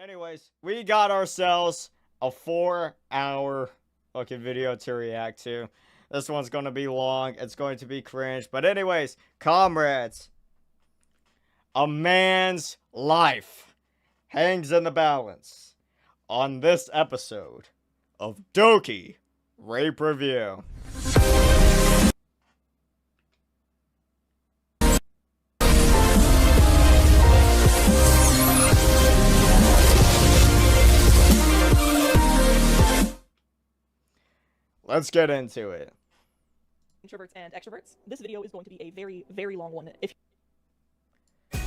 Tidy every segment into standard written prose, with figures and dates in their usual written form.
Anyways, we got ourselves a 4-hour fucking video to react to. This one's gonna be long. It's going to be cringe. But anyways, comrades, a man's life hangs in the balance on this episode of Doki Rape Review. Let's get into it. Introverts and extroverts. This video is going to be a very, very long one.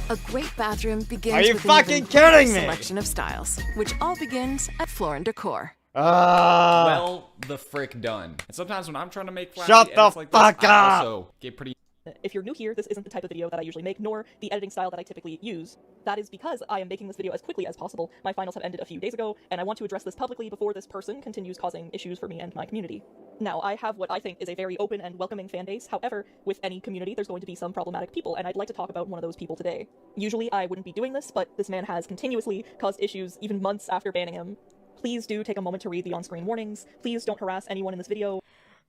A great bathroom begins Are you with fucking kidding me? Selection of styles, which all begins at Floor and Decor. Well, the frick done. And sometimes when I'm trying to make flashy Shut the edits like fuck this, up! I also get pretty. If you're new here, this isn't the type of video that I usually make, nor the editing style that I typically use. That is because I am making this video as quickly as possible. My finals have ended a few days ago, and I want to address this publicly before this person continues causing issues for me and my community. Now, I have what I think is a very open and welcoming fan base. However, with any community, there's going to be some problematic people, and I'd like to talk about one of those people today. Usually, I wouldn't be doing this, but this man has continuously caused issues even months after banning him. Please do take a moment to read the on-screen warnings. Please don't harass anyone in this video.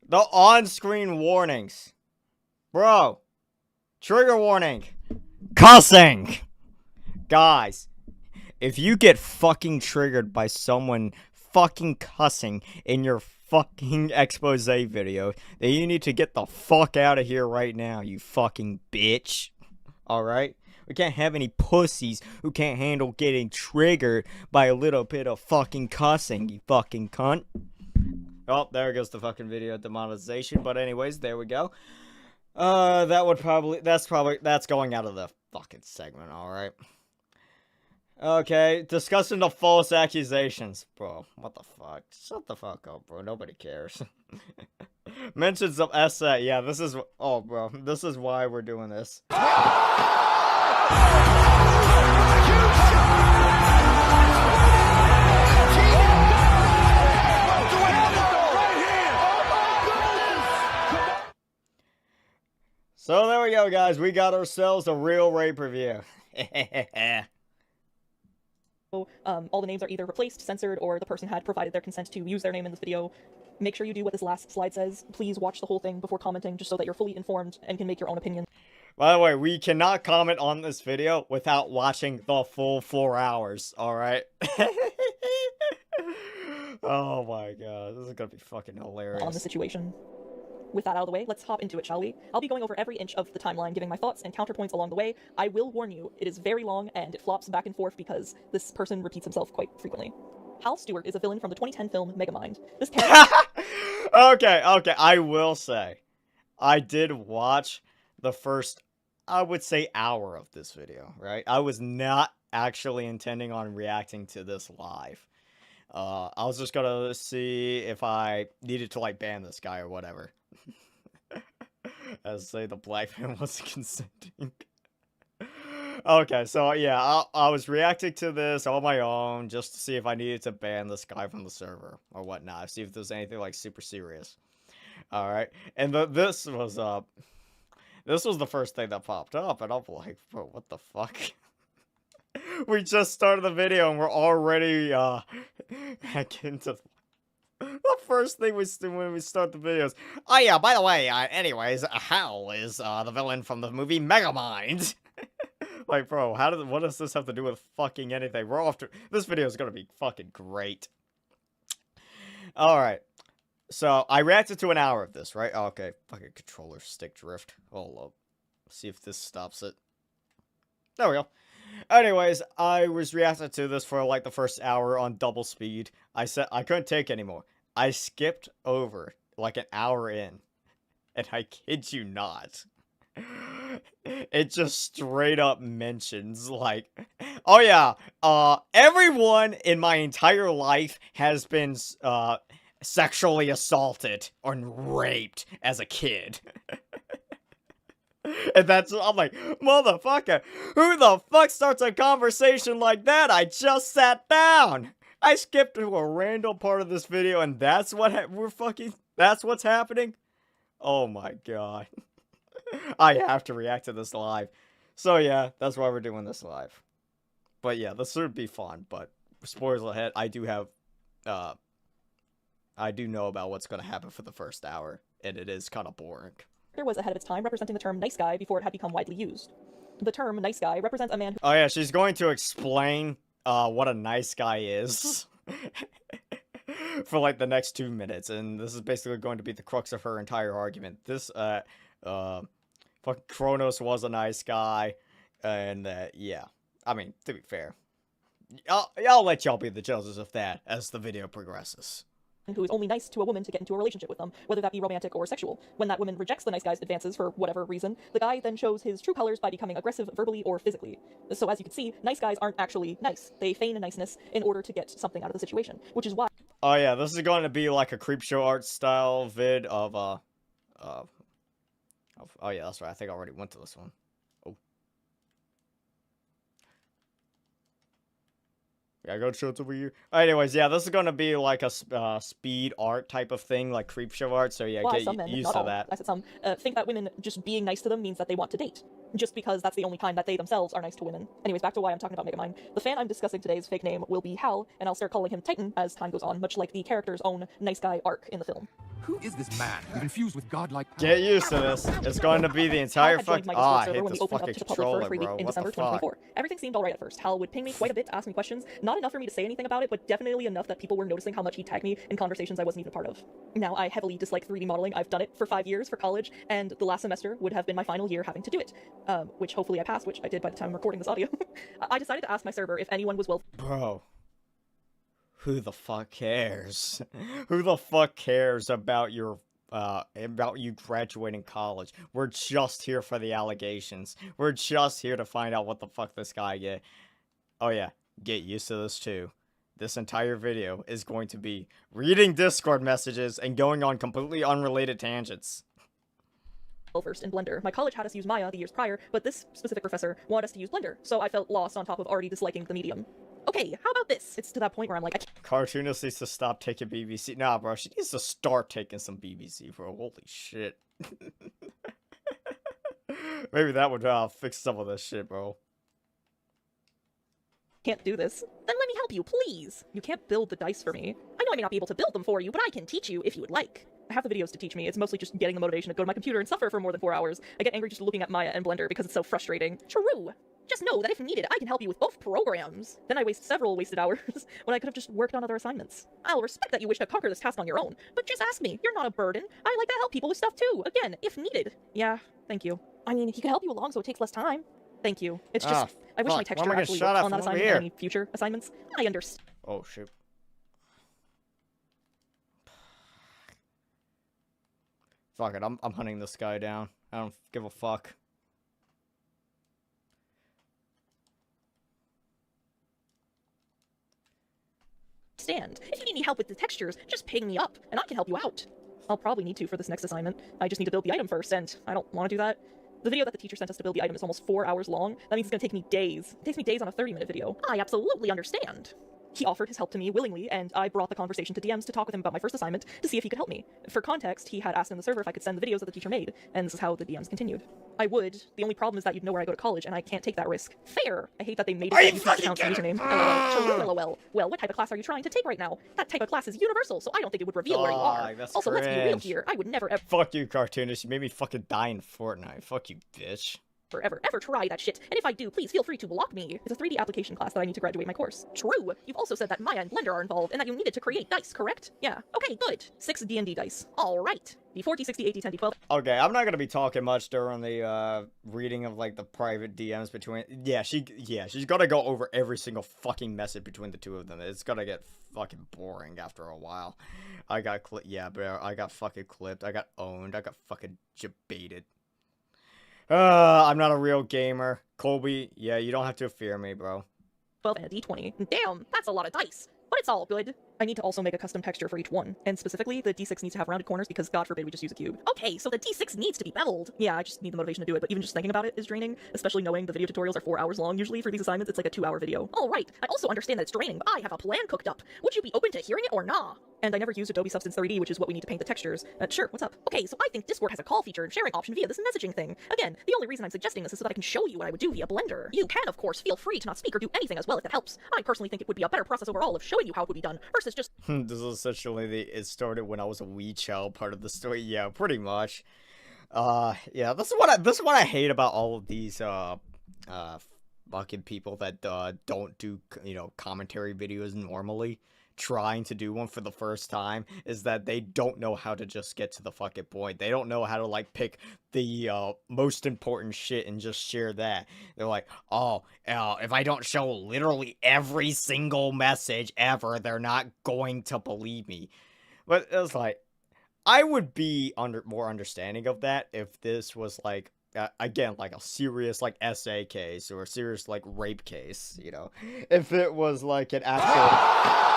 The on-screen warnings. Bro. Trigger warning. Cussing. Guys, if you get fucking triggered by someone fucking cussing in your fucking expose video, then you need to get the fuck out of here right now, you fucking bitch. Alright? We can't have any pussies who can't handle getting triggered by a little bit of fucking cussing, you fucking cunt. Oh, there goes the fucking video demonetization. But anyways, there we go. That's going out of the fucking segment, alright? Okay, discussing the false accusations. Bro, what the fuck? Shut the fuck up, bro. Nobody cares. Mentions of essay. Yeah, this is... Oh, bro. This is why we're doing this. So there we go, guys. We got ourselves a real rape review. All the names are either replaced, censored, or the person had provided their consent to use their name in this video. Make sure you do what this last slide says. Please watch the whole thing before commenting, just so that you're fully informed and can make your own opinion. By the way, we cannot comment on this video without watching the full 4 hours, alright? Oh my god, this is gonna be fucking hilarious. On the situation. With that out of the way, let's hop into it, shall we? I'll be going over every inch of the timeline, giving my thoughts and counterpoints along the way. I will warn you, it is very long, and it flops back and forth because this person repeats himself quite frequently. Hal Stewart is a villain from the 2010 film Megamind. This character... Okay, I will say, I did watch the first, I would say, hour of this video, right? I was not actually intending on reacting to this live. I was just gonna see if I needed to, like, ban this guy or whatever. As say the black man wasn't consenting. Okay, so yeah, I was reacting to this on my own just to see if I needed to ban this guy from the server or whatnot. See if there's anything like super serious. All right, and this was the first thing that popped up, and I'm like, bro, what the fuck? We just started the video and we're already getting to the first thing we do when we start the videos. Oh yeah, by the way, anyways, Hal is the villain from the movie Megamind. Like, bro, what does this have to do with fucking anything? We're off to... This video is gonna be fucking great. Alright. So, I reacted to an hour of this, right? Oh, okay, fucking controller stick drift. Hold up. See if this stops it. There we go. Anyways, I was reacting to this for like the first hour on double speed. I said I couldn't take anymore. I skipped over like an hour in. And I kid you not. It just straight up mentions like, oh yeah, everyone in my entire life has been sexually assaulted or raped as a kid. And I'm like, motherfucker, who the fuck starts a conversation like that? I just sat down. I skipped to a random part of this video, and that's what's happening? Oh my god. I have to react to this live. So yeah, that's why we're doing this live. But yeah, this should be fun, but spoilers ahead, I do have, I do know about what's gonna happen for the first hour, and it is kind of boring. Was ahead of its time, representing the term nice guy before it had become widely used. The term nice guy represents a man who Oh yeah, she's going to explain what a nice guy is for like the next 2 minutes, and this is basically going to be the crux of her entire argument. This fucking Kronos was a nice guy, and yeah, I mean, to be fair, I'll let y'all be the judges of that as the video progresses. who is only nice to a woman to get into a relationship with them, whether that be romantic or sexual. When that woman rejects the nice guy's advances for whatever reason, the guy then shows his true colors by becoming aggressive verbally or physically. So as you can see, nice guys aren't actually nice. They feign niceness in order to get something out of the situation, which is why... Oh yeah, this is going to be like a Creepshow art style vid of oh yeah, that's right, I think I already went to this one. Yeah, go show it over here. Anyways, yeah, this is gonna be like a speed art type of thing, like Creepshow art. So yeah, some men, used not to all, that. I said some, think that women just being nice to them means that they want to date. Just because that's the only time that they themselves are nice to women. Anyways, back to why I'm talking about Megamind. The fan I'm discussing today's fake name will be Hal, and I'll start calling him Titan as time goes on, much like the character's own nice guy arc in the film. Who is this man who's infused with godlike power? Get used to this. It's going to be the entire fucking. I hate when we this opened up fucking to the public for a controller, free week bro. in What the December fuck? 2024. Everything seemed alright at first. Hal would ping me quite a bit to ask me questions, not enough for me to say anything about it, but definitely enough that people were noticing how much he'd tag me in conversations I wasn't even a part of. Now, I heavily dislike 3D modeling. I've done it for 5 years for college, and the last semester would have been my final year having to do it, which hopefully I passed, which I did by the time I'm recording this audio. I decided to ask my server if anyone was Bro. Who the fuck cares? Who the fuck cares about your about you graduating college? We're just here for the allegations. We're just here to find out what the fuck this guy get. Oh yeah, get used to this too. This entire video is going to be reading Discord messages and going on completely unrelated tangents. versed in Blender. My college had us use Maya the years prior, but this specific professor wanted us to use Blender, so I felt lost on top of already disliking the medium. Okay, how about this? It's to that point where I'm like, Cartoonist needs to stop taking BBC. Nah, bro, she needs to start taking some BBC, bro. Holy shit. Maybe that would fix some of this shit, bro. can't do this. Then let me help you, please. You can't build the dice for me. I know I may not be able to build them for you, but I can teach you if you would like. I have the videos to teach me. It's mostly just getting the motivation to go to my computer and suffer for more than 4 hours. I get angry just looking at Maya and Blender because it's so frustrating. True. Just know that if needed, I can help you with both programs. Then I waste several wasted hours when I could have just worked on other assignments. I'll respect that you wish to conquer this task on your own, but just ask me. You're not a burden. I like to help people with stuff too. Again, if needed. Yeah, thank you. I mean, he could help you along so it takes less time. Thank you. It's just, I wish my texture actually worked on that assignment and any future assignments. I understand. Oh, shoot. Fuck it, I'm hunting this guy down. I don't give a fuck. If you need any help with the textures, just ping me up, and I can help you out. I'll probably need to for this next assignment. I just need to build the item first, and I don't want to do that. The video that the teacher sent us to build the item is almost 4 hours long. That means it's gonna take me days. It takes me days on a 30-minute video. I absolutely understand. He offered his help to me willingly, and I brought the conversation to DMs to talk with him about my first assignment to see if he could help me. For context, he had asked in the server if I could send the videos that the teacher made, and this is how the DMs continued. I would. The only problem is that you'd know where I go to college, and I can't take that risk. Fair! I hate that they made it so you can't account username. LOL. Well, what type of class are you trying to take right now? That type of class is universal, so I don't think it would reveal where you are. Also, let's be real here. I would never ever— Fuck you, cartoonist. You made me fucking die in Fortnite. Fuck you, bitch. ever try that shit, and if I do, please feel free to block me. It's a 3D application class that I need to graduate my course. True! You've also said that Maya and Blender are involved, and that you needed to create dice, correct? Yeah. Okay, good. 6 D&D dice. Alright. D4, D6, D8, D10, D12. Okay, I'm not gonna be talking much during the, reading of, like, the private DMs between— Yeah, she's gotta go over every single fucking message between the two of them. It's gonna get fucking boring after a while. I got yeah, bro, I got fucking clipped. I got owned. I got fucking jebaited. I'm not a real gamer. Colby, yeah, you don't have to fear me, bro. 12 and a D20. Damn, that's a lot of dice. but it's all good. I need to also make a custom texture for each one, and specifically, the D6 needs to have rounded corners because God forbid we just use a cube. Okay, so the D6 needs to be beveled. Yeah, I just need the motivation to do it, but even just thinking about it is draining, especially knowing the video tutorials are 4 hours long usually. For these assignments, it's like a 2-hour video. Alright, I also understand that it's draining, but I have a plan cooked up. Would you be open to hearing it or nah? And I never used Adobe Substance 3D, which is what we need to paint the textures. Sure, what's up? Okay, so I think Discord has a call feature and sharing option via this messaging thing. Again, the only reason I'm suggesting this is so that I can show you what I would do via Blender. You can, of course, feel free to not speak or do anything as well if that helps. I personally think it would be a better process overall of showing you how it would be done versus just This is essentially it started when I was a wee child part of the story. Yeah, pretty much. Yeah, this is what I hate about all of these fucking people that don't do, you know, commentary videos normally, trying to do one for the first time, is that they don't know how to just get to the fucking point. They don't know how to, like, pick the most important shit and just share that. They're like, oh, if I don't show literally every single message ever, they're not going to believe me. But it's like, I would be more understanding of that if this was like, again, like a serious, like, essay case or a serious, like, rape case, you know? If it was like an actual...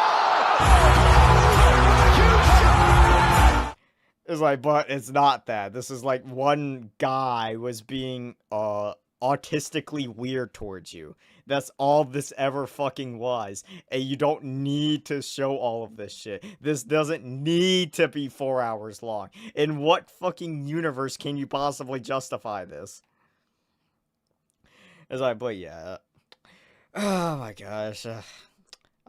It's like, but it's not that. This is like one guy was being autistically weird towards you. That's all this ever fucking was. And you don't need to show all of this shit. This doesn't need to be 4 hours long. In what fucking universe can you possibly justify this? It's like, but yeah. Oh my gosh.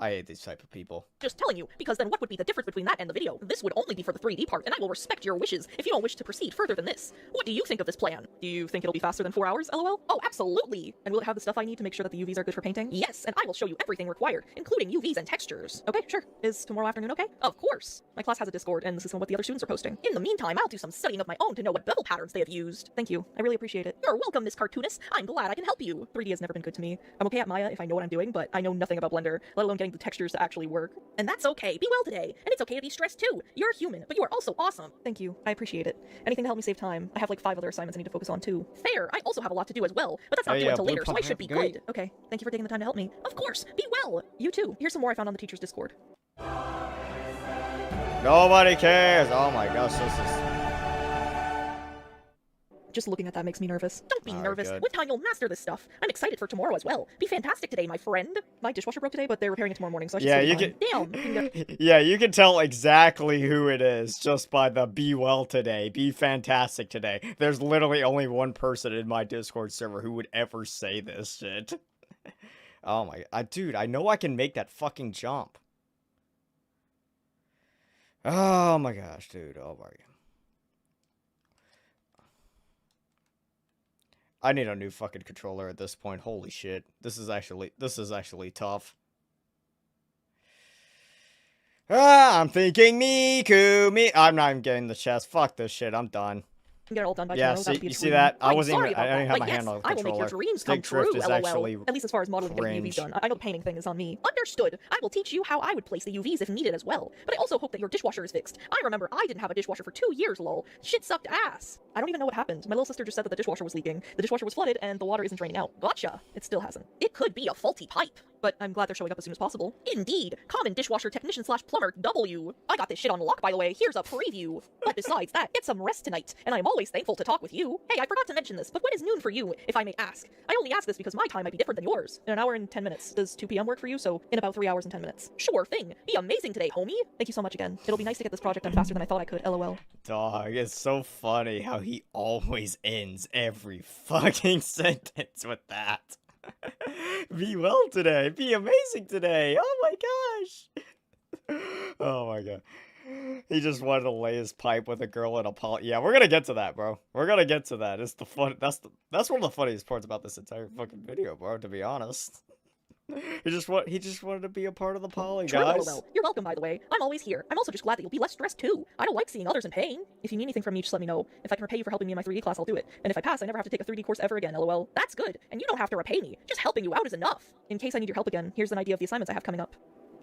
I hate these type of people. just telling you, because then what would be the difference between that and the video? This would only be for the 3D part, and I will respect your wishes if you don't wish to proceed further than this. What do you think of this plan? Do you think it'll be faster than 4 hours, lol? Oh, absolutely! And will it have the stuff I need to make sure that the UVs are good for painting? Yes, and I will show you everything required, including UVs and textures. Okay, sure. Is tomorrow afternoon okay? Of course. My class has a Discord, and this is what the other students are posting. In the meantime, I'll do some studying of my own to know what bevel patterns they have used. Thank you. I really appreciate it. You're welcome, Miss Cartoonist. I'm glad I can help you. 3D has never been good to me. I'm okay at Maya if I know what I'm doing, but I know nothing about Blender, let alone getting the textures to actually work. And that's okay. Be well today. And it's okay to be stressed too. You're human, but you are also awesome. Thank you. I appreciate it. Anything to help me save time. I have like 5 other assignments I need to focus on too. Fair. I also have a lot to do as well, but that's not due until later, so I should be good. Okay. Thank you for taking the time to help me. Of course. Be well. You too. Here's some more I found on the teacher's Discord. Nobody cares. Oh my gosh, this is... Just looking at that makes me nervous. Don't be nervous. good. With time, you'll master this stuff. I'm excited for tomorrow as well. Be fantastic today, my friend. My dishwasher broke today, but they're repairing it tomorrow morning, so I should Yeah, still you be fine. Damn. You can go- Yeah, you can tell exactly who it is just by the be well today, be fantastic today. There's literally only one person in my Discord server who would ever say this shit. Oh my... dude, I know I can make that fucking jump. Oh my gosh, dude. Oh my god. I need a new fucking controller at this point. Holy shit. This is actually tough. Ah, I'm thinking Miku, I'm not even getting the chest. Fuck this shit. I'm done. Get it all done by Yeah, tomorrow. That'll see, be a you see dream. that? I I'm wasn't sorry even, I about didn't that, have but my yes, hand on the I will controller. make your dreams come Stick drift true, is LOL. actually At least as far as modeling and getting UVs cringe. done. I know the painting thing is on me. Understood. I will teach you how I would place the UVs if needed as well. But I also hope that your dishwasher is fixed. I remember I didn't have a dishwasher for 2 years, lol. Shit sucked ass. I don't even know what happened. My little sister just said that the dishwasher was leaking. The dishwasher was flooded and the water isn't draining out. Gotcha. It still hasn't. It could be a faulty pipe. But I'm glad they're showing up as soon as possible. Indeed. Common dishwasher technician / plumber W. I got this shit on lock, by the way. Here's a preview. But besides that, get some rest tonight. And I'm always thankful to talk with you. Hey, I forgot to mention this, but when is noon for you, if I may ask? I only ask this because my time might be different than yours. In an hour and 10 minutes. Does 2 p.m. work for you? So in about 3 hours and 10 minutes. Sure thing. Be amazing today, homie. Thank you so much again. It'll be nice to get this project done faster than I thought I could. LOL. Dog, it's so funny how he always ends every fucking sentence with that. Be well today. Be amazing today. Oh my gosh. Oh my god. He just wanted to lay his pipe with a girl in a poly. Yeah, we're gonna get to that, bro. We're gonna get to that. It's the fun. That's one of the funniest parts about this entire fucking video, bro. To be honest. He just wanted to be a part of the poly, True, guys. LOL. You're welcome, by the way. I'm always here. I'm also just glad that you'll be less stressed too. I don't like seeing others in pain. If you need anything from me, just let me know. If I can repay you for helping me in my 3D class, I'll do it. And if I pass, I never have to take a 3D course ever again, LOL. That's good. And you don't have to repay me. Just helping you out is enough. In case I need your help again, here's an idea of the assignments I have coming up.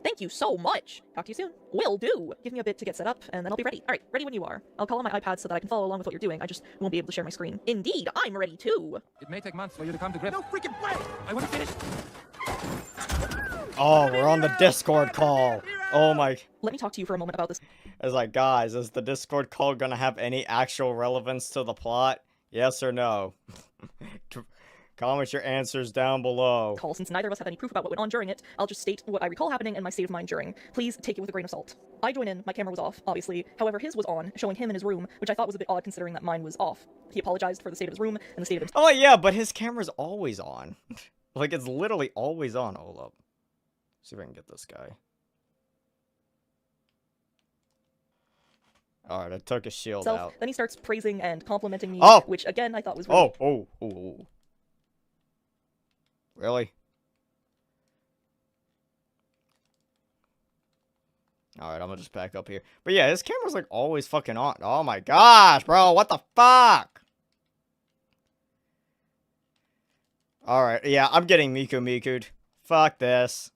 Thank you so much. Talk to you soon. Will do. Give me a bit to get set up, and then I'll be ready. All right, ready when you are. I'll call on my iPad so that I can follow along with what you're doing. I just won't be able to share my screen. Indeed, I'm ready too. It may take months for you to come to grips. No freaking way! I want to finish. Oh, we're on the Discord call. Oh my. Let me talk to you for a moment about this It's like, guys, is the Discord call gonna have any actual relevance to the plot? Yes or no? Comment your answers down below. call. Since neither of us have any proof about what went on during it, I'll just state what I recall happening and my state of mind during. Please take it with a grain of salt. I join in, my camera was off, obviously. However, his was on, showing him in his room, which I thought was a bit odd considering that mine was off. He apologized for the state of his room and the state of himself. Oh yeah, but his camera's always on. Like, it's literally always on. Hold up. See if I can get this guy. Alright, I took his shield out. Then he starts praising and complimenting me, Oh! which again I thought was really Oh. Really? Alright, I'm gonna just back up here. But yeah, his camera's like always fucking on. Oh my gosh, bro, what the fuck? Alright, yeah, I'm getting Miku'd. Fuck this.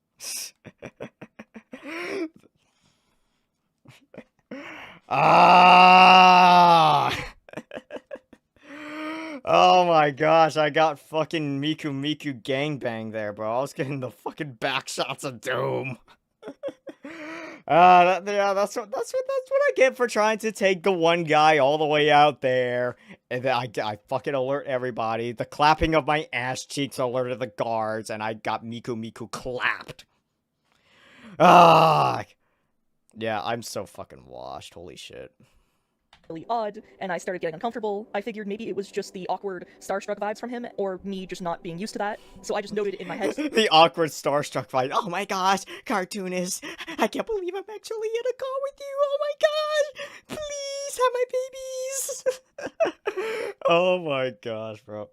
Ah! Oh my gosh, I got fucking Miku gangbang there, bro. I was getting the fucking back shots of doom. Yeah, that's what I get for trying to take the one guy all the way out there. And then I fucking alert everybody. The clapping of my ass cheeks alerted the guards, and I got Miku clapped. Ah! Yeah, I'm so fucking washed. Holy shit. really odd, and I started getting uncomfortable. I figured maybe it was just the awkward starstruck vibes from him, or me just not being used to that. So I just noted in my head. The awkward starstruck vibe. Oh my gosh, cartoonist. I can't believe I'm actually in a call with you. Oh my gosh. Please have my babies. Oh my gosh, bro.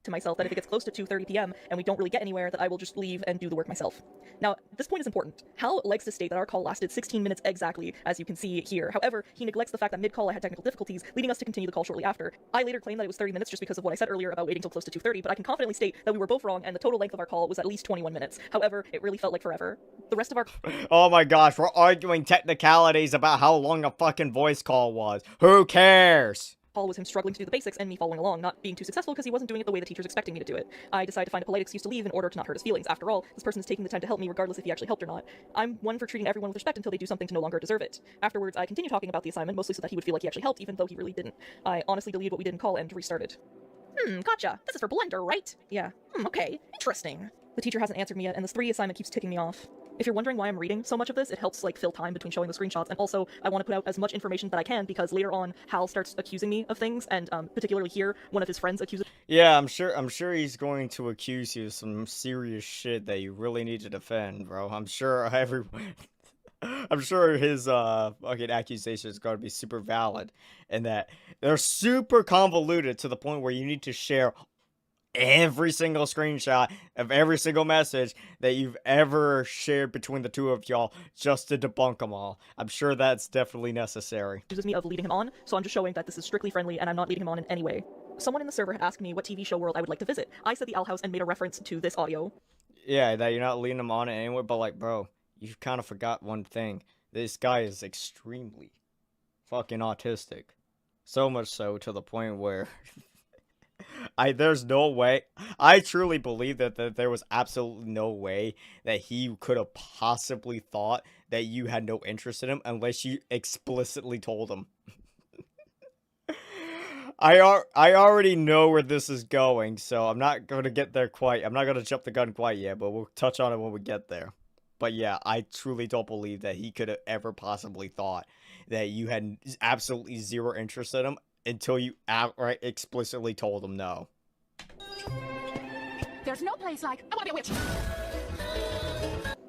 To myself that if it gets close to 2:30 p.m. and we don't really get anywhere, that I will just leave and do the work myself. Now, this point is important. Hal likes to state that our call lasted 16 minutes exactly, as you can see here. However, he neglects the fact that mid-call I had technical difficulties, leading us to continue the call shortly after. I later claimed that it was 30 minutes just because of what I said earlier about waiting till close to 2:30, but I can confidently state that we were both wrong and the total length of our call was at least 21 minutes. However, it really felt like forever. The rest of our Oh my gosh, we're arguing technicalities about how long a fucking voice call was. Who cares? call was him struggling to do the basics and me following along, not being too successful because he wasn't doing it the way the teacher's expecting me to do it. I decided to find a polite excuse to leave in order to not hurt his feelings. After all, this person is taking the time to help me regardless if he actually helped or not. I'm one for treating everyone with respect until they do something to no longer deserve it. Afterwards, I continued talking about the assignment, mostly so that he would feel like he actually helped, even though he really didn't. I honestly deleted what we did in call and restarted. Gotcha. This is for Blender, right? Yeah. Okay. Interesting. The teacher hasn't answered me yet, and this 3 assignment keeps ticking me off. If you're wondering why I'm reading so much of this, it helps fill time between showing the screenshots, and also I want to put out as much information that I can because later on Hal starts accusing me of things, and particularly here, one of his friends accuses. Yeah, I'm sure he's going to accuse you of some serious shit that you really need to defend, bro. I'm sure I'm sure his fucking accusation is going to be super valid, and that they're super convoluted to the point where you need to share every single screenshot of every single message that you've ever shared between the two of y'all just to debunk them all. I'm sure that's definitely necessary. Accuses me of leading him on, so I'm just showing that this is strictly friendly and I'm not leading him on in any way. Someone in the server had asked me what TV show world I would like to visit. I said the Owl House and made a reference to this audio. Yeah, that you're not leading him on it anyway, but like, bro, you kind of forgot one thing. This guy is extremely fucking autistic. So much so to the point where there's no way. I truly believe that there was absolutely no way that he could have possibly thought that you had no interest in him unless you explicitly told him. I already know where this is going, so I'm not going to get there quite. I'm not going to jump the gun quite yet, but we'll touch on it when we get there. But yeah, I truly don't believe that he could have ever possibly thought that you had absolutely zero interest in him until you outright explicitly told him no. There's no place like I want to be a witch.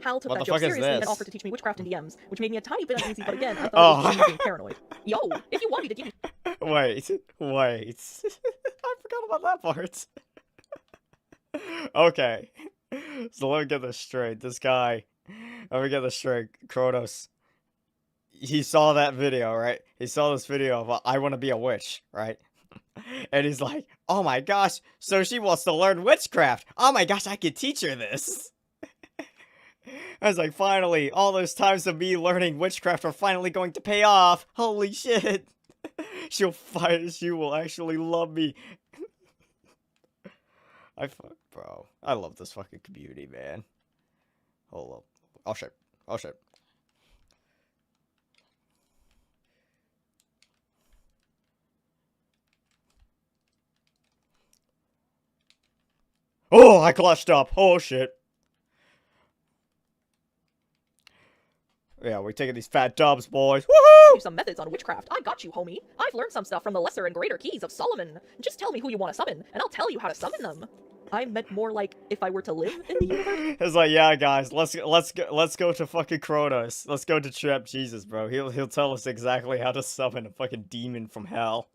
Hal took What that the joke fuck is seriously and this? offered to teach me witchcraft and DMs, which made me a tiny bit uneasy, but again, I thought it was just me being paranoid. Yo, if you want me to give you... Wait. I forgot about that part. Okay. So let me get this straight. This guy, let me get this straight. Kronos, he saw that video, right? He saw this video of I want to be a witch, right? And he's like, oh my gosh, so she wants to learn witchcraft. Oh my gosh, I could teach her this. I was like, finally, all those times of me learning witchcraft are finally going to pay off. Holy shit. She will actually love me. Bro, I love this fucking community, man. Hold up. Oh shit. Oh shit. Oh, I clutched up. Oh shit. Yeah, we're taking these fat dubs, boys. Woohoo! Some methods on witchcraft. I got you, homie. I've learned some stuff from the lesser and greater keys of Solomon. Just tell me who you want to summon, and I'll tell you how to summon them. I meant more like if I were to live in the universe. It's like, yeah, guys, let's go to fucking Kronos. Let's go to Trap Jesus, bro. He'll tell us exactly how to summon a fucking demon from hell.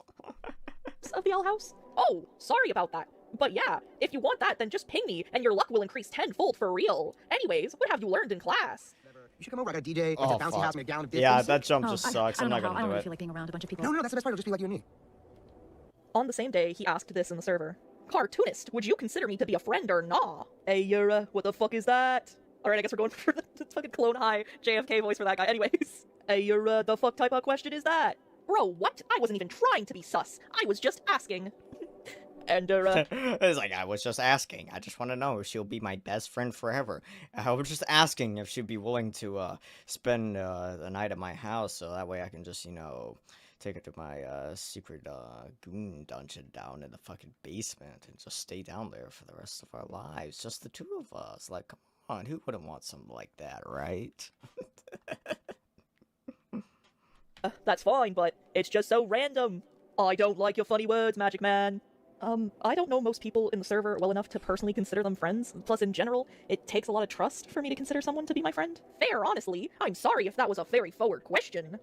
Of the Owl House? Oh, sorry about that. But yeah, if you want that, then just ping me, and your luck will increase tenfold for real. Anyways, what have you learned in class? You should come over. I got a DJ, Oh, a bouncy fuck. house, and a gallon of Yeah, music. that jump Oh, just I sucks. I'm don't not know how. I gonna don't do really it. feel like being around a bunch of people. No, that's the best part. It'll just be like you and me. On the same day, he asked this in the server. Cartoonist, would you consider me to be a friend or nah? Hey, you're, what the fuck is that? Alright, I guess we're going for the fucking clone high JFK voice for that guy. Anyways. Hey, you're, the fuck type of question is that? Bro, what? I wasn't even trying to be sus. I was just asking. And, It's like, I was just asking. I just want to know if she'll be my best friend forever. I was just asking if she'd be willing to spend the night at my house, so that way I can just, you know, take her to my secret goon dungeon down in the fucking basement and just stay down there for the rest of our lives. Just the two of us. Like, come on, who wouldn't want something like that, right? that's fine, but it's just so random. I don't like your funny words, Magic Man. I don't know most people in the server well enough to personally consider them friends. Plus, in general, it takes a lot of trust for me to consider someone to be my friend. Fair, honestly. I'm sorry if that was a very forward question.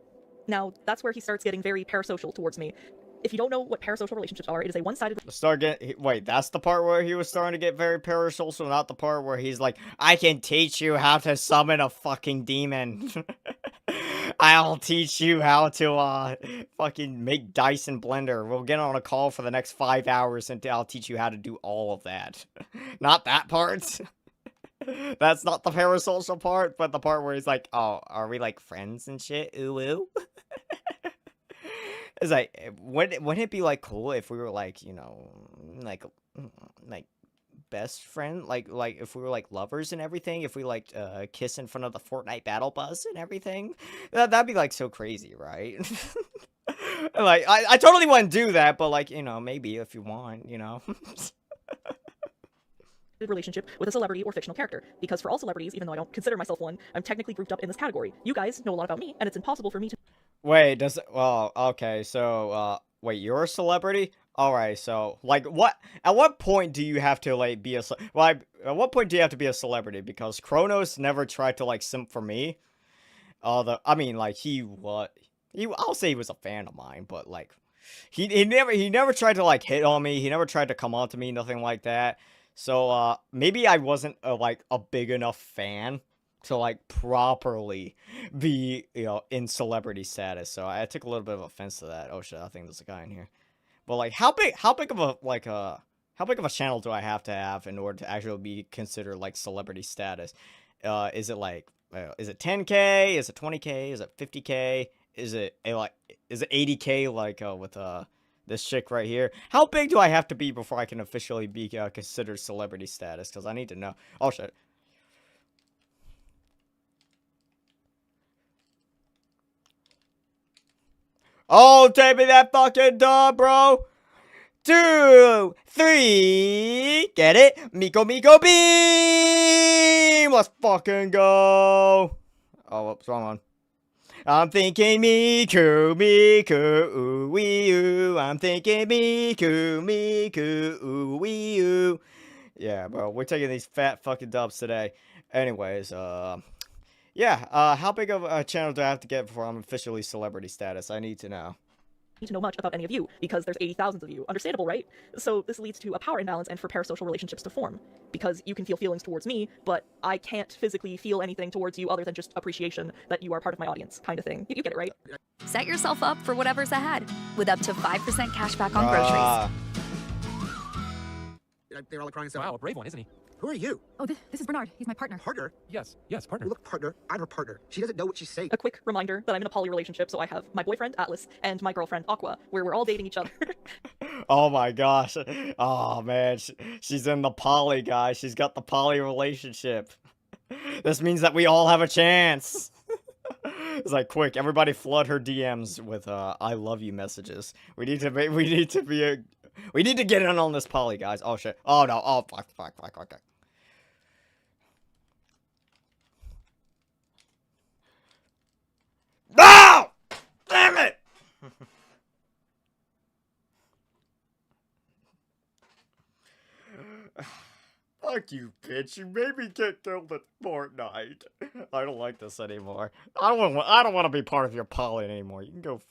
Now, that's where he starts getting very parasocial towards me. If you don't know what parasocial relationships are, it is a one-sided... Wait, that's the part where he was starting to get very parasocial, not the part where he's like, I can teach you how to summon a fucking demon. I'll teach you how to, fucking make dice in Blender. We'll get on a call for the next 5 hours and I'll teach you how to do all of that. Not that part. That's not the parasocial part, but the part where he's like, oh, are we like friends and shit? Ooh, ooh. It's like, wouldn't it be like cool if we were like, you know, like best friend, like if we were like lovers and everything, if we like kiss in front of the Fortnite battle bus and everything, that'd be like so crazy, right? Like I totally wouldn't do that, but like, you know, maybe if you want, you know. relationship with a celebrity or fictional character, because for all celebrities, even though I don't consider myself one, I'm technically grouped up in this category. You guys know a lot about me, and it's impossible for me to... Wait, well, okay, so, wait, you're a celebrity? Alright, so, like, at what point do you have to, like, be at what point do you have to be a celebrity? Because Kronos never tried to, like, simp for me. I mean, like, I'll say he was a fan of mine, but, like, he never tried to, like, hit on me, he never tried to come on to me, nothing like that. So, maybe I wasn't, like, a big enough fan to, like, properly be, you know, in celebrity status. So I took a little bit of offense to that. Oh shit, I think there's a guy in here. But, like, how big of a channel do I have to have in order to actually be considered, like, celebrity status? Is it, like, is it 10K? Is it 20K? Is it 50K? Is it 80K, like, with, this chick right here? How big do I have to be before I can officially be considered celebrity status? Because I need to know. Oh shit. Oh, take me that fucking dub, bro. 2, 3, get it? Miko beam. Let's fucking go. Oh, whoops, wrong one. I'm thinking Miku, ooh, wee, ooh. I'm thinking Miku, ooh, wee, ooh. Yeah, bro, we're taking these fat fucking dubs today. Anyways, yeah, how big of a channel do I have to get before I'm officially celebrity status? I need to know. Need to know much about any of you, because there's 80,000 of you. Understandable, right? So this leads to a power imbalance and for parasocial relationships to form. Because you can feel feelings towards me, but I can't physically feel anything towards you other than just appreciation that you are part of my audience, kind of thing. You get it, right? Set yourself up for whatever's ahead with up to 5% cash back on groceries. They're all crying and stuff. Wow, a brave one, isn't he? Who are you? Oh, this is Bernard. He's my partner. Partner? Yes, partner. Look, partner. I'm her partner. She doesn't know what she's saying. A quick reminder that I'm in a poly relationship, so I have my boyfriend, Atlas, and my girlfriend, Aqua, where we're all dating each other. Oh my gosh. Oh man, she's in the poly, guys. She's got the poly relationship. This means that we all have a chance. It's like, quick, everybody flood her DMs with "I love you" messages. We need to get in on this poly, guys. Oh shit. Oh no. Oh fuck. Okay. No! Damn it! Fuck you, bitch. You made me get killed at Fortnite. I don't like this anymore. I don't want to be part of your poly anymore. You can go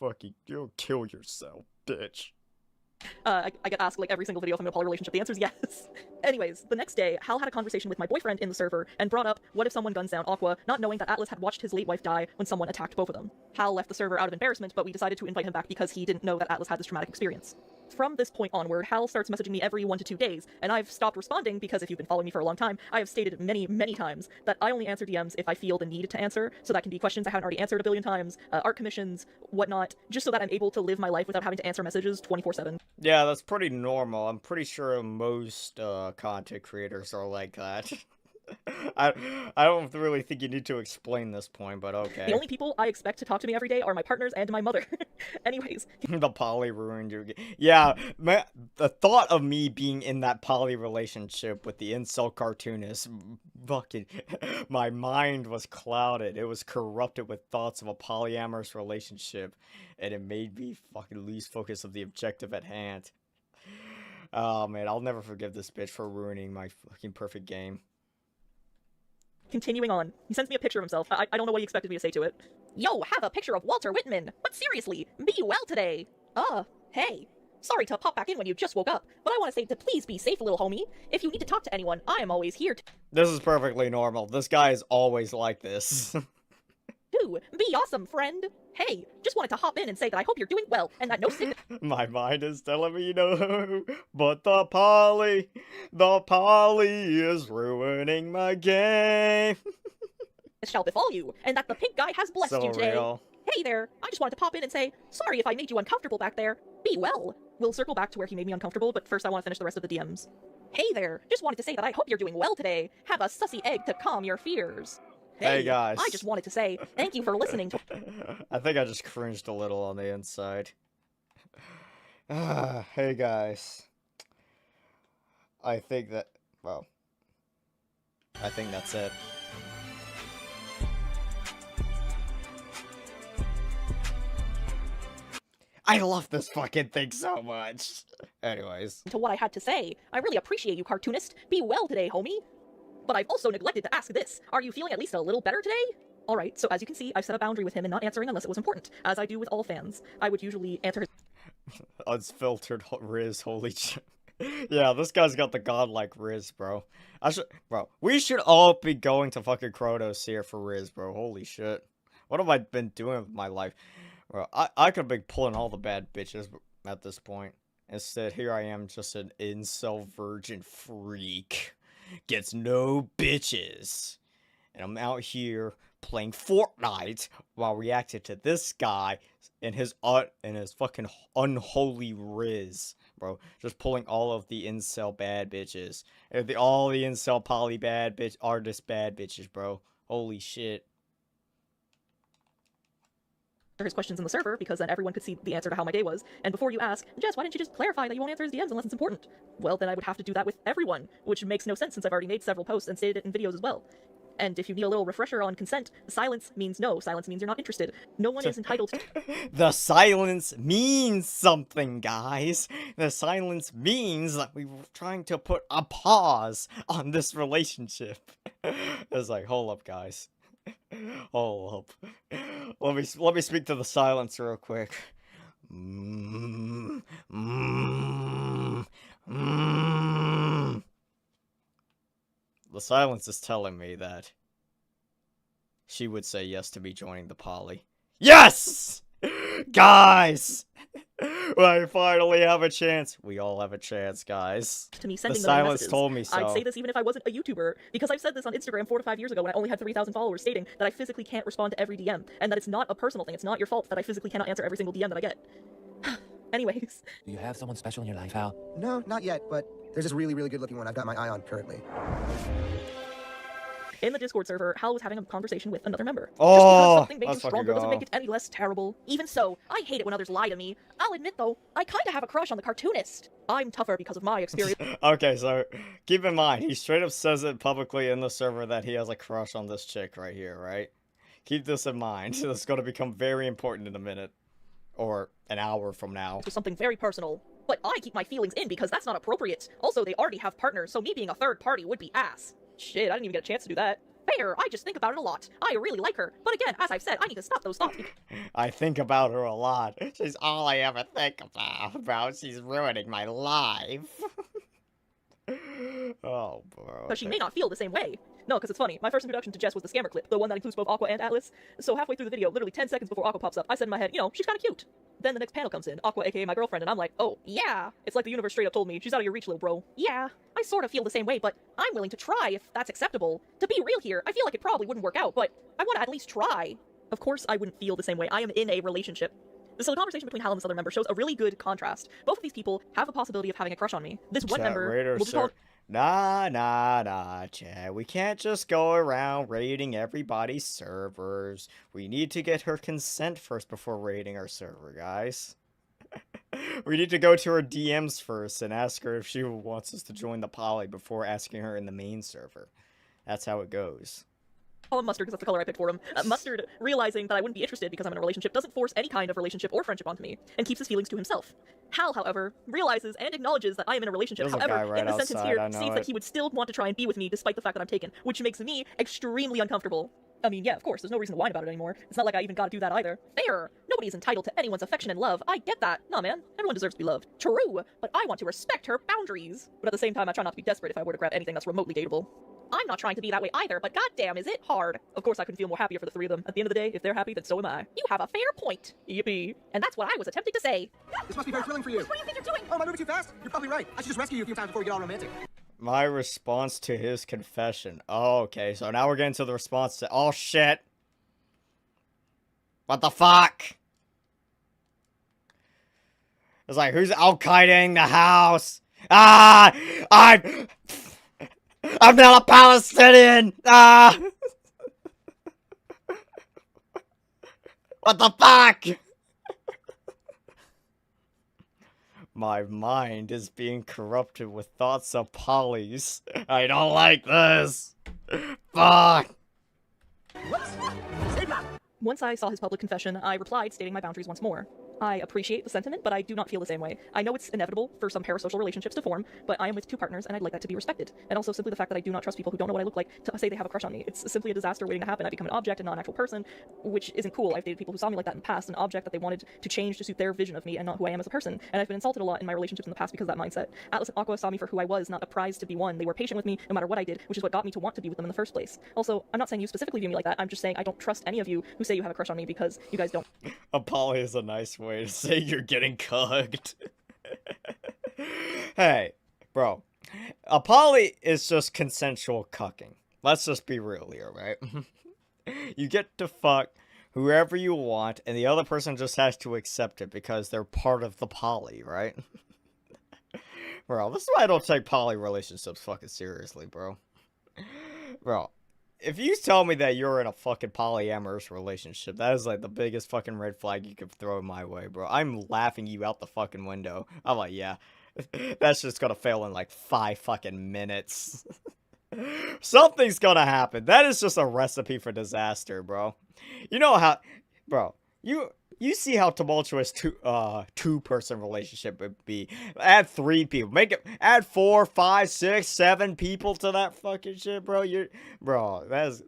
kill yourself, bitch. I get asked like every single video if I'm in a poly relationship. The answer is yes. Anyways, the next day, Hal had a conversation with my boyfriend in the server and brought up what if someone guns down Aqua, not knowing that Atlas had watched his late wife die when someone attacked both of them. Hal left the server out of embarrassment, but we decided to invite him back because he didn't know that Atlas had this traumatic experience. From this point onward, Hal starts messaging me every 1 to 2 days, and I've stopped responding because if you've been following me for a long time, I have stated many, many times that I only answer DMs if I feel the need to answer, so that can be questions I haven't already answered a billion times, art commissions, whatnot, just so that I'm able to live my life without having to answer messages 24/7. Yeah, that's pretty normal. I'm pretty sure most content creators are like that. I don't really think you need to explain this point, but okay. The only people I expect to talk to me every day are my partners and my mother. Anyways. The poly ruined your game. Yeah, the thought of me being in that poly relationship with the incel cartoonist, fucking, my mind was clouded. It was corrupted with thoughts of a polyamorous relationship, and it made me fucking lose focus of the objective at hand. Oh man, I'll never forgive this bitch for ruining my fucking perfect game. Continuing on, he sends me a picture of himself. I don't know what he expected me to say to it. Yo, have a picture of Walter Whitman! But seriously, be well today! Hey. Sorry to pop back in when you just woke up, but I want to say to please be safe, little homie. If you need to talk to anyone, I am always here to— This is perfectly normal. This guy is always like this. Be awesome, friend! Hey, just wanted to hop in and say that I hope you're doing well, and that no sickness— My mind is telling me no, but the poly is ruining my game. shall befall you, and that the pink guy has blessed So you today. real. Hey there, I just wanted to pop in and say, sorry if I made you uncomfortable back there. Be well. We'll circle back to where he made me uncomfortable, but first I want to finish the rest of the DMs. Hey there, just wanted to say that I hope you're doing well today. Have a sussy egg to calm your fears. Hey, guys. I just wanted to say, thank you for listening to— I think I just cringed a little on the inside. Hey guys. I think that's it. I love this fucking thing so much. Anyways. to what I had to say. I really appreciate you, cartoonist. Be well today, homie. But I've also neglected to ask this. Are you feeling at least a little better today? Alright, so as you can see, I've set a boundary with him in not answering unless it was important, as I do with all fans. I would usually answer his— Unfiltered Riz, holy shit. Yeah, this guy's got the godlike Riz, bro. We should all be going to fucking Kronos here for Riz, bro. Holy shit. What have I been doing with my life? Bro, I could be pulling all the bad bitches at this point. Instead, here I am, just an incel virgin freak. Gets no bitches. And I'm out here playing Fortnite while reacting to this guy and his fucking unholy Riz, bro. Just pulling all of the incel bad bitches. And all the incel poly bad bitch artist bad bitches, bro. Holy shit. his questions in the server, because then everyone could see the answer to how my day was. And before you ask, Jess, why didn't you just clarify that you won't answer his DMs unless it's important? Well, then I would have to do that with everyone, which makes no sense since I've already made several posts and stated it in videos as well. And if you need a little refresher on consent, silence means no. Silence means you're not interested. No one is entitled to— The silence means something, guys. The silence means that we were trying to put a pause on this relationship. It's like, hold up, guys. Hold up. Let me speak to the silence real quick. The silence is telling me that she would say yes to me joining the poly. Yes! Guys! I finally have a chance. We all have a chance, guys. to me sending The them silence messages. told me so. I'd say this even if I wasn't a YouTuber, because I've said this on Instagram 4 to 5 years ago when I only had 3,000 followers, stating that I physically can't respond to every DM, and that it's not a personal thing. It's not your fault that I physically cannot answer every single DM that I get. Anyways. Do you have someone special in your life, Hal? No, not yet, but there's this really, really good looking one I've got my eye on currently. In the Discord server, Hal was having a conversation with another member. Just Oh, because something makes let's you fucking stronger doesn't go. make it any less terrible. Even so, I hate it when others lie to me. I'll admit though, I kinda have a crush on the cartoonist. I'm tougher because of my experience. Okay, so keep in mind, he straight up says it publicly in the server that he has a crush on this chick right here, right? Keep this in mind. This is going to become very important in a minute. Or an hour from now. To something very personal. But I keep my feelings in because that's not appropriate. Also, they already have partners, so me being a third party would be ass. Shit, I didn't even get a chance to do that. Fair, I just think about it a lot. I really like her. But again, as I've said, I need to stop those thoughts. I think about her a lot. She's all I ever think about, bro. She's ruining my life. Oh, bro. Because she may not feel the same way. No, because it's funny. My first introduction to Jess was the scammer clip, the one that includes both Aqua and Atlas. So halfway through the video, literally 10 seconds before Aqua pops up, I said in my head, you know, she's kind of cute. Then the next panel comes in, Aqua aka my girlfriend, and I'm like, oh, yeah. It's like the universe straight up told me, she's out of your reach, little bro. Yeah, I sort of feel the same way, but I'm willing to try if that's acceptable. To be real here, I feel like it probably wouldn't work out, but I want to at least try. Of course I wouldn't feel the same way. I am in a relationship. So the conversation between Hal and this other member shows a really good contrast. Both of these people have a possibility of having a crush on me. This one Chat member raider, will just call Nah, Chad. We can't just go around raiding everybody's servers. We need to get her consent first before raiding our server, guys. We need to go to her DMs first and ask her if she wants us to join the poly before asking her in the main server. That's how it goes. call him Mustard because that's the color I picked for him. Mustard, realizing that I wouldn't be interested because I'm in a relationship, doesn't force any kind of relationship or friendship onto me, and keeps his feelings to himself. Hal, however, realizes and acknowledges that I am in a relationship. There's a guy However, right in the sentence outside, here, I know states it. that he would still want to try and be with me despite the fact that I'm taken, which makes me extremely uncomfortable. I mean, yeah, of course, there's no reason to whine about it anymore. It's not like I even gotta do that either. Fair! Nobody is entitled to anyone's affection and love. I get that. Nah, man. Everyone deserves to be loved. True! But I want to respect her boundaries. But at the same time, I try not to be desperate if I were to grab anything that's remotely dateable. I'm not trying to be that way either, but goddamn is it hard. Of course, I couldn't feel more happier for the three of them. At the end of the day, if they're happy, then so am I. You have a fair point. Yippee. And that's what I was attempting to say. This must be very thrilling for you. What do you think you're doing? Oh, am I moving too fast? You're probably right. I should just rescue you a few times before we get all romantic. My response to his confession. Oh, okay, so now we're getting to the response to... Oh, shit. What the fuck? It's like, who's Al-Qaeda-ing the house? Ah! I'm not a Palestinian! Ah! What the fuck? My mind is being corrupted with thoughts of polys. I don't like this. Fuck. Whoops. Save that. Once I saw his public confession, I replied stating my boundaries once more. I appreciate the sentiment, but I do not feel the same way. I know it's inevitable for some parasocial relationships to form, but I am with two partners and I'd like that to be respected. And also simply the fact that I do not trust people who don't know what I look like to say they have a crush on me. It's simply a disaster waiting to happen. I become an object and not an actual person, which isn't cool. I've dated people who saw me like that in the past, an object that they wanted to change to suit their vision of me and not who I am as a person. And I've been insulted a lot in my relationships in the past because of that mindset. Atlas and Aqua saw me for who I was, not a prize to be won. They were patient with me no matter what I did, which is what got me to want to be with them in the first place. Also, I'm not saying you specifically view me like that. I'm just saying I don't trust any of you who say you have a crush on me because you guys don't. A poly is a nice way to say you're getting cugged. Hey, bro. A poly is just consensual cucking. Let's just be real here, right? You get to fuck whoever you want, and the other person just has to accept it because they're part of the poly, right? Bro, this is why I don't take poly relationships fucking seriously, bro. Bro, if you tell me that you're in a fucking polyamorous relationship, that is like the biggest fucking red flag you could throw my way, bro. I'm laughing you out the fucking window. I'm like, yeah, that's just gonna fail in like 5 fucking minutes. Something's gonna happen. That is just a recipe for disaster, bro. You know how, bro, you see how tumultuous two-person relationship would be. Add 3 people. Add 4, 5, 6, 7 people to that fucking shit, bro. Bro, that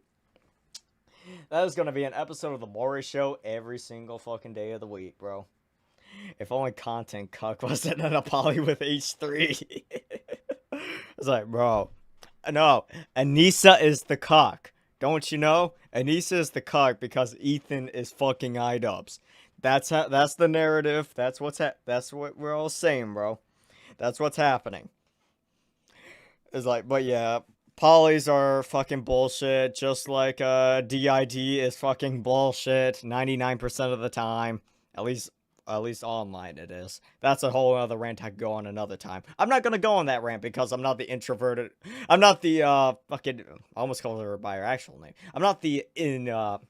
is gonna be an episode of the Maury Show every single fucking day of the week, bro. If only Content Cuck wasn't in a poly with H3. It's like, bro, no, Anissa is the cock. Don't you know? Anissa is the cock because Ethan is fucking iDubbbz. That's the narrative. That's what we're all saying, bro. That's what's happening. It's like, but yeah, polys are fucking bullshit, just like DID is fucking bullshit 99% of the time. At least At least online it is. That's a whole other rant I could go on another time. I'm not gonna go on that rant because I'm not the introverted. I'm not the fucking. I almost called her by her actual name. I'm not the the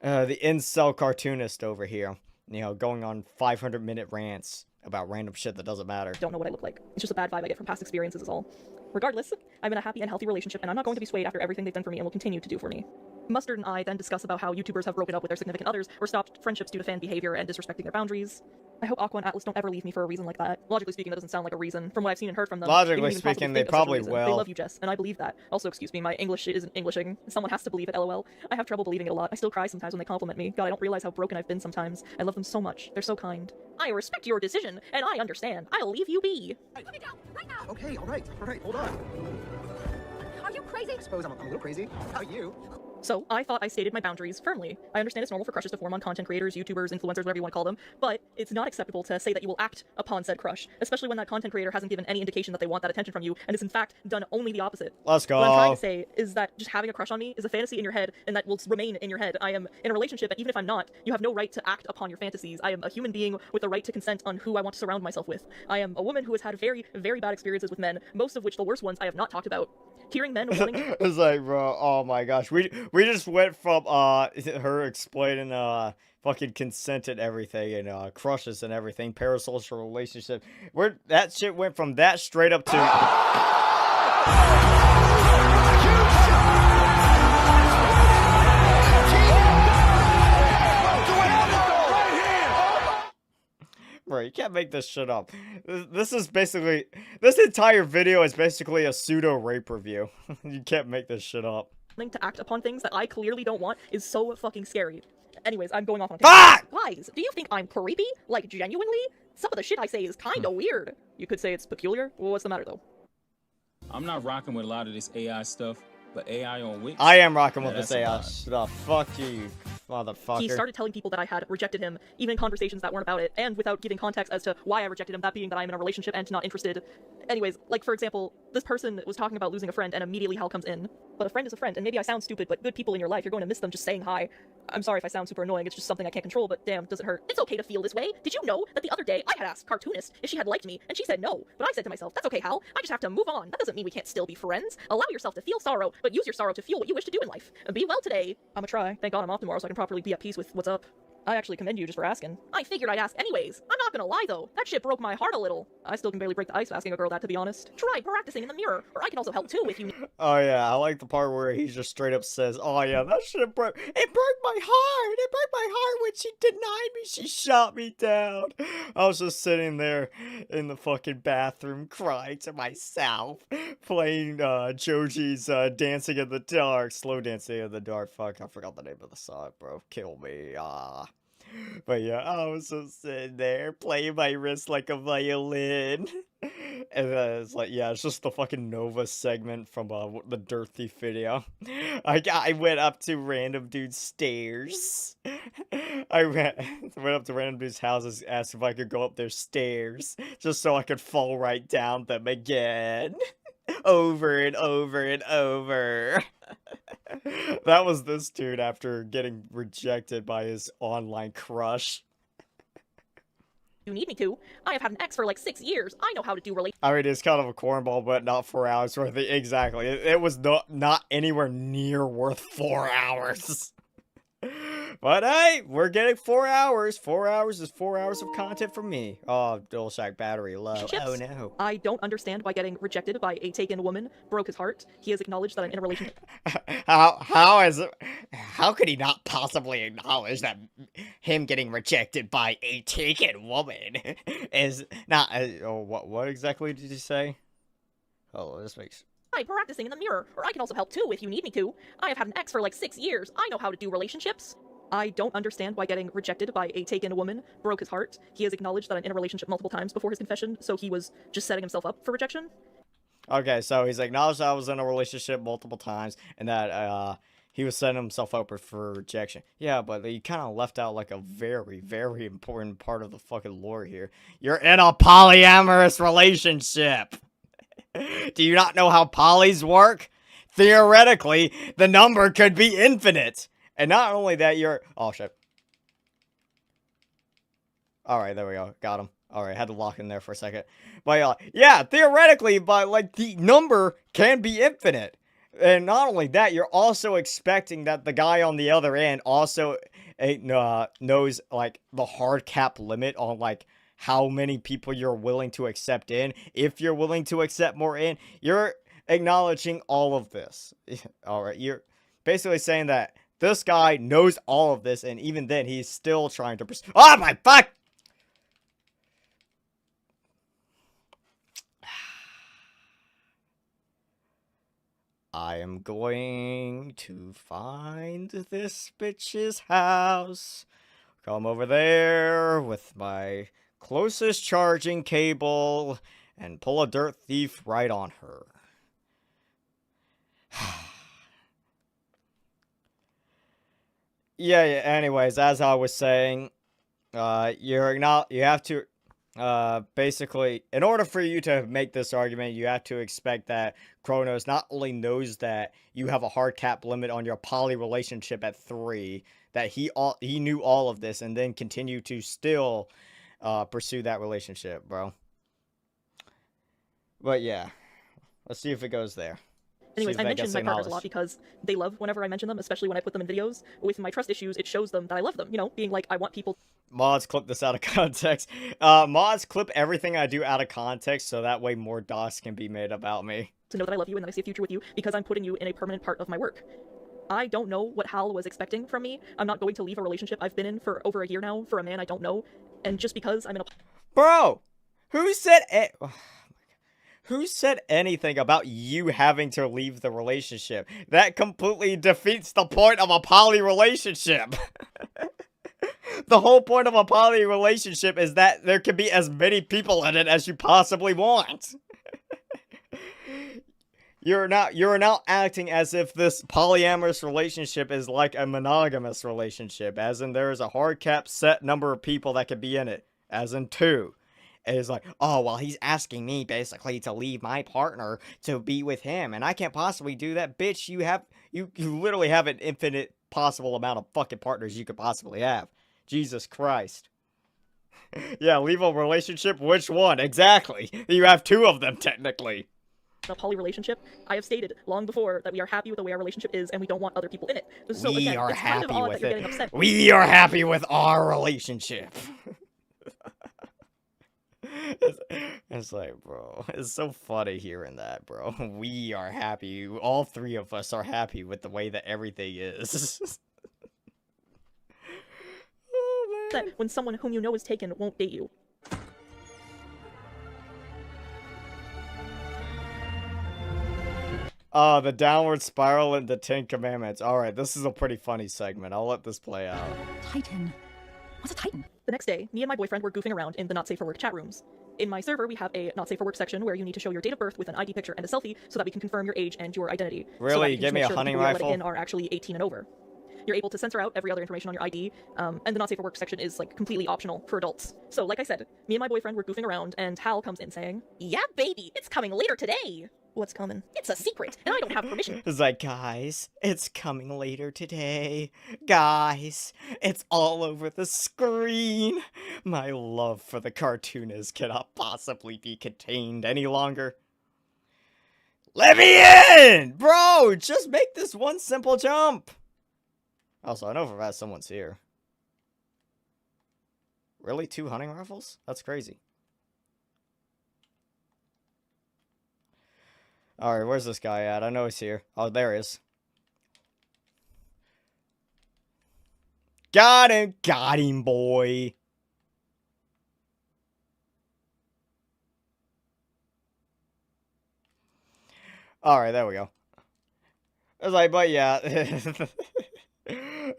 incel cartoonist over here. You know, going on 500-minute rants about random shit that doesn't matter. Don't know what I look like. It's just a bad vibe I get from past experiences is all. Regardless, I'm in a happy and healthy relationship, and I'm not going to be swayed after everything they've done for me and will continue to do for me. Mustard and I then discuss about how YouTubers have broken up with their significant others or stopped friendships due to fan behavior and disrespecting their boundaries. I hope Aqua and Atlas don't ever leave me for a reason like that. Logically speaking, that doesn't sound like a reason. From what I've seen and heard from them, logically speaking, they probably will. They love you, Jess, and I believe that. Also, excuse me, my English isn't Englishing. Someone has to believe it, lol. I have trouble believing it a lot. I still cry sometimes when they compliment me. God, I don't realize how broken I've been sometimes. I love them so much. They're so kind. I respect your decision, and I understand. I'll leave you be. Put me down, right now! Okay, alright, hold on. Are you crazy? I suppose I'm a little crazy. How about you? So, I thought I stated my boundaries firmly. I understand it's normal for crushes to form on content creators, YouTubers, influencers, whatever you want to call them, but it's not acceptable to say that you will act upon said crush, especially when that content creator hasn't given any indication that they want that attention from you, and is in fact done only the opposite. Let's go. What I'm trying to say is that just having a crush on me is a fantasy in your head, and that will remain in your head. I am in a relationship, and even if I'm not, you have no right to act upon your fantasies. I am a human being with the right to consent on who I want to surround myself with. I am a woman who has had very, very bad experiences with men, most of which the worst ones I have not talked about. Hearing men wanting It's like, bro, oh my gosh. We just went from her explaining fucking consent and everything and crushes and everything, parasocial relationship. That shit went from that straight up to Bro, you can't make this shit up. This entire video is basically a pseudo rape review. You can't make this shit up. to act upon things that I clearly don't want is so fucking scary. Anyways, I'm going off on a Fuck! Guys, do you think I'm creepy? Like, genuinely? Some of the shit I say is kinda weird. You could say it's peculiar. Well, what's the matter, though? I'm not rocking with a lot of this AI stuff, but AI on Wix... I am rocking with that's this AI stuff. Fuck you, motherfucker. He started telling people that I had rejected him, even in conversations that weren't about it, and without giving context as to why I rejected him, that being that I'm in a relationship and not interested. Anyways, like, for example, this person was talking about losing a friend, and immediately Hal comes in. But a friend is a friend, and maybe I sound stupid, but good people in your life, you're going to miss them just saying hi. I'm sorry if I sound super annoying, it's just something I can't control, but damn, does it hurt. It's okay to feel this way. Did you know that the other day I had asked Cartoonist if she had liked me, and she said no. But I said to myself, that's okay, Hal. I just have to move on. That doesn't mean we can't still be friends. Allow yourself to feel sorrow, but use your sorrow to fuel what you wish to do in life. Be well today. I'ma try. Thank God I'm off tomorrow so I can properly be at peace with what's up. I actually commend you just for asking. I figured I'd ask anyways. I'm not gonna lie though, that shit broke my heart a little. I still can barely break the ice asking a girl that, to be honest. Try practicing in the mirror, or I can also help too if you need. Oh yeah, I like the part where he just straight up says, oh yeah, that shit broke, it broke my heart, it broke my heart when she denied me, she shot me down. I was just sitting there in the fucking bathroom crying to myself, playing Joji's Dancing in the Dark, Slow Dancing in the Dark, fuck, I forgot the name of the song, bro, kill me, But yeah, I was just sitting there playing my wrist like a violin. And then it's like, yeah, it's just the fucking Nova segment from the Dirt Thief video. I went up to random dude's stairs. I went up to random dude's houses, asked if I could go up their stairs, just so I could fall right down them again. Over and over and over. That was this dude after getting rejected by his online crush. You need me to. I have had an ex for like 6 years. I know how to do I mean, it's kind of a cornball, but not 4 hours worth. Exactly. It was not anywhere near worth 4 hours. But hey, we're getting 4 hours. 4 hours is 4 hours of content from me. Oh, DualShock battery low. Oh no. I don't understand why getting rejected by a taken woman broke his heart. He has acknowledged that I'm in a relationship. How could he not possibly acknowledge that him getting rejected by a taken woman is not? What exactly did you say? Oh, this makes. I'm practicing in the mirror, or I can also help too if you need me to. I have had an ex for like 6 years. I know how to do relationships. I don't understand why getting rejected by a taken woman broke his heart. He has acknowledged that I'm in a relationship multiple times before his confession, so he was just setting himself up for rejection. Okay, so he's acknowledged that I was in a relationship multiple times, and that he was setting himself up for rejection. Yeah, but he kind of left out like a very, very important part of the fucking lore here. You're in a polyamorous relationship. Do you not know how polys work? Theoretically, the number could be infinite. And not only that, you're... Oh, shit. Alright, there we go. Got him. Alright, had to lock in there for a second. But, yeah, theoretically, but, like, the number can be infinite. And not only that, you're also expecting that the guy on the other end also knows, like, the hard cap limit on, like, how many people you're willing to accept in. If you're willing to accept more in, you're acknowledging all of this. Alright, you're basically saying that this guy knows all of this, and even then, he's still trying to oh my fuck! I am going to find this bitch's house. Come over there with my closest charging cable and pull a dirt thief right on her. Yeah, anyways, as I was saying, you have to, basically, in order for you to make this argument, you have to expect that Kronos not only knows that you have a hard cap limit on your poly relationship at 3, that he knew all of this and then continue to still, pursue that relationship, bro. But yeah, let's see if it goes there. Anyways, I mention my partners a lot because they love whenever I mention them, especially when I put them in videos. With my trust issues, it shows them that I love them, you know, being like, I want people... Mods, clip this out of context. Mods, clip everything I do out of context so that way more DOS can be made about me. To know that I love you and that I see a future with you because I'm putting you in a permanent part of my work. I don't know what Hal was expecting from me. I'm not going to leave a relationship I've been in for over a year now for a man I don't know. And just because I'm in a... Bro! Who said Who said anything about you having to leave the relationship? That completely defeats the point of a poly relationship. The whole point of a poly relationship is that there can be as many people in it as you possibly want. You're now acting as if this polyamorous relationship is like a monogamous relationship, as in there is a hard cap set number of people that can be in it, as in 2. It's like, oh, well, he's asking me basically to leave my partner to be with him, and I can't possibly do that. Bitch, you literally have an infinite possible amount of fucking partners you could possibly have. Jesus Christ. Yeah, leave a relationship? Which one? Exactly. You have 2 of them, technically. A poly relationship, I have stated long before that we are happy with the way our relationship is and we don't want other people in it. So we again, are it's kind of happy odd with that you're it. getting upset. We are happy with our relationship. It's like, bro, it's so funny hearing that, bro. We are happy. All 3 of us are happy with the way that everything is. Oh, man. That when someone whom you know is taken won't date you. The downward spiral in the 10 Commandments. Alright, this is a pretty funny segment. I'll let this play out. Titan. What's a Titan? The next day, me and my boyfriend were goofing around in the Not Safe for Work chat rooms. In my server, we have a Not Safe for Work section where you need to show your date of birth with an ID picture and a selfie so that we can confirm your age and your identity. Really? So Give me a hunting rifle? In are actually 18 and over. You're able to censor out every other information on your ID, and the Not Safe for Work section is like completely optional for adults. So like I said, me and my boyfriend were goofing around and Hal comes in saying, "Yeah, baby, it's coming later today." What's coming? It's a secret, and I don't have permission. It's like, guys, it's coming later today. Guys, it's all over the screen. My love for the cartoonist cannot possibly be contained any longer. Let me in! Bro, just make this one simple jump. Also, I know for a fact someone's here. Really? 2 hunting rifles? That's crazy. Alright, where's this guy at? I know he's here. Oh, there he is. Got him, boy. Alright, there we go. I was like, but yeah.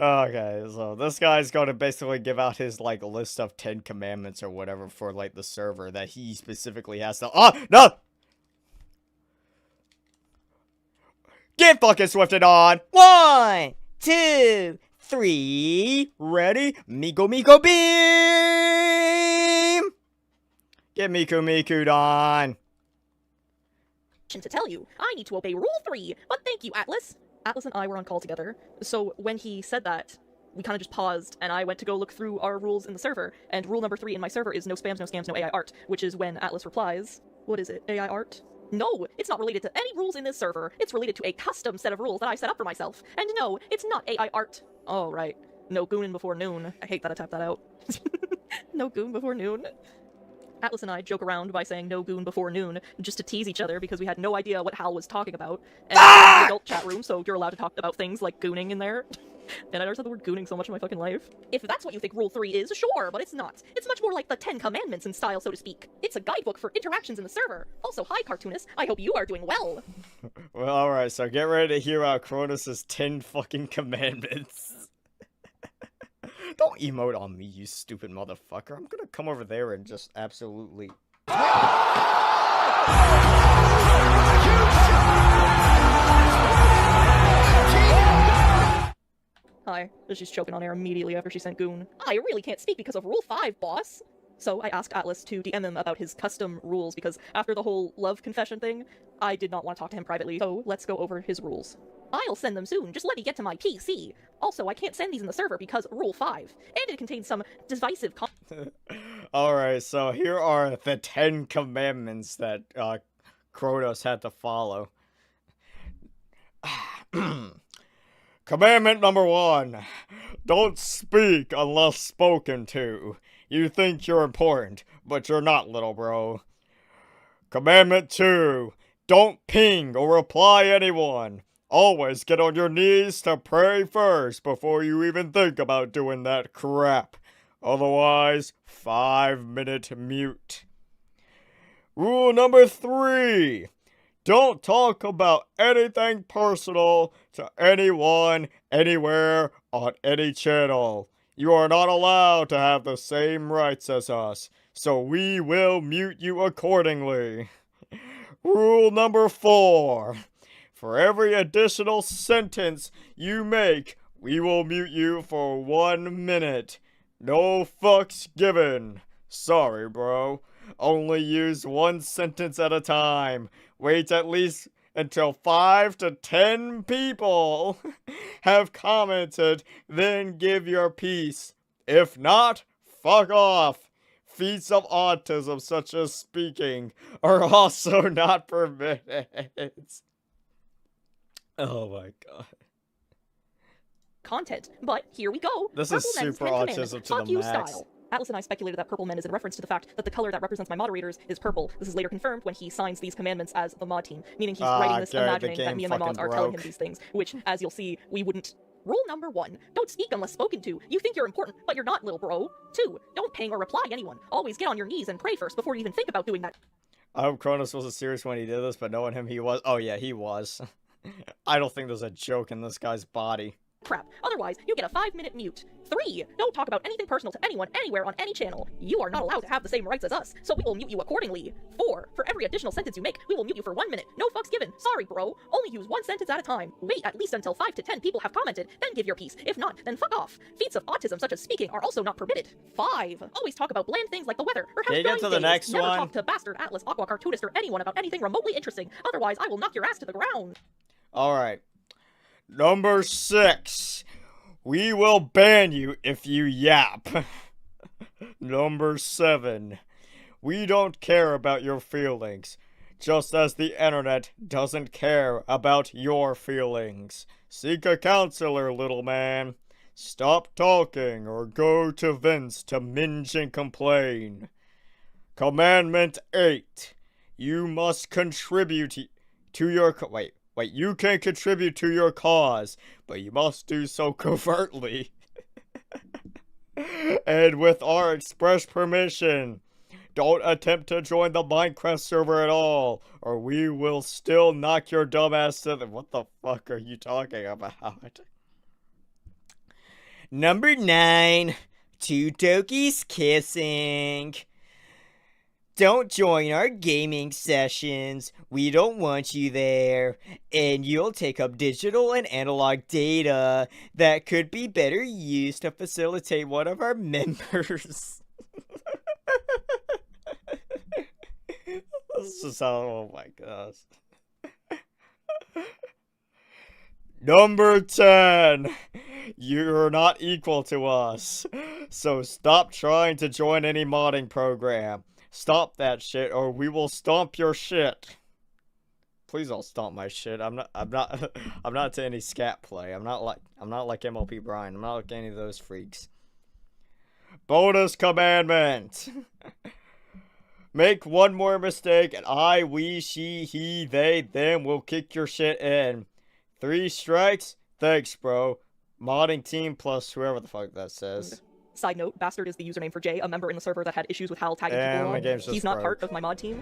Okay, so this guy's going to basically give out his, like, list of 10 commandments or whatever for, like, the server that he specifically has to- Oh, no! Get fucking swifted on! 1, 2, 3, ready? Miko beam! Get Miku on! To tell you, I need to obey Rule 3, but thank you, Atlas. Atlas and I were on call together, so when he said that, we kind of just paused, and I went to go look through our rules in the server, and rule number 3 in my server is no spams, no scams, no AI art, which is when Atlas replies, what is it, AI art? No, it's not related to any rules in this server. It's related to a custom set of rules that I set up for myself. And no, it's not AI art. Oh, right. No goonin before noon. I hate that I tapped that out. No goon before noon. Atlas and I joke around by saying no goon before noon, just to tease each other because we had no idea what Hal was talking about. And it's the adult chat room, so you're allowed to talk about things like gooning in there. And I never said the word gooning so much in my fucking life. If that's what you think Rule 3 is, sure, but it's not. It's much more like the 10 Commandments in style, so to speak. It's a guidebook for interactions in the server. Also, hi, cartoonist. I hope you are doing well. Well, alright, so get ready to hear out Cronus' 10 fucking commandments. Don't emote on me, you stupid motherfucker. I'm gonna come over there and just absolutely... Hi. She's choking on air immediately after she sent goon. I really can't speak because of Rule 5, boss. So I asked Atlas to DM him about his custom rules because after the whole love confession thing, I did not want to talk to him privately, so let's go over his rules. I'll send them soon, just let me get to my PC. Also, I can't send these in the server because Rule 5, and it contains some divisive Alright, so here are the 10 commandments that Kronos had to follow. Commandment number 1. Don't speak unless spoken to. You think you're important, but you're not, little bro. Commandment 2. Don't ping or reply anyone. Always get on your knees to pray first before you even think about doing that crap. Otherwise, 5-minute mute. Rule number 3. Don't talk about anything personal to anyone, anywhere, on any channel. You are not allowed to have the same rights as us, so we will mute you accordingly. Rule number 4. For every additional sentence you make, we will mute you for 1 minute. No fucks given. Sorry, bro. Only use 1 sentence at a time. Wait at least until 5 to 10 people have commented, then give your piece. If not, fuck off. Feats of autism, such as speaking, are also not permitted. Oh my god. content, but here we go. This Purple is Men's super 10 autism Commandments, to the fuck you max. style. Atlas and I speculated that purple men is in reference to the fact that the color that represents my moderators is purple. This is later confirmed when he signs these commandments as the mod team, meaning he's writing this imagining that me and my mods are telling him these things, which, as you'll see, we wouldn't. Rule number 1, don't speak unless spoken to. You think you're important, but you're not, little bro. 2, don't ping or reply anyone. Always get on your knees and pray first before you even think about doing that. I hope Kronos wasn't serious when he did this, but knowing him, he was. Oh yeah, he was. I don't think there's a joke in this guy's body. Crap. Otherwise, you get a 5-minute mute. 3, don't talk about anything personal to anyone, anywhere, on any channel. You are not allowed to have the same rights as us, so we will mute you accordingly. 4, for every additional sentence you make, we will mute you for 1 minute. No fucks given. Sorry, bro. Only use 1 sentence at a time. Wait at least until 5 to 10 people have commented, then give your piece. If not, then fuck off. Feats of autism such as speaking are also not permitted. 5, always talk about bland things like the weather or how Can you get to the next Never one? talk to Bastard, Atlas, Aqua, Cartoonist, or anyone about anything remotely interesting. Otherwise, I will knock your ass to the ground. Alright. Number 6. We will ban you if you yap. Number 7. We don't care about your feelings, just as the internet doesn't care about your feelings. Seek a counselor, little man. Stop talking or go to Vince to minge and complain. Commandment 8. You must contribute to your... Wait, you can contribute to your cause, but you must do so covertly. And with our express permission. Don't attempt to join the Minecraft server at all, or we will still knock your dumb ass to the... What the fuck are you talking about? Number 9. 2 Dokis kissing. Don't join our gaming sessions. We don't want you there. And you'll take up digital and analog data that could be better used to facilitate one of our members. This is how, oh my gosh. Number 10. You're not equal to us. So stop trying to join any modding program. Stop that shit or we will stomp your shit. Please don't stomp my shit. I'm not to any scat play. I'm not like MLP Brian. I'm not like any of those freaks. Bonus commandment. Make one more mistake and I, we, she, he, they, them will kick your shit in. 3 strikes? Thanks, bro. Modding team plus whoever the fuck that says. Side note, Bastard is the username for Jay, a member in the server that had issues with Hal tagging people along. He's not part of my mod team.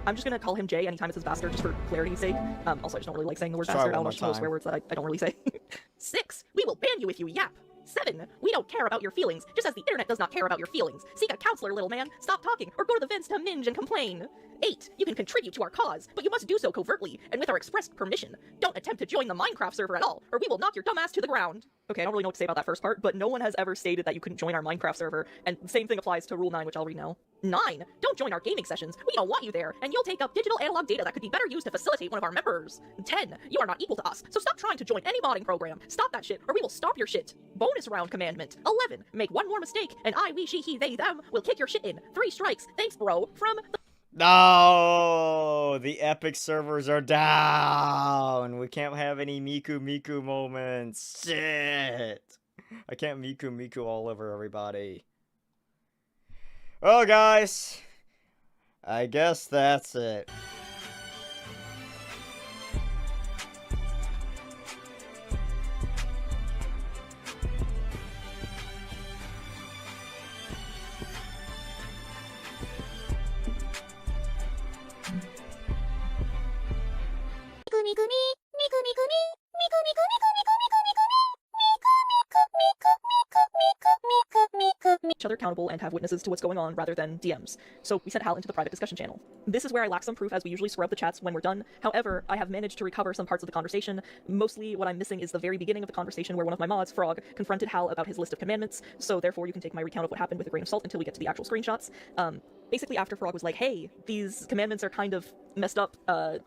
I'm just gonna call him Jay anytime it says Bastard, just for clarity's sake. Also, I just don't really like saying the word Bastard. I don't know some swear words that I don't really say. 6. We will ban you if you yap. 7. We don't care about your feelings, just as the internet does not care about your feelings. Seek a counselor, little man. Stop talking, or go to the vents to minge and complain. 8. You can contribute to our cause, but you must do so covertly, and with our expressed permission. Don't attempt to join the Minecraft server at all, or we will knock your dumb ass to the ground. Okay, I don't really know what to say about that first part, but no one has ever stated that you couldn't join our Minecraft server, and the same thing applies to Rule 9, which I'll read now. 9. Don't join our gaming sessions. We don't want you there, and you'll take up digital analog data that could be better used to facilitate one of our members. 10. You are not equal to us, so stop trying to join any modding program. Stop that shit, or we will stop your shit. Bonus round commandment. 11. Make one more mistake, and I, we, she, he, they, them will kick your shit in. 3 strikes. Thanks, bro. From the No, the epic servers are down. We can't have any Miku moments. Shit. I can't Miku all over everybody. Well, guys, I guess that's it. each other accountable and have witnesses to what's going on rather than DMs. So we sent Hal into the private discussion channel. This is where I lack some proof, as we usually scrub the chats when we're done. However, I have managed to recover some parts of the conversation. Mostly what I'm missing is the very beginning of the conversation where one of my mods, Frog, confronted Hal about his list of commandments, so therefore you can take my recount of what happened with a grain of salt until we get to the actual screenshots. Basically after Frog was like, hey, these commandments are kind of messed up,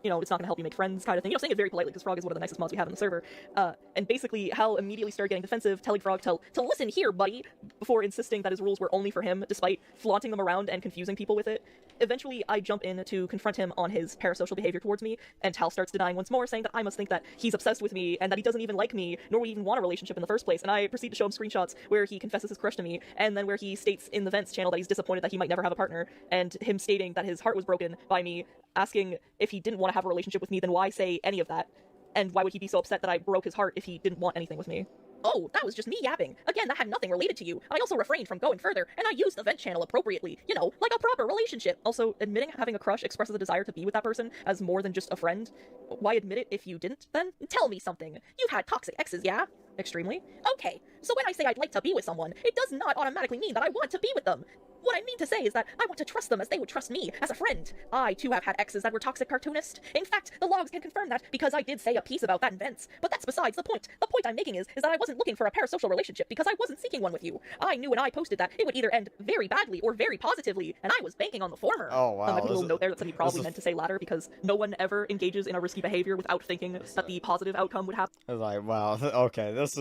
you know, it's not gonna help you make friends kind of thing. You know, saying it very politely because Frog is one of the nicest mods we have in the server. And basically Hal immediately started getting defensive, telling Frog to listen here, buddy, before insisting that his rules were only for him, despite flaunting them around and confusing people with it. Eventually, I jump in to confront him on his parasocial behavior towards me, and Hal starts denying once more, saying that I must think that he's obsessed with me, and that he doesn't even like me, nor would even want a relationship in the first place. And I proceed to show him screenshots where he confesses his crush to me, and then where he states in the Vents channel that he's disappointed that he might never have a partner, and him stating that his heart was broken by me, asking if he didn't want to have a relationship with me, then why say any of that? And why would he be so upset that I broke his heart if he didn't want anything with me? Oh, that was just me yapping. Again, that had nothing related to you. I also refrained from going further, and I used the vent channel appropriately. You know, like a proper relationship. Also, admitting having a crush expresses a desire to be with that person as more than just a friend. Why admit it if you didn't, then? Tell me something. You've had toxic exes, yeah? Extremely. Okay, so when I say I'd like to be with someone, it does not automatically mean that I want to be with them. What I mean to say is that I want to trust them as they would trust me, as a friend. I, too, have had exes that were toxic cartoonists. In fact, the logs can confirm that, because I did say a piece about that in Vents. But that's besides the point. The point I'm making is that I wasn't looking for a parasocial relationship because I wasn't seeking one with you. I knew when I posted that it would either end very badly or very positively, and I was banking on the former. Oh, wow. I put a little note there that said he probably meant to say latter, because no one ever engages in a risky behavior without thinking that the positive outcome would happen. I was like, wow, okay, this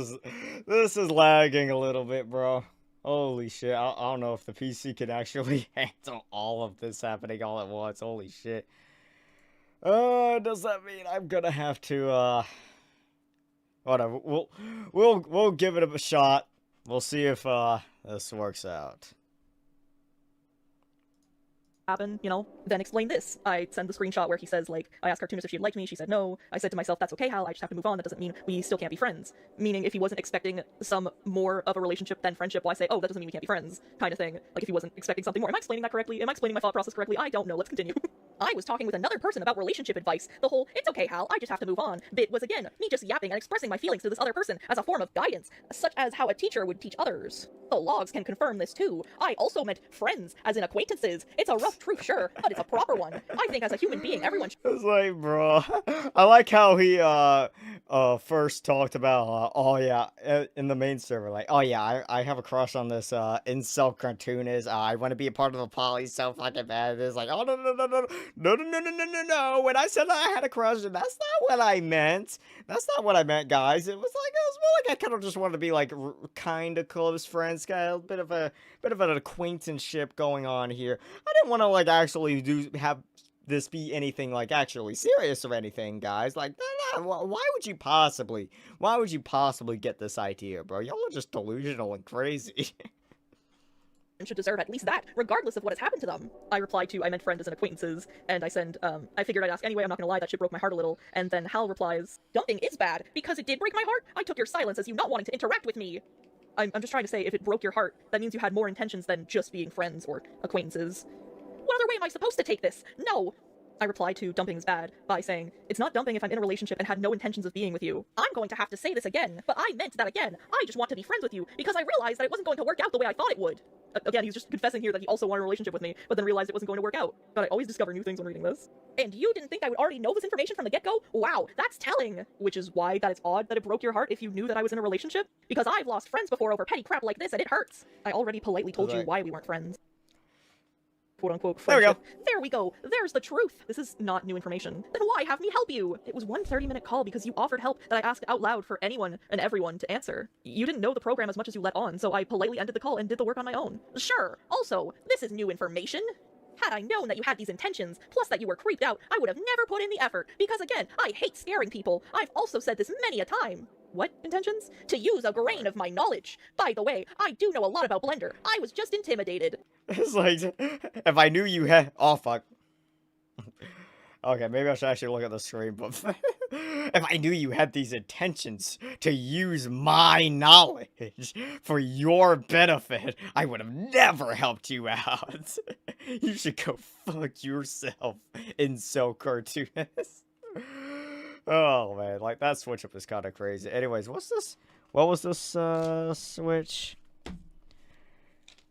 is lagging a little bit, bro. Holy shit, I don't know if the PC can actually handle all of this happening all at once. Holy shit. Does that mean I'm gonna have to, whatever, we'll give it a shot. We'll see if, this works out. Happen, you know, then explain this. I send the screenshot where he says, like, I asked Cartoonist if she'd like me, she said no. I said to myself, that's okay, Hal, I just have to move on, that doesn't mean we still can't be friends. Meaning, if he wasn't expecting some more of a relationship than friendship, why say, oh, that doesn't mean we can't be friends, kind of thing. Like, if he wasn't expecting something more. Am I explaining that correctly? Am I explaining my thought process correctly? I don't know, let's continue. I was talking with another person about relationship advice. The whole, it's okay, Hal, I just have to move on bit was, again, me just yapping and expressing my feelings to this other person as a form of guidance, such as how a teacher would teach others. The logs can confirm this too. I also meant friends, as in acquaintances. It's a rough truth, sure, but it's a proper one. I think as a human being, everyone It's like, bro, I like how he, first talked about, oh yeah, in the main server, like, oh yeah, I have a crush on this, incel cartoonist, I want to be a part of a poly so fucking bad. It's like, oh no, No. When I said I had a crush, that's not what I meant. That's not what I meant, guys. It was more like I kind of just wanted to be like kind of close friends, guys. A bit of an acquaintanceship going on here. I didn't want to like actually have this be anything like actually serious or anything, guys. Like, no. Why would you possibly get this idea, bro? Y'all are just delusional and crazy. Should deserve at least that, regardless of what has happened to them. I replied to, I meant friends as in acquaintances, and I send, I figured I'd ask anyway, I'm not gonna lie, that shit broke my heart a little, and then Hal replies, dumping is bad, because it did break my heart. I took your silence as you not wanting to interact with me. I'm just trying to say, if it broke your heart, that means you had more intentions than just being friends or acquaintances. What other way am I supposed to take this? No! I replied to dumping is bad by saying, it's not dumping if I'm in a relationship and had no intentions of being with you. I'm going to have to say this again, but I meant that again. I just want to be friends with you because I realized that it wasn't going to work out the way I thought it would. Again, he's just confessing here that he also wanted a relationship with me, but then realized it wasn't going to work out. But I always discover new things when reading this. And you didn't think I would already know this information from the get-go? Wow, that's telling! Which is why that it's odd that it broke your heart if you knew that I was in a relationship? Because I've lost friends before over petty crap like this and it hurts. I already politely told you why we weren't friends. Quote-unquote friendship. There we go. There's the truth. This is not new information. Then why have me help you? It was one 30-minute call because you offered help that I asked out loud for anyone and everyone to answer. You didn't know the program as much as you let on, so I politely ended the call and did the work on my own. Sure. Also, this is new information. Had I known that you had these intentions, plus that you were creeped out, I would have never put in the effort, because again, I hate scaring people. I've also said this many a time. What intentions? To use a grain of my knowledge. By the way, I do know a lot about Blender. I was just intimidated. It's like, if I knew you had... Oh, fuck. Okay, maybe I should actually look at the screen, but... if I knew you had these intentions to use my knowledge for your benefit, I would have never helped you out. You should go fuck yourself, incel cartoonist. Oh, man, like, that switch up is kind of crazy. Anyways, what's this? What was this, switch?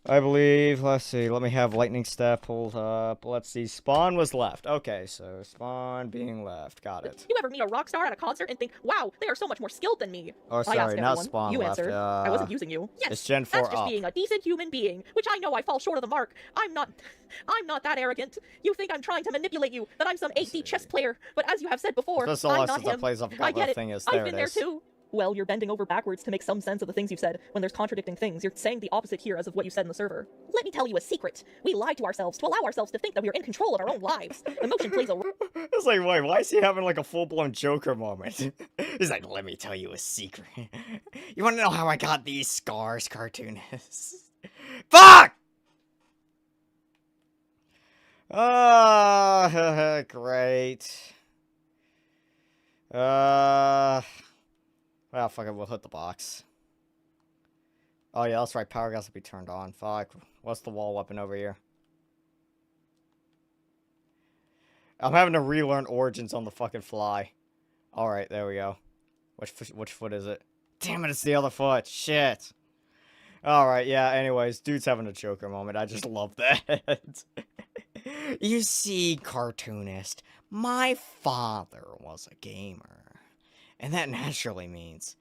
I believe, let's see, let me have lightning staff pulled up. Let's see, spawn was left. Okay, so spawn being left. Got it. You ever meet a rock star at a concert and think, wow, they are so much more skilled than me? Oh, sorry, I asked not everyone. spawn you left. answered. I wasn't using you. Yes, it's Gen 4 that's just up. being a decent human being, which I know I fall short of the mark. I'm not that arrogant. You think I'm trying to manipulate you, that I'm some 8D chess player, but as you have said before, I'm not him. I get it. I've been there too. Well, you're bending over backwards to make some sense of the things you've said when there's contradicting things. You're saying the opposite here as of what you said in the server. Let me tell you a secret. We lie to ourselves to allow ourselves to think that we are in control of our own lives. Emotion plays a role. It's like, wait, why is he having like a full-blown Joker moment? He's like, let me tell you a secret. You want to know how I got these scars, cartoonist? Fuck! Great. Well, fuck it, we'll hit the box. Oh, yeah, that's right, power gas will be turned on. Fuck. What's the wall weapon over here? I'm having to relearn Origins on the fucking fly. Alright, there we go. Which foot is it? Damn it, it's the other foot. Shit. Alright, yeah, anyways, dude's having a Joker moment. I just love that. You see, cartoonist, my father was a gamer. And that naturally means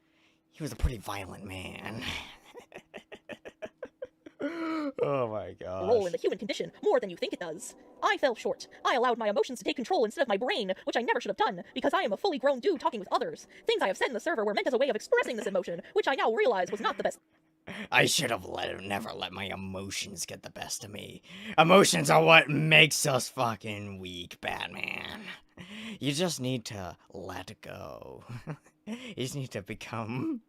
he was a pretty violent man. Oh my gosh. Role in the human condition more than you think it does. I fell short. I allowed my emotions to take control instead of my brain, which I never should have done, because I am a fully grown dude talking with others. Things I have said in the server were meant as a way of expressing this emotion, which I now realize was not the best. I should have never let my emotions get the best of me. Emotions are what makes us fucking weak, Batman. You just need to let go. You just need to become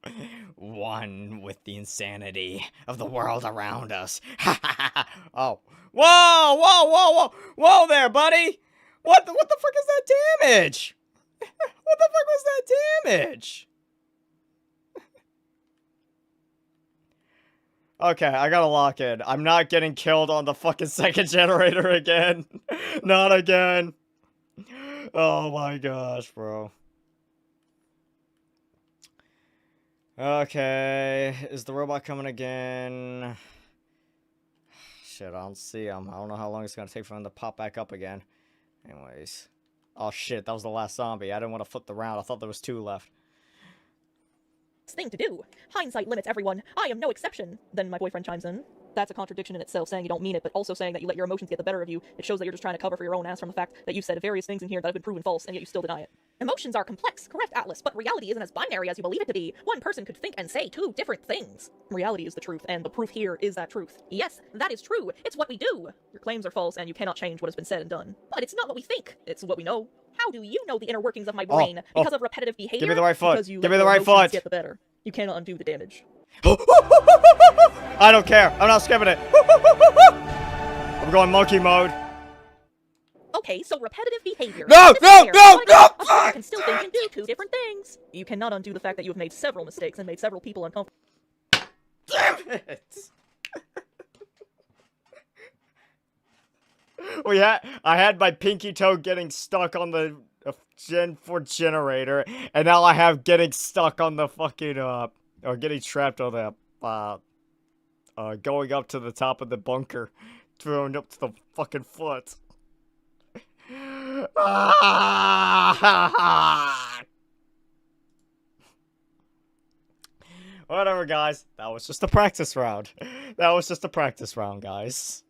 one with the insanity of the world around us. Oh. Whoa there, buddy! What the fuck is that damage? What the fuck was that damage? Okay, I gotta lock in. I'm not getting killed on the fucking second generator again. Not again. Oh my gosh, bro. Okay, is the robot coming again? Shit, I don't see him. I don't know how long it's gonna take for him to pop back up again. Anyways. Oh shit, that was the last zombie. I didn't want to flip the round. I thought there was 2 left. Thing to do. Hindsight limits everyone. I am no exception. Then my boyfriend chimes in. That's a contradiction in itself, saying you don't mean it, but also saying that you let your emotions get the better of you. It shows that you're just trying to cover for your own ass from the fact that you've said various things in here that have been proven false, and yet you still deny it. Emotions are complex, correct, Atlas, but reality isn't as binary as you believe it to be. One person could think and say two different things. Reality is the truth, and the proof here is that truth. Yes, that is true. It's what we do. Your claims are false, and you cannot change what has been said and done. But it's not what we think. It's what we know. How do you know the inner workings of my brain? Because of repetitive behavior? Give me the right foot. Because you Give let me the your right emotions foot. get the better. You cannot undo the damage. I don't care. I'm not skipping it. I'm going monkey mode. Okay, so repetitive behavior. No, This is no, fair. no, But no! again, you can still think and do two different things. You cannot undo the fact that you have made several mistakes and made several people uncomfortable. Damn it! I had my pinky toe getting stuck on the Gen 4 generator, and now I have getting stuck on the fucking, or getting trapped on the, going up to the top of the bunker, thrown up to the fucking foot. Whatever, guys. That was just a practice round. That was just a practice round, guys.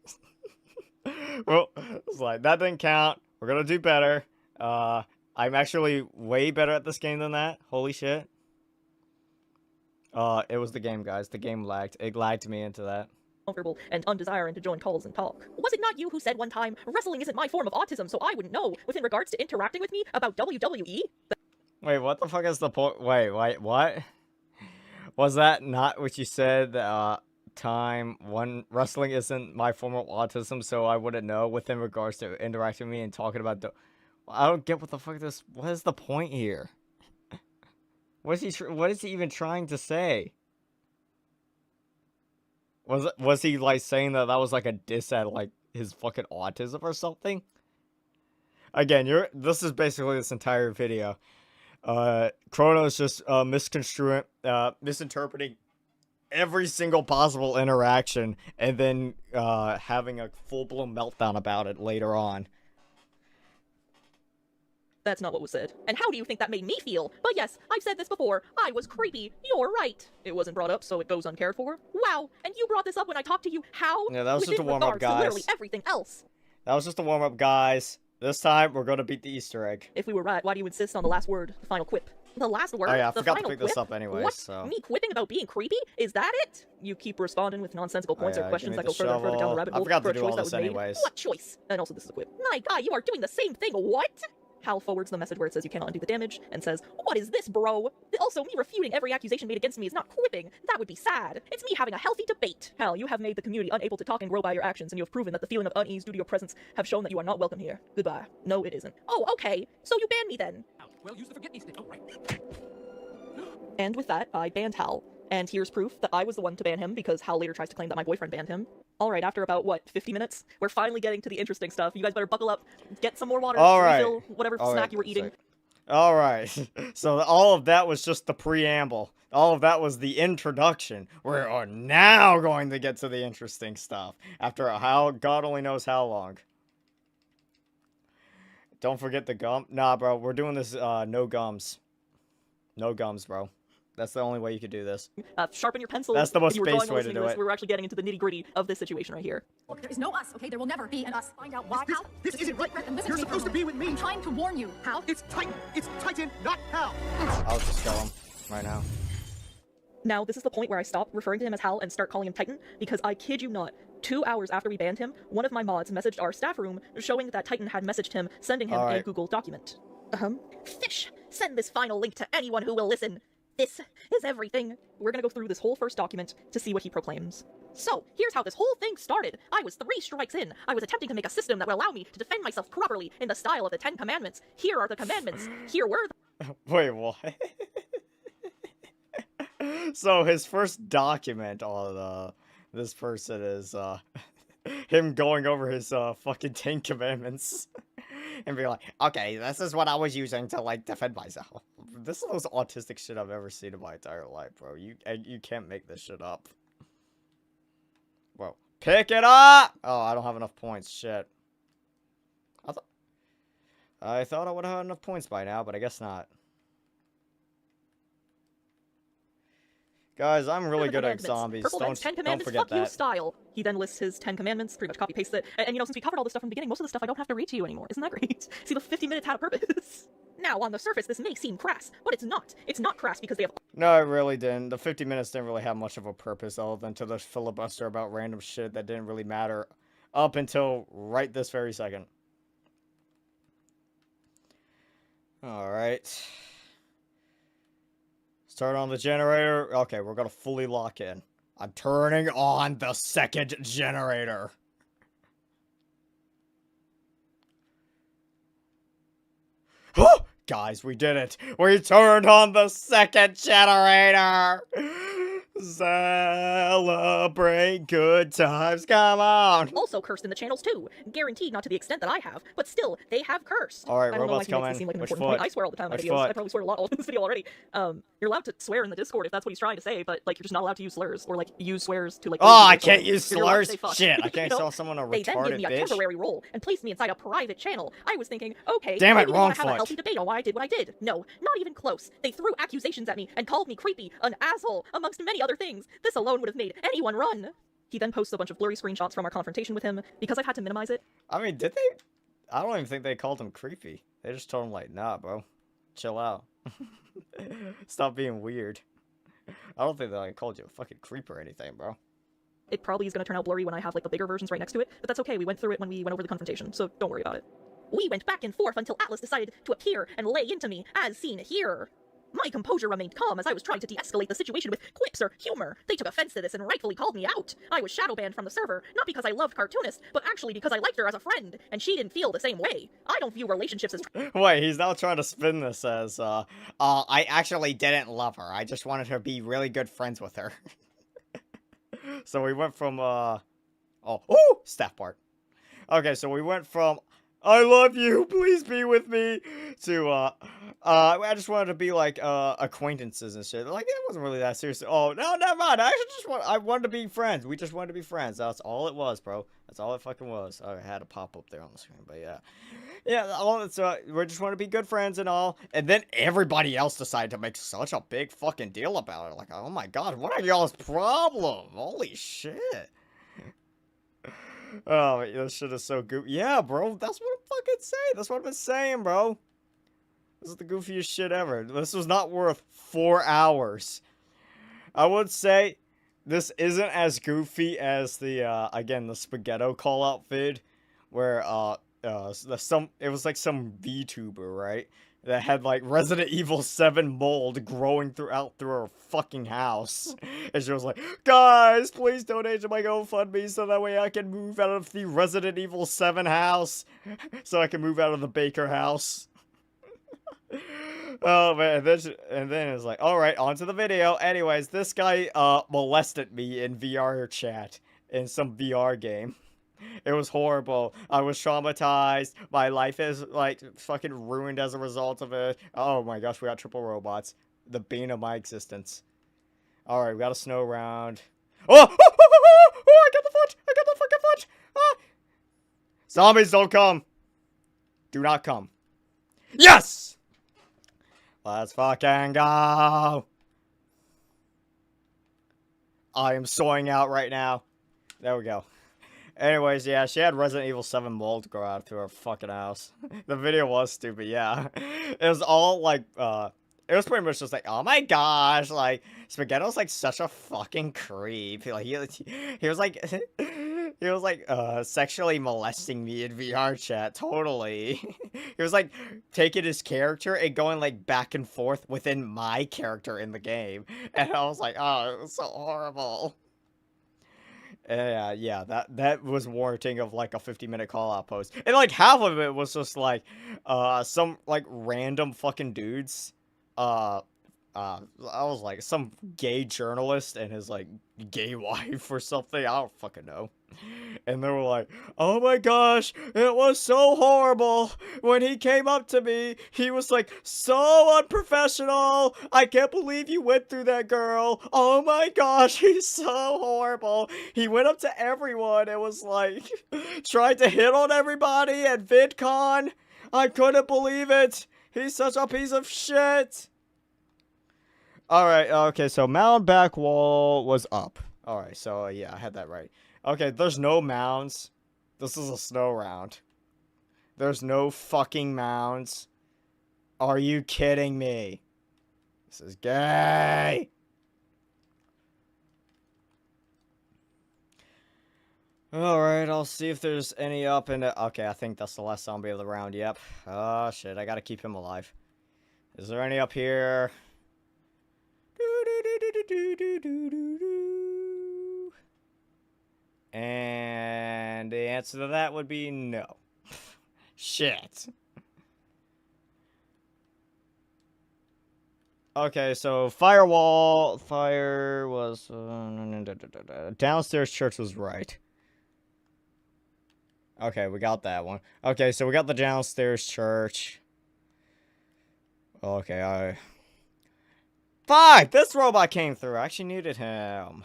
Well, it's like, that didn't count. We're gonna do better. I'm actually way better at this game than that. Holy shit. It was the game, guys. The game lagged. It lagged me into that. Comfortable and undesiring to join calls and talk. Was it not you who said one time, wrestling isn't my form of autism, so I wouldn't know, within regards to interacting with me about WWE? Wait, what the fuck is the point? Wait, what? Was that not what you said, wrestling isn't my form of autism, so I wouldn't know, within regards to interacting with me and talking about I don't get what the fuck what is the point here? What is he even trying to say? Was he like saying that was like a diss at like his fucking autism or something? Again, this is basically this entire video. Chrono's just misinterpreting every single possible interaction and then having a full-blown meltdown about it later on. That's not what was said. And how do you think that made me feel? But yes, I've said this before. I was creepy. You're right. It wasn't brought up, so it goes uncared for. Wow. And you brought this up when I talked to you. How? Yeah, that was just a warm-up, regards to guys. literally everything else. That was just a warm-up, guys. This time, we're gonna beat the Easter egg. If we were right, why do you insist on the last word, the final quip? The last word? Oh yeah, I the forgot to final pick this quip? up anyways, What? so... Me quipping about being creepy? Is that it? You keep responding with nonsensical points or questions that go further and further down the rabbit hole I forgot for to a do choice all that this was made. anyways. What choice? And also, this is a quip. My god, you are doing the same thing. What? Hal forwards the message where it says you cannot undo the damage, and says, "What is this, bro?" Also, me refuting every accusation made against me is not quipping. That would be sad. It's me having a healthy debate. Hal, you have made the community unable to talk and grow by your actions, and you have proven that the feeling of unease due to your presence have shown that you are not welcome here. Goodbye. No, it isn't. Oh, okay. So you ban me then. Well, use the forget me stick. Oh, right. And with that, I banned Hal. And here's proof that I was the one to ban him, because Hal later tries to claim that my boyfriend banned him. Alright, after about, 50 minutes? We're finally getting to the interesting stuff. You guys better buckle up, get some more water, refill whatever snack you were eating. Alright, so all of that was just the preamble. All of that was the introduction. We are now going to get to the interesting stuff. After God only knows how long. Don't forget the gum. Nah, bro, we're doing this, no gums. No gums, bro. That's the only way you could do this. Sharpen your pencil. That's the most if you were base drawing or way to listening do this, it. We're actually getting into the nitty-gritty of this situation right here. Look, there is no us, okay? There will never be an us. Find out why. Hal? This isn't right. And listen You're me, supposed to be with me. I'm trying to warn you. Hal? It's Titan. It's Titan, not Hal. I'll just kill him right now. Now, this is the point where I stop referring to him as Hal and start calling him Titan, because I kid you not, 2 hours after we banned him, one of my mods messaged our staff room showing that Titan had messaged him, sending him a Google document. Fish! Send this final link to anyone who will listen. This is everything. We're gonna go through this whole first document to see what he proclaims. So, here's how this whole thing started. I was 3 strikes in. I was attempting to make a system that would allow me to defend myself properly in the style of the 10 Commandments. Here are the commandments. Here were the— Wait, what? So his first document on this person is him going over his fucking 10 commandments and be like, okay, this is what I was using to like defend myself. This is the most autistic shit I've ever seen in my entire life, bro. You can't make this shit up. Whoa. Pick it up! Oh, I don't have enough points. Shit. I thought I would have had enough points by now, but I guess not. Guys, I'm really the good at commandments. zombies. Purple Man's 10 Don't commandments, forget fuck you that. style. He then lists his 10 commandments, pretty much copy paste it. And you know, since we covered all this stuff in the beginning, most of the stuff I don't have to read to you anymore. Isn't that great? See, the 50 minutes had a purpose. Now, on the surface, this may seem crass, but it's not. It's not crass because they have... No, it really didn't. The 50 minutes didn't really have much of a purpose other than to just filibuster about random shit that didn't really matter up until right this very second. Alright. Start on the generator. Okay, we're gonna fully lock in. I'm turning on the second generator. Guys, we did it. We turned on the second generator. Celebrate good times. Come on. Also cursed in the channels too. Guaranteed not to the extent that I have, but still, they have cursed. All right, I don't robots know why he makes coming. this seem like an Which important point. foot? I swear all the time in my Which videos. foot? I probably swear a lot all in this video already. You're allowed to swear in the Discord if that's what he's trying to say, but like you're just not allowed to use slurs or like use swears to like. Oh, I people. can't use You're allowed to slurs. say fuck. Shit, I You can't know? tell someone a They then give retarded me a bitch. temporary role and placed me inside a private channel. I was thinking, okay, Damn it, maybe they wrong want to have a foot. healthy debate on why I did what I did. No, not even close. They threw accusations at me and called me creepy, an asshole, amongst many other things. This alone would have made anyone run. He then posts a bunch of blurry screenshots from our confrontation with him. Because I've had to minimize it, I mean, did they? I don't even think they called him creepy. They just told him like, nah, bro, chill out. Stop being weird. I don't think they like called you a fucking creep or anything, bro. it probably is going to turn out blurry when I have like the bigger versions right next to it, but that's okay. We went through it when we went over the confrontation, so don't worry about it. We went back and forth until Atlas decided to appear and lay into me, as seen here. My composure remained calm as I was trying to de-escalate the situation with quips or humor. They took offense to this and rightfully called me out. I was shadow banned from the server, not because I loved Cartoonist, but actually because I liked her as a friend, and she didn't feel the same way. I don't view relationships as... Wait, he's now trying to spin this as, I actually didn't love her. I just wanted to be really good friends with her. So we went from, staff part. Okay, so we went from, I love you, please be with me, to, I just wanted to be, like, acquaintances and shit. Like, it wasn't really that serious. Oh, no, never mind. I wanted to be friends. We just wanted to be friends. That's all it was, bro. That's all it fucking was. I had a pop up there on the screen, but yeah. Yeah, so we just want to be good friends and all. And then everybody else decided to make such a big fucking deal about it. Like, oh my god, what are y'all's problem? Holy shit. Oh, this shit is so goofy. Yeah, bro, that's what I'm fucking saying. That's what I've been saying, bro. This is the goofiest shit ever. This was not worth 4 hours. I would say this isn't as goofy as the, again, the Spaghetto call-out vid, where, it was like some VTuber, right? That had like Resident Evil 7 mold growing through her fucking house. And she was like, guys, please donate to my GoFundMe so that way I can move out of the Resident Evil 7 house. So I can move out of the Baker house. Oh man, and then it's like, alright, on to the video. Anyways, this guy molested me in VR chat in some VR game. It was horrible. I was traumatized. My life is, like, fucking ruined as a result of it. Oh my gosh, we got triple robots. The bane of my existence. Alright, we got a snow round. Oh! I got the foot! I got the fucking foot! Ah! Zombies, don't come! Do not come. Yes! Let's fucking go! I am soaring out right now. There we go. Anyways, yeah, she had Resident Evil 7 mold grow out through her fucking house. The video was stupid, yeah. It was all, like, it was pretty much just like, oh my gosh, like, Spaghetto's, like, such a fucking creep. Like, he was, like, he was, like, sexually molesting me in VR chat, totally. He was, like, taking his character and going, like, back and forth within my character in the game. And I was like, oh, it was so horrible. Yeah, that was warranting of, like, a 50-minute call-out post. And, like, half of it was just, like, some, like, random fucking dudes. I was like, some gay journalist and his, like, gay wife or something. I don't fucking know. And they were like, oh my gosh, it was so horrible. When he came up to me, he was like, so unprofessional. I can't believe you went through that, girl. Oh my gosh, he's so horrible. He went up to everyone and was like, tried to hit on everybody at VidCon. I couldn't believe it. He's such a piece of shit. Alright, okay, so mound back wall was up. Alright, so yeah, I had that right. Okay, there's no mounds. This is a snow round. There's no fucking mounds. Are you kidding me? This is gay! Alright, I'll see if there's any up in it. Okay, I think that's the last zombie of the round, yep. Oh shit, I gotta keep him alive. Is there any up here? And the answer to that would be no. Shit. Okay, so fire was downstairs church was right. Okay, we got that one. Okay, so we got the downstairs church. Okay, fuck! This robot came through. I actually needed him.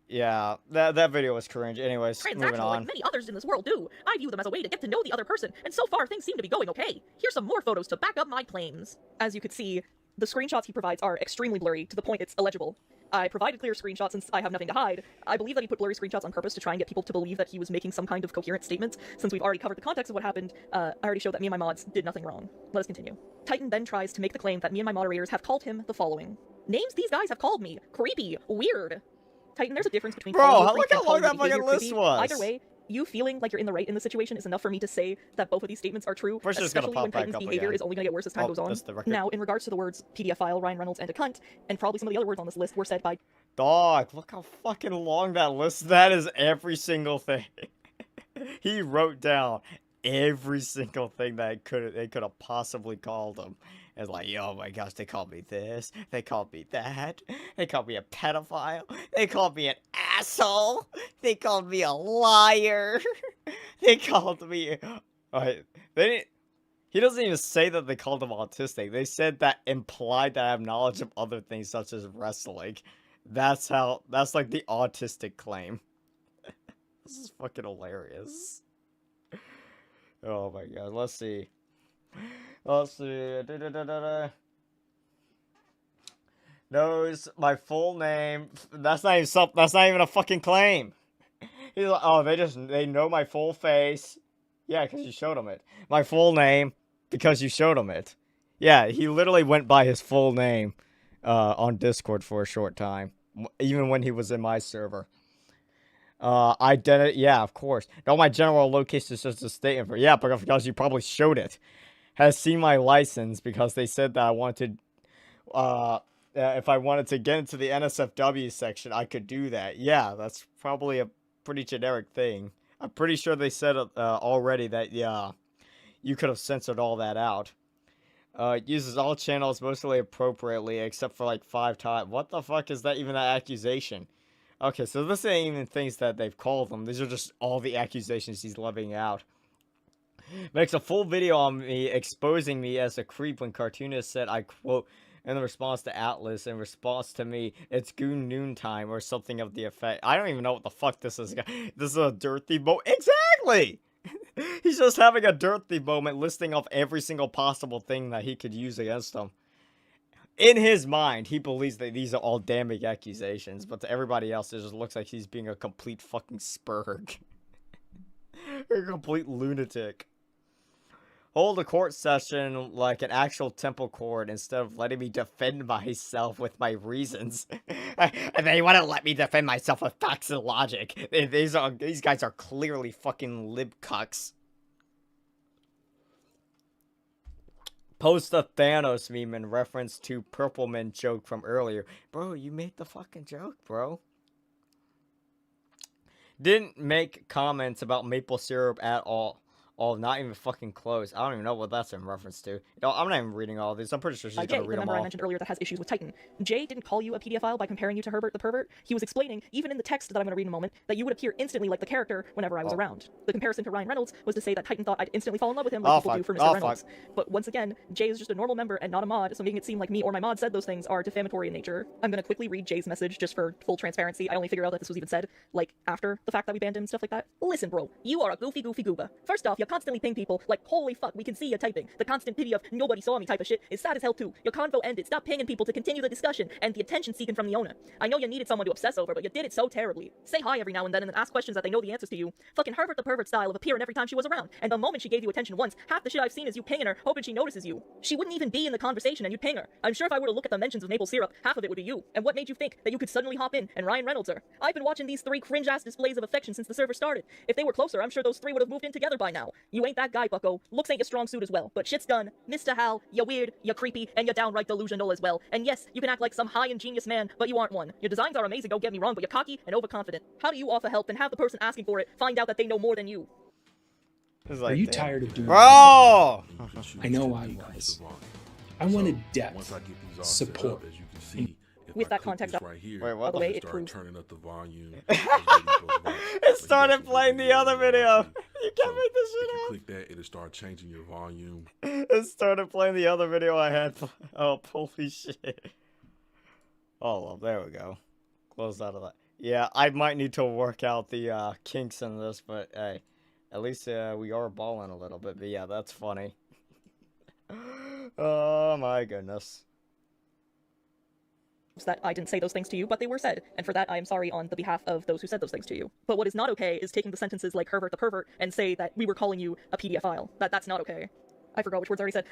Yeah, that video was cringe. Anyways, moving Transactional, on. like many others in this world do. I view them as a way to get to know the other person, and so far things seem to be going okay. Here's some more photos to back up my claims. As you could see, the screenshots he provides are extremely blurry, to the point it's illegible. I provided clear screenshots since I have nothing to hide. I believe that he put blurry screenshots on purpose to try and get people to believe that he was making some kind of coherent statements. Since we've already covered the context of what happened, I already showed that me and my mods did nothing wrong. Let us continue. Titan then tries to make the claim that me and my moderators have called him the following. Names these guys have called me. Creepy. Weird. Titan, there's a difference between calling you look creepy how and long calling that your behavior fucking list creepy. was. Either way, you feeling like you're in the right in this situation is enough for me to say that both of these statements are true, We're just gonna especially pop when back Titan's up behavior again. is only going to get worse as time goes on. that's the record. Now, in regards to the words PDF file, Ryan Reynolds, and a cunt, and probably some of the other words on this list were said by Dog, look how fucking long that list. That is every single thing. He wrote down every single thing that they could have possibly called him. It's like, oh my gosh, they called me this, they called me that, they called me a pedophile, they called me an asshole, they called me a liar, they called me. They didn't. He doesn't even say that they called him autistic. They said that implied that I have knowledge of other things such as wrestling. That's like the autistic claim. This is fucking hilarious. Oh my god, let's see. Knows my full name. That's not even a fucking claim. He's like, oh, they know my full face. Yeah, because you showed him it. My full name, because you showed him it. Yeah, he literally went by his full name on Discord for a short time. Even when he was in my server. Identity, yeah, of course. No, my general location is just a statement for, yeah, because you probably showed it. Has seen my license because they said that I wanted, if I wanted to get into the NSFW section, I could do that. Yeah, that's probably a pretty generic thing. I'm pretty sure they said already that, yeah, you could have censored all that out. Uses all channels mostly appropriately, except for like 5 times. What the fuck is that even that accusation? Okay, so this ain't even things that they've called them. These are just all the accusations he's levying out. Makes a full video on me exposing me as a creep when cartoonist said, I quote, in response to Atlas, in response to me, it's Goon Noontime or something of the effect. I don't even know what the fuck this is. This is a dirty exactly! He's just having a dirty moment listing off every single possible thing that he could use against him. In his mind, he believes that these are all damning accusations, but to everybody else, it just looks like he's being a complete fucking spurg. A complete lunatic. Hold a court session like an actual temple court instead of letting me defend myself with my reasons. And they want to let me defend myself with facts and logic. These guys are clearly fucking lib cucks. Post a Thanos meme in reference to Purple Man joke from earlier. Bro, you made the fucking joke, bro. Didn't make comments about maple syrup at all. Oh, not even fucking close. I don't even know what that's in reference to. No, I'm not even reading all these. I'm pretty sure she's Jay, gonna the read them member I all. mentioned earlier that has issues with Titan. Jay didn't call you a PDF file by comparing you to Herbert the pervert. He was explaining, even in the text that I'm going to read in a moment, that you would appear instantly like the character whenever I was around. The comparison to Ryan Reynolds was to say that Titan thought I'd instantly fall in love with him like people do for Mr. Reynolds. But once again, Jay is just a normal member and not a mod, so making it seem like me or my mod said those things are defamatory in nature. I'm going to quickly read Jay's message just for full transparency. I only figured out that this was even said, like, after the fact that we banned him and stuff like that. Listen, bro, you are a goofy gooba. First off, you You constantly ping people like, holy fuck, we can see you typing. The constant pity of nobody saw me type of shit is sad as hell too. Your convo ended. Stop pinging people to continue the discussion and the attention seeking from the owner. I know you needed someone to obsess over, but you did it so terribly. Say hi every now and then ask questions that they know the answers to you. Fucking Herbert the Pervert style of appearing every time she was around. And the moment she gave you attention once, half the shit I've seen is you pinging her, hoping she notices you. She wouldn't even be in the conversation and you ping her. I'm sure if I were to look at the mentions of maple syrup, half of it would be you. And what made you think that you could suddenly hop in and Ryan Reynolds her? I've been watching these 3 cringe-ass displays of affection since the server started. If they were closer, I'm sure those 3 would have moved in together by now. You ain't that guy, bucko. Looks ain't your strong suit as well. But shit's done. Mr. Hal, you're weird, you're creepy, and you're downright delusional as well. And yes, you can act like some high and genius man, but you aren't one. Your designs are amazing, don't get me wrong, but you're cocky and overconfident. How do you offer help and have the person asking for it find out that they know more than you? Like, are you tired of doing bro? I know I was. I wanted depth, support. With that context, right here. Wait, what? By the way, it proves. Turning up the volume. It started playing the other video. You can't make this shit up. Click that, it'll start changing your volume. It started playing the other video I had. Oh, holy shit. Oh, well, there we go. Close out of that. Yeah, I might need to work out the kinks in this, but hey, at least we are balling a little bit. But yeah, that's funny. Oh my goodness. That I didn't say those things to you, but they were said, and for that I am sorry on the behalf of those who said those things to you. But what is not okay is taking the sentences like Herbert the Pervert and say that we were calling you a PDF file. That's not okay. I forgot which words I already said.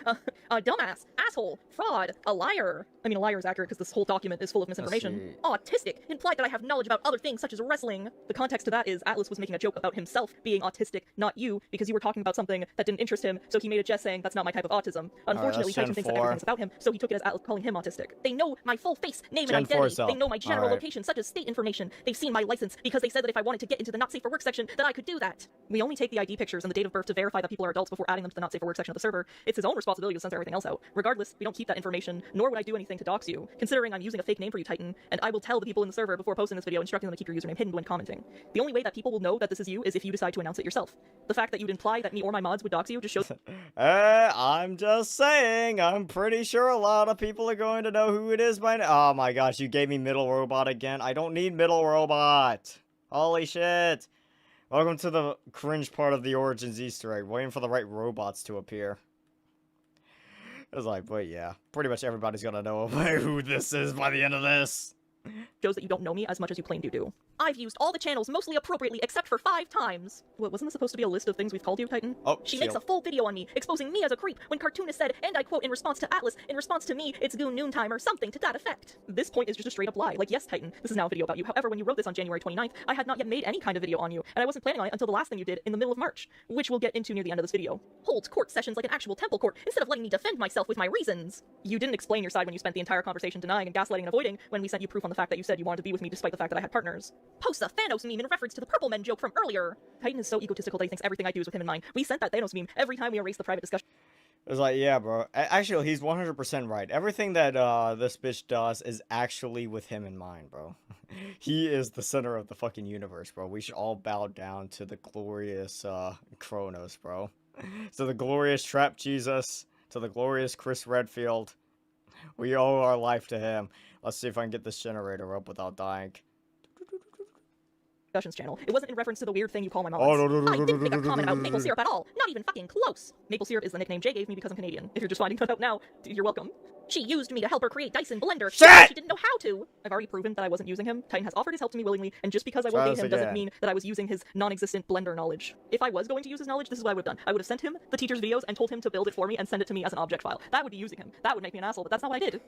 Dumbass, asshole, fraud, a liar. I mean, a liar is accurate because this whole document is full of misinformation. Autistic, implied that I have knowledge about other things such as wrestling. The context to that is Atlas was making a joke about himself being autistic, not you, because you were talking about something that didn't interest him, so he made a jest saying that's not my type of autism. Unfortunately, Titan thinks that everything's about him, so he took it as Atlas calling him autistic. They know my full face, name, and identity. They know my general location, such as state information. They've seen my license because they said that if I wanted to get into the not safe for work section, that I could do that. We only take the ID pictures and the date of birth to verify that people are adults before adding them to the not safe for work section of the server. It's his own responsibility to censor everything else out. Regardless, we don't keep that information, nor would I do anything to dox you, considering I'm using a fake name for you, Titan, and I will tell the people in the server before posting this video, instructing them to keep your username hidden when commenting. The only way that people will know that this is you is if you decide to announce it yourself. The fact that you'd imply that me or my mods would dox you just shows- I'm just saying, I'm pretty sure a lot of people are going to know who it is by now. Oh my gosh, you gave me middle robot again. I don't need middle robot. Holy shit. Welcome to the cringe part of the Origins Easter egg, waiting for the right robots to appear. It was like, but yeah, pretty much everybody's gonna know who this is by the end of this. Shows that you don't know me as much as you claim you do. I've used all the channels mostly appropriately except for 5 times. What, wasn't this supposed to be a list of things we've called you, Titan? Oh, she makes a full video on me, exposing me as a creep, when Cartoonist said, and I quote in response to Atlas, in response to me, it's Goon Noontime or something to that effect. This point is just a straight up lie. Like, yes, Titan, this is now a video about you. However, when you wrote this on January 29th, I had not yet made any kind of video on you, and I wasn't planning on it until the last thing you did in the middle of March, which we'll get into near the end of this video. Holds court sessions like an actual temple court, instead of letting me defend myself with my reasons. You didn't explain your side when you spent the entire conversation denying and gaslighting and avoiding when we sent you proof on the fact that you said you wanted to be with me despite the fact that I had partners. Post a Thanos meme in reference to the Purple Men joke from earlier. Titan is so egotistical that he thinks everything I do is with him in mind. We sent that Thanos meme every time we erase the private discussion. It's like, yeah, bro. Actually, he's 100% right. Everything that this bitch does is actually with him in mind, bro. He is the center of the fucking universe, bro. We should all bow down to the glorious Kronos, bro. To the glorious Trap Jesus. To the glorious Chris Redfield. We owe our life to him. Let's see if I can get this generator up without dying. Discussions channel. It wasn't in reference to the weird thing you call my mom. Oh, no, I didn't make a comment about maple syrup at all. Not even fucking close. Maple syrup is the nickname Jay gave me because I'm Canadian. If you're just finding that out now, you're welcome. She used me to help her create Dyson Blender. Shit! She didn't know how to. I've already proven that I wasn't using him. Titan has offered his help to me willingly, and just because I will date him doesn't mean that I was using his non-existent Blender knowledge. If I was going to use his knowledge, this is what I would have done. I would have sent him the teacher's videos and told him to build it for me and send it to me as an object file. That would be using him. That would make me an asshole, but that's not what I did.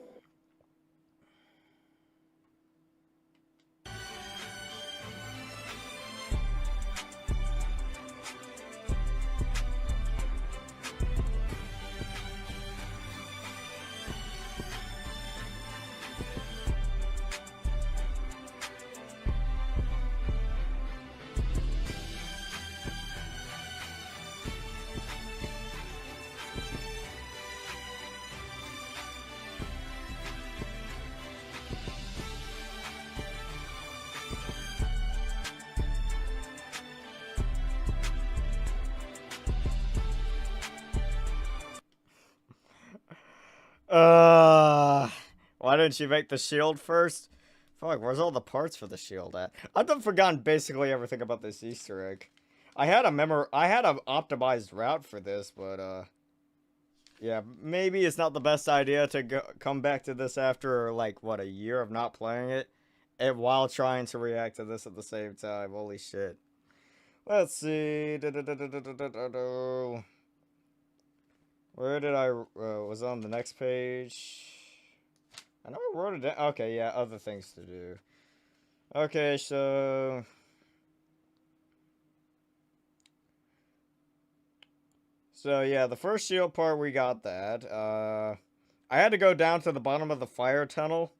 Why didn't you make the shield first? Fuck, where's all the parts for the shield at? I've done forgotten basically everything about this Easter egg. I had an optimized route for this, but yeah, maybe it's not the best idea to come back to this after like what, a year of not playing it, and while trying to react to this at the same time. Holy shit. Let's see. Where did I was on the next page? I know I wrote it down. Okay, yeah, other things to do. Okay, so yeah, the first shield part, we got that. I had to go down to the bottom of the fire tunnel,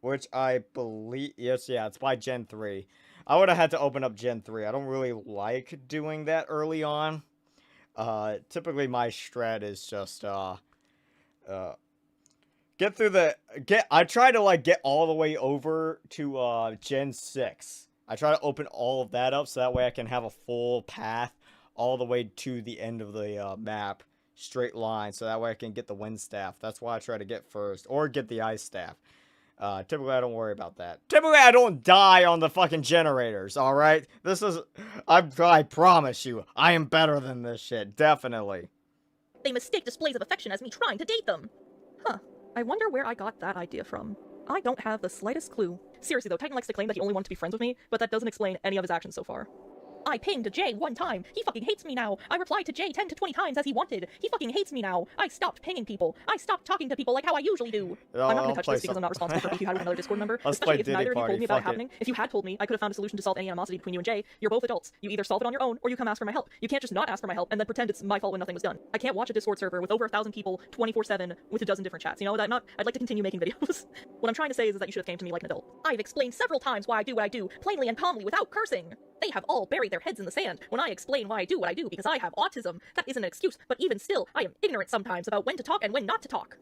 which I believe, yes, yeah, it's by Gen 3. I would have had to open up Gen 3. I don't really like doing that early on. Typically my strat is just, I try to, like, get all the way over to, Gen 6. I try to open all of that up so that way I can have a full path all the way to the end of the map, straight line, so that way I can get the wind staff. That's why I try to get first, or get the ice staff. Typically I don't worry about that. Typically I don't die on the fucking generators, alright? This is, I promise you, I am better than this shit, definitely. They mistake displays of affection as me trying to date them. Huh, I wonder where I got that idea from. I don't have the slightest clue. Seriously though, Titan likes to claim that he only wanted to be friends with me, but that doesn't explain any of his actions so far. I pinged Jay one time. He fucking hates me now. I replied to Jay 10 to 20 times as he wanted. He fucking hates me now. I stopped pinging people. I stopped talking to people like how I usually do. I'm not gonna touch this because I'm not responsible for beef you had with another Discord member. Especially if neither of you told me about it happening. If you had told me, I could have found a solution to solve any animosity between you and Jay. You're both adults. You either solve it on your own or you come ask for my help. You can't just not ask for my help and then pretend it's my fault when nothing was done. I can't watch a Discord server with over 1,000 people 24/7 with a dozen different chats. You know, I'd like to continue making videos. What I'm trying to say is that you should have came to me like an adult. I've explained several times why I do what I do, plainly and calmly without cursing. They have all buried their heads in the sand when I explain why I do what I do because I have autism. That isn't an excuse, but even still, I am ignorant sometimes about when to talk and when not to talk.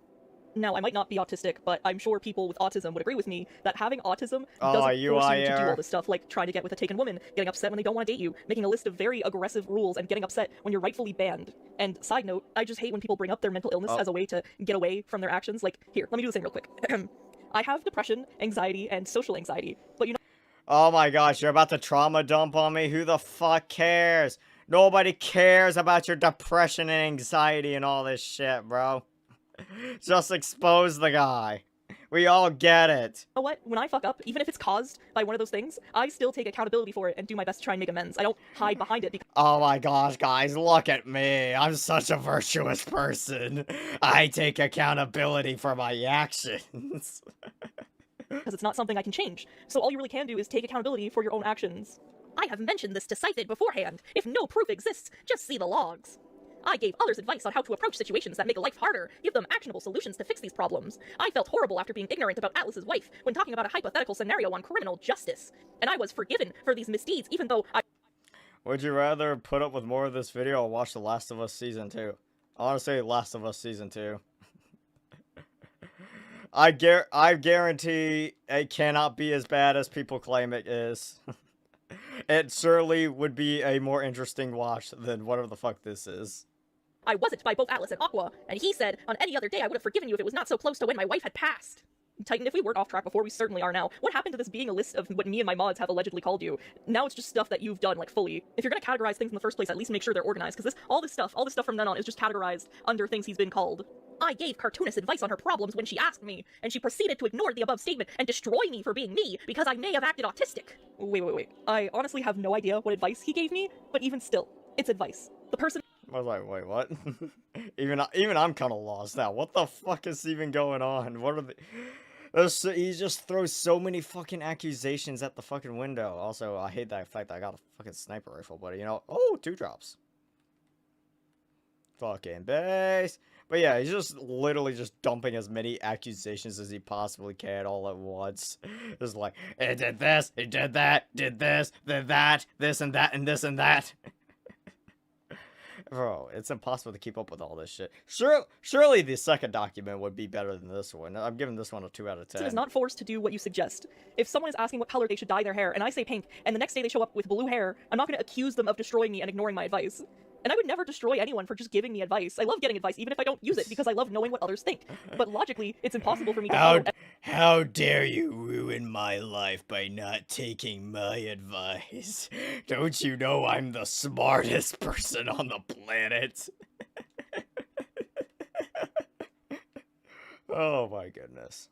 Now, I might not be autistic, but I'm sure people with autism would agree with me that having autism doesn't force you to do all this stuff, like trying to get with a taken woman, getting upset when they don't want to date you, making a list of very aggressive rules, and getting upset when you're rightfully banned. And side note, I just hate when people bring up their mental illness as a way to get away from their actions. Like, here, let me do the same real quick. I have depression, anxiety, and social anxiety, but you know. Oh my gosh, you're about to trauma dump on me? Who the fuck cares? Nobody cares about your depression and anxiety and all this shit, bro. Just expose the guy. We all get it. You know what? When I fuck up, even if it's caused by one of those things, I still take accountability for it and do my best to try and make amends. I don't hide behind it because— Oh my gosh, guys, look at me. I'm such a virtuous person. I take accountability for my actions. because it's not something I can change. So all you really can do is take accountability for your own actions. I have mentioned this to Scythed beforehand. If no proof exists, just see the logs. I gave others advice on how to approach situations that make life harder, give them actionable solutions to fix these problems. I felt horrible after being ignorant about Atlas's wife when talking about a hypothetical scenario on criminal justice. And I was forgiven for these misdeeds even though I— Would you rather put up with more of this video or watch The Last of Us Season 2? I want to say Last of Us Season 2. I guarantee it cannot be as bad as people claim it is. It surely would be a more interesting watch than whatever the fuck this is. I wasn't by both Atlas and Aqua, and he said, on any other day I would have forgiven you if it was not so close to when my wife had passed. Titan, if we weren't off track before, we certainly are now. What happened to this being a list of what me and my mods have allegedly called you? Now it's just stuff that you've done, like, fully. If you're gonna categorize things in the first place, at least make sure they're organized, because all this stuff from then on is just categorized under things he's been called. I gave Cartoonist advice on her problems when she asked me, and she proceeded to ignore the above statement and destroy me for being me, because I may have acted autistic. Wait. I honestly have no idea what advice he gave me, but even still, it's advice. The person— I was like, wait, what? even I'm kind of lost now. What the fuck is even going on? What are the... He just throws so many fucking accusations at the fucking window. Also, I hate that fact that I got a fucking sniper rifle, but you know, oh, 2 drops. Fucking base. But yeah, he's just literally just dumping as many accusations as he possibly can all at once. Just like, it did this, it did that, did this, did that, this and that, and this and that. Bro, it's impossible to keep up with all this shit. Surely the second document would be better than this one. I'm giving this one a 2 out of 10. is not forced to do what you suggest. If someone is asking what color they should dye their hair, and I say pink, and the next day they show up with blue hair, I'm not going to accuse them of destroying me and ignoring my advice. And I would never destroy anyone for just giving me advice. I love getting advice, even if I don't use it, because I love knowing what others think. But logically, it's impossible for me to follow. How dare you ruin my life by not taking my advice? Don't you know I'm the smartest person on the planet? Oh my goodness.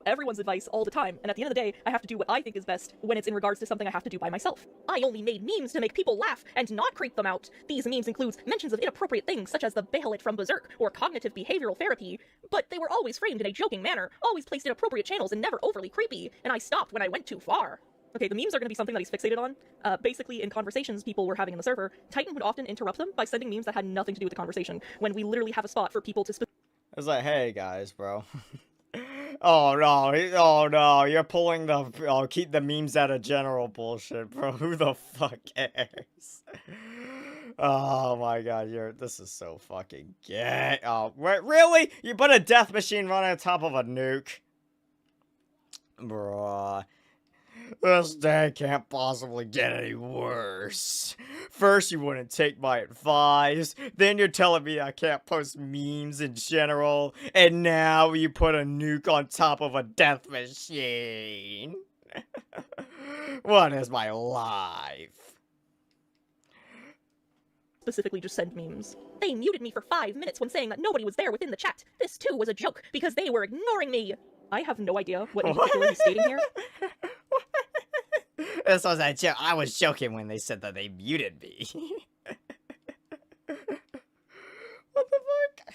Everyone's advice all the time, and at the end of the day, I have to do what I think is best when it's in regards to something I have to do by myself. I only made memes to make people laugh and not creep them out. These memes include mentions of inappropriate things such as the Bayelet from Berserk or cognitive behavioral therapy, but they were always framed in a joking manner, always placed in appropriate channels and never overly creepy, and I stopped when I went too far. Okay, the memes are going to be something that he's fixated on. Basically, in conversations people were having in the server, Titan would often interrupt them by sending memes that had nothing to do with the conversation, when we literally have a spot for people to It's like, hey guys, bro. Oh no, you're pulling the, oh, keep the memes out of general bullshit, bro. Who the fuck cares? Oh my god, this is so fucking gay. Oh, really? You put a death machine running on top of a nuke? Bruh. This day can't possibly get any worse. First, you wouldn't take my advice. Then you're telling me I can't post memes in general. And now you put a nuke on top of a death machine. What is my life? Specifically just send memes. They muted me for 5 minutes when saying that nobody was there within the chat. This too was a joke because they were ignoring me. I have no idea what in particular he's stating here. This was a joke. I was joking when they said that they muted me. What the fuck?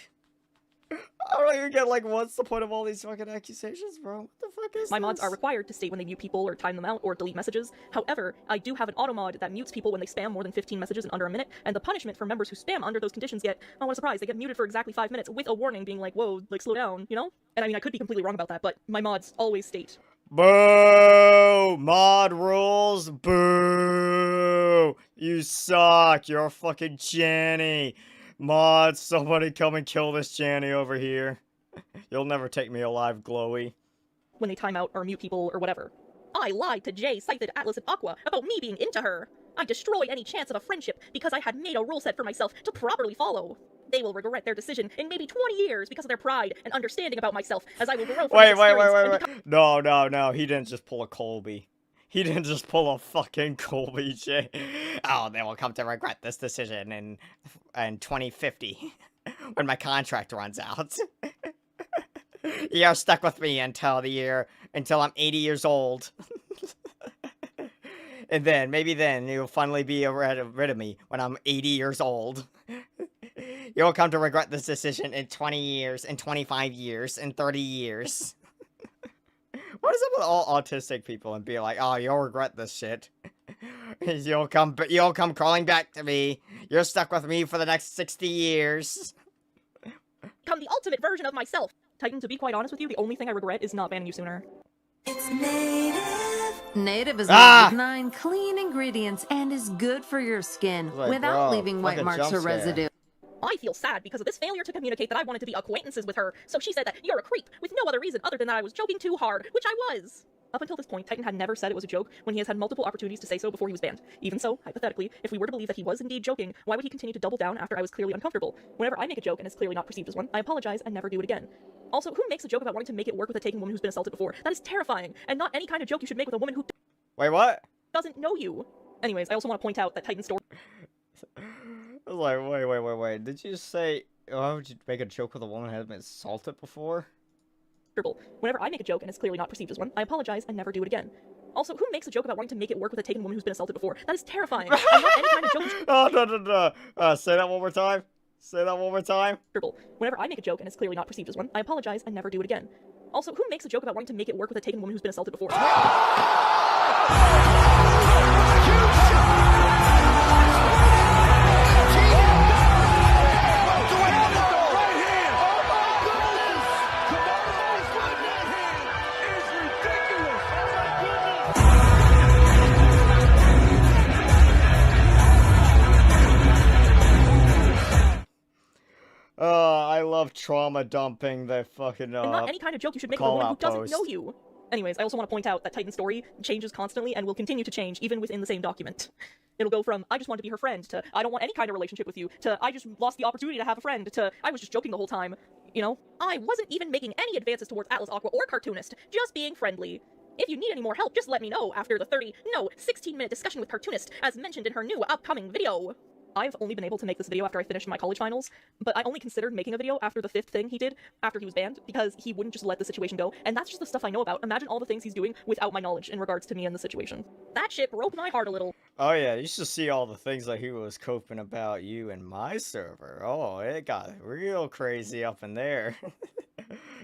I don't even get, like, what's the point of all these fucking accusations, bro? What the fuck is My this? mods are required to state when they mute people or time them out or delete messages. However, I do have an auto mod that mutes people when they spam more than 15 messages in under a minute, and the punishment for members who spam under those conditions get, oh, what a surprise, they get muted for exactly 5 minutes with a warning being like, whoa, like, slow down, you know? And I mean, I could be completely wrong about that, but my mods always state. Boo! Mod rules? Boo! You suck. You're a fucking Channy. Mods, somebody come and kill this Channy over here. You'll never take me alive, Glowy. When they time out or mute people or whatever. I lied to Jay, Scythed, Atlas, and Aqua about me being into her. I destroyed any chance of a friendship because I had made a rule set for myself to properly follow. They will regret their decision in maybe 20 years because of their pride and understanding about myself, as I will grow from Wait. No, he didn't just pull a Colby. He didn't just pull a fucking Colby, Jay. Oh, they will come to regret this decision in 2050 when my contract runs out. You're stuck with me until I'm 80 years old. And then, maybe then, you'll finally be rid of me when I'm 80 years old. You'll come to regret this decision in 20 years, in 25 years, in 30 years. What is up with all autistic people and be like, oh, you'll regret this shit. You'll come crawling back to me. You're stuck with me for the next 60 years. Become the ultimate version of myself. Titan, to be quite honest with you, the only thing I regret is not banning you sooner. It's native. Native is made with 9 clean ingredients and is good for your skin without leaving white marks or residue. I feel sad because of this failure to communicate that I wanted to be acquaintances with her, so she said that you're a creep, with no other reason other than that I was joking too hard, which I was. Up until this point, Titan had never said it was a joke when he has had multiple opportunities to say so before he was banned. Even so, hypothetically, if we were to believe that he was indeed joking, why would he continue to double down after I was clearly uncomfortable? Whenever I make a joke and it's clearly not perceived as one, I apologize and never do it again. Also, who makes a joke about wanting to make it work with a taken woman who's been assaulted before? That is terrifying, and not any kind of joke you should make with a woman who Wait, what? doesn't know you. Anyways, I also want to point out that Titan's story I was like, wait. Did you say, why would you make a joke with a woman who has been assaulted before? Whenever I make a joke and it's clearly not perceived as one, I apologize and never do it again. Also, who makes a joke about wanting to make it work with a taken woman who's been assaulted before? That is terrifying. And not any kind of joke Oh, no. Say that one more time. Say that one more time. Whenever I make a joke and it's clearly not perceived as one, I apologize and never do it again. Also, who makes a joke about wanting to make it work with a taken woman who's been assaulted before? I love trauma dumping the fucking, and not any kind of joke you should make with a woman who doesn't know you. Anyways, I also want to point out that Titan's story changes constantly and will continue to change even within the same document. It'll go from, I just want to be her friend, to, I don't want any kind of relationship with you, to, I just lost the opportunity to have a friend, to, I was just joking the whole time. You know? I wasn't even making any advances towards Atlas Aqua or Cartoonist, just being friendly. If you need any more help, just let me know after the 16-minute discussion with Cartoonist, as mentioned in her new upcoming video. I've only been able to make this video after I finished my college finals, but I only considered making a video after the 5th thing he did, after he was banned, because he wouldn't just let the situation go, and that's just the stuff I know about. Imagine all the things he's doing without my knowledge in regards to me and the situation. That shit broke my heart a little. Oh yeah, you should see all the things that he was coping about you and my server. Oh, it got real crazy up in there.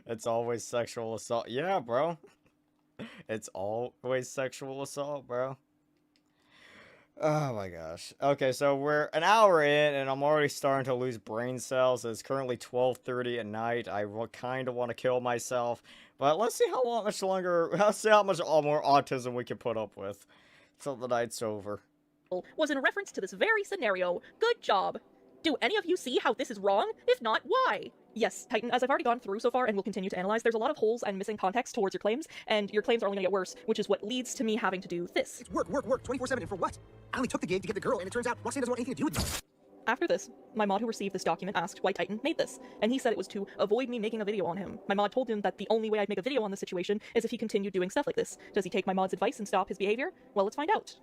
It's always sexual assault. Yeah, bro. It's always sexual assault, bro. Oh my gosh. Okay, so we're an hour in, and I'm already starting to lose brain cells. It's currently 12:30 at night. I kind of want to kill myself, but let's see how much longer. Let's see how much more autism we can put up with till the night's over. Was in reference to this very scenario. Good job. Do any of you see how this is wrong? If not, why? Yes, Titan, as I've already gone through so far and will continue to analyze, there's a lot of holes and missing context towards your claims, and your claims are only going to get worse, which is what leads to me having to do this. It's work, 24/7, and for what? I only took the gig to get the girl, and it turns out Roxanne doesn't want anything to do with it. After this, my mod who received this document asked why Titan made this, and he said it was to avoid me making a video on him. My mod told him that the only way I'd make a video on this situation is if he continued doing stuff like this. Does he take my mod's advice and stop his behavior? Well, let's find out.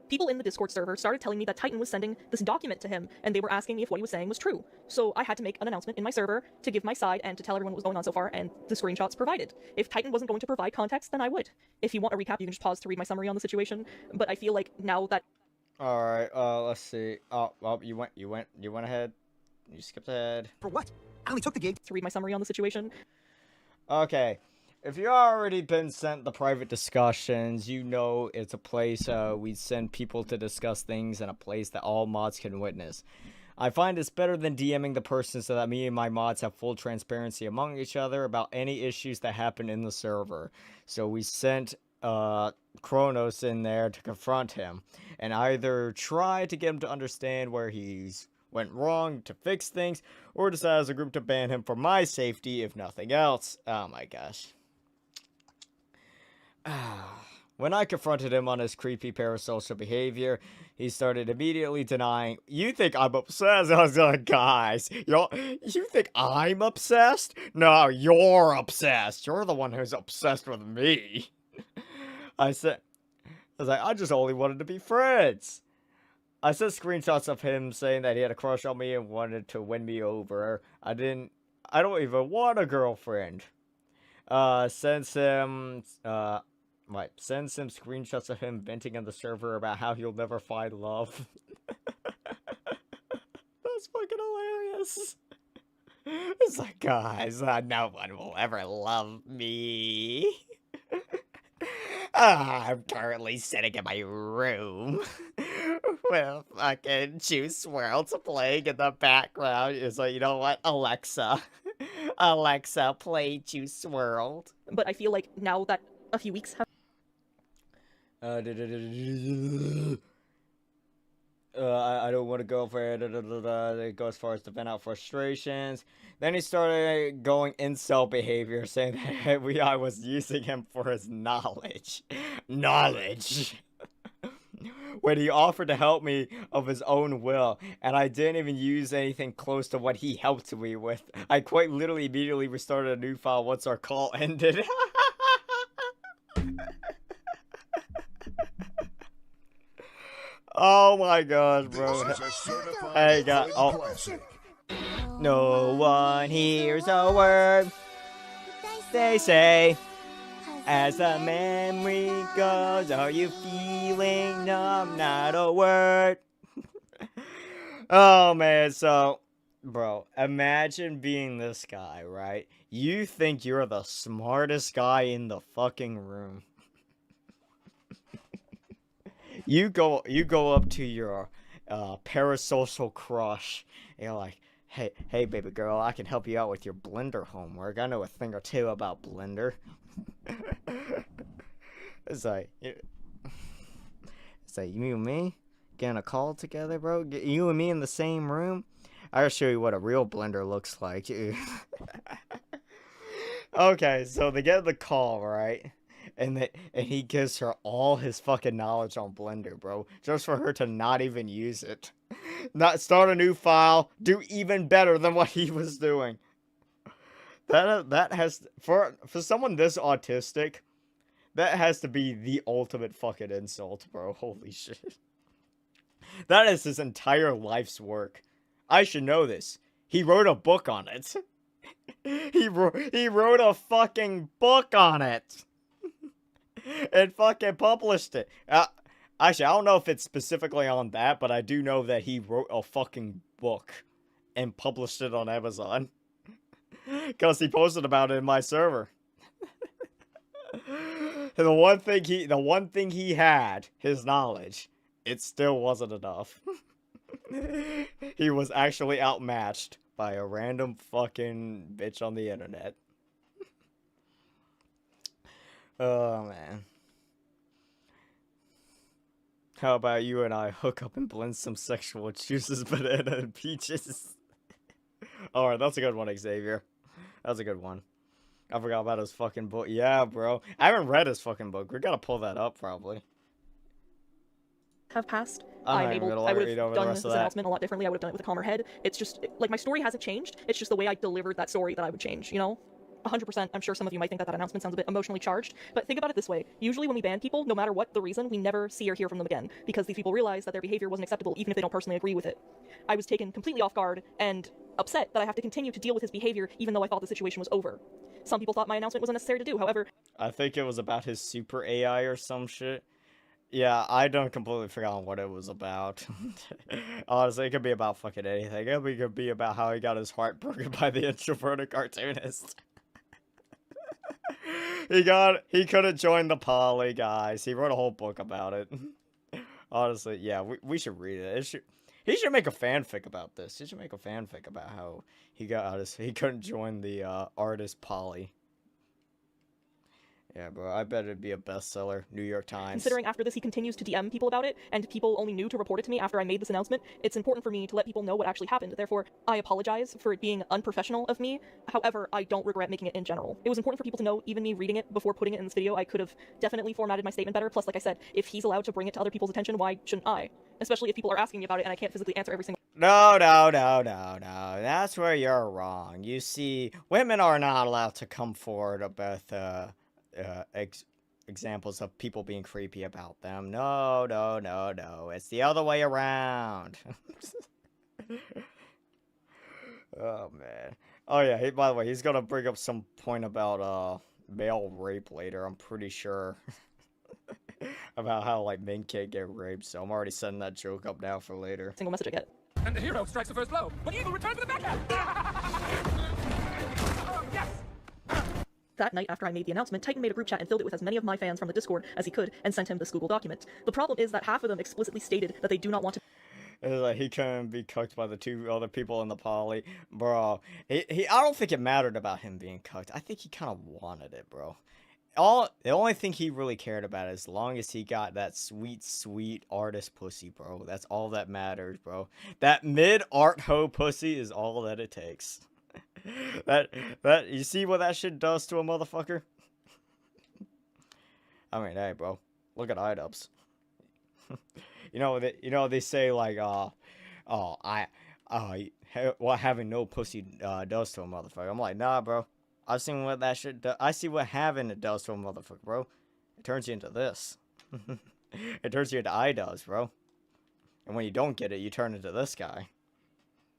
People in the Discord server started telling me that Titan was sending this document to him, and they were asking me if what he was saying was true. So I had to make an announcement in my server to give my side and to tell everyone what was going on so far, and the screenshots provided. If Titan wasn't going to provide context, then I would. If you want a recap, you can just pause to read my summary on the situation, but I feel like now that... Alright, let's see. Oh, you went ahead. You skipped ahead. For what? I only took the gig to read my summary on the situation. Okay. If you've already been sent the private discussions, you know it's a place we send people to discuss things and a place that all mods can witness. I find it's better than DMing the person so that me and my mods have full transparency among each other about any issues that happen in the server. So we sent Kronos in there to confront him and either try to get him to understand where he's went wrong to fix things, or decide as a group to ban him for my safety if nothing else. Oh my gosh. When I confronted him on his creepy parasocial behavior, he started immediately denying, "You think I'm obsessed?" I was like, guys, you think I'm obsessed? No, you're obsessed. You're the one who's obsessed with me. I was like, I just only wanted to be friends. I sent screenshots of him saying that he had a crush on me and wanted to win me over. I don't even want a girlfriend. Sends him screenshots of him venting on the server about how he'll never find love. That's fucking hilarious. It's like, guys, no one will ever love me. I'm currently sitting in my room with fucking Juice WRLD playing in the background. It's like, you know what, Alexa, play Juice WRLD. But I feel like now that a few weeks have... I don't want to go for it. It goes as far as to vent out frustrations. Then he started going incel behavior, saying that I was using him for his knowledge. When he offered to help me of his own will, and I didn't even use anything close to what he helped me with. I quite literally immediately restarted a new file once our call ended. Oh my gosh, bro. Hey, God. Oh. No one hears a word they say. As the memory goes, are you feeling numb? Not a word. Oh, man. So, bro, imagine being this guy, right? You think you're the smartest guy in the fucking room. You go up to your parasocial crush, and you're like, hey, baby girl, I can help you out with your Blender homework. I know a thing or two about Blender. It's like, you and me getting a call together, bro? You and me in the same room? I'll show you what a real Blender looks like. Okay, so they get the call, right? and he gives her all his fucking knowledge on Blender, bro, just for her to not even use it. Not start a new file, do even better than what he was doing. That has, for someone this autistic, that has to be the ultimate fucking insult, bro. Holy shit. That is his entire life's work. I should know this. He wrote a book on it. He wrote a fucking book on it. And fucking published it. Actually, I don't know if it's specifically on that, but I do know that he wrote a fucking book and published it on Amazon. Because he posted about it in my server. The one thing he had, his knowledge, it still wasn't enough. He was actually outmatched by a random fucking bitch on the internet. Oh, man. How about you and I hook up and blend some sexual juices, banana, and peaches? Alright, that's a good one, Xavier. That's a good one. I forgot about his fucking book. Yeah, bro. I haven't read his fucking book. We gotta pull that up, probably. Have passed. I would have done this announcement a lot differently. I would have done it with a calmer head. It's just, like, my story hasn't changed. It's just the way I delivered that story that I would change, you know? 100%, I'm sure some of you might think that announcement sounds a bit emotionally charged, but think about it this way. Usually when we ban people, no matter what the reason, we never see or hear from them again, because these people realize that their behavior wasn't acceptable, even if they don't personally agree with it. I was taken completely off guard and upset that I have to continue to deal with his behavior, even though I thought the situation was over. Some people thought my announcement was unnecessary to do, however... I think it was about his super AI or some shit. Yeah, I done completely forgot what it was about. Honestly, it could be about fucking anything. It could be about how he got his heart broken by the introverted cartoonist. He couldn't join the poly, guys. He wrote a whole book about it. Honestly, yeah, we should read it. He should make a fanfic about this. He should make a fanfic about how he couldn't join the artist poly. Yeah, bro, I bet it'd be a bestseller. New York Times. Considering after this he continues to DM people about it, and people only knew to report it to me after I made this announcement, it's important for me to let people know what actually happened. Therefore, I apologize for it being unprofessional of me. However, I don't regret making it in general. It was important for people to know, even me reading it before putting it in this video, I could have definitely formatted my statement better. Plus, like I said, if he's allowed to bring it to other people's attention, why shouldn't I? Especially if people are asking me about it and I can't physically answer every single... No. That's where you're wrong. You see, women are not allowed to come forward with, examples of people being creepy about them. No. It's the other way around. Oh, man. Oh, yeah, by the way, he's gonna bring up some point about, male rape later, I'm pretty sure. About how, like, men can't get raped, so I'm already setting that joke up now for later. Single message I get. And the hero strikes the first blow, but evil returns for the backhand! Yes! That night after I made the announcement, Titan made a group chat and filled it with as many of my fans from the Discord as he could and sent him this Google document. The problem is that half of them explicitly stated that they do not want to... It was like he couldn't be cucked by the two other people in the poly. Bro, I don't think it mattered about him being cucked. I think he kind of wanted it, bro. The only thing he really cared about, as long as he got that sweet artist pussy, bro. That's all that matters, bro. That mid-art hoe pussy is all that it takes. That you see what that shit does to a motherfucker? I mean, hey, bro, look at iDubbbz. you know they say like what having no pussy does to a motherfucker. I'm like, nah, bro. I've seen what that shit does. I see what having it does to a motherfucker, bro. It turns you into this. It turns you into iDubbbz, bro. And when you don't get it, you turn into this guy.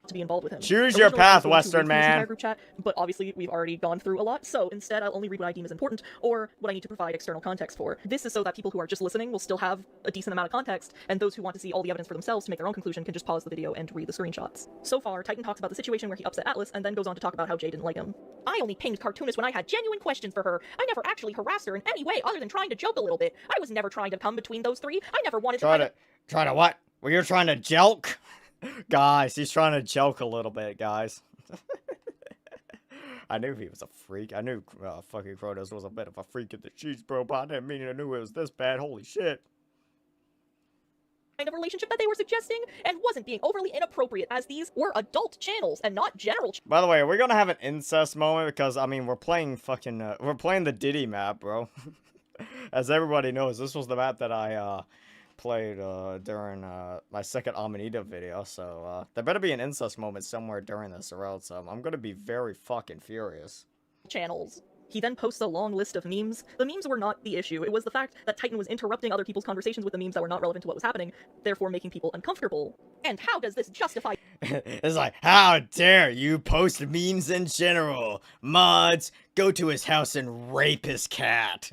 To be involved with him. Choose your path, Western man. Group chat, but obviously we've already gone through a lot, so instead I'll only read what I deem is important or what I need to provide external context for. This is so that people who are just listening will still have a decent amount of context, and those who want to see all the evidence for themselves to make their own conclusion can just pause the video and read the screenshots. So far, Titan talks about the situation where he upset Atlas and then goes on to talk about how Jay didn't like him. I only pinged Cartoonist when I had genuine questions for her. I never actually harassed her in any way other than trying to joke a little bit. I was never trying to come between those three. I never wanted to... Try to what? Well, you're trying to joke? Guys, he's trying to joke a little bit, guys. I knew he was a freak. I knew fucking Kronos was a bit of a freak in the sheets, bro, but I didn't mean I knew it was this bad. Holy shit. Kind of relationship that they were suggesting and wasn't being overly inappropriate, as these were adult channels and not general By the way, we're gonna have an incest moment because, I mean, we're playing fucking, we're playing the Diddy map, bro. As everybody knows, this was the map that I played during my second Amanita video, so there better be an incest moment somewhere during this, or else I'm gonna be very fucking furious. Channels. He then posts a long list of memes. The memes were not the issue. It was the fact that Titan was interrupting other people's conversations with the memes that were not relevant to what was happening, therefore making people uncomfortable. And how does this justify— It's like, how dare you post memes in general? Mods, go to his house and rape his cat.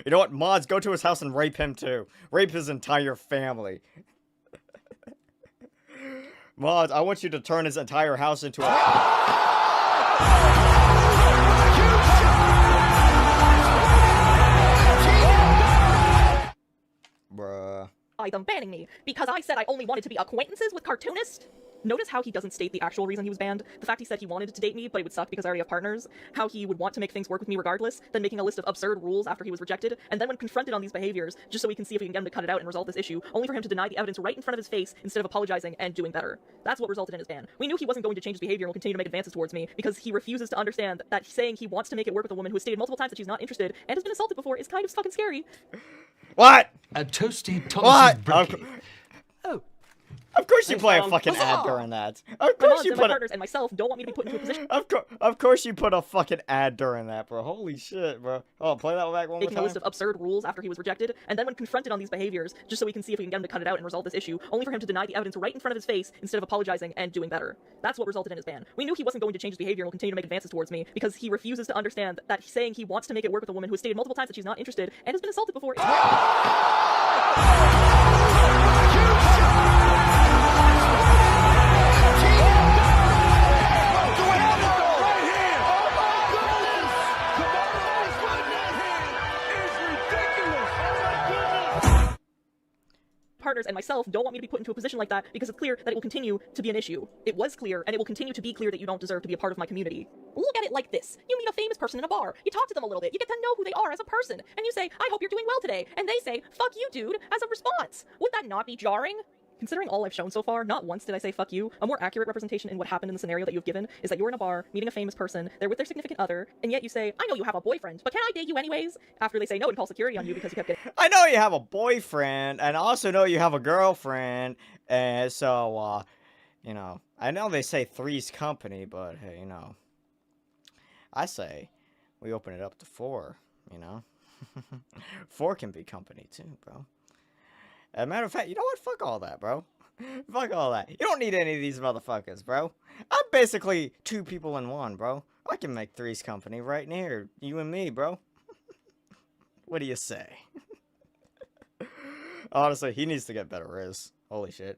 You know what? Mods, go to his house and rape him too. Rape his entire family. Mods, I want you to turn his entire house into a... Bruh. them banning me because I said I only wanted to be acquaintances with cartoonists? Notice how he doesn't state the actual reason he was banned. The fact he said he wanted to date me, but it would suck because I already have partners. How he would want to make things work with me regardless, then making a list of absurd rules after he was rejected, and then when confronted on these behaviors, just so we can see if we can get him to cut it out and resolve this issue, only for him to deny the evidence right in front of his face instead of apologizing and doing better. That's what resulted in his ban. We knew he wasn't going to change his behavior and will continue to make advances towards me because he refuses to understand that saying he wants to make it work with a woman who has stated multiple times that she's not interested and has been assaulted before is kind of fucking scary. What? A toasty Thomas's Berkey. Oh. Of course you play a fucking ad during that. Of course you put my partners and myself don't want me to be put into a position. Of course you put a fucking ad during that, bro. Holy shit, bro. Oh, play that back one more time. Making a list of absurd rules after he was rejected, and then when confronted on these behaviors, just so we can see if we can get him to cut it out and resolve this issue, only for him to deny the evidence right in front of his face instead of apologizing and doing better. That's what resulted in his ban. We knew he wasn't going to change his behavior and will continue to make advances towards me because he refuses to understand that saying he wants to make it work with a woman who has stated multiple times that she's not interested and has been assaulted before is partners and myself don't want me to be put into a position like that because it's clear that it will continue to be an issue. It was clear, and it will continue to be clear that you don't deserve to be a part of my community. Look at it like this. You meet a famous person in a bar. You talk to them a little bit. You get to know who they are as a person. And you say, I hope you're doing well today. And they say, fuck you, dude, as a response. Would that not be jarring? Considering all I've shown so far, not once did I say fuck you. A more accurate representation in what happened in the scenario that you've given is that you're in a bar, meeting a famous person, they're with their significant other, and yet you say, I know you have a boyfriend, but can I date you anyways? After they say no and call security on you because you kept getting— I know you have a boyfriend, and I also know you have a girlfriend, and so, you know, I know they say three's company, but, hey, you know, I say we open it up to 4, you know? 4 can be company, too, bro. As a matter of fact, you know what? Fuck all that, bro. Fuck all that. You don't need any of these motherfuckers, bro. I'm basically 2 people in 1, bro. I can make three's company right here. You and me, bro. What do you say? Honestly, he needs to get better riz. Holy shit.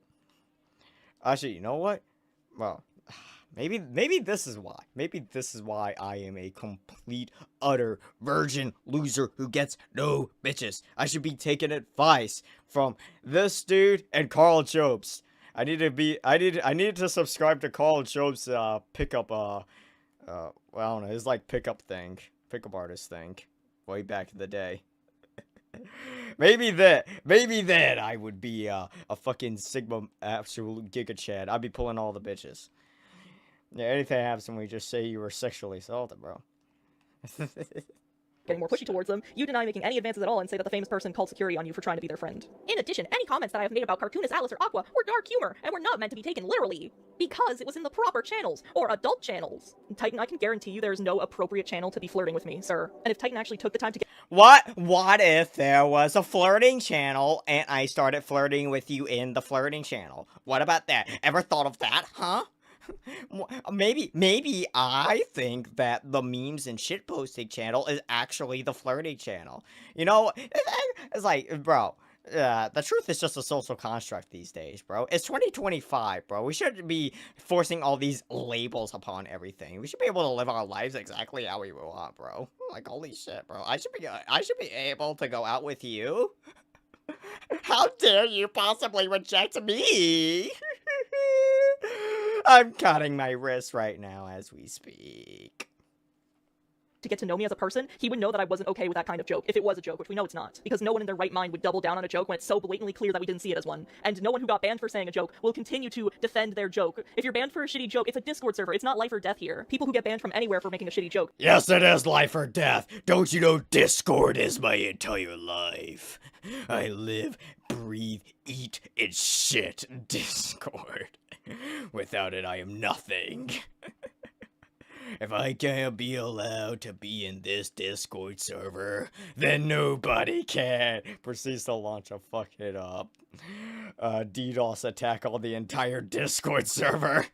Actually, you know what? Well, maybe this is why. Maybe this is why I am a complete, utter virgin loser who gets no bitches. I should be taking advice from this dude and Carl Jobs. I need to subscribe to Carl Jobs' pickup well, I don't know, his like pickup artist thing, way back in the day. Maybe then I would be a fucking Sigma absolute Giga Chad. I'd be pulling all the bitches. Yeah, anything happens when we just say you were sexually assaulted, bro. getting more pushy towards them, you deny making any advances at all and say that the famous person called security on you for trying to be their friend. In addition, any comments that I have made about cartoonist Atlas or Aqua were dark humor and were not meant to be taken literally, because it was in the proper channels, or adult channels. Titan, I can guarantee you there is no appropriate channel to be flirting with me, sir. And if Titan actually took the time to get— What if there was a flirting channel and I started flirting with you in the flirting channel? What about that? Ever thought of that, huh? Maybe I think that the memes and shitposting channel is actually the flirting channel. You know, it's like, bro, the truth is just a social construct these days, bro. It's 2025, bro. We shouldn't be forcing all these labels upon everything. We should be able to live our lives exactly how we want, bro. Like, holy shit, bro. I should be able to go out with you. How dare you possibly reject me? I'm cutting my wrist right now as we speak. to get to know me as a person, he would know that I wasn't okay with that kind of joke, if it was a joke, which we know it's not. Because no one in their right mind would double down on a joke when it's so blatantly clear that we didn't see it as one. And no one who got banned for saying a joke will continue to defend their joke. If you're banned for a shitty joke, it's a Discord server. It's not life or death here. People who get banned from anywhere for making a shitty joke. Yes, it is life or death. Don't you know Discord is my entire life? I live, breathe, eat, and shit Discord. Without it, I am nothing. If I can't be allowed to be in this Discord server, then nobody can. Proceeds to launch a fuck it up DDoS attack on the entire Discord server.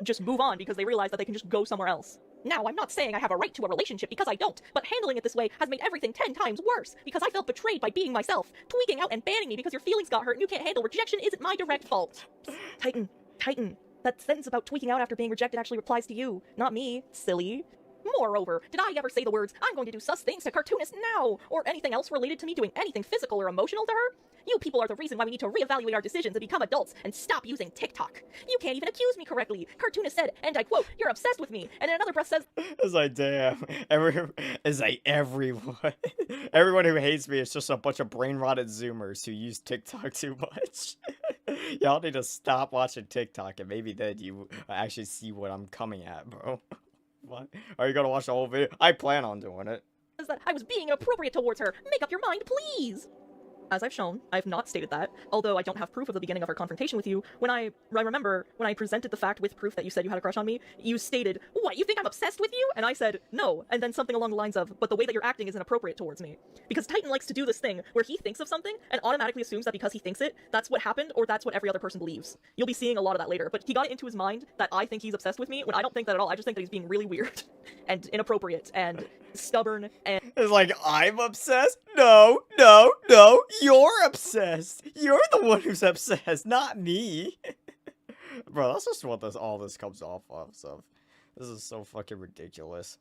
Just move on because they realize that they can just go somewhere else. Now, I'm not saying I have a right to a relationship because I don't, but handling it this way has made everything 10 times worse because I felt betrayed by being myself. Tweaking out and banning me because your feelings got hurt and you can't handle rejection isn't my direct fault. Titan. That sentence about tweaking out after being rejected actually applies to you, not me, silly. Moreover, did I ever say the words, I'm going to do sus things to cartoonists now, or anything else related to me doing anything physical or emotional to her? You people are the reason why we need to reevaluate our decisions and become adults and stop using TikTok. You can't even accuse me correctly. Cartoonist said, and I quote, you're obsessed with me, and in another breath says, it's like, damn, everyone who hates me is just a bunch of brain-rotted Zoomers who use TikTok too much. Y'all need to stop watching TikTok, and maybe then you actually see what I'm coming at, bro. What? Are you gonna watch the whole video? I plan on doing it. That I was being inappropriate towards her. Make up your mind, please! As I've shown, I have not stated that, although I don't have proof of the beginning of our confrontation with you. I remember when I presented the fact with proof that you said you had a crush on me, you stated, what, you think I'm obsessed with you? And I said, no, and then something along the lines of, but the way that you're acting is inappropriate towards me. Because Titan likes to do this thing where he thinks of something and automatically assumes that because he thinks it, that's what happened or that's what every other person believes. You'll be seeing a lot of that later, but he got it into his mind that I think he's obsessed with me when I don't think that at all. I just think that he's being really weird and inappropriate and stubborn and... It's like, I'm obsessed? No, you're obsessed. You're the one who's obsessed, not me. Bro, that's just what all this comes off of, so this is so fucking ridiculous.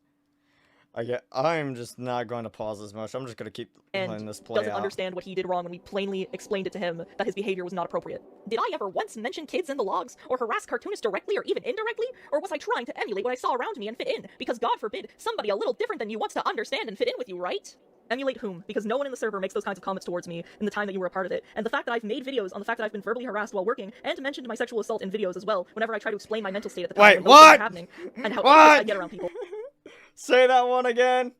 I'm just not going to pause as much. I'm just going to keep letting this play out. Doesn't understand what he did wrong when we plainly explained it to him that his behavior was not appropriate. Did I ever once mention kids in the logs, or harass cartoonists directly or even indirectly? Or was I trying to emulate what I saw around me and fit in? Because God forbid, somebody a little different than you wants to understand and fit in with you, right? Emulate whom? Because no one in the server makes those kinds of comments towards me in the time that you were a part of it. And the fact that I've made videos on the fact that I've been verbally harassed while working, and mentioned my sexual assault in videos as well, whenever I try to explain my mental state at the time when those things are happening, and how I get around people. Say that one again.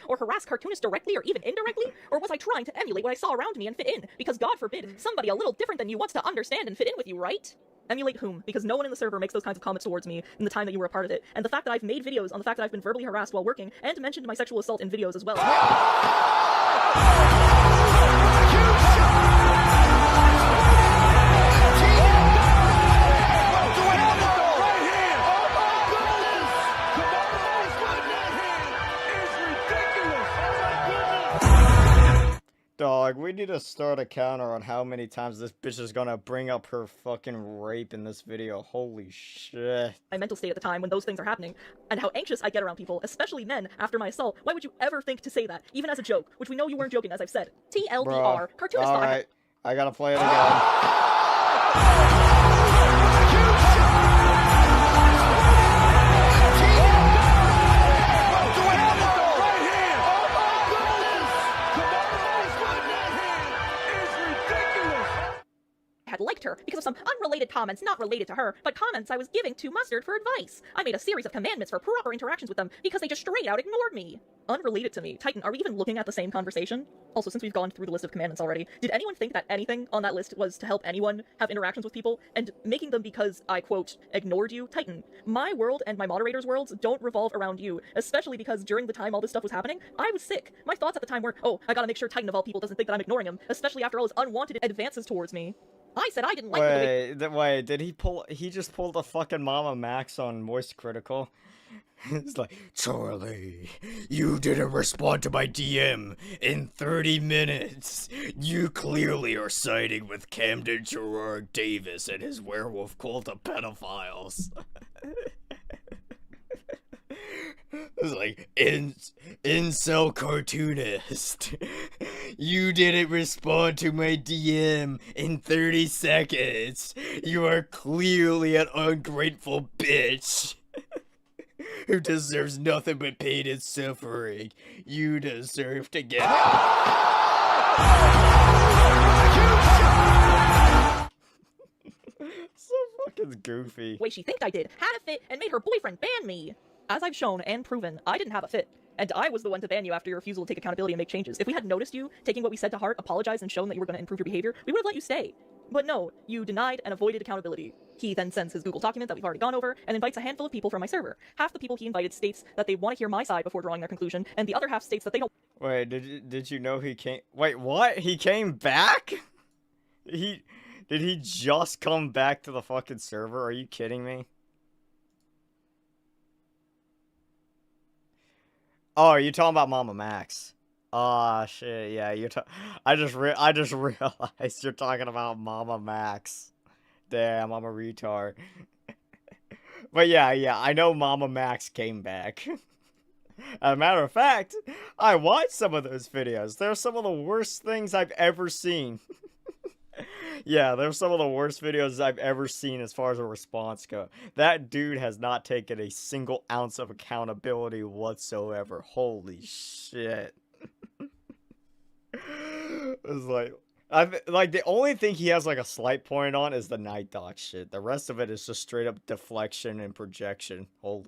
Or harass cartoonists directly or even indirectly? Or was I trying to emulate what I saw around me and fit in? Because God forbid, somebody a little different than you wants to understand and fit in with you, right? Emulate whom? Because no one in the server makes those kinds of comments towards me in the time that you were a part of it. And the fact that I've made videos on the fact that I've been verbally harassed while working, and mentioned my sexual assault in videos as well. Dog, we need to start a counter on how many times this bitch is gonna bring up her fucking rape in this video. Holy shit. My mental state at the time when those things are happening, and how anxious I get around people, especially men, after my assault. Why would you ever think to say that, even as a joke, which we know you weren't joking, as I've said. TLDR, cartoonist. Alright, I gotta play it again. Had liked her because of some unrelated comments not related to her, but comments I was giving to Mustard for advice. I made a series of commandments for proper interactions with them because they just straight out ignored me. Unrelated to me. Titan, are we even looking at the same conversation? Also, since we've gone through the list of commandments already, did anyone think that anything on that list was to help anyone have interactions with people and making them because I, quote, ignored you? Titan, my world and my moderators' worlds don't revolve around you, especially because during the time all this stuff was happening, I was sick. My thoughts at the time were, oh, I gotta make sure Titan of all people doesn't think that I'm ignoring him, especially after all his unwanted advances towards me. I said I didn't like Wait, did he just pull the fucking Mama Max on Moist Critical? It's like, Charlie, you didn't respond to my DM in 30 minutes. You clearly are siding with Camden Gerard Davis and his werewolf cult of pedophiles. It's like, incel cartoonist. You didn't respond to my DM in 30 seconds. You are clearly an ungrateful bitch. who deserves nothing but pain and suffering. You deserve to get... So fucking goofy. Way she think I did, had a fit, and made her boyfriend ban me. As I've shown and proven, I didn't have a fit. And I was the one to ban you after your refusal to take accountability and make changes. If we had noticed you, taking what we said to heart, apologized, and shown that you were going to improve your behavior, we would have let you stay. But no, you denied and avoided accountability. He then sends his Google document that we've already gone over, and invites a handful of people from my server. Half the people he invited states that they want to hear my side before drawing their conclusion, and the other half states that they don't. Wait, did you know he came... Wait, what? He came back? Did he just come back to the fucking server? Are you kidding me? Oh, are you talking about Mama Max? Ah, shit, yeah, I just realized you're talking about Mama Max. Damn, I'm a retard. But yeah, I know Mama Max came back. As a matter of fact, I watched some of those videos. They're some of the worst things I've ever seen. Yeah, they're some of the worst videos I've ever seen as far as a response goes. That dude has not taken a single ounce of accountability whatsoever. Holy shit. It's like the only thing he has like a slight point on is the night doc shit. The rest of it is just straight up deflection and projection. Holy.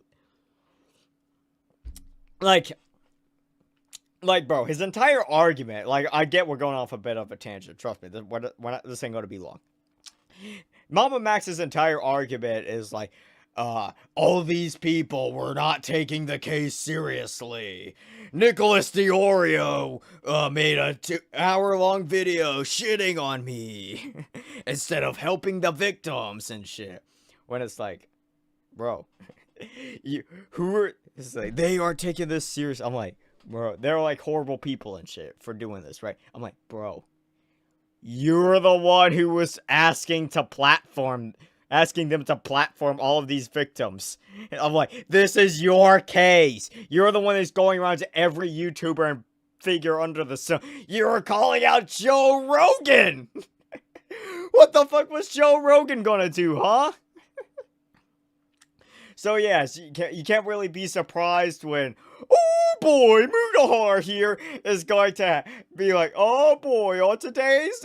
Like, bro, his entire argument, like, I get we're going off a bit of a tangent. Trust me, this ain't going to be long. Mama Max's entire argument is like, all these people were not taking the case seriously. Nicholas DiOrio made a 2-hour-long video shitting on me instead of helping the victims and shit. When it's like, bro, it's like, they are taking this serious. I'm like, bro, they're like horrible people and shit for doing this, right? I'm like, bro, you're the one who was asking them to platform all of these victims. I'm like, this is your case. You're the one that's going around to every YouTuber and figure under the sun. You're calling out Joe Rogan. What the fuck was Joe Rogan gonna do, huh? So yes, you can't really be surprised when, oh boy, Mudahar here is going to be like, oh boy, on today's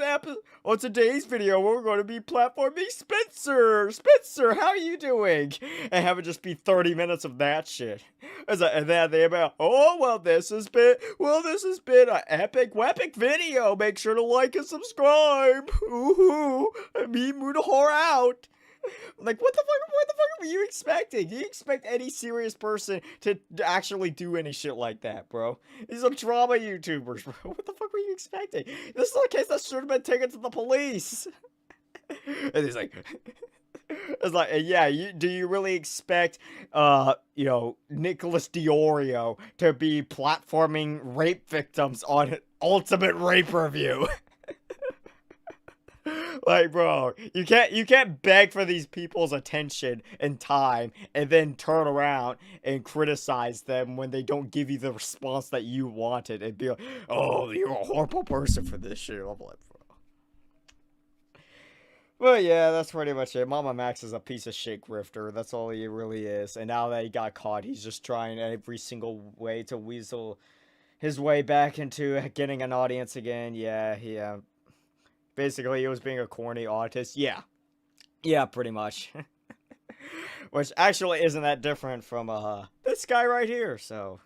video, we're going to be platforming Spencer. Spencer, how are you doing? And have it just be 30 minutes of that shit. And then they about, oh well, this has been an epic video. Make sure to like and subscribe. Ooh, me Mudahar out. Like, what the fuck were you expecting? Do you expect any serious person to actually do any shit like that, bro? These are drama YouTubers, bro. What the fuck were you expecting? This is a case that should have been taken to the police. And he's like, it's like, yeah, do you really expect, Nicholas DiOrio to be platforming rape victims on Ultimate Rape Review? Like, bro, you can't beg for these people's attention and time and then turn around and criticize them when they don't give you the response that you wanted and be like, oh, you're a horrible person for this shit. I'm like, bro. Well, yeah, that's pretty much it. Mama Max is a piece of shit grifter. That's all he really is. And now that he got caught, he's just trying every single way to weasel his way back into getting an audience again. Yeah. Basically, he was being a corny autist. Yeah, pretty much. Which actually isn't that different from this guy right here. So,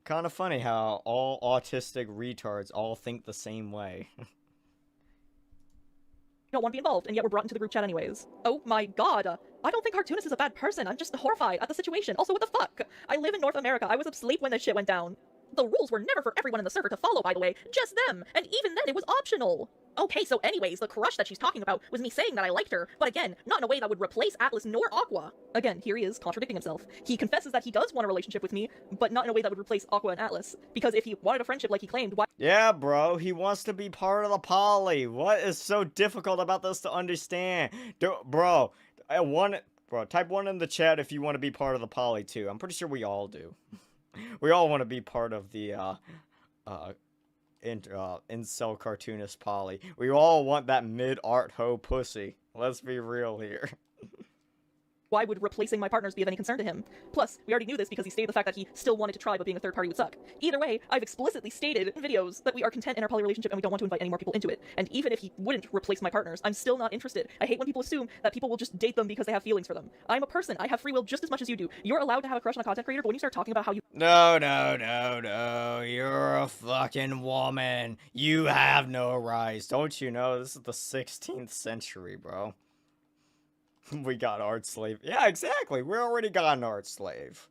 kind of funny how all autistic retards all think the same way. Don't want to be involved, and yet we're brought into the group chat anyways. Oh my god. I don't think Cartoonist is a bad person. I'm just horrified at the situation. Also, what the fuck? I live in North America. I was asleep when this shit went down. The rules were never for everyone in the server to follow, by the way. Just them. And even then, it was optional. Okay, so anyways, the crush that she's talking about was me saying that I liked her, but again, not in a way that would replace Atlas nor Aqua. Again, here he is, contradicting himself. He confesses that he does want a relationship with me, but not in a way that would replace Aqua and Atlas. Because if he wanted a friendship like he claimed, why— Yeah, bro, he wants to be part of the poly. What is so difficult about this to understand? Bro, type 1 in the chat if you want to be part of the poly too. I'm pretty sure we all do. We all want to be part of the, incel cartoonist poly. We all want that mid-art hoe pussy. Let's be real here. Why would replacing my partners be of any concern to him? Plus, we already knew this because he stated the fact that he still wanted to try, but being a third party would suck. Either way, I've explicitly stated in videos that we are content in our poly relationship and we don't want to invite any more people into it. And even if he wouldn't replace my partners, I'm still not interested. I hate when people assume that people will just date them because they have feelings for them. I'm a person. I have free will just as much as you do. You're allowed to have a crush on a content creator, but when you start talking about how you— No. You're a fucking woman. You have no rights. Don't you know? This is the 16th century, bro. We got art slave. Yeah, exactly. We already got an art slave.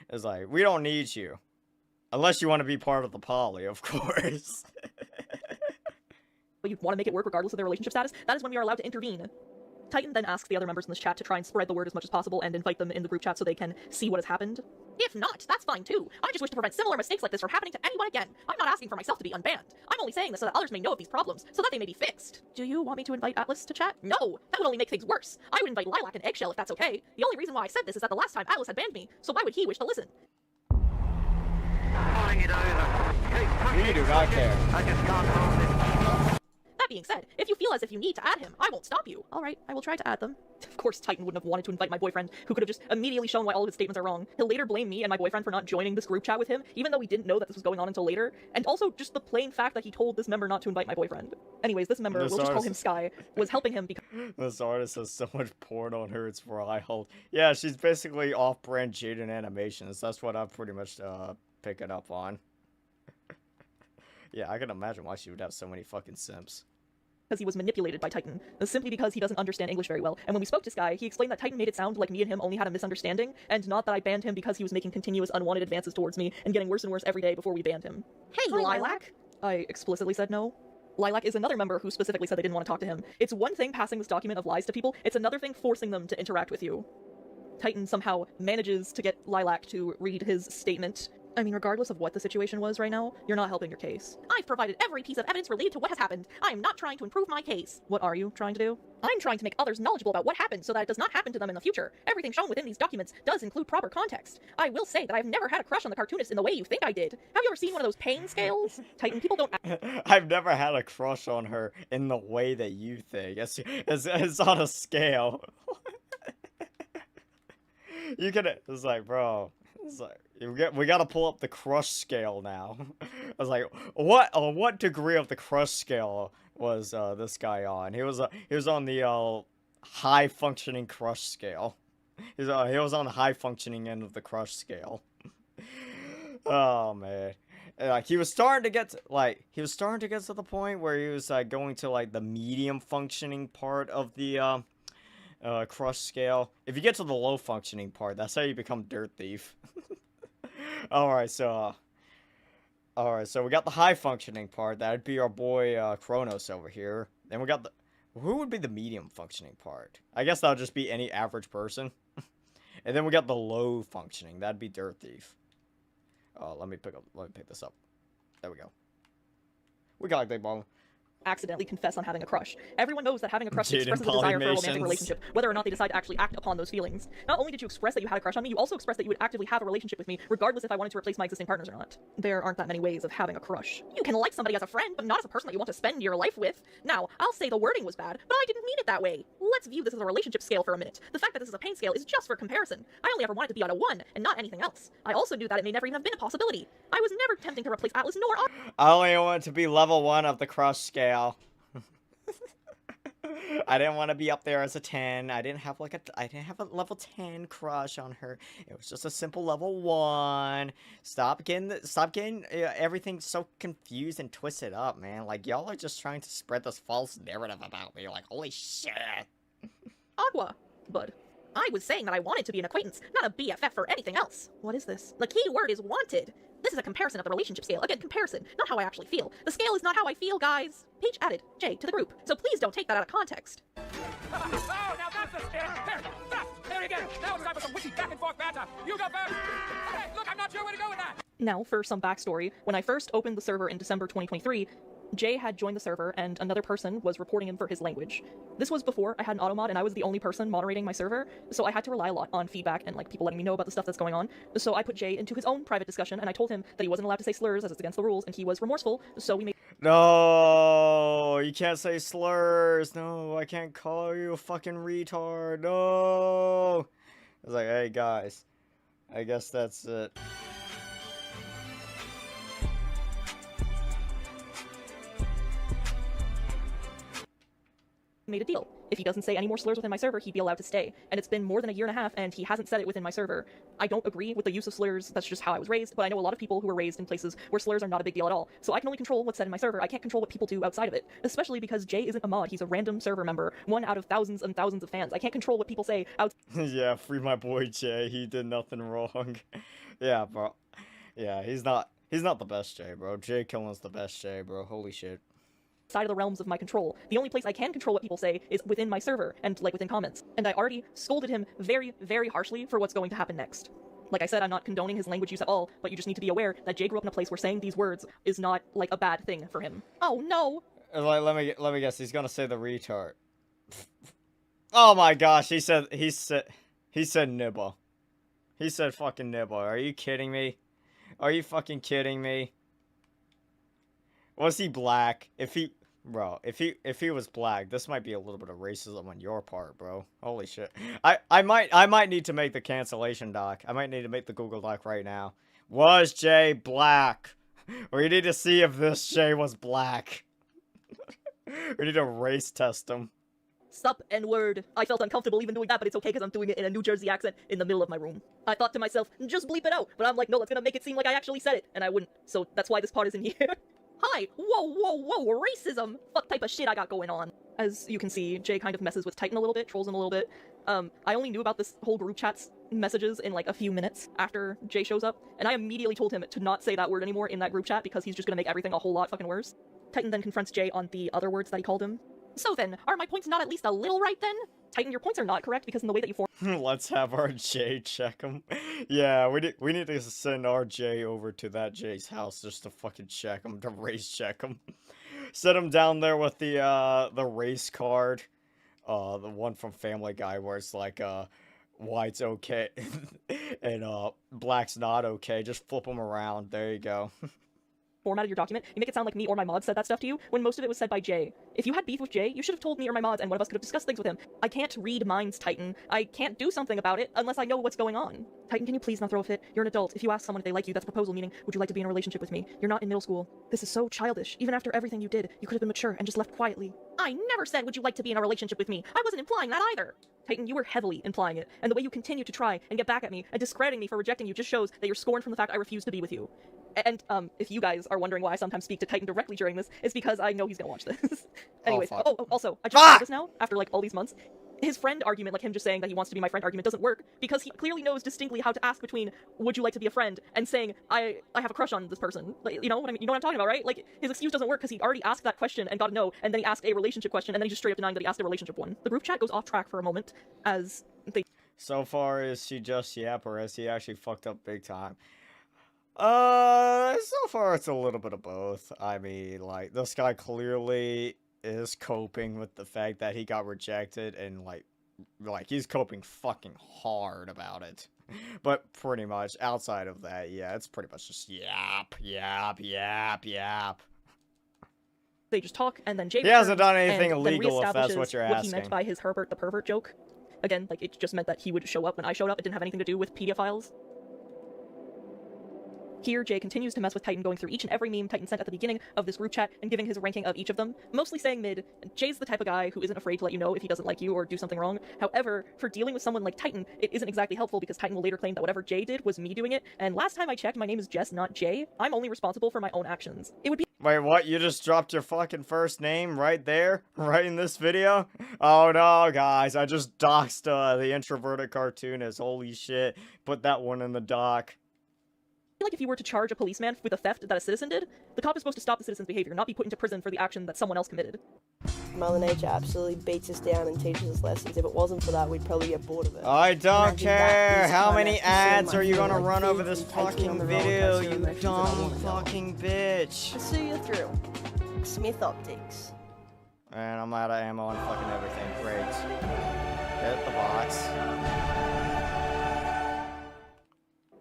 It's like, we don't need you. Unless you want to be part of the poly, of course. But you want to make it work regardless of their relationship status, that is when we are allowed to intervene. Titan then asks the other members in this chat to try and spread the word as much as possible and invite them in the group chat so they can see what has happened. If not, that's fine too. I just wish to prevent similar mistakes like this from happening to anyone again. I'm not asking for myself to be unbanned. I'm only saying this so that others may know of these problems, so that they may be fixed. Do you want me to invite Atlas to chat? No, that would only make things worse. I would invite Lilac and Eggshell if that's okay. The only reason why I said this is that the last time Atlas had banned me, so why would he wish to listen? We do not care. I just can't hold it. That being said, if you feel as if you need to add him, I won't stop you. Alright, I will try to add them. Of course, Titan wouldn't have wanted to invite my boyfriend, who could have just immediately shown why all of his statements are wrong. He'll later blame me and my boyfriend for not joining this group chat with him, even though we didn't know that this was going on until later. And also, just the plain fact that he told this member not to invite my boyfriend. Anyways, this member, we'll just call him Sky, was helping him because— This artist has so much porn on her, it's wild. Yeah, she's basically off-brand Jaden Animations. That's what I'm pretty much picking up on. Yeah, I can imagine why she would have so many fucking simps. Because he was manipulated by Titan, simply because he doesn't understand English very well. And when we spoke to Sky, he explained that Titan made it sound like me and him only had a misunderstanding, and not that I banned him because he was making continuous unwanted advances towards me and getting worse and worse every day before we banned him. Hey, Lilac! I explicitly said no. Lilac is another member who specifically said they didn't want to talk to him. It's one thing passing this document of lies to people, it's another thing forcing them to interact with you. Titan somehow manages to get Lilac to read his statement. I mean, regardless of what the situation was right now, you're not helping your case. I've provided every piece of evidence related to what has happened. I am not trying to improve my case. What are you trying to do? I'm trying to make others knowledgeable about what happened so that it does not happen to them in the future. Everything shown within these documents does include proper context. I will say that I've never had a crush on the cartoonist in the way you think I did. Have you ever seen one of those pain scales? Titan, people don't— I've never had a crush on her in the way that you think. It's on a scale. You can— it's like, bro, it's like, we gotta pull up the crush scale now. I was like, what degree of the crush scale was this guy on? He was on the high functioning crush scale. He was on the high functioning end of the crush scale. Oh man. Like he was starting to get to the point where he was like going to like the medium functioning part of the crush scale. If you get to the low functioning part, that's how you become dirt thief. Alright, so we got the high functioning part. That'd be our boy Kronos over here. Then we got who would be the medium functioning part? I guess that'll just be any average person. And then we got the low functioning. That'd be dirt thief. Let me pick this up. There we go. We got a big ball. Accidentally confess on having a crush. Everyone knows that having a crush expresses a desire for a romantic relationship, whether or not they decide to actually act upon those feelings. Not only did you express that you had a crush on me, you also expressed that you would actively have a relationship with me, regardless if I wanted to replace my existing partners or not. There aren't that many ways of having a crush. You can like somebody as a friend, but not as a person that you want to spend your life with. Now, I'll say the wording was bad, but I didn't mean it that way. Let's view this as a relationship scale for a minute. The fact that this is a pain scale is just for comparison. I only ever wanted to be on a 1, and not anything else. I also knew that it may never even have been a possibility. I was never attempting to replace Atlas, nor— I only want to be level 1 of the crush scale. I didn't want to be up there as a 10. I didn't have a level 10 crush on her. It was just a simple level 1. Stop getting everything so confused and twisted up, man. Like y'all are just trying to spread this false narrative about me. Like, holy shit. Aqua, bud. I was saying that I wanted to be an acquaintance, not a BFF or anything else. What is this? The key word is wanted. This is a comparison of the relationship scale. Again, comparison, not how I actually feel. The scale is not how I feel, guys. Paige added J to the group, so please don't take that out of context. Oh, now that's the scale. There, stop. There you go. Now it's time for some witty back and forth banter. You go first. Okay, look, I'm not sure where to go with that. Now, for some backstory, when I first opened the server in December 2023, Jay had joined the server, and another person was reporting him for his language. This was before I had an automod, and I was the only person moderating my server, so I had to rely a lot on feedback and, like, people letting me know about the stuff that's going on. So I put Jay into his own private discussion, and I told him that he wasn't allowed to say slurs as it's against the rules, and he was remorseful, so we made— No, you can't say slurs. No, I can't call you a fucking retard. No. I was like, hey, guys, I guess that's it. made a deal. If he doesn't say any more slurs within my server, he'd be allowed to stay. And it's been more than a year and a half, and he hasn't said it within my server. I don't agree with the use of slurs, that's just how I was raised, but I know a lot of people who were raised in places where slurs are not a big deal at all. So I can only control what's said in my server, I can't control what people do outside of it. Especially because Jay isn't a mod, he's a random server member, one out of thousands and thousands of fans. I can't control what people say out— Yeah, free my boy Jay, he did nothing wrong. Yeah, bro. Yeah, he's not the best Jay, bro. Jay Killen's the best Jay, bro. Holy shit. Side of the realms of my control. The only place I can control what people say is within my server, and, like, within comments. And I already scolded him very, very harshly for what's going to happen next. Like I said, I'm not condoning his language use at all, but you just need to be aware that Jay grew up in a place where saying these words is not, like, a bad thing for him. Oh, no! Like, let me guess, he's gonna say the retard. Oh my gosh, he said nibble. He said fucking nibble. Are you kidding me? Are you fucking kidding me? Was he black? If he was black, this might be a little bit of racism on your part, bro. Holy shit. I might need to make the cancellation doc. I might need to make the Google Doc right now. Was Jay black? We need to see if this Jay was black. We need to race test him. Sup, N-word. I felt uncomfortable even doing that, but it's okay because I'm doing it in a New Jersey accent in the middle of my room. I thought to myself, just bleep it out. But I'm like, no, that's gonna make it seem like I actually said it. And I wouldn't. So that's why this part is in here. Hi! Whoa, racism! What type of shit I got going on? As you can see, Jay kind of messes with Titan a little bit, trolls him a little bit. I only knew about this whole group chat's messages in like a few minutes after Jay shows up, and I immediately told him to not say that word anymore in that group chat because he's just gonna make everything a whole lot fucking worse. Titan then confronts Jay on the other words that he called him. So then, are my points not at least a little right then? Titan, your points are not correct because in the way that you form— Let's have our Jay check him. Yeah, we need to send our Jay over to that Jay's house just to fucking check him, to race check him. Set him down there with the race card. The one from Family Guy where it's like, white's okay and black's not okay. Just flip them around. There you go. Formatted your document, you make it sound like me or my mods said that stuff to you, when most of it was said by Jay. If you had beef with Jay, you should have told me or my mods, and one of us could have discussed things with him. I can't read minds, Titan. I can't do something about it unless I know what's going on. Titan, can you please not throw a fit? You're an adult. If you ask someone if they like you, that's a proposal, meaning, would you like to be in a relationship with me? You're not in middle school. This is so childish. Even after everything you did, you could have been mature and just left quietly. I never said, would you like to be in a relationship with me? I wasn't implying that either. Titan, you were heavily implying it, and the way you continue to try and get back at me and discrediting me for rejecting you just shows that you're scorned from the fact I refuse to be with you. And, if you guys are wondering why I sometimes speak to Titan directly during this, it's because I know he's gonna watch this. Anyways, also, I just realized now, after, like, all these months, his friend argument, like him just saying that he wants to be my friend argument, doesn't work, because he clearly knows distinctly how to ask between, would you like to be a friend, and saying, I have a crush on this person. Like, you know what I mean? You know what I'm talking about, right? Like, his excuse doesn't work because he already asked that question and got a no, and then he asked a relationship question, and then he just straight up denying that he asked a relationship one. The group chat goes off track for a moment, as they— So far, is she just yap, or has he actually fucked up big time? So far it's a little bit of both. I mean, like, this guy clearly is coping with the fact that he got rejected, and like he's coping fucking hard about it. But pretty much outside of that, yeah, it's pretty much just yap. They just talk, and then Jay— He hasn't done anything illegal, if that's what you're asking. What he meant by his Herbert the pervert joke. Again, like, it just meant that he would show up when I showed up. It didn't have anything to do with pedophiles. Here, Jay continues to mess with Titan, going through each and every meme Titan sent at the beginning of this group chat and giving his ranking of each of them, mostly saying mid. Jay's the type of guy who isn't afraid to let you know if he doesn't like you or do something wrong. However, for dealing with someone like Titan, it isn't exactly helpful because Titan will later claim that whatever Jay did was me doing it, and last time I checked, my name is Jess, not Jay. I'm only responsible for my own actions. It would be— Wait, what? You just dropped your fucking first name right there? Right in this video? Oh no, guys, I just doxed the introverted cartoonist. Holy shit. Put that one in the doc. Like if you were to charge a policeman with a theft that a citizen did, the cop is supposed to stop the citizen's behavior, not be put into prison for the action that someone else committed. Mother Nature absolutely beats us down and teaches us lessons. If it wasn't for that, we'd probably get bored of it. I don't care how many ads are you gonna run over this fucking video, you dumb fucking bitch. See you through. Smith Optics. And I'm out of ammo on fucking everything. Great. Get the box.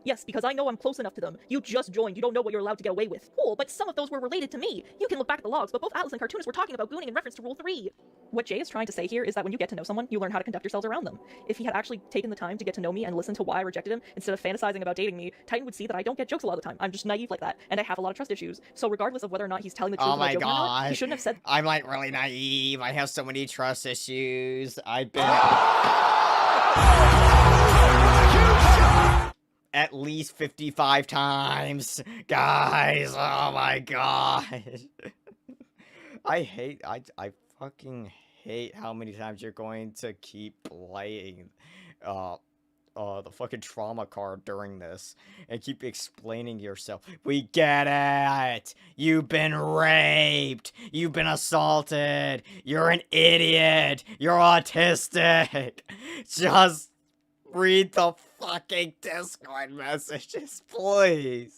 Yes, because I know I'm close enough to them. You just joined. You don't know what you're allowed to get away with. Cool, but some of those were related to me. You can look back at the logs, but both Atlas and Cartoonist were talking about gooning in reference to Rule 3. What Jay is trying to say here is that when you get to know someone, you learn how to conduct yourselves around them. If he had actually taken the time to get to know me and listen to why I rejected him, instead of fantasizing about dating me, Titan would see that I don't get jokes a lot of the time. I'm just naive like that, and I have a lot of trust issues. So regardless of whether or not he's telling the truth about joking or not, he shouldn't have said— I'm like really naive. I have so many trust issues. I've been at least 55 times. Guys, oh my god. I fucking hate how many times you're going to keep playing the fucking trauma card during this and keep explaining yourself. We get it. You've been raped. You've been assaulted. You're an idiot. You're autistic. Just read the fucking Discord messages, please.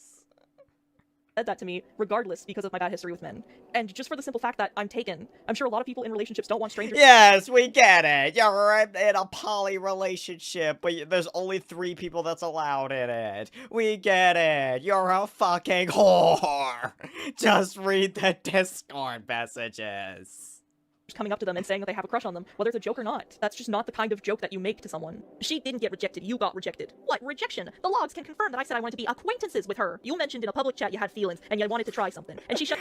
Said that to me, regardless, because of my bad history with men. And just for the simple fact that I'm taken. I'm sure a lot of people in relationships don't want strangers— Yes, we get it. You're in a poly relationship, but there's only 3 people that's allowed in it. We get it. You're a fucking whore. Just read the Discord messages. coming up to them and saying that they have a crush on them, whether it's a joke or not. That's just not the kind of joke that you make to someone. She didn't get rejected, you got rejected. What? Rejection? The logs can confirm that I said I wanted to be acquaintances with her. You mentioned in a public chat you had feelings, and you wanted to try something, and she shut—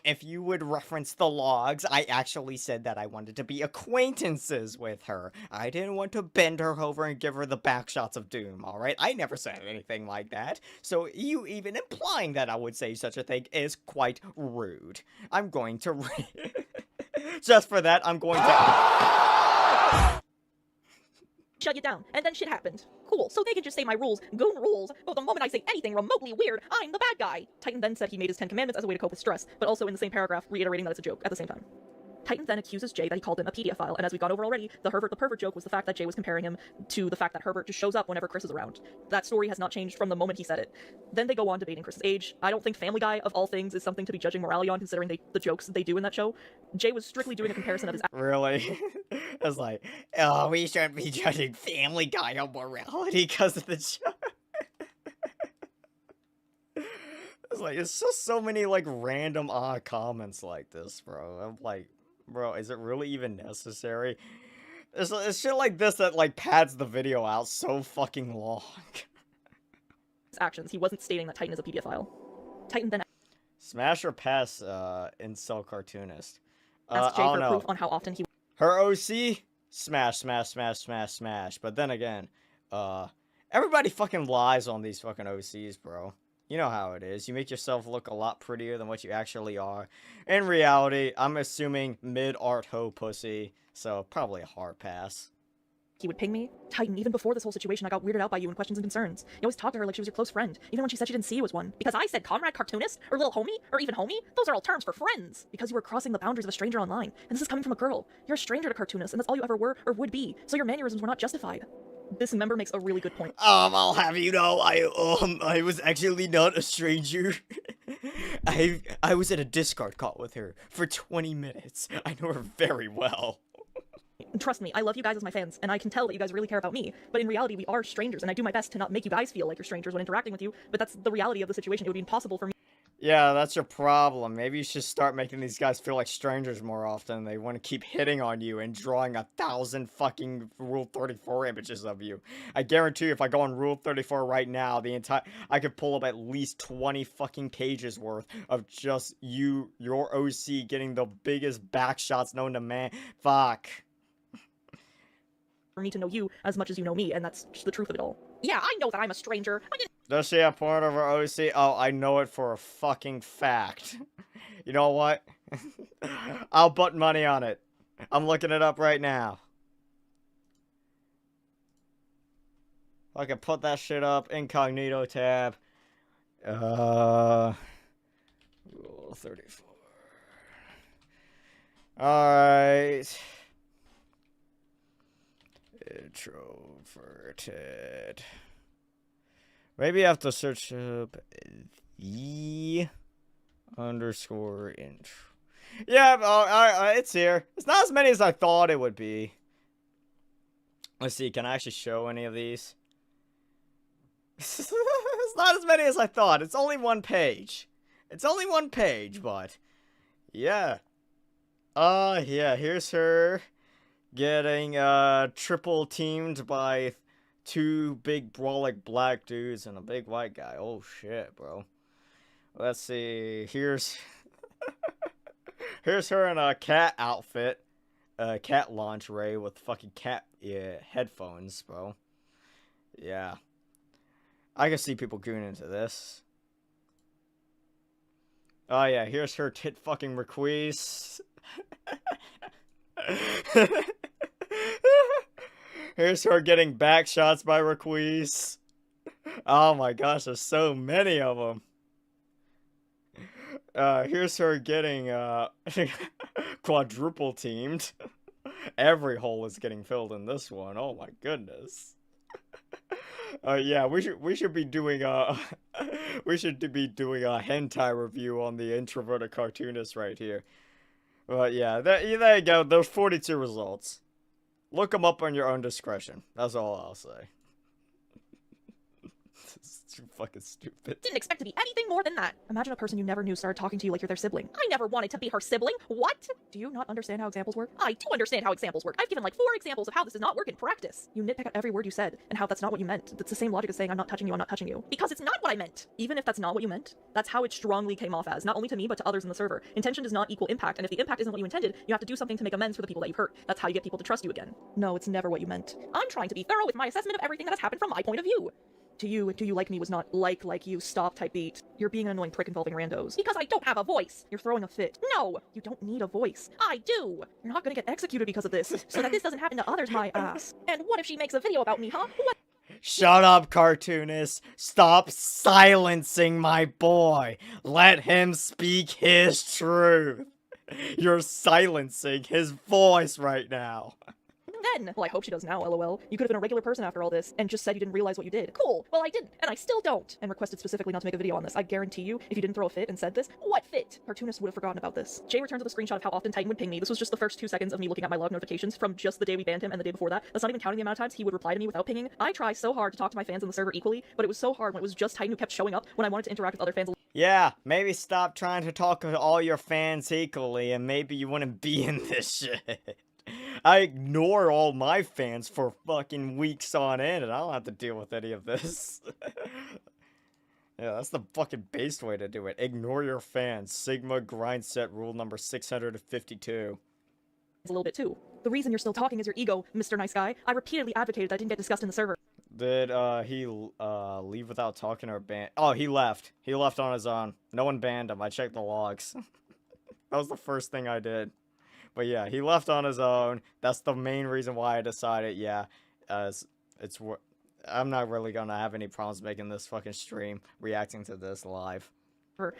If you would reference the logs, I actually said that I wanted to be acquaintances with her. I didn't want to bend her over and give her the backshots of doom, alright? I never said anything like that. So you even implying that I would say such a thing is quite rude. I'm going to just for that, I'm going to shut you down, and then shit happened. Cool, so they can just say my rules, goon rules, but the moment I say anything remotely weird, I'm the bad guy. Titan then said he made his 10 commandments as a way to cope with stress, but also in the same paragraph reiterating that it's a joke at the same time. Titan then accuses Jay that he called him a pedophile, and as we've gone over already, the Herbert the pervert joke was the fact that Jay was comparing him to the fact that Herbert just shows up whenever Chris is around. That story has not changed from the moment he said it. Then they go on debating Chris's age. I don't think Family Guy, of all things, is something to be judging morality on, considering the jokes they do in that show. Jay was strictly doing a comparison of his— Really? I was like, oh, we shouldn't be judging Family Guy on morality because of the joke. It's like, it's just so many, like, random odd comments like this, bro. I'm like, bro, is it really even necessary? It's shit like this that, like, pads the video out so fucking long. actions. He wasn't stating that Titan is a pedophile. Titan then smash or pass, incel cartoonist. asked Jay I for don't proof know. on how often he— Her OC? Smash, smash, smash, smash, smash. But then again, everybody fucking lies on these fucking OCs, bro. You know how it is. You make yourself look a lot prettier than what you actually are. In reality, I'm assuming mid-art hoe pussy, so probably a hard pass. He would ping me. Titan, even before this whole situation, I got weirded out by you and questions and concerns. You always talked to her like she was your close friend, even when she said she didn't see you as one. Because I said comrade cartoonist, or little homie, or even homie, those are all terms for friends. Because you were crossing the boundaries of a stranger online, and this is coming from a girl. You're a stranger to cartoonists, and that's all you ever were or would be, so your mannerisms were not justified. This member makes a really good point. I'll have you know, I was actually not a stranger. I was at a Discord call with her for 20 minutes. I know her very well. Trust me, I love you guys as my fans, and I can tell that you guys really care about me, but in reality, we are strangers, and I do my best to not make you guys feel like you're strangers when interacting with you, but that's the reality of the situation. It would be impossible for me— Yeah, that's your problem. Maybe you should start making these guys feel like strangers more often. They want to keep hitting on you and drawing 1,000 fucking Rule 34 images of you. I guarantee you, if I go on Rule 34 right now, I could pull up at least 20 fucking pages worth of just your OC getting the biggest backshots known to man. Fuck. For me to know you as much as you know me, and that's just the truth of it all. Yeah, I know that I'm a stranger. Does she have point of her OC? Oh, I know it for a fucking fact. You know what? I'll put money on it. I'm looking it up right now. I can put that shit up. Incognito tab. Rule 34. Alright. Introverted. Maybe I have to search up the _intro. Yeah, it's here. It's not as many as I thought it would be. Let's see, can I actually show any of these? It's not as many as I thought. It's only one page. It's only one page, but yeah. Yeah, here's her getting triple teamed by two big brawling black dudes and a big white guy. Oh shit, bro. Let's see. Here's here's her in a cat outfit. Cat lingerie with fucking cat headphones, bro. Yeah. I can see people gooning into this. Oh yeah, here's her tit fucking request. Here's her getting back shots by request. Oh my gosh, there's so many of them. Here's her getting quadruple teamed. Every hole is getting filled in this one. Oh my goodness. Yeah, we should be doing a hentai review on the introverted cartoonist right here. But yeah, there you go. There's 42 results. Look them up on your own discretion. That's all I'll say. This is too fucking stupid. Didn't expect to be anything more than that. Imagine a person you never knew started talking to you like you're their sibling. I never wanted to be her sibling. What? Do you not understand how examples work? I do understand how examples work. I've given like 4 examples of how this does not work in practice. You nitpick at every word you said and how that's not what you meant. That's the same logic as saying I'm not touching you, I'm not touching you. Because it's not what I meant. Even if that's not what you meant, that's how it strongly came off as, not only to me, but to others in the server. Intention does not equal impact, and if the impact isn't what you intended, you have to do something to make amends for the people that you've hurt. That's how you get people to trust you again. No, it's never what you meant. I'm trying to be thorough with my assessment of everything that has happened from my point of view. To you, do you like me was not like you, stop type beat. You're being an annoying prick involving randos. Because I don't have a voice. You're throwing a fit. No, you don't need a voice. I do. You're not gonna get executed because of this, so that this doesn't happen to others, my ass. And what if she makes a video about me, huh? What? Shut up, cartoonist. Stop silencing my boy. Let him speak his truth. You're silencing his voice right now. Then, well, I hope she does now, lol. You could have been a regular person after all this, and just said you didn't realize what you did. Cool, well I didn't, and I still don't. And requested specifically not to make a video on this. I guarantee you, if you didn't throw a fit and said this, what fit? Cartoonist would have forgotten about this. Jay returns with a screenshot of how often Titan would ping me. This was just the first 2 seconds of me looking at my log notifications from just the day we banned him and the day before that. That's not even counting the amount of times he would reply to me without pinging. I try so hard to talk to my fans in the server equally, but it was so hard when it was just Titan who kept showing up when I wanted to interact with other fans. Yeah, maybe stop trying to talk to all your fans equally, and maybe you wouldn't be in this shit. I ignore all my fans for fucking weeks on end, and I don't have to deal with any of this. Yeah, that's the fucking base way to do it. Ignore your fans. Sigma grind set rule number 652. A little bit too. The reason you're still talking is your ego, Mr. Nice Guy. I repeatedly advocated that didn't get discussed in the server. Did he leave without talking or ban? Oh, he left. He left on his own. No one banned him. I checked the logs. That was the first thing I did. But yeah, he left on his own. That's the main reason why I decided, yeah, I'm not really gonna have any problems making this fucking stream, reacting to this live.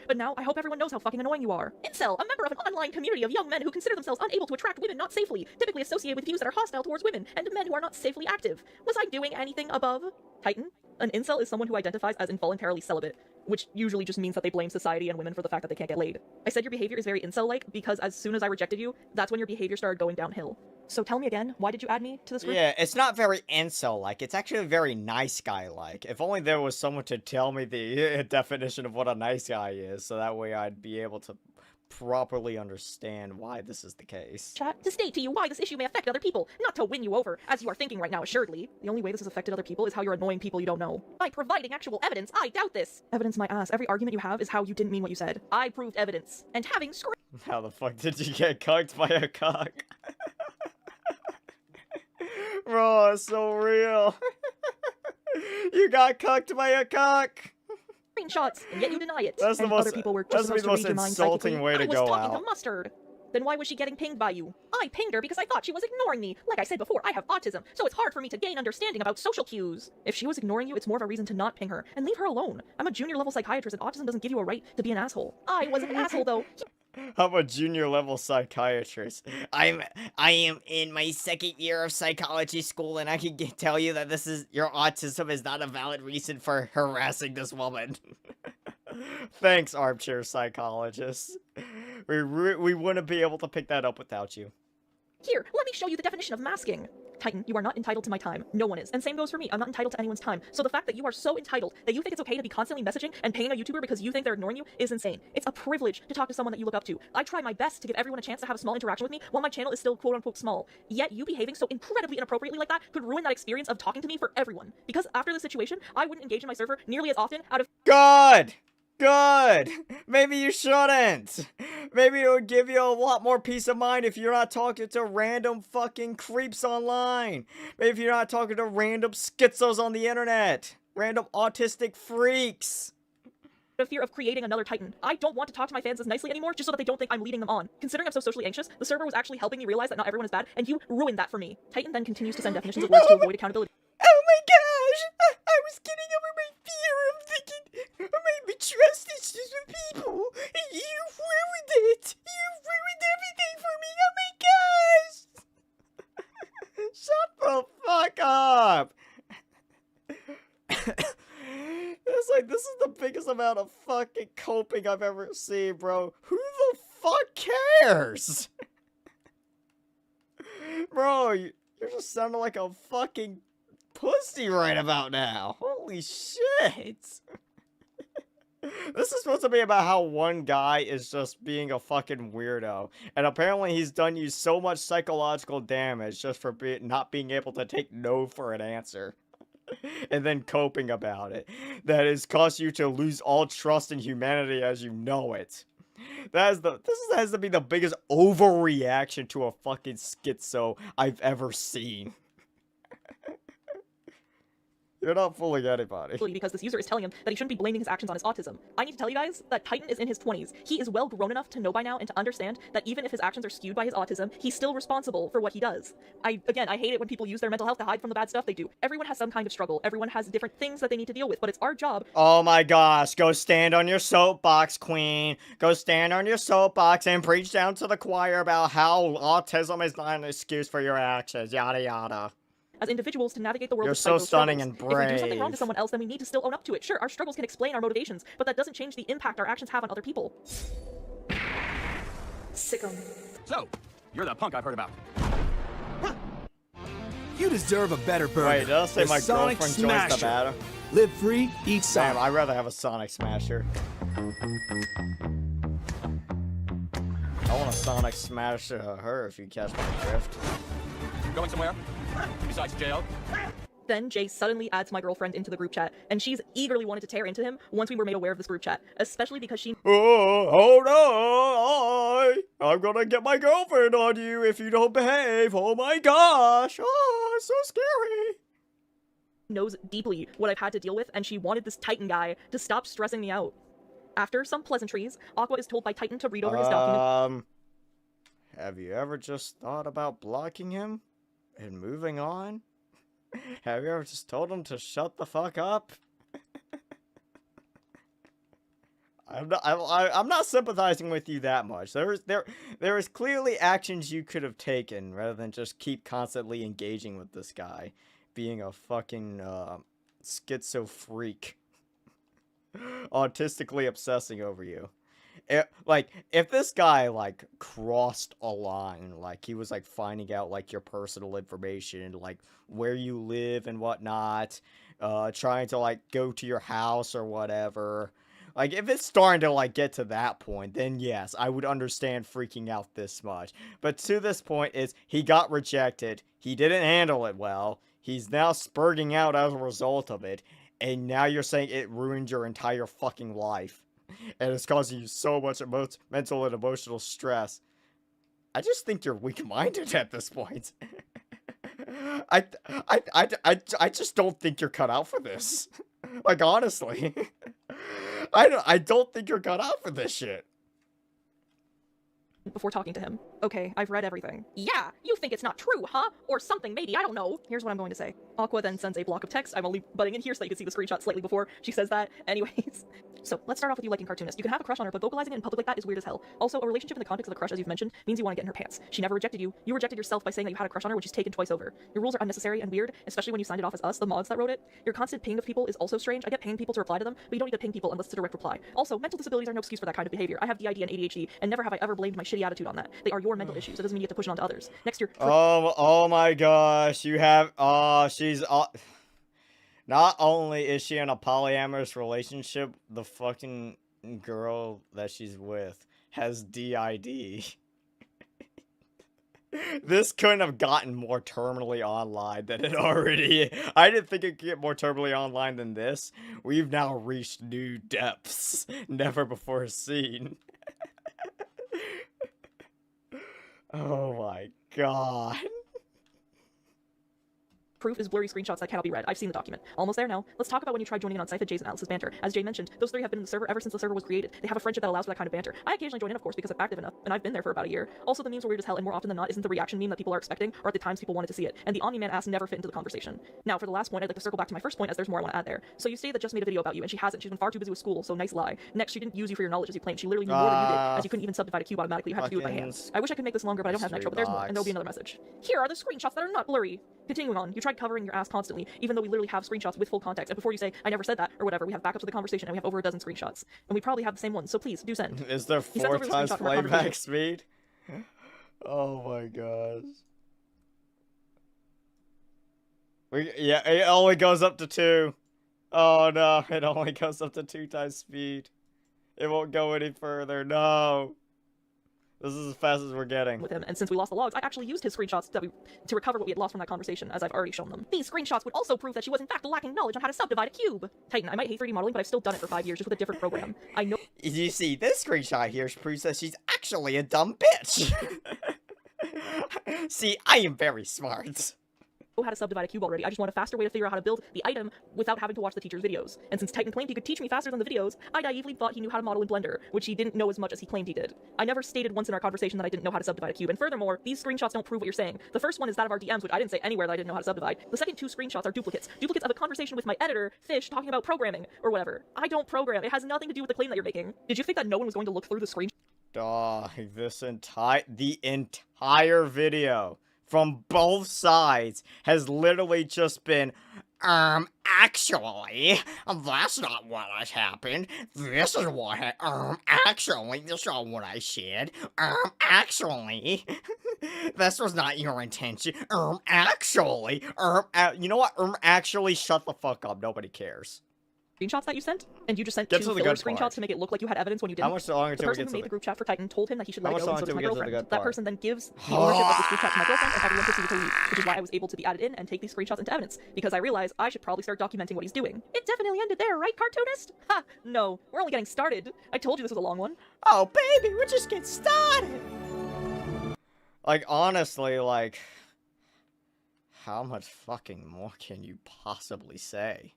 But now, I hope everyone knows how fucking annoying you are. Incel, a member of an online community of young men who consider themselves unable to attract women not safely, typically associated with views that are hostile towards women, and men who are not safely active. Was I doing anything above Titan? An incel is someone who identifies as involuntarily celibate, which usually just means that they blame society and women for the fact that they can't get laid. I said your behavior is very incel-like because as soon as I rejected you, that's when your behavior started going downhill. So tell me again, why did you add me to this group? Yeah, it's not very incel-like. It's actually very nice guy-like. If only there was someone to tell me the definition of what a nice guy is, so that way I'd be able to properly understand why this is the case. Chat, to state to you why this issue may affect other people, not to win you over, as you are thinking right now, assuredly. The only way this has affected other people is how you're annoying people you don't know. By providing actual evidence, I doubt this. Evidence my ass. Every argument you have is how you didn't mean what you said. I proved evidence. And having How the fuck did you get cucked by a cock? Bro, it's so real. You got cucked by a cock. Screenshots, and yet you deny it. That's the and most, other people were just that's the most insulting way to go out. I was talking to Mustard. Then why was she getting pinged by you? I pinged her because I thought she was ignoring me. Like I said before, I have autism, so it's hard for me to gain understanding about social cues. If she was ignoring you, it's more of a reason to not ping her, and leave her alone. I'm a junior level psychiatrist, and autism doesn't give you a right to be an asshole. I was an asshole, though. I'm a junior level psychiatrist. I am in my 2nd year of psychology school, and I can tell you that your autism is not a valid reason for harassing this woman. Thanks, armchair psychologist. We wouldn't be able to pick that up without you. Here, let me show you the definition of masking. Titan, you are not entitled to my time. No one is. And same goes for me. I'm not entitled to anyone's time. So the fact that you are so entitled that you think it's okay to be constantly messaging and paying a YouTuber because you think they're ignoring you is insane. It's a privilege to talk to someone that you look up to. I try my best to give everyone a chance to have a small interaction with me while my channel is still quote-unquote small. Yet you behaving so incredibly inappropriately like that could ruin that experience of talking to me for everyone. Because after this situation, I wouldn't engage in my server nearly as often out of— Good! Good! Maybe you shouldn't! Maybe it would give you a lot more peace of mind if you're not talking to random fucking creeps online. Maybe if you're not talking to random schizos on the internet. Random autistic freaks. The fear of creating another Titan. I don't want to talk to my fans as nicely anymore just so that they don't think I'm leading them on. Considering I'm so socially anxious, the server was actually helping me realize that not everyone is bad, and you ruined that for me. Titan then continues to send definitions of words to avoid accountability. Oh my gosh! I was getting over my fear of thinking my trust issues with people, and you ruined it! You ruined everything for me! Oh my gosh! Shut the fuck up! It's like, this is the biggest amount of fucking coping I've ever seen, bro. Who the fuck cares? Bro, you're just sounding like a fucking pussy right about now. Holy shit. This is supposed to be about how one guy is just being a fucking weirdo. And apparently he's done you so much psychological damage just for not being able to take no for an answer. And then coping about it. That has caused you to lose all trust in humanity as you know it. This has to be the biggest overreaction to a fucking schizo I've ever seen. You're not fooling anybody. Because this user is telling him that he shouldn't be blaming his actions on his autism. I need to tell you guys that Titan is in his 20s. He is well grown enough to know by now and to understand that even if his actions are skewed by his autism, he's still responsible for what he does. I hate it when people use their mental health to hide from the bad stuff they do. Everyone has some kind of struggle. Everyone has different things that they need to deal with, but it's our job. Oh my gosh, go stand on your soapbox, queen. Go stand on your soapbox and preach down to the choir about how autism is not an excuse for your actions, yada yada. As individuals to navigate the world. You're so stunning and brave. If we do something wrong to someone else, then we need to still own up to it. Sure, our struggles can explain our motivations, but that doesn't change the impact our actions have on other people. Sicko. So, you're the punk I've heard about. You deserve a better burger. Wait, did I say my girlfriend joins the battle? Live free, eat Sonic. Damn, I'd rather have a Sonic Smasher. I want a Sonic Smash her if you catch my drift. Going somewhere? Besides jail? Then Jay suddenly adds my girlfriend into the group chat, and she's eagerly wanted to tear into him once we were made aware of this group chat, especially because she— Oh no! I'm gonna get my girlfriend on you if you don't behave! Oh my gosh! Oh, it's so scary! knows deeply what I've had to deal with, and she wanted this Titan guy to stop stressing me out. After some pleasantries, Aqua is told by Titan to read over his document. Have you ever just thought about blocking him and moving on? Have you ever just told him to shut the fuck up? I'm not sympathizing with you that much. There is clearly actions you could have taken rather than just keep constantly engaging with this guy, being a fucking schizo freak, autistically obsessing over you. If this guy, like, crossed a line, like, he was, like, finding out, like, your personal information, like, where you live and whatnot, trying to, like, go to your house or whatever, like, if it's starting to, like, get to that point, then yes, I would understand freaking out this much. But to this point is, he got rejected, he didn't handle it well, he's now spurting out as a result of it, and now you're saying it ruined your entire fucking life. And it's causing you so much mental and emotional stress. I just think you're weak-minded at this point. I just don't think you're cut out for this. Like, honestly. I don't think you're cut out for this shit. Before talking to him. Okay, I've read everything. Yeah, you think it's not true, huh? Or something, maybe, I don't know. Here's what I'm going to say. Aqua then sends a block of text. I'm only butting in here so that you can see the screenshot slightly before she says that. Anyways. So, let's start off with you liking cartoonist. You can have a crush on her, but vocalizing it in public like that is weird as hell. Also, a relationship in the context of a crush, as you've mentioned, means you want to get in her pants. She never rejected you. You rejected yourself by saying that you had a crush on her when she's taken twice over. Your rules are unnecessary and weird, especially when you signed it off as us, the mods that wrote it. Your constant ping of people is also strange. I get paying people to reply to them, but you don't need to ping people unless it's a direct reply. Also, mental disabilities are no excuse for that kind of behavior. I have DID and ADHD, and never have I ever blamed my shitty attitude on that. They are your mental issues. It doesn't mean you get to push it onto others. Next, you're... Oh my gosh, you have... she's... Not only is she in a polyamorous relationship, the fucking girl that she's with has DID. This couldn't have gotten more terminally online than it already... I didn't think it could get more terminally online than this. We've now reached new depths never before seen. Oh my god. Proof is blurry screenshots that cannot be read. I've seen the document. Almost there now. Let's talk about when you tried joining in on Scythe, Jay's, and Alice's banter. As Jay mentioned, those three have been in the server ever since the server was created. They have a friendship that allows for that kind of banter. I occasionally join in, of course, because I'm active enough, and I've been there for about a year. Also, the memes are weird as hell, and more often than not, isn't the reaction meme that people are expecting, or at the times people wanted to see it. And the Omni-Man ass never fit into the conversation. Now, for the last point, I'd like to circle back to my first point, as there's more I want to add there. So you say that just made a video about you, and she hasn't. She's been far too busy with school, so nice lie. Next, she didn't use you for your knowledge as you claimed. She literally knew more than you did, as you couldn't even subdivide a cube automatically. You had to do it by hand. I wish I could make this longer, but I don't have an extra, but there's more, and there'll be another message. Here are the screenshots that are not blurry. Continuing on, you tried covering your ass constantly, even though we literally have screenshots with full context. And before you say, I never said that, or whatever, we have backups of the conversation, and we have over a dozen screenshots. And we probably have the same ones, so please, do send. Is there 4 times playback speed? Oh my gosh. Yeah, it only goes up to 2. Oh no, it only goes up to 2 times speed. It won't go any further, no. This is as fast as we're getting. With him, and since we lost the logs, I actually used his screenshots to recover what we had lost from that conversation, as I've already shown them. These screenshots would also prove that she was in fact lacking knowledge on how to subdivide a cube. Titan, I might hate 3D modeling, but I've still done it for 5 years, just with a different program. I know- You see, this screenshot here proves that she's actually a dumb bitch. See, I am very smart. How to subdivide a cube already. I just want a faster way to figure out how to build the item without having to watch the teacher's videos. And since Titan claimed he could teach me faster than the videos, I naively thought he knew how to model in Blender, which he didn't know as much as he claimed he did. I never stated once in our conversation that I didn't know how to subdivide a cube, and furthermore, these screenshots don't prove what you're saying. The first one is that of our DMs, which I didn't say anywhere that I didn't know how to subdivide. The second 2 screenshots are duplicates. Duplicates of a conversation with my editor, Fish, talking about programming, or whatever. I don't program. It has nothing to do with the claim that you're making. Did you think that no one was going to look through the screen? Dog, the entire video from both sides has literally just been, actually, that's not what has happened. This is what actually, this is not what I said. Actually, this was not your intention. Actually, you know what? Actually, shut the fuck up. Nobody cares. Screenshots that you sent, and you just sent 2 filler screenshots to make it look like you had evidence when you didn't. How much longer the person who made the group chat for Titan told him that he should let it go, and so does my girlfriend. That person then gives the ownership of this group chat to my girlfriend, and everyone proceeded to leave, which is why I was able to be added in and take these screenshots into evidence, because I realized I should probably start documenting what he's doing. It definitely ended there, right, cartoonist? Ha! No, we're only getting started. I told you this was a long one. Oh, baby, we're just getting started! Like, honestly, like, how much fucking more can you possibly say?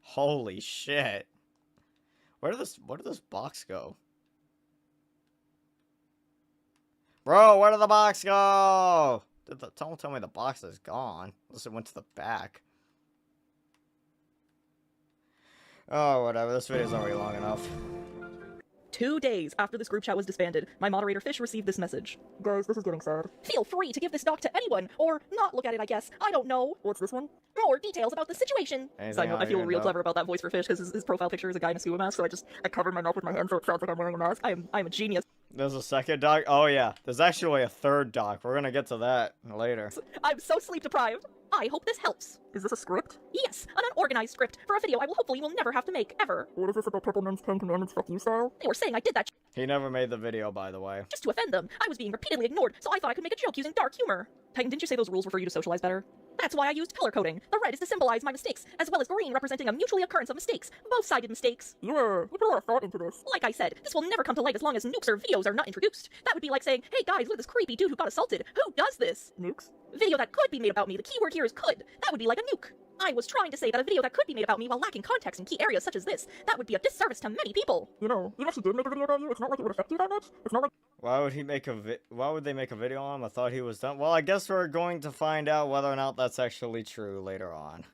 Holy shit. Where did this box go? Bro, where did the box go? Don't tell me the box is gone. Unless it went to the back. Oh, whatever. This video's already long enough. 2 days after this group chat was disbanded, my moderator Fish received this message. Guys, this is getting sad. Feel free to give this doc to anyone, or not look at it, I guess. I don't know. What's this one? More details about the situation. Side note, I feel real clever about that voice for Fish, because his profile picture is a guy in a scuba mask, so I covered my mouth with my hand so it sounds like I'm wearing a mask. I am a genius. There's a second doc? Oh yeah, there's actually a third doc. We're gonna get to that later. I'm so sleep deprived. I hope this helps. Is this a script? Yes, an unorganized script for a video I will hopefully never have to make, ever. What is this about Purple Men's 10 Commandments fuck you style? They were saying I did that He never made the video, by the way. just to offend them. I was being repeatedly ignored, so I thought I could make a joke using dark humor. Titan, didn't you say those rules were for you to socialize better? That's why I used color coding. The red is to symbolize my mistakes, as well as green representing a mutually occurrence of mistakes. Both-sided mistakes. Yeah, you put a lot of thought into this. Like I said, this will never come to light as long as nukes or videos are not introduced. That would be like saying, hey guys, look at this creepy dude who got assaulted. Who does this? Nukes? Video that could be made about me. The keyword here is could. That would be like a nuke. I was trying to say that a video that could be made about me while lacking context in key areas such as this, that would be a disservice to many people. You know, even if she did make a video about you, it's not like it would affect you that much. It's not like... Why would they make a video on him? I thought he was done. Well, I guess we're going to find out whether or not that's actually true later on.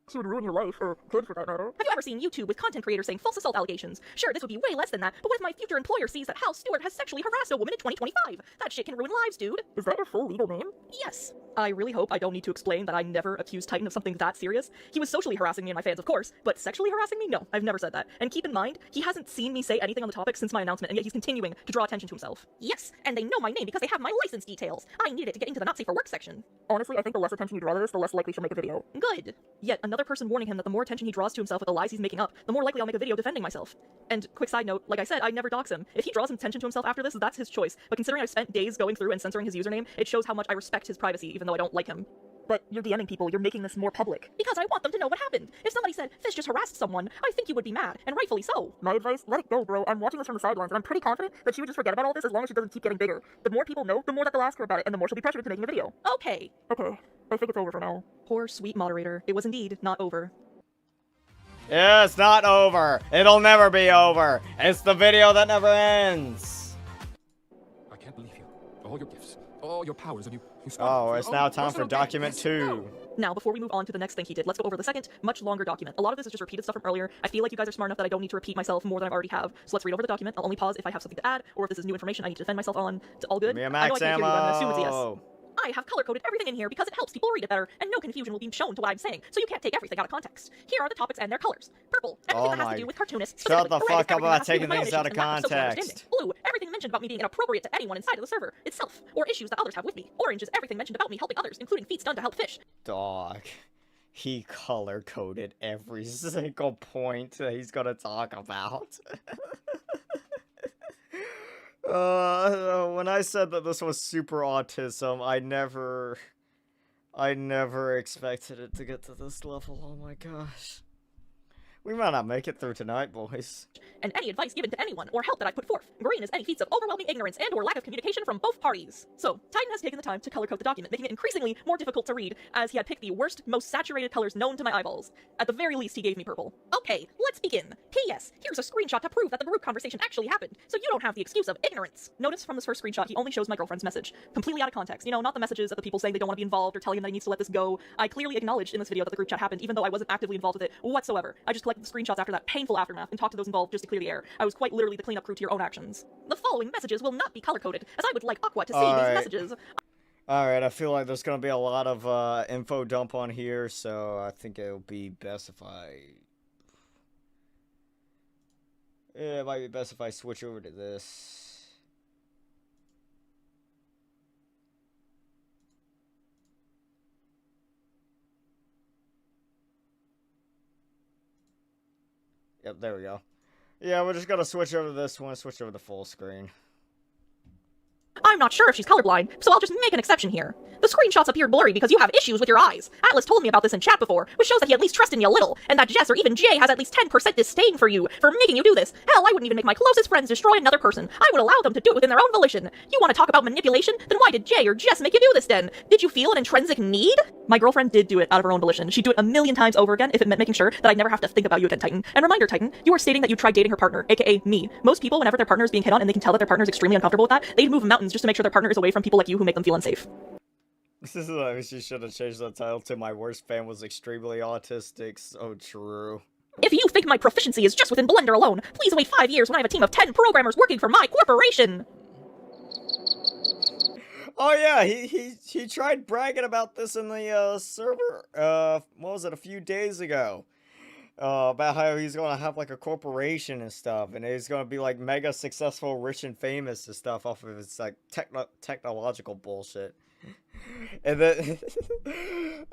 She would ruin your life, or could for that matter. Have you ever seen YouTube with content creators saying false assault allegations? Sure, this would be way less than that, but what if my future employer sees that Hal Stewart has sexually harassed a woman in 2025? That shit can ruin lives, dude. Is that a full legal name? Yes. I really hope I don't need to explain that I never accused Titan of something that serious. He was socially harassing me and my fans, of course, but sexually harassing me? No, I've never said that. And keep in mind, he hasn't seen me say anything on the topic since my announcement, and yet he's continuing to draw attention to himself. Yes, and they know my name because they have my license details. I needed it to get into the not safe for work section. Honestly, I think the less attention you draw to this, the less likely she'll make a video. Good. Yet another person warning him that the more attention he draws to himself with the lies he's making up, the more likely I'll make a video defending myself. And quick side note, like I said, I never dox him. If he draws attention to himself after this, that's his choice. But considering I've spent days going through and censoring his username, it shows how much I respect his privacy, even though I don't like him. But you're DMing people, you're making this more public. Because I want them to know what happened. If somebody said, Fish just harassed someone, I think you would be mad, and rightfully so. My advice, let it go, bro. I'm watching this from the sidelines, and I'm pretty confident that she would just forget about all this as long as she doesn't keep getting bigger. The more people know, the more that they'll ask her about it, and the more she'll be pressured into making a video. Okay. Okay. I think it's over for now. Poor sweet moderator. It was indeed not over. Yeah, it's not over. It'll never be over. It's the video that never ends. I can't believe you. All your gifts, all your powers, and you Oh, it's now time for document 2. Now, before we move on to the next thing he did, let's go over the second, much longer document. A lot of this is just repeated stuff from earlier. I feel like you guys are smart enough that I don't need to repeat myself more than I already have. So let's read over the document. I'll only pause if I have something to add, or if this is new information I need to defend myself on. All good? Give me a I max know I can't hear you, but I'm gonna assume it's a yes. ammo. I have color-coded everything in here because it helps people read it better, and no confusion will be shown to what I'm saying, so you can't take everything out of context. Here are the topics and their colors. Purple, everything that has to do with cartoonists. Shut the Red, fuck up everything that about has to do taking with my own things out of issues and lack social context. understanding. Blue, everything mentioned about me being inappropriate to anyone inside of the server itself, or issues that others have with me. Orange is everything mentioned about me helping others, including feats done to help fish. Dog. He color-coded every single point that he's gonna talk about. When I said that this was super autism, I never expected it to get to this level. Oh my gosh. We might not make it through tonight, boys. And any advice given to anyone or help that I put forth. Green is any feats of overwhelming ignorance and or lack of communication from both parties. So, Titan has taken the time to color code the document, making it increasingly more difficult to read, as he had picked the worst, most saturated colors known to my eyeballs. At the very least, he gave me purple. Okay, let's begin. P.S. Here's a screenshot to prove that the group conversation actually happened, so you don't have the excuse of ignorance. Notice from this first screenshot, he only shows my girlfriend's message. Completely out of context. You know, not the messages of the people saying they don't want to be involved or telling him that he needs to let this go. I clearly acknowledged in this video that the group chat happened, even though I wasn't actively involved with it whatsoever. I just collected the screenshots after that painful aftermath and talked to those involved just to clear the air. I was quite literally the cleanup crew to your own actions. The following messages will not be color-coded, as I would like Aqua to see these messages. Alright, I feel like there's gonna be a lot of info dump on here, so I think it'll be best if it might be best if I switch over to this. Yep, there we go. Yeah, we're just gonna switch over to this one, switch over to full screen. I'm not sure if she's colorblind, so I'll just make an exception here. The screenshots appear blurry because you have issues with your eyes. Atlas told me about this in chat before, which shows that he at least trusted me a little, and that Jess or even Jay has at least 10% disdain for you, for making you do this. Hell, I wouldn't even make my closest friends destroy another person. I would allow them to do it within their own volition. You want to talk about manipulation? Then why did Jay or Jess make you do this then? Did you feel an intrinsic need? My girlfriend did do it out of her own volition. She'd do it a million times over again if it meant making sure that I'd never have to think about you again, Titan. And reminder, Titan, you are stating that you tried dating her partner, aka me. Most people, whenever their partner is being hit on and they can tell that their partner is extremely uncomfortable with that, they'd move mountains just to make sure their partner is away from people like you who make them feel unsafe. This is like, she should have changed the title to "My Worst Fan Was Extremely Autistic." So true. If you think my proficiency is just within Blender alone, please wait 5 years when I have a team of 10 programmers working for my corporation. Oh yeah, he tried bragging about this in the server. What was it, a few days ago? About how he's gonna have like a corporation and stuff, and he's gonna be like mega successful, rich and famous and stuff off of his like technological bullshit. And then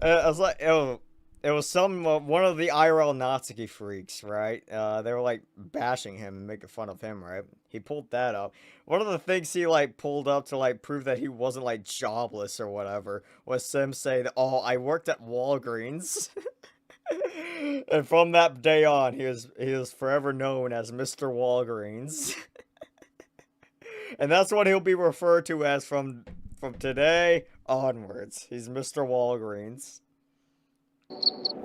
I was like, it was some one of the IRL Nazi freaks, right? They were like bashing him and making fun of him, right? He pulled that up. One of the things he like pulled up to like prove that he wasn't like jobless or whatever was him saying, "Oh, I worked at Walgreens." And from that day on, he is forever known as Mr. Walgreens. And that's what he'll be referred to as from today onwards. He's Mr. Walgreens.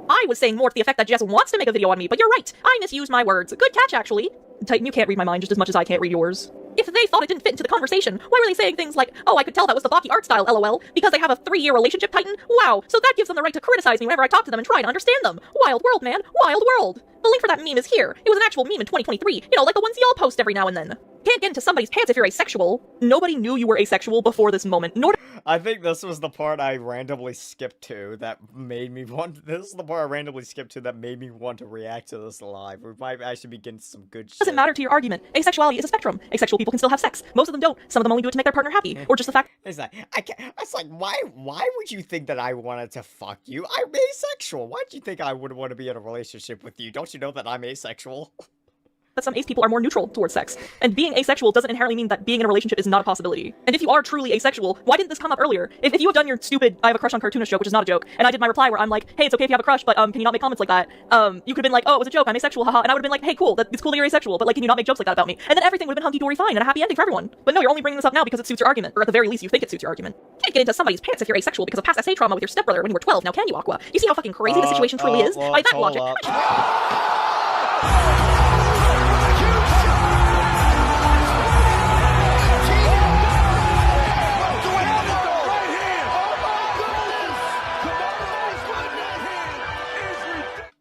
I was saying more to the effect that Jess wants to make a video on me, but you're right. I misused my words. Good catch, actually. Titan, you can't read my mind just as much as I can't read yours. If they thought it didn't fit into the conversation, why were they saying things like, oh, I could tell that was the Doki art style, lol, because they have a 3-year relationship titan? Wow, so that gives them the right to criticize me whenever I talk to them and try to understand them. Wild world, man. Wild world. The link for that meme is here. It was an actual meme in 2023. You know, like the ones y'all post every now and then. Can't get into somebody's pants if you're asexual. Nobody knew you were asexual before this moment, nor I think this was the part I randomly skipped to that made me want. This is the part I randomly skipped to that made me want to react to this live. We might actually be getting some good shit. Doesn't matter to your argument. Asexuality is a spectrum. Asexual people can still have sex. Most of them don't. Some of them only do it to make their partner happy, or just the fact. It's like it's like why would you think that I wanted to fuck you? I'm asexual. Why do you think I would want to be in a relationship with you? Don't you know that I'm asexual? That some ace people are more neutral towards sex. And being asexual doesn't inherently mean that being in a relationship is not a possibility. And if you are truly asexual, why didn't this come up earlier? If you have done your stupid I have a crush on cartoonist joke, which is not a joke, and I did my reply where I'm like, hey, it's okay if you have a crush, but can you not make comments like that? You could have been like, oh, it was a joke, I'm asexual, haha, and I would have been like, hey, cool, it's cool that you're asexual, but like, can you not make jokes like that about me? And then everything would have been hunky-dory fine and a happy ending for everyone. But no, you're only bringing this up now because it suits your argument, or at the very least you think it suits your argument. You can't get into somebody's pants if you're asexual because of past SA trauma with your stepbrother when you were 12, now can you, Aqua? You see how fucking crazy the situation truly is? By that logic,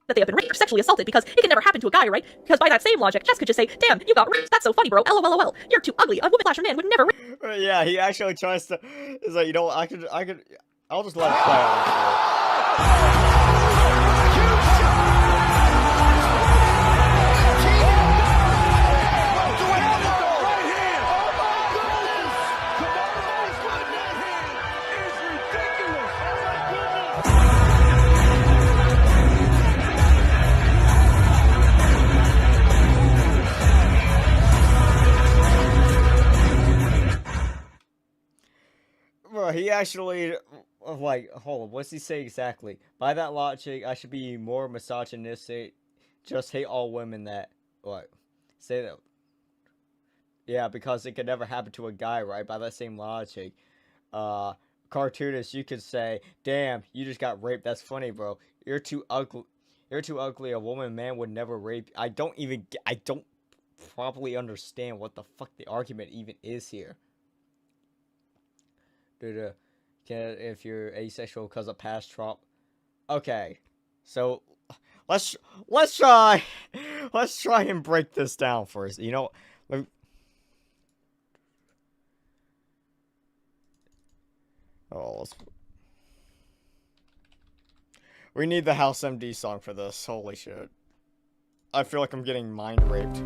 that they have been raped or sexually assaulted because it can never happen to a guy, right? Because by that same logic, Jess could just say, damn, you got raped, that's so funny, bro, lol, you're too ugly, a woman / man would never rape. Yeah, he actually tries to, is like, you know, I'll just let it play out. He actually, like, hold on, what's he say exactly? By that logic, I should be more misogynistic, just hate all women that, what, say that, yeah, because it could never happen to a guy, right? By that same logic, cartoonist, you could say, damn, you just got raped, that's funny, bro, you're too ugly, a man would never rape, I don't properly understand what the fuck the argument even is here. If you're asexual because of past trauma. Okay, so let's try and break this down first. You know, we need the House MD song for this. Holy shit! I feel like I'm getting mind raped.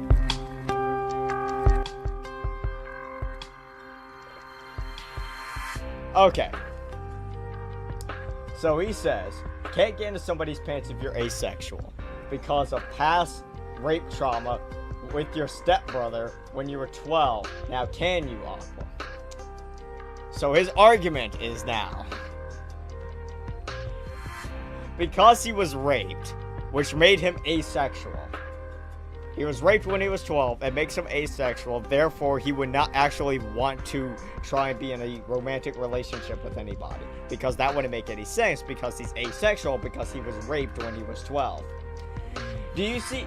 Okay. So he says, can't get into somebody's pants if you're asexual because of past rape trauma with your stepbrother when you were 12. Now can you, Aqua? So his argument is now, because he was raped, which made him asexual. He was raped when he was 12. It makes him asexual. Therefore, he would not actually want to try and be in a romantic relationship with anybody. Because that wouldn't make any sense because he's asexual because he was raped when he was 12. Do you see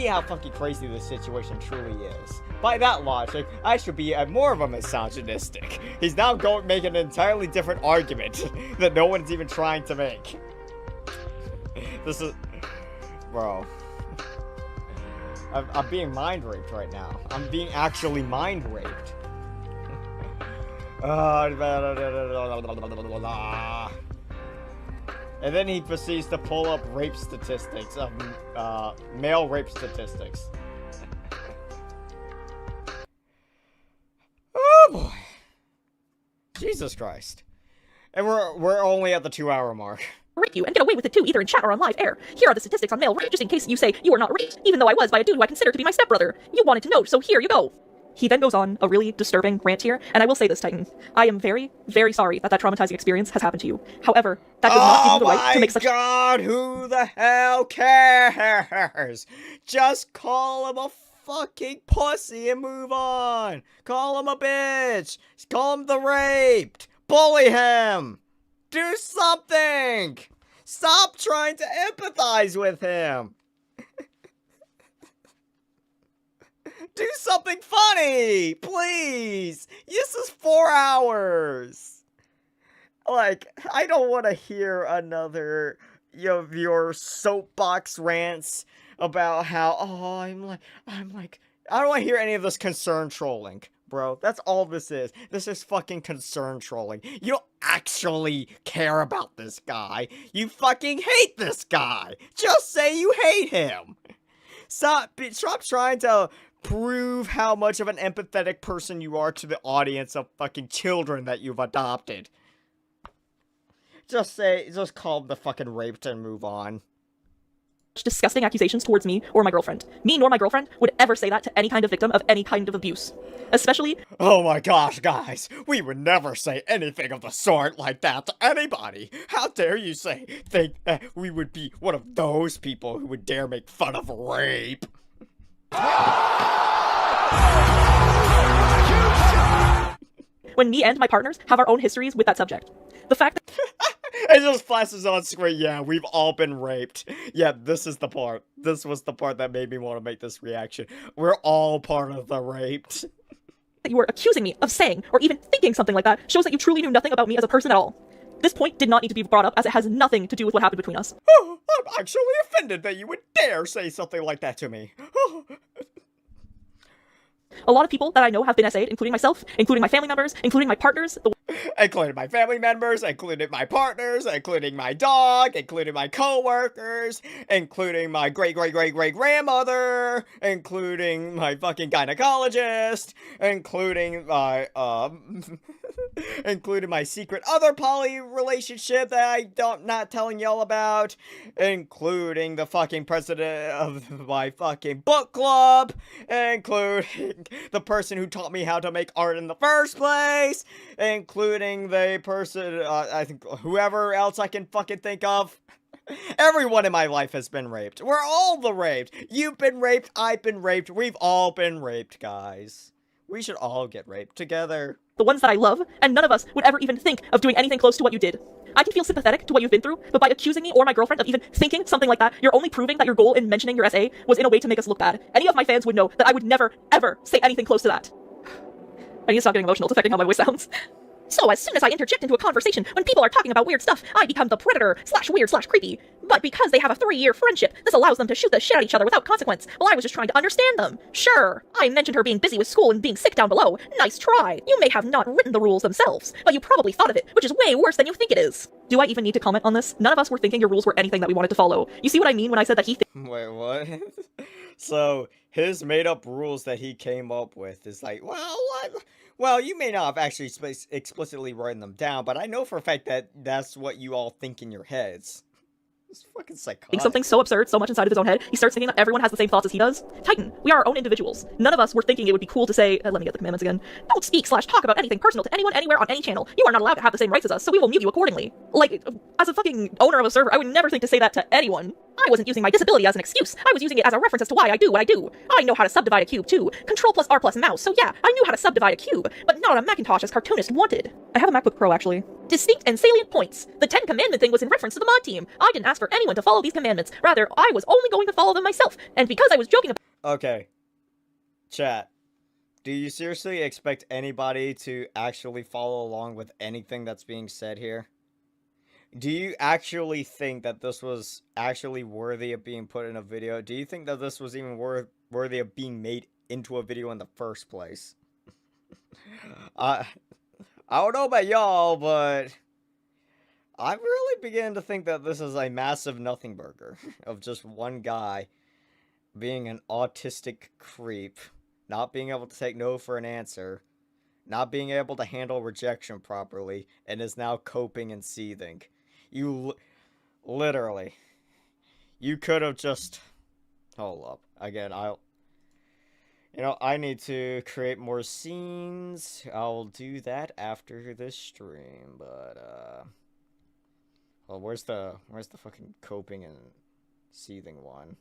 how fucking crazy this situation truly is? By that logic, I should be more of a misogynistic. He's now making an entirely different argument that no one's even trying to make. This is... Bro... I'm being mind raped right now. I'm being actually mind raped. And then he proceeds to pull up rape statistics of male rape statistics. Oh boy. Jesus Christ. And we're only at the 2-hour mark. Rape you and get away with it too, either in chat or on live air. Here are the statistics on male rape, just in case you say you are not raped, even though I was by a dude who I consider to be my stepbrother. You wanted to know, so here you go. He then goes on a really disturbing rant here, and I will say this, Titan. I am very, very sorry that traumatizing experience has happened to you. However, that does not give you the right to make such— Oh my god, who the hell cares? Just call him a fucking pussy and move on. Call him a bitch. Call him the raped. Bully him. Do something! Stop trying to empathize with him! Do something funny, please. This is 4 hours. Like, I don't want to hear another of your soapbox rants about how, oh, I'm like, I don't want to hear any of this concern trolling, bro. That's all this is. This is fucking concern trolling. You don't actually care about this guy. You fucking hate this guy. Just say you hate him. Stop trying to prove how much of an empathetic person you are to the audience of fucking children that you've adopted. Just call them the fucking raped and move on. Disgusting accusations towards me or my girlfriend. Me nor my girlfriend would ever say that to any kind of victim of any kind of abuse. Especially— Oh my gosh, guys. We would never say anything of the sort like that to anybody. How dare you think that we would be one of those people who would dare make fun of rape? When me and my partners have our own histories with that subject. The fact that— It just flashes on screen, yeah, we've all been raped. Yeah, this is the part. This was the part that made me want to make this reaction. We're all part of the raped. That you were accusing me of saying, or even thinking something like that, shows that you truly knew nothing about me as a person at all. This point did not need to be brought up, as it has nothing to do with what happened between us. Oh, I'm actually offended that you would dare say something like that to me. A lot of people that I know have been SA'd, including myself, including my family members, including my partners. Including my family members, including my partners, including my dog, including my co-workers, including my great-great-great-great-grandmother, including my fucking gynecologist, including my, including my secret other poly relationship that I'm not telling y'all about, including the fucking president of my fucking book club, including the person who taught me how to make art in the first place, including the person, I think, whoever else I can fucking think of. Everyone in my life has been raped. We're all the raped. You've been raped, I've been raped, we've all been raped, guys. We should all get raped together. The ones that I love, and none of us would ever even think of doing anything close to what you did. I can feel sympathetic to what you've been through, but by accusing me or my girlfriend of even thinking something like that, you're only proving that your goal in mentioning your SA was in a way to make us look bad. Any of my fans would know that I would never, ever say anything close to that. I need to stop getting emotional. It's affecting how my voice sounds. So as soon as I interject into a conversation when people are talking about weird stuff, I become the predator/weird/creepy. But because they have a 3-year friendship, this allows them to shoot the shit out of each other without consequence. Well, I was just trying to understand them. Sure, I mentioned her being busy with school and being sick down below. Nice try. You may have not written the rules themselves, but you probably thought of it, which is way worse than you think it is. Do I even need to comment on this? None of us were thinking your rules were anything that we wanted to follow. You see what I mean when I said that he— Wait, what? So, his made-up rules that he came up with is like, well, you may not have actually explicitly written them down, but I know for a fact that that's what you all think in your heads. It's fucking psychotic. Something so absurd, so much inside of his own head, he starts thinking that everyone has the same thoughts as he does. Titan, we are our own individuals. None of us were thinking it would be cool to say, let me get the commandments again. Don't speak/talk about anything personal to anyone, anywhere, on any channel. You are not allowed to have the same rights as us, so we will mute you accordingly. Like, as a fucking owner of a server, I would never think to say that to anyone. I wasn't using my disability as an excuse. I was using it as a reference as to why I do what I do. I know how to subdivide a cube too. Control+R+ mouse, so yeah, I knew how to subdivide a cube, but not on a Macintosh as cartoonist wanted. I have a MacBook Pro, actually. Distinct and salient points. The 10 commandment thing was in reference to the mod team. I didn't ask for anyone to follow these commandments. Rather, I was only going to follow them myself. And because I was joking about— Okay. Chat. Do you seriously expect anybody to actually follow along with anything that's being said here? Do you actually think that this was actually worthy of being put in a video? Do you think that this was even worthy of being made into a video in the first place? I don't know about y'all, but I'm really beginning to think that this is a massive nothing burger of just one guy being an autistic creep, not being able to take no for an answer, not being able to handle rejection properly, and is now coping and seething. You literally, you could have just, hold up, again, I need to create more scenes. I'll do that after this stream, but, well, where's the fucking coping and seething one?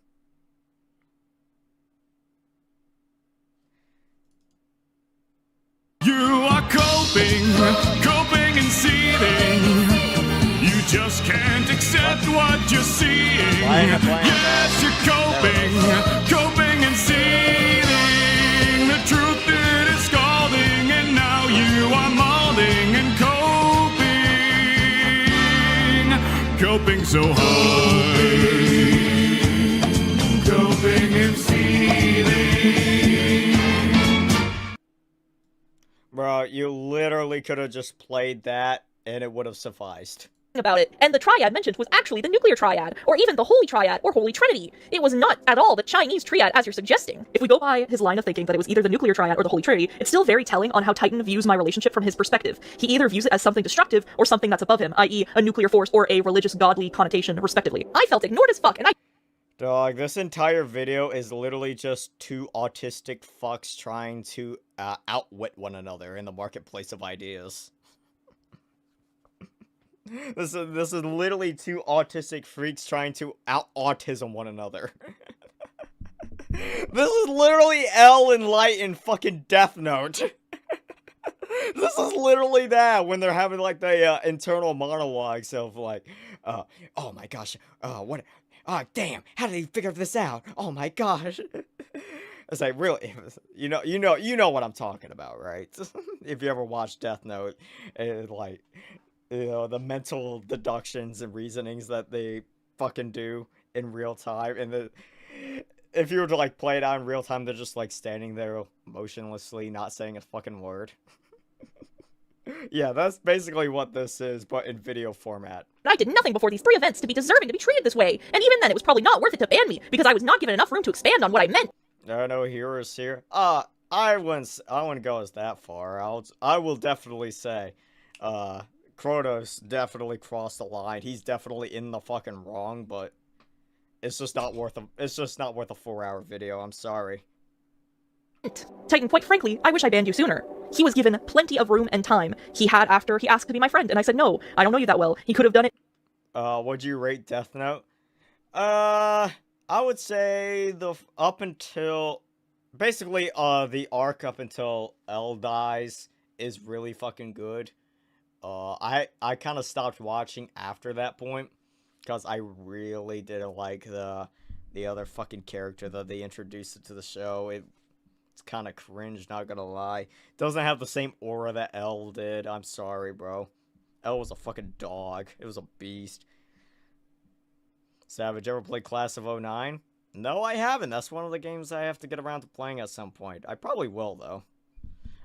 You are coping and seething. You just can't accept what you're seeing. Yes, you're coping and seething. coping so hard. Coping and seething. Bro, you literally could have just played that and it would have sufficed. About it, and the triad mentioned was actually the nuclear triad, or even the holy triad, or holy trinity. It was not at all the Chinese triad as you're suggesting. If we go by his line of thinking that it was either the nuclear triad or the holy trinity, it's still very telling on how Titan views my relationship from his perspective. He either views it as something destructive or something that's above him, i.e. a nuclear force or a religious godly connotation, respectively. I felt ignored as fuck, and I— Dog, this entire video is literally just two autistic fucks trying to outwit one another in the marketplace of ideas. This is literally two autistic freaks trying to out-autism one another. This is literally L and Light in fucking Death Note. This is literally that when they're having like the internal monologues of like, oh my gosh, what? Oh damn! How did he figure this out? Oh my gosh! It's like really, you know what I'm talking about, right? If you ever watched Death Note, it like. You know, the mental deductions and reasonings that they fucking do in real time. And if you were to, like, play it out in real time, they're just, like, standing there motionlessly, not saying a fucking word. Yeah, that's basically what this is, but in video format. I did nothing before these 3 events to be deserving to be treated this way. And even then, it was probably not worth it to ban me, because I was not given enough room to expand on what I meant. There are no heroes here. I wouldn't go as that far. I will definitely say, Kronos definitely crossed the line. He's definitely in the fucking wrong, but it's just not worth a 4-hour video. I'm sorry. Titan, quite frankly, I wish I banned you sooner. He was given plenty of room and time. He asked to be my friend, and I said no. I don't know you that well. He could have done it. Would you rate Death Note? I would say up until basically the arc up until L dies is really fucking good. I kind of stopped watching after that point because I really didn't like the other fucking character that they introduced into the show. It's kind of cringe, not gonna lie. Doesn't have the same aura that L did. I'm sorry, bro. L was a fucking dog. It was a beast. Savage, ever played Class of 09? No, I haven't. That's one of the games I have to get around to playing at some point. I probably will, though.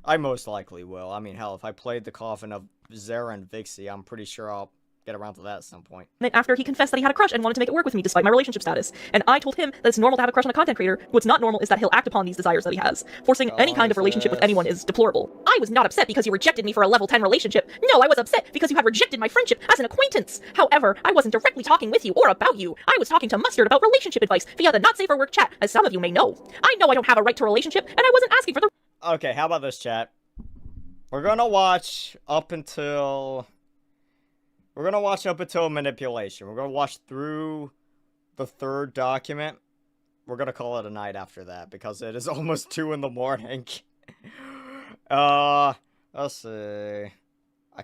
I most likely will. I mean, hell, if I played the Coffin of Zera and Vixie, I'm pretty sure I'll get around to that at some point. After he confessed that he had a crush and wanted to make it work with me despite my relationship status. And I told him that it's normal to have a crush on a content creator. What's not normal is that he'll act upon these desires that he has. Forcing any kind of relationship with anyone is deplorable. I was not upset because you rejected me for a level 10 relationship. No, I was upset because you had rejected my friendship as an acquaintance. However, I wasn't directly talking with you or about you. I was talking to Mustard about relationship advice via the Not Safe for Work chat, as some of you may know. I know I don't have a right to a relationship, and I wasn't asking for the— Okay, how about this, chat? We're gonna watch up until manipulation. We're gonna watch through the 3rd document. We're gonna call it a night after that because it is almost 2 in the morning. Let's see. I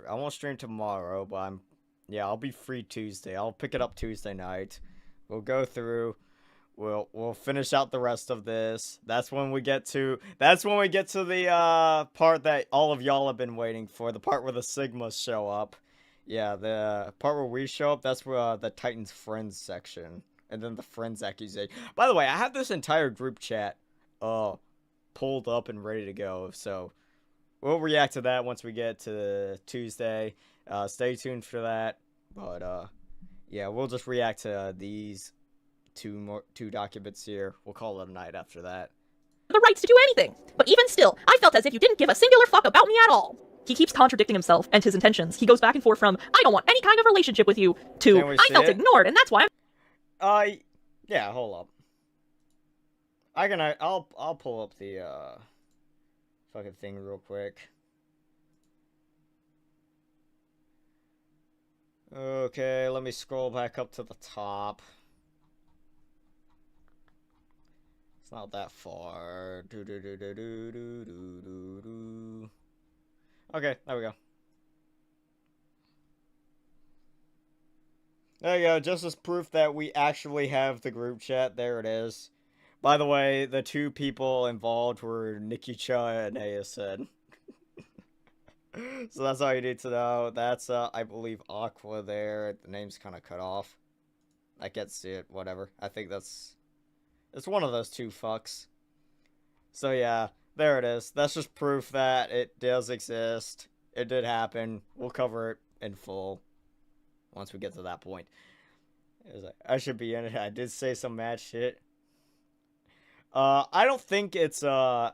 won't stream tomorrow, but I'll be free Tuesday. I'll pick it up Tuesday night. We'll go through. We'll finish out the rest of this. That's when we get to the part that all of y'all have been waiting for. The part where the Sigmas show up. Yeah, the part where we show up, that's where the Titans Friends section. And then the Friends accusation. By the way, I have this entire group chat pulled up and ready to go. So we'll react to that once we get to Tuesday. Stay tuned for that. But yeah, we'll just react to these two documents here. We'll call it a night after that. The rights to do anything. But even still, I felt as if you didn't give a singular fuck about me at all. He keeps contradicting himself and his intentions. He goes back and forth from, I don't want any kind of relationship with you, to, I felt ignored, and that's why I'm— yeah, hold up. I'll pull up the, fucking thing real quick. Okay, let me scroll back up to the top. It's not that far. Okay, there we go. There you go, just as proof that we actually have the group chat. There it is. By the way, the 2 people involved were Nikicha and Ayasen. So that's all you need to know. That's, I believe, Aqua there. The name's kind of cut off. I can't see it. Whatever. I think it's one of those two fucks. So yeah, there it is. That's just proof that it does exist. It did happen. We'll cover it in full once we get to that point. I should be in it. I did say some mad shit. I don't think it's, I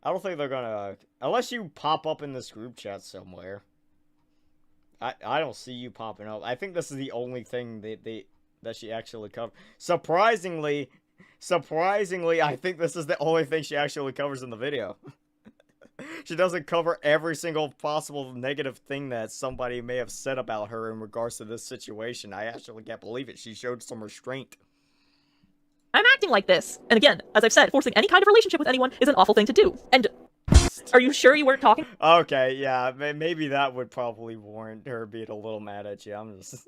don't think they're gonna, unless you pop up in this group chat somewhere. I don't see you popping up. I think this is the only thing that she actually covered. Surprisingly, I think this is the only thing she actually covers in the video. She doesn't cover every single possible negative thing that somebody may have said about her in regards to this situation. I actually can't believe it. She showed some restraint. I'm acting like this. And again, as I've said, forcing any kind of relationship with anyone is an awful thing to do. And are you sure you weren't talking? Okay, yeah, maybe that would probably warrant her being a little mad at you. I'm just...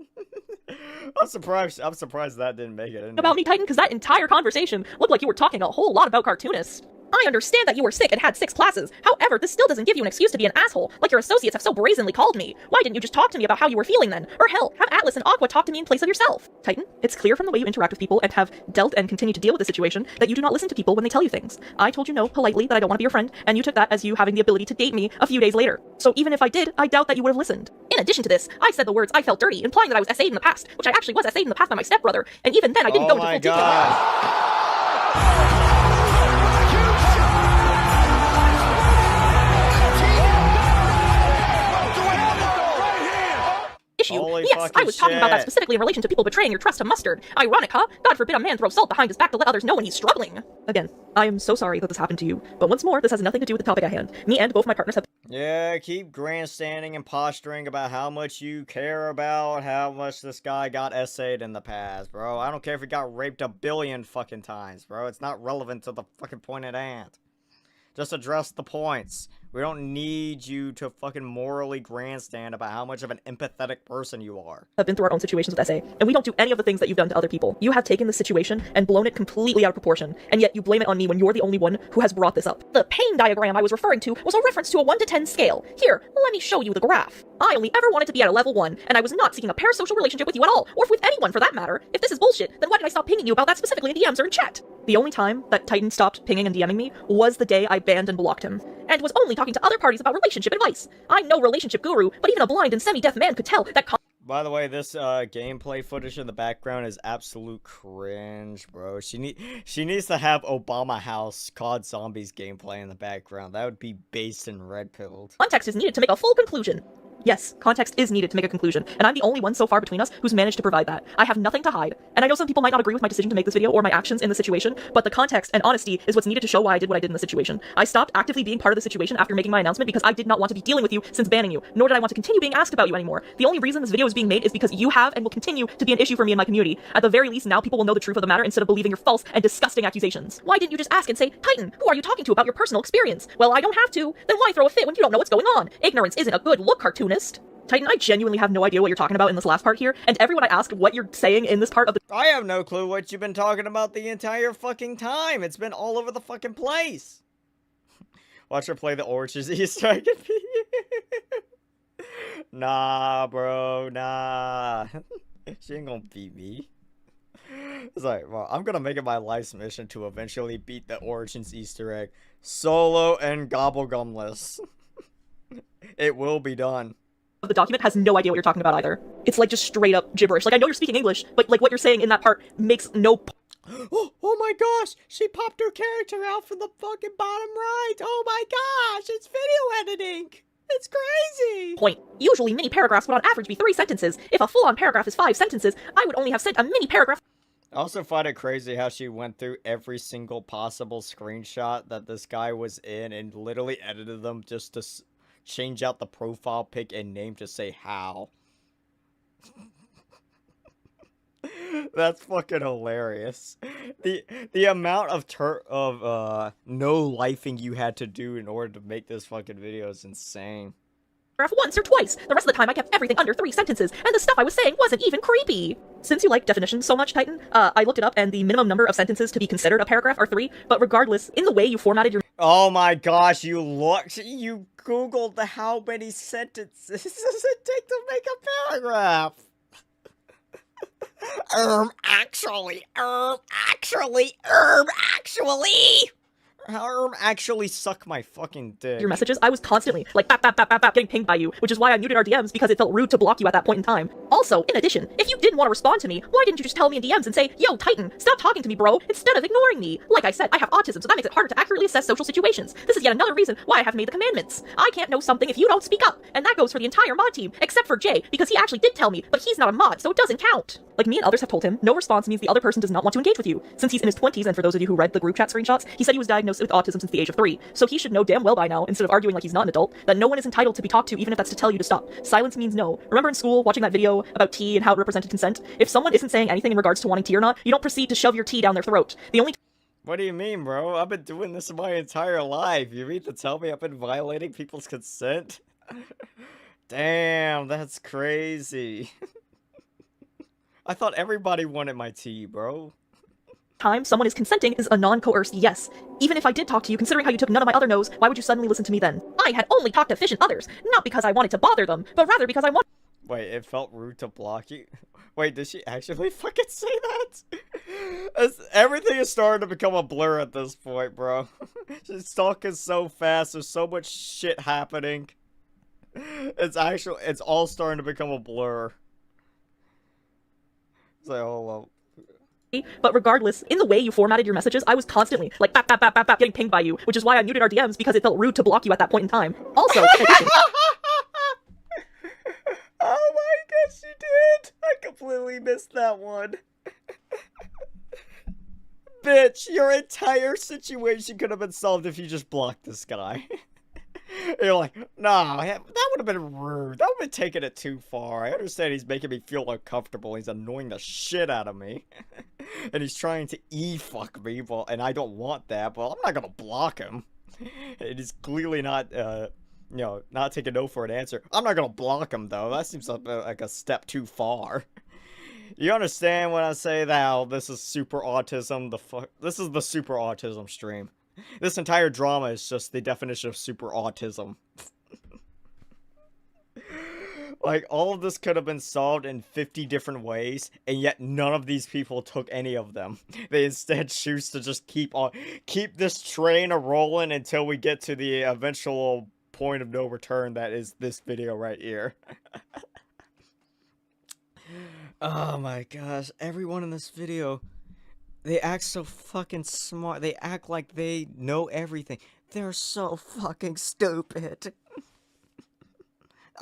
I'm surprised that didn't make it in About me, Titan, because that entire conversation looked like you were talking a whole lot about cartoonists. I understand that you were sick and had 6 classes. However, this still doesn't give you an excuse to be an asshole, like your associates have so brazenly called me. Why didn't you just talk to me about how you were feeling then? Or hell, have Atlas and Aqua talk to me in place of yourself. Titan, it's clear from the way you interact with people and have dealt and continue to deal with the situation that you do not listen to people when they tell you things. I told you no politely that I don't want to be your friend, and you took that as you having the ability to date me a few days later. So even if I did, I doubt that you would have listened. In addition to this, I said the words "I felt dirty," implying that I was essayed in the past, which I actually was essayed in the past by my stepbrother, and even then I didn't go into full detail. Issue. Holy yes, I was talking about that specifically in relation to people betraying your trust to Mustard. Ironic, huh? God forbid a man throw salt behind his back to let others know when he's struggling. Again, I am so sorry that this happened to you, but once more, this has nothing to do with the topic at hand. Me and both my partners have... Yeah, keep grandstanding and posturing about how much you care about how much this guy got essayed in the past, bro. I don't care if he got raped 1 billion fucking times, bro. It's not relevant to the fucking point at hand. Just address the points. We don't need you to fucking morally grandstand about how much of an empathetic person you are. Have been through our own situations with SA, and we don't do any of the things that you've done to other people. You have taken this situation and blown it completely out of proportion, and yet you blame it on me when you're the only one who has brought this up. The pain diagram I was referring to was a reference to a 1 to 10 scale. Here, let me show you the graph. I only ever wanted to be at a level 1, and I was not seeking a parasocial relationship with you at all, or with anyone for that matter. If this is bullshit, then why did I stop pinging you about that specifically in DMs or in chat? The only time that Titan stopped pinging and DMing me was the day I banned and blocked him, and was only talking to other parties about relationship advice. I'm no relationship guru, but even a blind and semi-deaf man could tell that... By the way, this gameplay footage in the background is absolute cringe, bro. She needs to have Obama House COD Zombies gameplay in the background. That would be based and red-pilled. Context is needed to make a full conclusion. Yes, context is needed to make a conclusion, and I'm the only one so far between us who's managed to provide that. I have nothing to hide, and I know some people might not agree with my decision to make this video or my actions in the situation, but the context and honesty is what's needed to show why I did what I did in the situation. I stopped actively being part of the situation after making my announcement because I did not want to be dealing with you since banning you, nor did I want to continue being asked about you anymore. The only reason this video is being made is because you have and will continue to be an issue for me and my community. At the very least, now people will know the truth of the matter instead of believing your false and disgusting accusations. Why didn't you just ask and say, Titan, who are you talking to about your personal experience? Well, I don't have to. Then why throw a fit when you don't know what's going on? Ignorance isn't a good look, cartoonist. Titan, I genuinely have no idea what you're talking about in this last part here, and everyone I asked what you're saying in this part of the- I have no clue what you've been talking about the entire fucking time. It's been all over the fucking place. Watch her play the Orchard's Easter egg. Nah, bro, nah. She ain't gonna beat me. It's like, well, I'm gonna make it my life's mission to eventually beat the Origins Easter egg. Solo and gobblegumless. It will be done. The document has no idea what you're talking about either. It's like just straight up gibberish. Like, I know you're speaking English, but like what you're saying in that part makes no Oh my gosh, she popped her character out from the fucking bottom right. Oh my gosh, it's video editing. It's crazy. Point. Usually mini paragraphs would on average be 3 sentences. If a full-on paragraph is 5 sentences, I would only have sent a mini paragraph. I also find it crazy how she went through every single possible screenshot that this guy was in and literally edited them just to change out the profile pic and name to say how. That's fucking hilarious. The amount of no-lifing you had to do in order to make this fucking video is insane. Once or twice. The rest of the time I kept everything under 3 sentences, and the stuff I was saying wasn't even creepy. Since you like definitions so much, Titan, I looked it up, and the minimum number of sentences to be considered a paragraph are 3, but regardless, in the way you formatted your— Oh my gosh, you googled how many sentences does it take to make a paragraph? Actually suck my fucking dick. Your messages, I was constantly, like, bap, bap, bap, bap, bap, getting pinged by you, which is why I muted our DMs, because it felt rude to block you at that point in time. Also, in addition, if you didn't want to respond to me, why didn't you just tell me in DMs and say, yo, Titan, stop talking to me, bro, instead of ignoring me? Like I said, I have autism, so that makes it harder to accurately assess social situations. This is yet another reason why I have made the commandments. I can't know something if you don't speak up, and that goes for the entire mod team, except for Jay, because he actually did tell me, but he's not a mod, so it doesn't count. Like me and others have told him, no response means the other person does not want to engage with you. Since he's in his 20s, and for those of you who read the group chat screenshots, he said he was diagnosed with autism since the age of 3, so he should know damn well by now, instead of arguing like he's not an adult, that no one is entitled to be talked to, even if that's to tell you to stop. Silence means no. Remember in school, watching that video about tea and how it represented consent? If someone isn't saying anything in regards to wanting tea or not, you don't proceed to shove your tea down their throat. The only— What do you mean, bro? I've been doing this my entire life. You mean to tell me I've been violating people's consent? Damn, that's crazy. I thought everybody wanted my tea, bro. Time someone is consenting is a non-coerced yes. Even if I did talk to you, considering how you took none of my other no's, why would you suddenly listen to me then? I had only talked to efficient others, not because I wanted to bother them, but rather because I want— Wait, it felt rude to block you? Wait, did she actually fucking say that? Everything is starting to become a blur at this point, bro. She's talking so fast, there's so much shit happening. It's all starting to become a blur. It's like, hold up. But regardless, in the way you formatted your messages, I was constantly, like, bap, bap, bap, bap, bap, getting pinged by you, which is why I muted our DMs, because it felt rude to block you at that point in time. Also, in addition— Oh my gosh, you did! I completely missed that one. Bitch, your entire situation could have been solved if you just blocked this guy. You're like, nah, that would have been rude. That would have been taking it too far. I understand he's making me feel uncomfortable. He's annoying the shit out of me. And he's trying to e-fuck me, and I don't want that, but I'm not gonna block him. And he's clearly not, not taking no for an answer. I'm not gonna block him, though. That seems like a step too far. You understand when I say that, oh, this is super autism, this is the super autism stream. This entire drama is just the definition of super autism. Like, all of this could have been solved in 50 different ways, and yet none of these people took any of them. They instead choose to just keep this train a-rolling until we get to the eventual point of no return that is this video right here. Oh my gosh, everyone in this video, they act so fucking smart. They act like they know everything. They're so fucking stupid.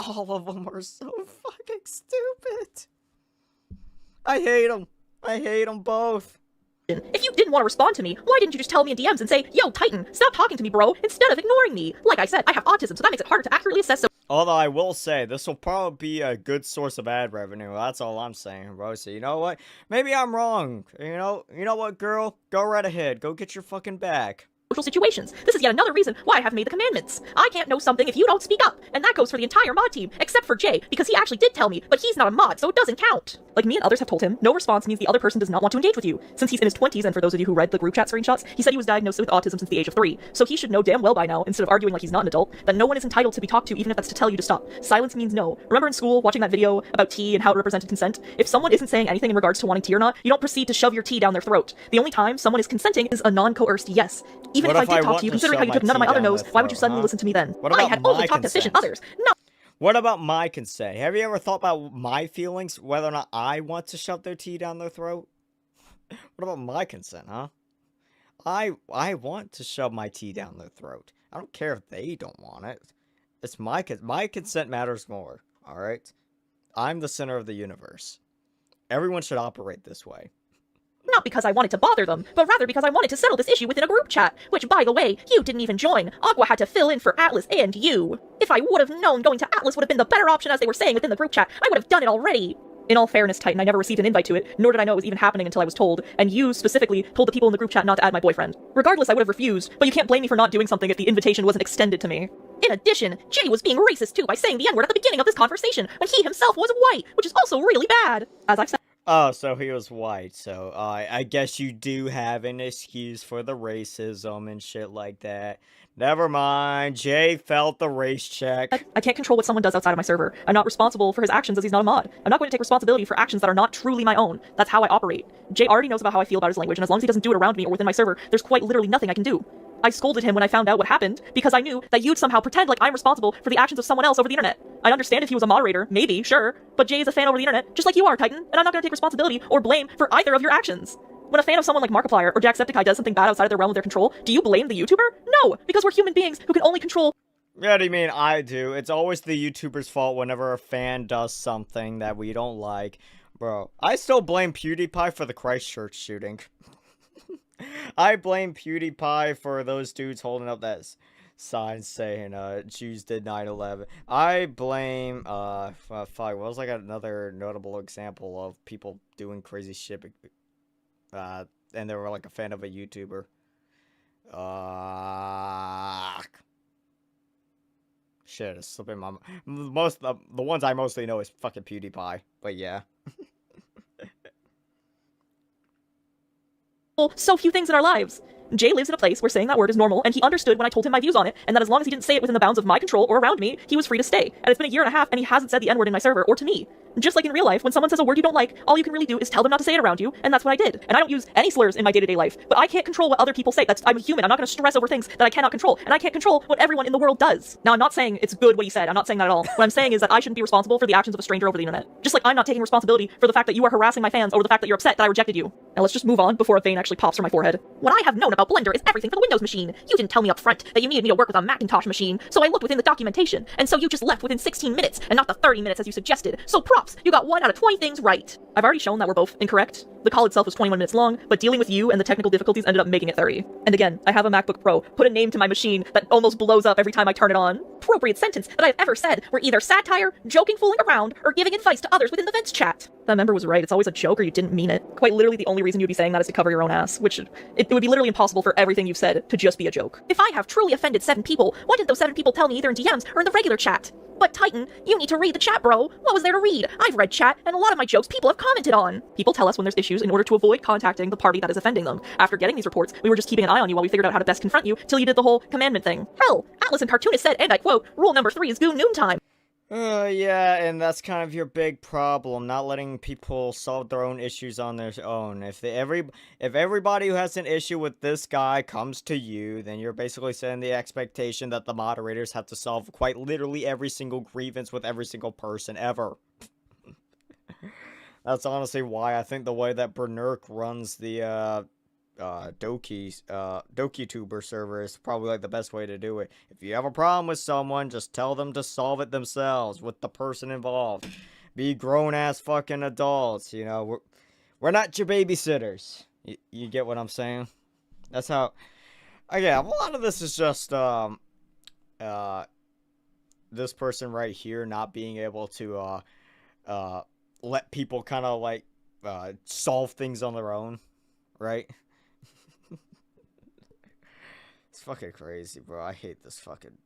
All of them are so fucking stupid. I hate them. I hate them both. If you didn't want to respond to me, why didn't you just tell me in DMs and say, yo, Titan, stop talking to me, bro, instead of ignoring me? Like I said, I have autism, so that makes it harder to accurately assess— Although I will say, this will probably be a good source of ad revenue. That's all I'm saying, bro. So you know what? Maybe I'm wrong. You know what, girl? Go right ahead. Go get your fucking bag. Social situations. This is yet another reason why I have made the commandments. I can't know something if you don't speak up, and that goes for the entire mod team, except for Jay, because he actually did tell me, but he's not a mod, so it doesn't count. Like me and others have told him, no response means the other person does not want to engage with you. Since he's in his 20s, and for those of you who read the group chat screenshots, he said he was diagnosed with autism since the age of 3, so he should know damn well by now, instead of arguing like he's not an adult, that no one is entitled to be talked to, even if that's to tell you to stop. Silence means no. Remember in school, watching that video about tea and how it represented consent? If someone isn't saying anything in regards to wanting tea or not, you don't proceed to shove your tea down their throat. The only time someone is consenting is a non-coerced yes. Even if I did talk to you, considering how you took none of my other no's, why would you suddenly listen to me then? I had only talked to efficient others. No. What about my consent? Have you ever thought about my feelings, whether or not I want to shove their tea down their throat? What about my consent, huh? I want to shove my tea down their throat. I don't care if they don't want it. It's my consent matters more, alright? I'm the center of the universe. Everyone should operate this way. Not because I wanted to bother them, but rather because I wanted to settle this issue within a group chat, which, by the way, you didn't even join. Aqua had to fill in for Atlas and you. If I would have known going to Atlas would have been the better option, as they were saying within the group chat, I would have done it already. In all fairness, Titan, I never received an invite to it, nor did I know it was even happening until I was told, and you, specifically, told the people in the group chat not to add my boyfriend. Regardless, I would have refused, but you can't blame me for not doing something if the invitation wasn't extended to me. In addition, Jay was being racist too by saying the N-word at the beginning of this conversation, when he himself was white, which is also really bad. As I've said— Oh, so he was white, so I guess you do have an excuse for the racism and shit like that. Never mind, Jay felt the race check. I can't control what someone does outside of my server. I'm not responsible for his actions as he's not a mod. I'm not going to take responsibility for actions that are not truly my own. That's how I operate. Jay already knows about how I feel about his language, and as long as he doesn't do it around me or within my server, there's quite literally nothing I can do. I scolded him when I found out what happened, because I knew that you'd somehow pretend like I'm responsible for the actions of someone else over the internet. I understand if he was a moderator, maybe, sure, but Jay is a fan over the internet, just like you are, Titan, and I'm not going to take responsibility or blame for either of your actions. When a fan of someone like Markiplier or Jacksepticeye does something bad outside of their realm of their control, do you blame the YouTuber? No, because we're human beings who can only control— Yeah, what do you mean I do? It's always the YouTuber's fault whenever a fan does something that we don't like. Bro, I still blame PewDiePie for the Christchurch shooting. I blame PewDiePie for those dudes holding up that sign saying, Jews did 9/11. I blame, fuck, what was like another notable example of people doing crazy shit, and they were like a fan of a YouTuber. Shit, it's slipping my mind. The ones I mostly know is fucking PewDiePie, but yeah. so few things in our lives. Jay lives in a place where saying that word is normal, and he understood when I told him my views on it, and that as long as he didn't say it within the bounds of my control or around me, he was free to stay. And it's been a year and a half, and he hasn't said the N-word in my server or to me. Just like in real life, when someone says a word you don't like, all you can really do is tell them not to say it around you, and that's what I did. And I don't use any slurs in my day-to-day life, but I can't control what other people say. I'm a human. I'm not going to stress over things that I cannot control, and I can't control what everyone in the world does. Now, I'm not saying it's good what he said. I'm not saying that at all. What I'm saying is that I shouldn't be responsible for the actions of a stranger over the internet. Just like I'm not taking responsibility for the fact that you are harassing my fans over the fact that you're upset that I rejected you. Now let's just move on before a vein actually pops from my forehead. What I have known about Blender is everything for the Windows machine. You didn't tell me up front that you needed me to work with a Macintosh machine, so I looked within the documentation, and so you just left within 16 minutes, and not the 30 minutes as you suggested. So props, you got 1 out of 20 things right. I've already shown that we're both incorrect. The call itself was 21 minutes long, but dealing with you and the technical difficulties ended up making it 30. And again, I have a MacBook Pro. Put a name to my machine that almost blows up every time I turn it on. Appropriate sentence that I have ever said were either satire, joking, fooling around, or giving advice to others within the vents chat. That member was right. It's always a joke or you didn't mean it. Quite literally the only reason you'd be saying that is to cover your own ass, which it would be literally impossible for everything you've said to just be a joke. If I have truly offended 7 people, why didn't those 7 people tell me either in DMs or in the regular chat? But Titan, you need to read the chat, bro. What was there to read? I've read chat, and a lot of my jokes people have commented on. People tell us when there's issues in order to avoid contacting the party that is offending them. After getting these reports, we were just keeping an eye on you while we figured out how to best confront you till you did the whole commandment thing. Hell, Atlas and Cartoonist said, and I quote, rule number 3 is goon noontime. Yeah, and that's kind of your big problem, not letting people solve their own issues on their own. If everybody who has an issue with this guy comes to you, then you're basically setting the expectation that the moderators have to solve quite literally every single grievance with every single person ever. That's honestly why I think the way that Bernurk runs the DokiTuber server is probably like the best way to do it. If you have a problem with someone, just tell them to solve it themselves with the person involved. Be grown-ass fucking adults, you know. We're not your babysitters. You get what I'm saying? That's how... yeah, a lot of this is just, this person right here not being able to, let people kind of, like, solve things on their own, right? It's fucking crazy, bro. I hate this fucking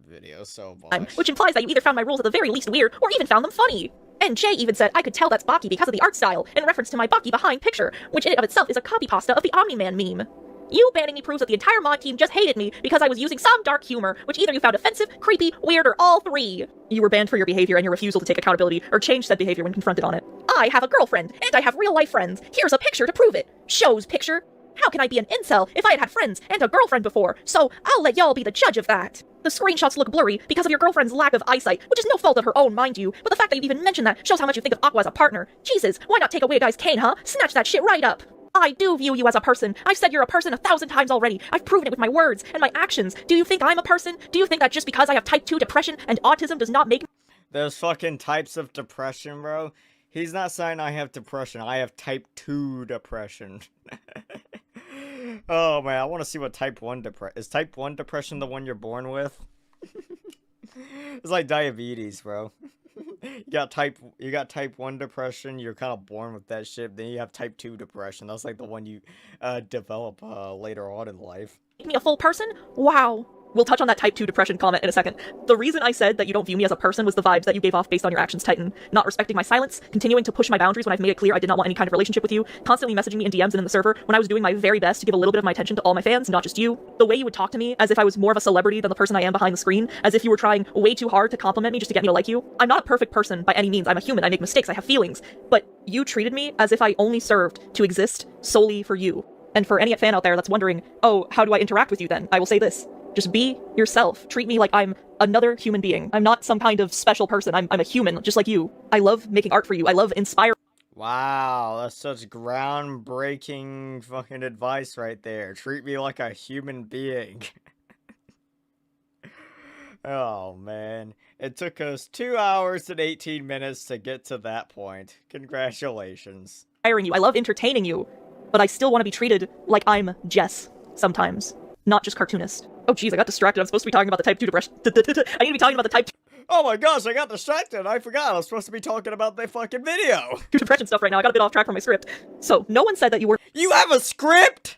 video so much. Which implies that you either found my rules at the very least weird, or even found them funny. And Jay even said I could tell that's Baki because of the art style, in reference to my Baki behind picture, which in and of itself is a copy pasta of the Omni-Man meme. You banning me proves that the entire mod team just hated me because I was using some dark humor, which either you found offensive, creepy, weird, or all 3. You were banned for your behavior and your refusal to take accountability or change said behavior when confronted on it. I have a girlfriend, and I have real-life friends. Here's a picture to prove it. Shows picture. How can I be an incel if I had friends and a girlfriend before? So I'll let y'all be the judge of that. The screenshots look blurry because of your girlfriend's lack of eyesight, which is no fault of her own, mind you, but the fact that you even mentioned that shows how much you think of Aqua as a partner. Jesus, why not take away a guy's cane, huh? Snatch that shit right up. I do view you as a person. I've said you're a person 1,000 times already. I've proven it with my words and my actions. Do you think I'm a person? Do you think that just because I have type 2 depression and autism does not make me— There's fucking types of depression, bro. He's not saying I have depression. I have type 2 depression. Oh, man. I want to see what type 1 depression... Is type 1 depression the one you're born with? It's like diabetes, bro. You got type 1 depression. You're kind of born with that shit. Then you have type 2 depression. That's like the one you develop later on in life. me a full person? Wow. We'll touch on that type 2 depression comment in a second. The reason I said that you don't view me as a person was the vibes that you gave off based on your actions, Titan. Not respecting my silence, continuing to push my boundaries when I've made it clear I did not want any kind of relationship with you, constantly messaging me in DMs and in the server when I was doing my very best to give a little bit of my attention to all my fans, not just you. The way you would talk to me as if I was more of a celebrity than the person I am behind the screen, as if you were trying way too hard to compliment me just to get me to like you. I'm not a perfect person by any means. I'm a human. I make mistakes. I have feelings. But you treated me as if I only served to exist solely for you. And for any fan out there that's wondering, oh, how do I interact with you then? I will say this. Just be yourself. Treat me like I'm another human being. I'm not some kind of special person. I'm a human, just like you. I love making art for you. I love inspiring. Wow, that's such groundbreaking fucking advice right there. Treat me like a human being. Oh, man. It took us 2 hours and 18 minutes to get to that point. Congratulations. You. I love entertaining you, but I still want to be treated like I'm Jess sometimes, not just cartoonist. Oh jeez, I got distracted. I'm supposed to be talking about the type 2 depression. I need to be talking about the type 2. Oh my gosh, I got distracted. I forgot I was supposed to be talking about the fucking video. Depression stuff right now. I got a bit off track from my script. So, no one said that you were— You have a script?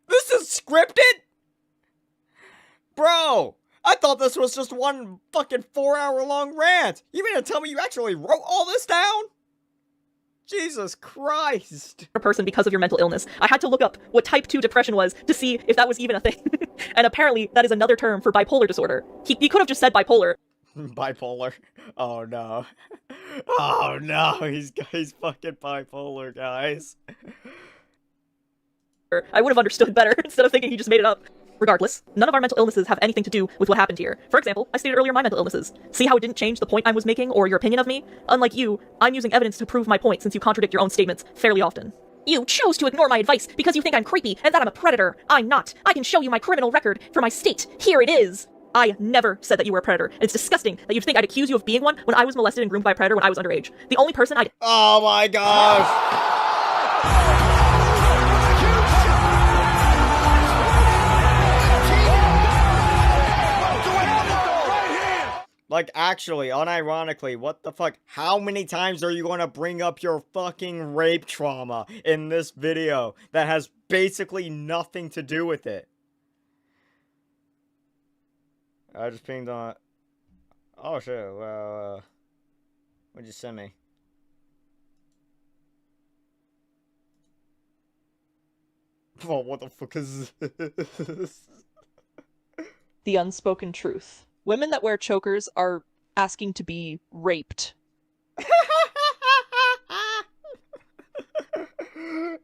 This is scripted? Bro, I thought this was just one fucking 4-hour-long rant. You mean to tell me you actually wrote all this down? Jesus Christ. A person because of your mental illness. I had to look up what type 2 depression was to see if that was even a thing. And apparently that is another term for bipolar disorder. He could have just said bipolar. Bipolar. Oh no. Oh no, he's fucking bipolar, guys. I would have understood better instead of thinking he just made it up. Regardless, none of our mental illnesses have anything to do with what happened here. For example, I stated earlier my mental illnesses. See how it didn't change the point I was making or your opinion of me? Unlike you, I'm using evidence to prove my point since you contradict your own statements fairly often. You chose to ignore my advice because you think I'm creepy and that I'm a predator. I'm not. I can show you my criminal record for my state. Here it is. I never said that you were a predator. It's disgusting that you'd think I'd accuse you of being one when I was molested and groomed by a predator when I was underage. The only person I'd— Oh my gosh! Like, actually, unironically, what the fuck? How many times are you going to bring up your fucking rape trauma in this video that has basically nothing to do with it? I just pinged on... Oh, shit. Well, what'd you send me? Oh, what the fuck is this? The unspoken truth. Women that wear chokers are asking to be raped.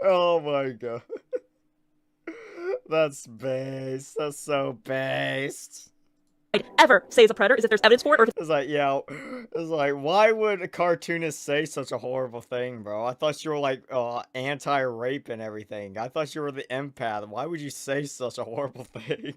Oh my god. That's based. That's so based. I'd ever say is a predator is if there's evidence for it or if it's like, yeah, it's like, why would a cartoonist say such a horrible thing, bro? I thought you were like anti-rape and everything. I thought you were the empath. Why would you say such a horrible thing?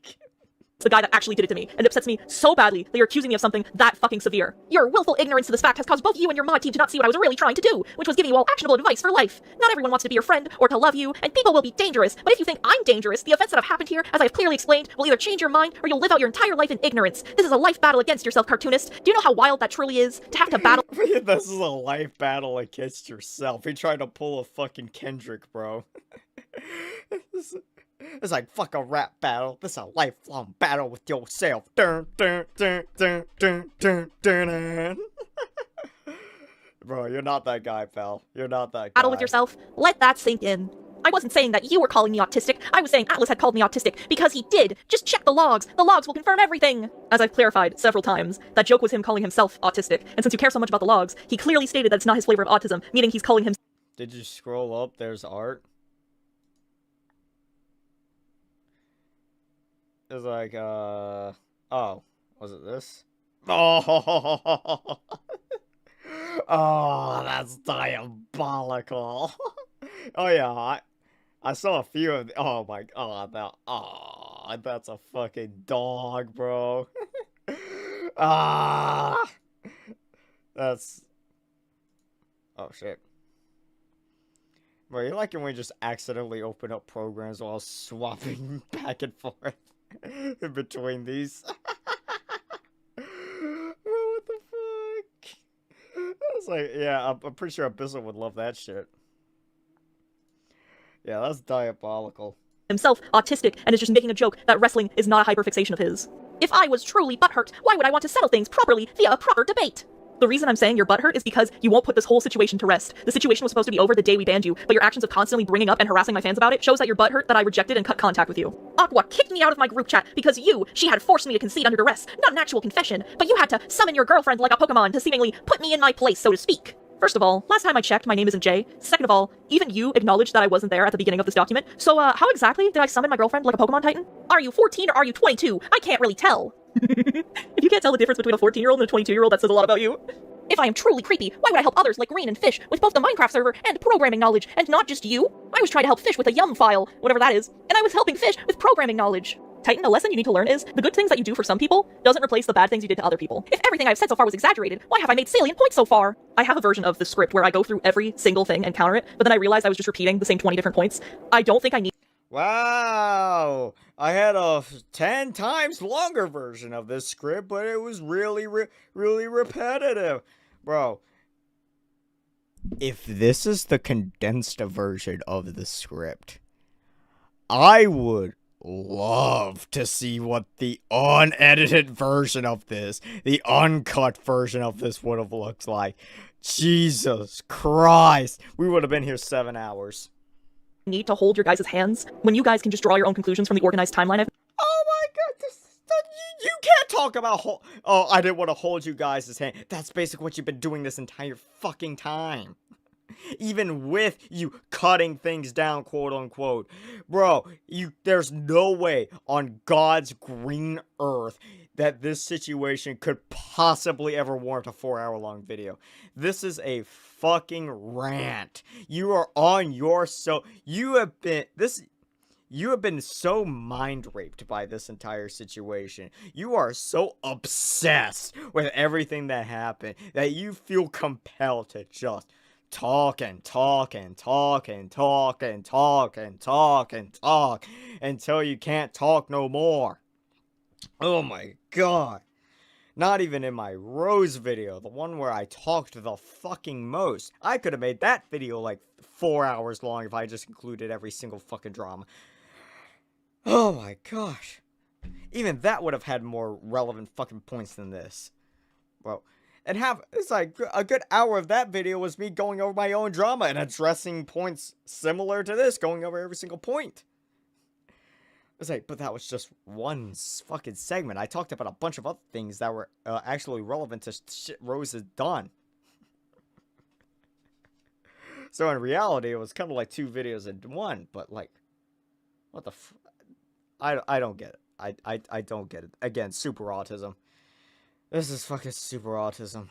the guy that actually did it to me, and it upsets me so badly that you're accusing me of something that fucking severe. Your willful ignorance to this fact has caused both you and your mod team to not see what I was really trying to do, which was giving you all actionable advice for life. Not everyone wants to be your friend or to love you, and people will be dangerous, but if you think I'm dangerous, the events that have happened here, as I've clearly explained, will either change your mind or you'll live out your entire life in ignorance. This is a life battle against yourself, cartoonist. Do you know how wild that truly is? To have to battle— This is a life battle against yourself. He tried to pull a fucking Kendrick, bro. It's like, fuck a rap battle. This is a lifelong battle with yourself. Dun, dun, dun, dun, dun, dun, dun, dun. Bro, you're not that guy, pal. You're not that guy. Battle with yourself? Let that sink in. I wasn't saying that you were calling me autistic. I was saying Atlas had called me autistic because he did. Just check the logs. The logs will confirm everything. As I've clarified several times, that joke was him calling himself autistic. And since you care so much about the logs, he clearly stated that it's not his flavor of autism, meaning he's calling him— Did you scroll up? There's art. It's like, oh, was it this? Oh, oh, that's diabolical. Oh yeah, I saw a few of the— oh my god, that's a fucking dog, bro. That's— oh shit. Bro, you like when we just accidentally open up programs while swapping back and forth in between these? Bro, what the fuck? I was like, yeah, I'm pretty sure Abyssal would love that shit. Yeah, that's diabolical. himself autistic and is just making a joke that wrestling is not a hyperfixation of his. If I was truly butthurt, why would I want to settle things properly via a proper debate? The reason I'm saying you're butthurt is because you won't put this whole situation to rest. The situation was supposed to be over the day we banned you, but your actions of constantly bringing up and harassing my fans about it shows that you're butthurt that I rejected and cut contact with you. Aqua kicked me out of my group chat because she had forced me to concede under duress. Not an actual confession, but you had to summon your girlfriend like a Pokemon to seemingly put me in my place, so to speak. First of all, last time I checked, my name isn't Jay. Second of all, even you acknowledged that I wasn't there at the beginning of this document. So, how exactly did I summon my girlfriend like a Pokemon Titan? Are you 14 or are you 22? I can't really tell. If you can't tell the difference between a 14-year-old and a 22-year-old, that says a lot about you. If I am truly creepy, why would I help others like Green and Fish with both the Minecraft server and programming knowledge, and not just you? I was trying to help Fish with a Yum file, whatever that is, and I was helping Fish with programming knowledge. Titan, a lesson you need to learn is, the good things that you do for some people doesn't replace the bad things you did to other people. If everything I've said so far was exaggerated, why have I made salient points so far? I have a version of the script where I go through every single thing and counter it, but then I realized I was just repeating the same 20 different points. I don't think I need— Wow, I had a 10 times longer version of this script, but it was really repetitive. Bro, if this is the condensed version of the script, I would love to see what the unedited version of this, the uncut version of this would have looked like. Jesus Christ, we would have been here 7 hours. Need to hold your guys' hands when you guys can just draw your own conclusions from the organized timeline I've— Oh my god, you can't talk about oh, I didn't want to hold you guys' hand. That's basically what you've been doing this entire fucking time. Even with you cutting things down, quote unquote. Bro, there's no way on God's green earth that this situation could possibly ever warrant a 4-hour-long video. This is a fucking rant. You are on your you have been so mind raped by this entire situation. You are so obsessed with everything that happened that you feel compelled to just talk and talk and talk and talk and talk and talk and talk until you can't talk no more. Oh my god. Not even in my Rose video, the one where I talked the fucking most. I could have made that video like 4 hours long if I just included every single fucking drama. Oh my gosh. Even that would have had more relevant fucking points than this. Well, and it's like a good hour of that video was me going over my own drama and addressing points similar to this, going over every single point. It's like, but that was just one fucking segment. I talked about a bunch of other things that were actually relevant to shit Rose has done. So in reality, it was kind of like 2 videos in one, but like, what the I don't get it. I don't get it. Again, super autism. This is fucking super autism.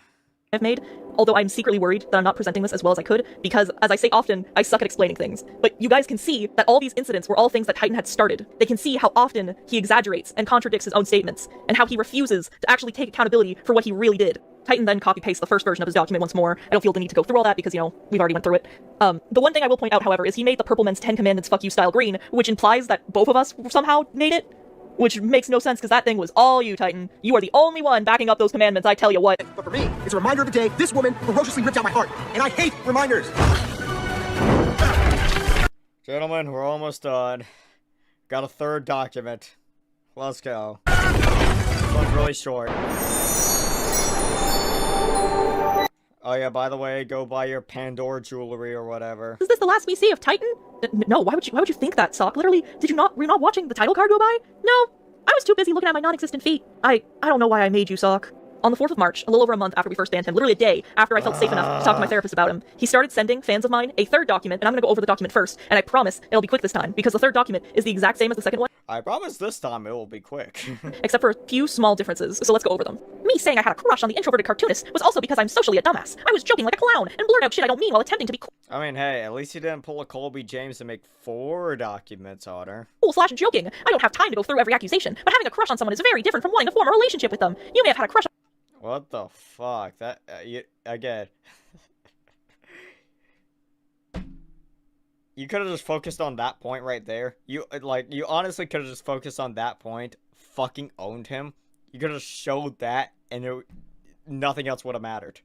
I've made, although I'm secretly worried that I'm not presenting this as well as I could, because, as I say often, I suck at explaining things. But you guys can see that all these incidents were all things that Titan had started. They can see how often he exaggerates and contradicts his own statements, and how he refuses to actually take accountability for what he really did. Titan then copy-pastes the first version of his document once more. I don't feel the need to go through all that because, we've already went through it. The one thing I will point out, however, is he made the Purple Men's 10 Commandments fuck you style green, which implies that both of us somehow made it. Which makes no sense, because that thing was all you, Titan. You are the only one backing up those commandments, I tell you what. But for me, it's a reminder of the day this woman ferociously ripped out my heart, and I hate reminders. Gentlemen, we're almost done. Got a 3rd document. Let's go. This one's really short. Oh yeah, by the way, go buy your Pandora jewelry or whatever. Is this the last we see of Titan? No, why would you think that, Sock? Literally, were you not watching the title card go by? No, I was too busy looking at my non-existent feet. I don't know why I made you, Sock. On the 4th of March, a little over a month after we first banned him, literally a day after I felt safe enough to talk to my therapist about him, he started sending fans of mine a 3rd document, and I'm gonna go over the document first, and I promise it'll be quick this time, because the 3rd document is the exact same as the 2nd one. I promise this time it will be quick. Except for a few small differences, so let's go over them. Me saying I had a crush on the introverted cartoonist was also because I'm socially a dumbass. I was joking like a clown, and blurred out shit I don't mean while attempting to be cool. I mean, hey, at least you didn't pull a Colby James to make 4 documents on her. Cool/joking. I don't have time to go through every accusation, but having a crush on someone is very different from wanting to form a relationship with them. You may have had a crush on— What the fuck? That, again. You could have just focused on that point right there. You honestly could have just focused on that point, fucking owned him. You could have showed that, and nothing else would have mattered.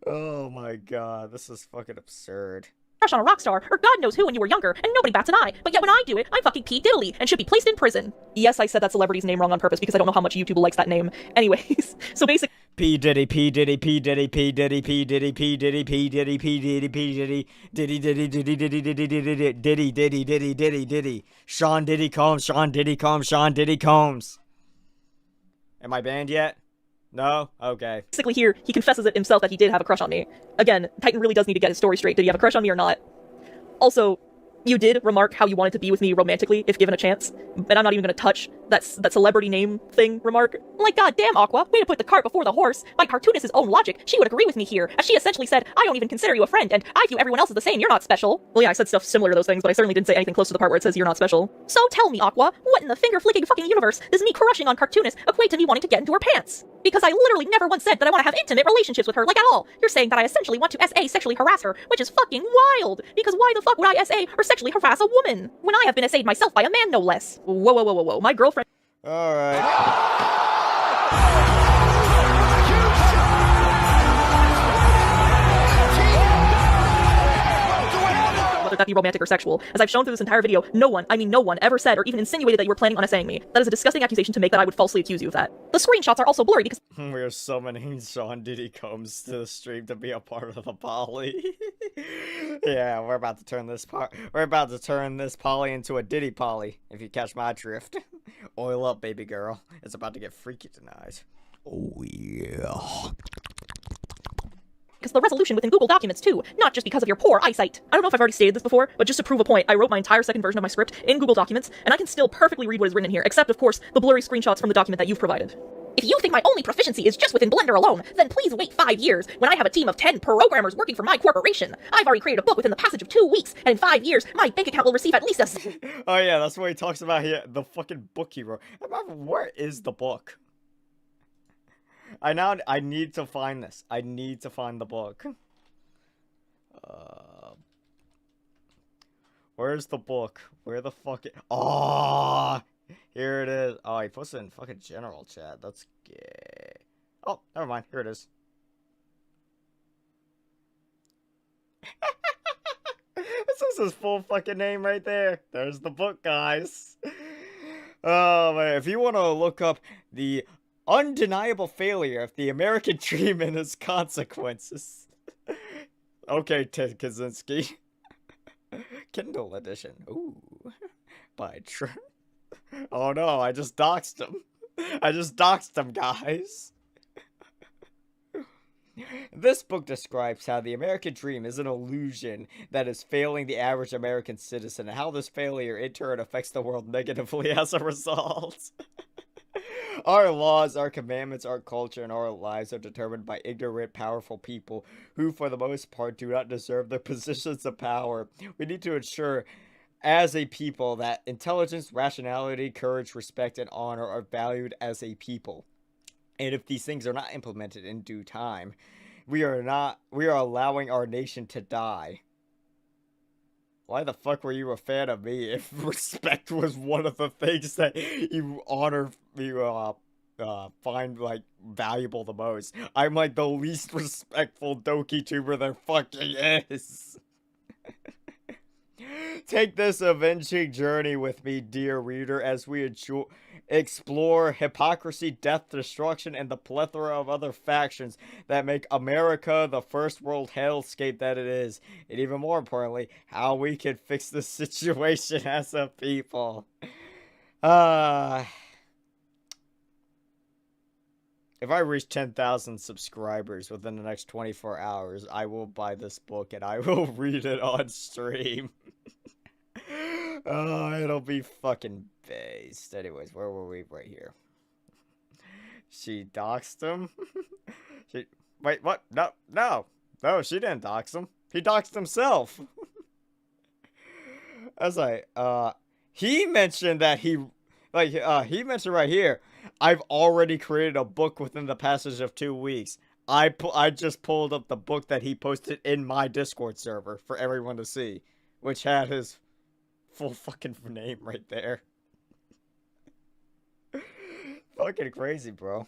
Oh my god, this is fucking absurd. crush on a rock star, or God knows who when you were younger, and nobody bats an eye. But yet when I do it, I'm fucking P. Diddley, and should be placed in prison. Yes, I said that celebrity's name wrong on purpose because I don't know how much YouTube likes that name. Anyways, so basically... P. Diddy, P. Diddy, P. Diddy, P. Diddy, P. Diddy, P. Diddy, P. Diddy, P. Diddy, P. Diddy, Diddy, Diddy, Diddy, Diddy, Diddy, Diddy, Diddy, Diddy, Diddy, Diddy, Diddy, Sean Diddy Combs, Sean Diddy Combs, Sean Diddy Combs. Am I banned yet? No? Okay. Basically here, he confesses it himself that he did have a crush on me. Again, Titan really does need to get his story straight. Did he have a crush on me or not? Also, you did remark how you wanted to be with me romantically if given a chance, and I'm not even gonna touch that celebrity name thing remark. Like, goddamn, Aqua, way to put the cart before the horse. By cartoonist's own logic, she would agree with me here, as she essentially said, I don't even consider you a friend, and I view everyone else as the same, you're not special. Well, yeah, I said stuff similar to those things, but I certainly didn't say anything close to the part where it says you're not special. So tell me, Aqua, what in the finger-flicking fucking universe does me crushing on cartoonist equate to me wanting to get into her pants? Because I literally never once said that I want to have intimate relationships with her, like at all. You're saying that I essentially want to SA sexually harass her, which is fucking wild, because why the fuck would I SA or sexually harass a woman, when I have been SA'd myself by a man, no less? Whoa, whoa, whoa, whoa, whoa, my girlfriend... Alright. Whether that be romantic or sexual. As I've shown through this entire video, no one, I mean no one, ever said or even insinuated that you were planning on assaying me. That is a disgusting accusation to make that I would falsely accuse you of that. The screenshots are also blurry because- We're summoning Sean Diddy Combs to the stream to be a part of the poly. Yeah, we're about to turn this poly into a Diddy poly, if you catch my drift. Oil up, baby girl. It's about to get freaky tonight. Oh yeah. Because the resolution within Google Documents too, not just because of your poor eyesight. I don't know if I've already stated this before, but just to prove a point, I wrote my entire second version of my script in Google Documents, and I can still perfectly read what is written in here, except of course, the blurry screenshots from the document that you've provided. If you think my only proficiency is just within Blender alone, then please wait 5 years when I have a team of 10 programmers working for my corporation. I've already created a book within the passage of 2 weeks, and in 5 years, my bank account will receive at least a... Oh yeah, that's what he talks about here, the fucking book he wrote. Where is the book? I need to find this. I need to find the book. Where's the book? Where the fuck oh, here it is. Oh, he puts it in fucking general chat. That's gay. Oh, never mind. Here it is. This is his full fucking name right there. There's the book, guys. Oh, man. If you want to look up the undeniable failure of the American dream and its consequences. Okay, Ted Kaczynski. Kindle edition. Ooh. By Oh no, I just doxed him. I just doxed him, guys. This book describes how the American dream is an illusion that is failing the average American citizen, and how this failure in turn affects the world negatively as a result. Our laws, our commandments, our culture, and our lives are determined by ignorant, powerful people who, for the most part, do not deserve their positions of power. We need to ensure, as a people, that intelligence, rationality, courage, respect, and honor are valued as a people. And if these things are not implemented in due time, we are allowing our nation to die. Why the fuck were you a fan of me if respect was one of the things that you find, like, valuable the most? I'm, like, the least respectful Doki tuber there fucking is. Take this avenging journey with me, dear reader, as we explore hypocrisy, death, destruction, and the plethora of other factions that make America the first world hellscape that it is. And even more importantly, how we can fix the situation as a people. If I reach 10,000 subscribers within the next 24 hours, I will buy this book and I will read it on stream. Oh, it'll be fucking based. Anyways, where were we? Right here. She doxed him? Wait, what? No, she didn't dox him. He doxed himself. I was like, he mentioned that he mentioned right here, I've already created a book within the passage of 2 weeks. I just pulled up the book that he posted in my Discord server for everyone to see, which had his full fucking name right there. Fucking crazy, bro.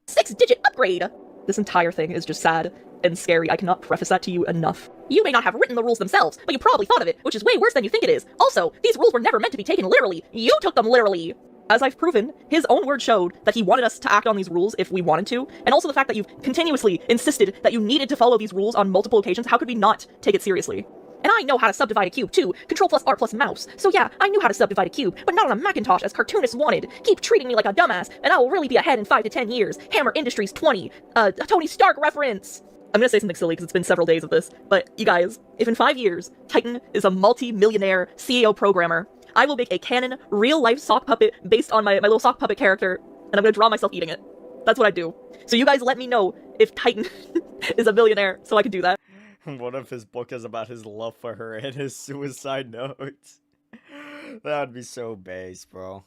6-digit upgrade! This entire thing is just sad and scary. I cannot preface that to you enough. You may not have written the rules themselves, but you probably thought of it, which is way worse than you think it is. Also, these rules were never meant to be taken literally. You took them literally. As I've proven, his own word showed that he wanted us to act on these rules if we wanted to, and also the fact that you've continuously insisted that you needed to follow these rules on multiple occasions. How could we not take it seriously? And I know how to subdivide a cube too. Control plus R plus mouse. So yeah, I knew how to subdivide a cube, but not on a Macintosh as cartoonists wanted. Keep treating me like a dumbass, and I will really be ahead in 5 to 10 years. Hammer Industries 20. A Tony Stark reference. I'm gonna say something silly because it's been several days of this, but you guys, if in 5 years, Titan is a multi-millionaire CEO programmer, I will make a canon, real-life sock puppet based on my little sock puppet character, and I'm gonna draw myself eating it. That's what I do. So you guys let me know if Titan is a billionaire so I can do that. What if his book is about his love for her and his suicide notes? That would be so base, bro.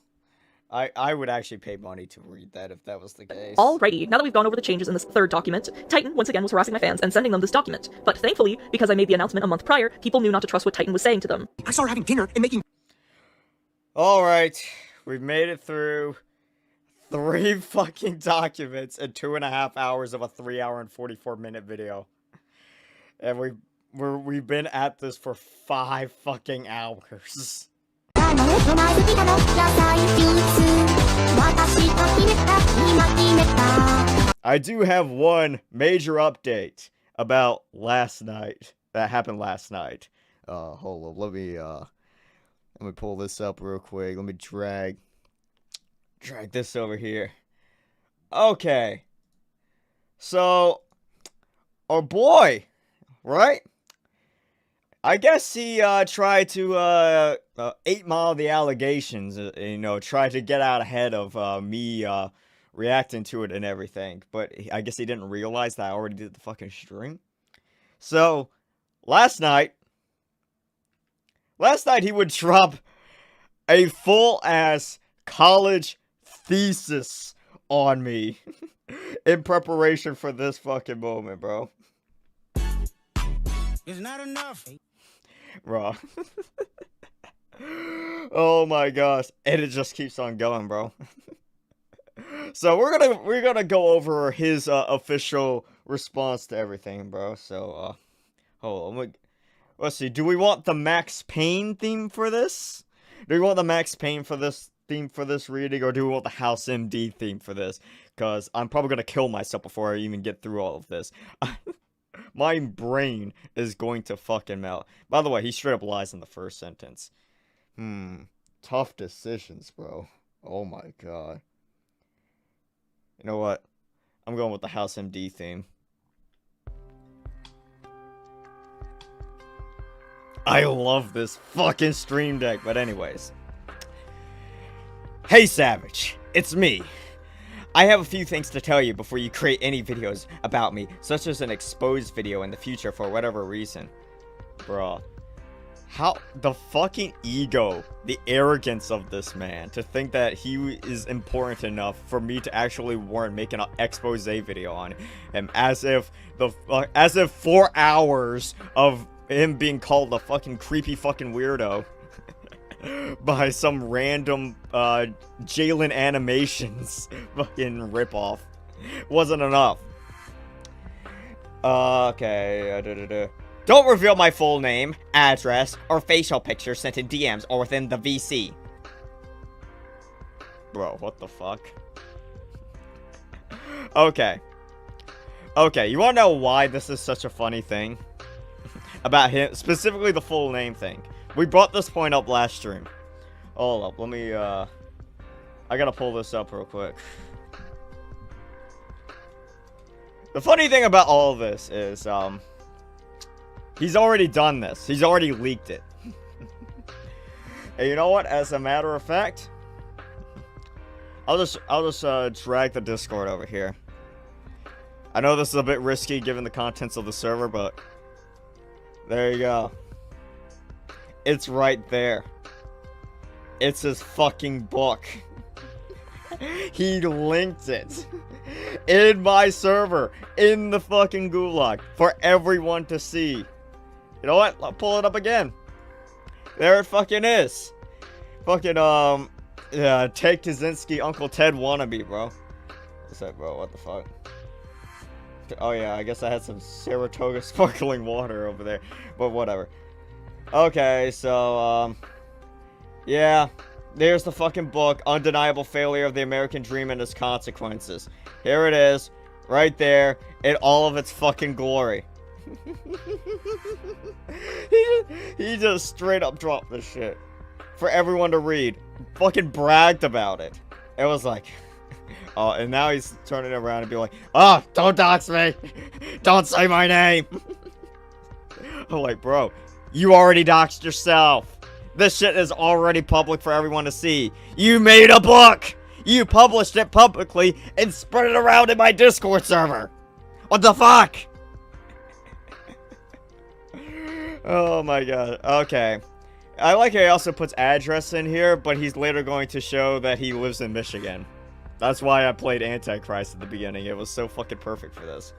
I would actually pay money to read that if that was the case. Alrighty, now that we've gone over the changes in this third document, Titan once again was harassing my fans and sending them this document. But thankfully, because I made the announcement a month prior, people knew not to trust what Titan was saying to them. I saw her having dinner and making... Alright, we've made it through 3 fucking documents and 2.5 hours of a 3-hour and 44-minute video. And we've been at this for 5 fucking hours. I do have one major update about last night. That happened last night. Hold on, let me pull this up real quick. Let me drag this over here. Okay. So, our boy, right? I guess he tried to 8-mile the allegations, try to get out ahead of me reacting to it and everything. But I guess he didn't realize that I already did the fucking stream. So, last night he would drop a full-ass college thesis on me in preparation for this fucking moment, bro. It's not enough. Bro. Oh my gosh. And it just keeps on going, bro. So we're gonna go over his official response to everything, bro. So hold on. Let's see. Do we want the Max Payne theme for this? Do we want the Max Payne for this theme for this reading, or do we want the House MD theme for this? Because I'm probably gonna kill myself before I even get through all of this. My brain is going to fucking melt. By the way, he straight up lies in the first sentence. Tough decisions, bro. Oh my god. You know what? I'm going with the House MD theme. I love this fucking stream deck, but anyways. Hey Savage, it's me. I have a few things to tell you before you create any videos about me, such as an exposed video in the future for whatever reason. Bruh. How the fucking ego, the arrogance of this man to think that he is important enough for me to actually warrant making an expose video on him, as if 4 hours of him being called a fucking creepy fucking weirdo by some random Jalen Animations fucking ripoff wasn't enough. Okay. Don't reveal my full name, address, or facial picture sent in DMs or within the VC. Bro, what the fuck? Okay, you wanna know why this is such a funny thing? About him, specifically the full name thing. We brought this point up last stream. Hold up, let me, I gotta pull this up real quick. The funny thing about all of this is, he's already done this. He's already leaked it. And you know what? As a matter of fact, I'll just drag the Discord over here. I know this is a bit risky given the contents of the server, but there you go. It's right there. It's his fucking book. He linked it in my server, in the fucking gulag, for everyone to see. You know what? I'll pull it up again. There it fucking is. Fucking, yeah, Take Kaczynski, Uncle Ted wannabe, bro. What's that, bro? What the fuck? Oh yeah, I guess I had some Saratoga sparkling water over there, but whatever. Okay, so yeah, there's the fucking book, Undeniable Failure of the American Dream and Its Consequences. Here it is, right there, in all of its fucking glory. he just straight up dropped this shit for everyone to read. Fucking bragged about it. It was like, oh, and now he's turning around and be like, oh, don't dox me. Don't say my name. I'm like, bro, you already doxed yourself. This shit is already public for everyone to see. You made a book. You published it publicly and spread it around in my Discord server. What the fuck? Oh my god. Okay. I like how he also puts address in here, but he's later going to show that he lives in Michigan. That's why I played Antichrist at the beginning. It was so fucking perfect for this.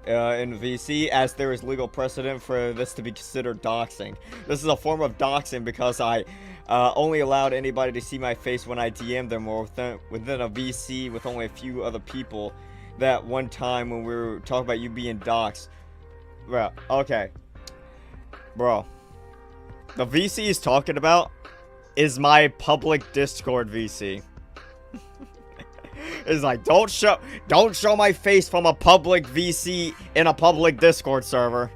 In VC, as there is legal precedent for this to be considered doxing. This is a form of doxing because I only allowed anybody to see my face when I DM'd them, or within a VC with only a few other people. That one time when we were talking about you being doxed. Bro, okay. Bro. The VC he's talking about is my public Discord VC. It's like, don't show my face from a public VC in a public Discord server.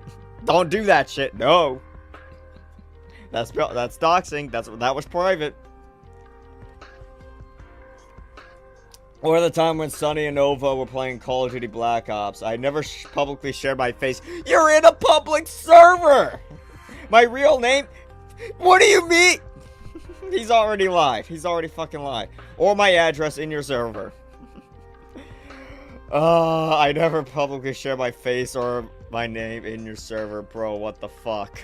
Don't do that shit. No. That's doxing. That was private. Or the time when Sonny and Nova were playing Call of Duty Black Ops. I never publicly shared my face. You're in a public server! My real name? What do you mean? He's already live. He's already fucking live. Or my address in your server. I never publicly share my face or my name in your server, bro. What the fuck?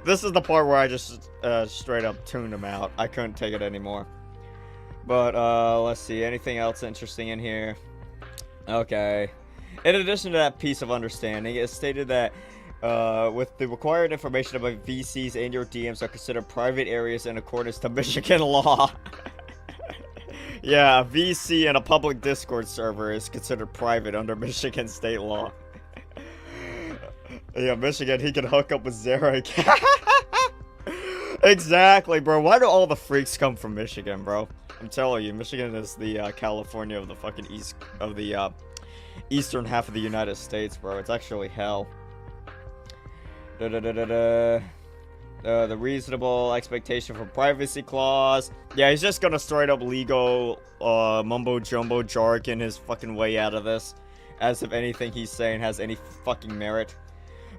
This is the part where I just straight up tuned him out. I couldn't take it anymore. But, let's see. Anything else interesting in here? Okay. In addition to that piece of understanding, it's stated that with the required information about VCs and your DMs are considered private areas in accordance to Michigan law. Yeah, a VC in a public Discord server is considered private under Michigan state law. Yeah, Michigan, he can hook up with Zarek. Exactly, bro. Why do all the freaks come from Michigan, bro? I'm telling you, Michigan is the California of the fucking eastern half of the United States, bro. It's actually hell. The reasonable expectation for privacy clause. Yeah, he's just gonna straight up legal mumbo jumbo jargon his fucking way out of this, as if anything he's saying has any fucking merit.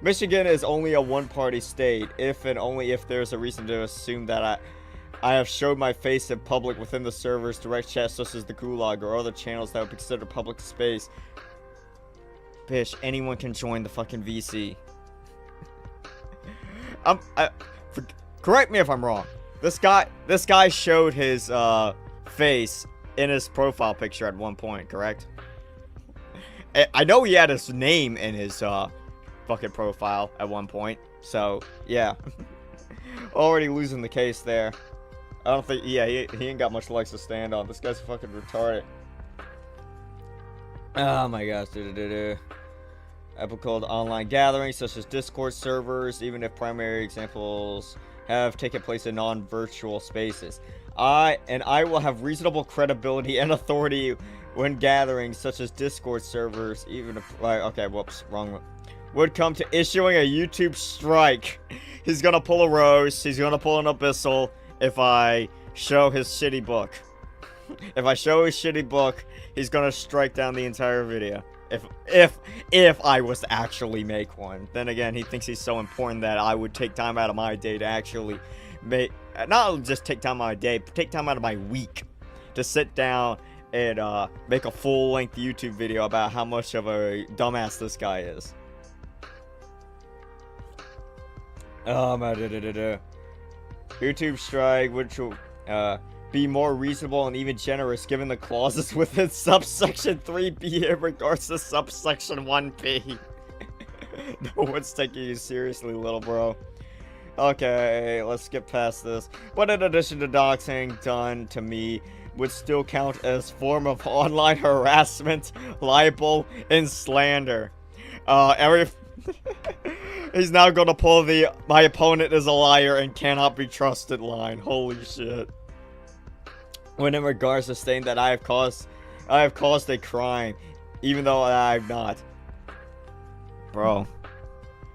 Michigan is only a one-party state, if and only if there's a reason to assume that I have showed my face in public within the server's direct chat, such as the Gulag or other channels that would be considered public space. Bitch, anyone can join the fucking VC. Correct me if I'm wrong. This guy showed his face in his profile picture at one point, correct? I know he had his name in his fucking profile at one point. So, yeah. Already losing the case there. I don't think, yeah, he ain't got much legs to stand on. This guy's fucking retarded. Oh my gosh, Applicable to online gatherings such as Discord servers, even if primary examples have taken place in non-virtual spaces. I will have reasonable credibility and authority when gatherings such as Discord servers, even if, okay, whoops, wrong one, would come to issuing a YouTube strike. He's gonna pull a Rose, he's gonna pull an Abyssal if I show his shitty book. If I show his shitty book, he's gonna strike down the entire video. If I was to actually make one. Then again, he thinks he's so important that I would take time out of my day to actually make, not just take time out of my day, but take time out of my week to sit down and make a full-length YouTube video about how much of a dumbass this guy is. YouTube strike, which will be more reasonable and even generous given the clauses within subsection 3B in regards to subsection 1B. No one's taking you seriously, little bro. Okay, let's skip past this. But in addition to doxing done to me would still count as form of online harassment, libel, and slander. He's now gonna pull the "my opponent is a liar and cannot be trusted" line. Holy shit. When in regards to stating that I have caused a crime, even though I've not. Bro,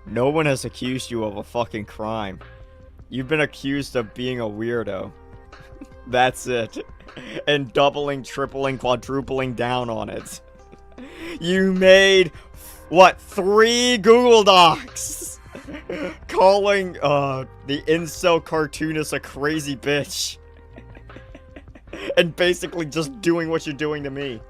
no one has accused you of a fucking crime. You've been accused of being a weirdo. That's it. And doubling, tripling, quadrupling down on it. You made, what, 3 Google Docs? Calling, the incel cartoonist a crazy bitch. And basically just doing what you're doing to me.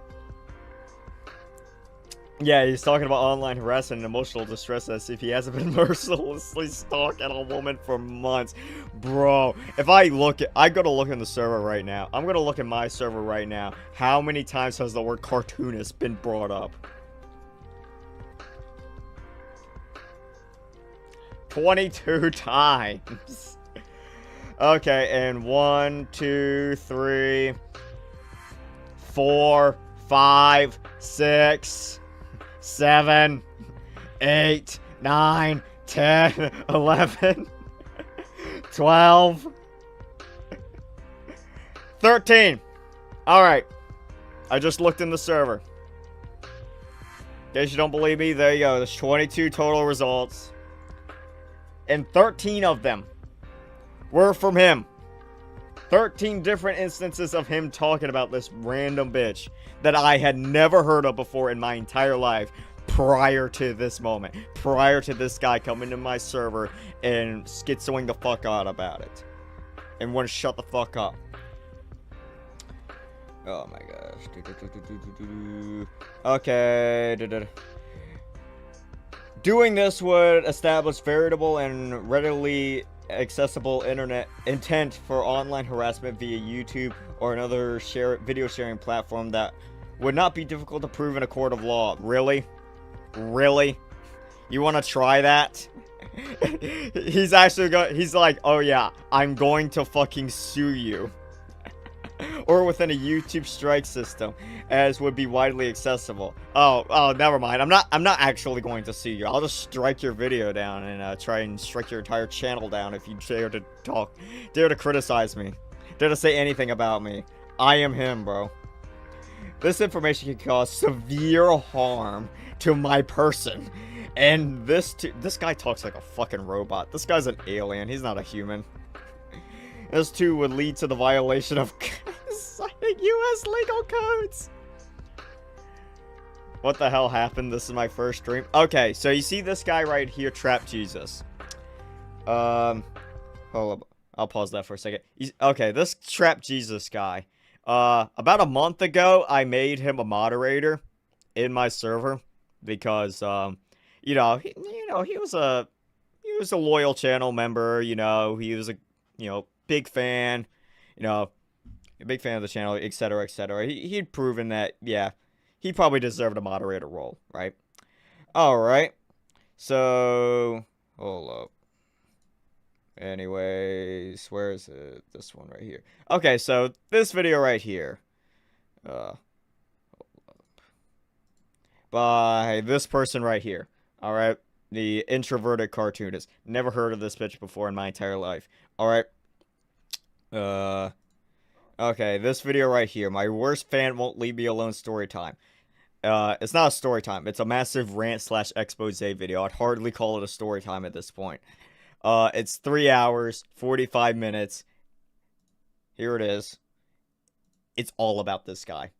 Yeah, he's talking about online harassment and emotional distress as if he hasn't been mercilessly stalking a woman for months. Bro, if I gotta look in the server right now. I'm gonna look in my server right now. How many times has the word cartoonist been brought up? 22 times. Okay, and 1, 2, 3, 4, 5, 6, 7, 8, 9, 10, 11, 12, 13. Alright. I just looked in the server. In case you don't believe me, there you go. There's 22 total results. And 13 of them were from him. 13 different instances of him talking about this random bitch that I had never heard of before in my entire life prior to this moment. Prior to this guy coming to my server and schizoing the fuck out about it. And want to shut the fuck up. Oh my gosh. Okay. Doing this would establish veritable and readily accessible internet intent for online harassment via YouTube or another video sharing platform that would not be difficult to prove in a court of law. Really? Really? You want to try that? He's actually he's like, oh yeah, I'm going to fucking sue you. Or within a YouTube strike system, as would be widely accessible. Oh, never mind. I'm not actually going to sue you. I'll just strike your video down and try and strike your entire channel down if you dare to dare to criticize me, dare to say anything about me. I am him, bro. This information can cause severe harm to my person, and this guy talks like a fucking robot. This guy's an alien. He's not a human. This too would lead to the violation of citing U.S. legal codes. What the hell happened? This is my first stream. Okay, so you see this guy right here, Trap Jesus. Hold up. I'll pause that for a second. Okay, this Trap Jesus guy. About a month ago, I made him a moderator in my server because, he was a loyal channel member. He was a, big fan, a big fan of the channel, etc., etc. He'd proven that, yeah, he probably deserved a moderator role, right? Alright. So, hold up. Anyways, where is it? This one right here. Okay, so this video right here. Hold up. By this person right here. Alright? The introverted cartoonist. Never heard of this bitch before in my entire life. Alright? Okay, this video right here. My worst fan won't leave me alone story time. It's not a story time. It's a massive rant/expose video. I'd hardly call it a story time at this point. It's 3 hours, 45 minutes. Here it is. It's all about this guy.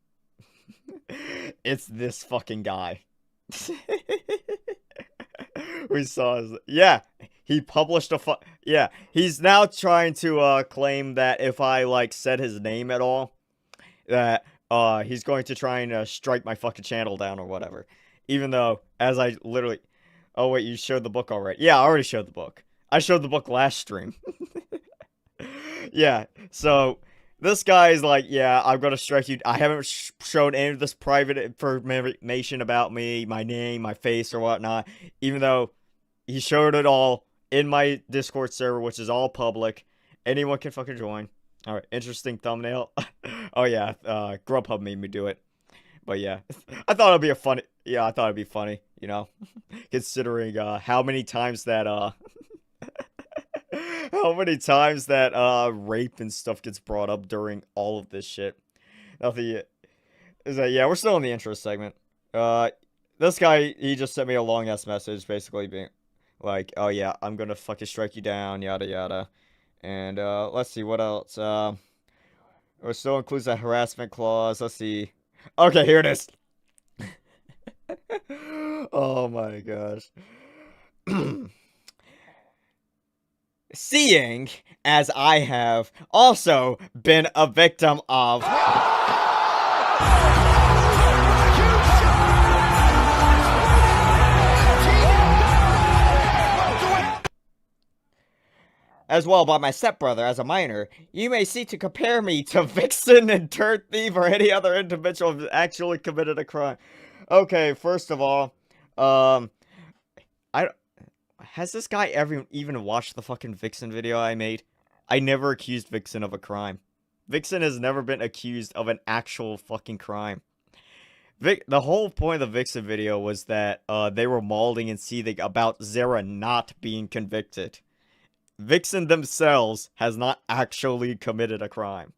It's this fucking guy. We saw his... Yeah, he published a yeah, he's now trying to claim that if I said his name at all, that he's going to try and strike my fucking channel down or whatever. Even though, as I literally... Oh wait, you showed the book already. Yeah, I already showed the book. I showed the book last stream. Yeah, so this guy is like, yeah, I'm gonna strike you. I haven't shown any of this private information about me, my name, my face, or whatnot. Even though he showed it all in my Discord server, which is all public. Anyone can fucking join. Alright, interesting thumbnail. Oh yeah, Grubhub made me do it. But yeah, I thought it'd be I thought it'd be funny, you know, considering how many times that rape and stuff gets brought up during all of this shit. Nothing is that, yeah, we're still in the intro segment. This guy, he just sent me a long ass message basically being like, oh yeah, I'm gonna fucking strike you down, yada yada. And let's see what else. It still includes a harassment clause. Let's see. Okay, here it is. Oh my gosh. Seeing as I have also been a victim of as well by my stepbrother as a minor, you may seek to compare me to Vixen and Turd Thief or any other individual who actually committed a crime. Okay, first of all, has this guy ever even watched the fucking Vixen video I made? I never accused Vixen of a crime. Vixen has never been accused of an actual fucking crime. The whole point of the Vixen video was that they were mauling and seething about Zara not being convicted. Vixen themselves has not actually committed a crime.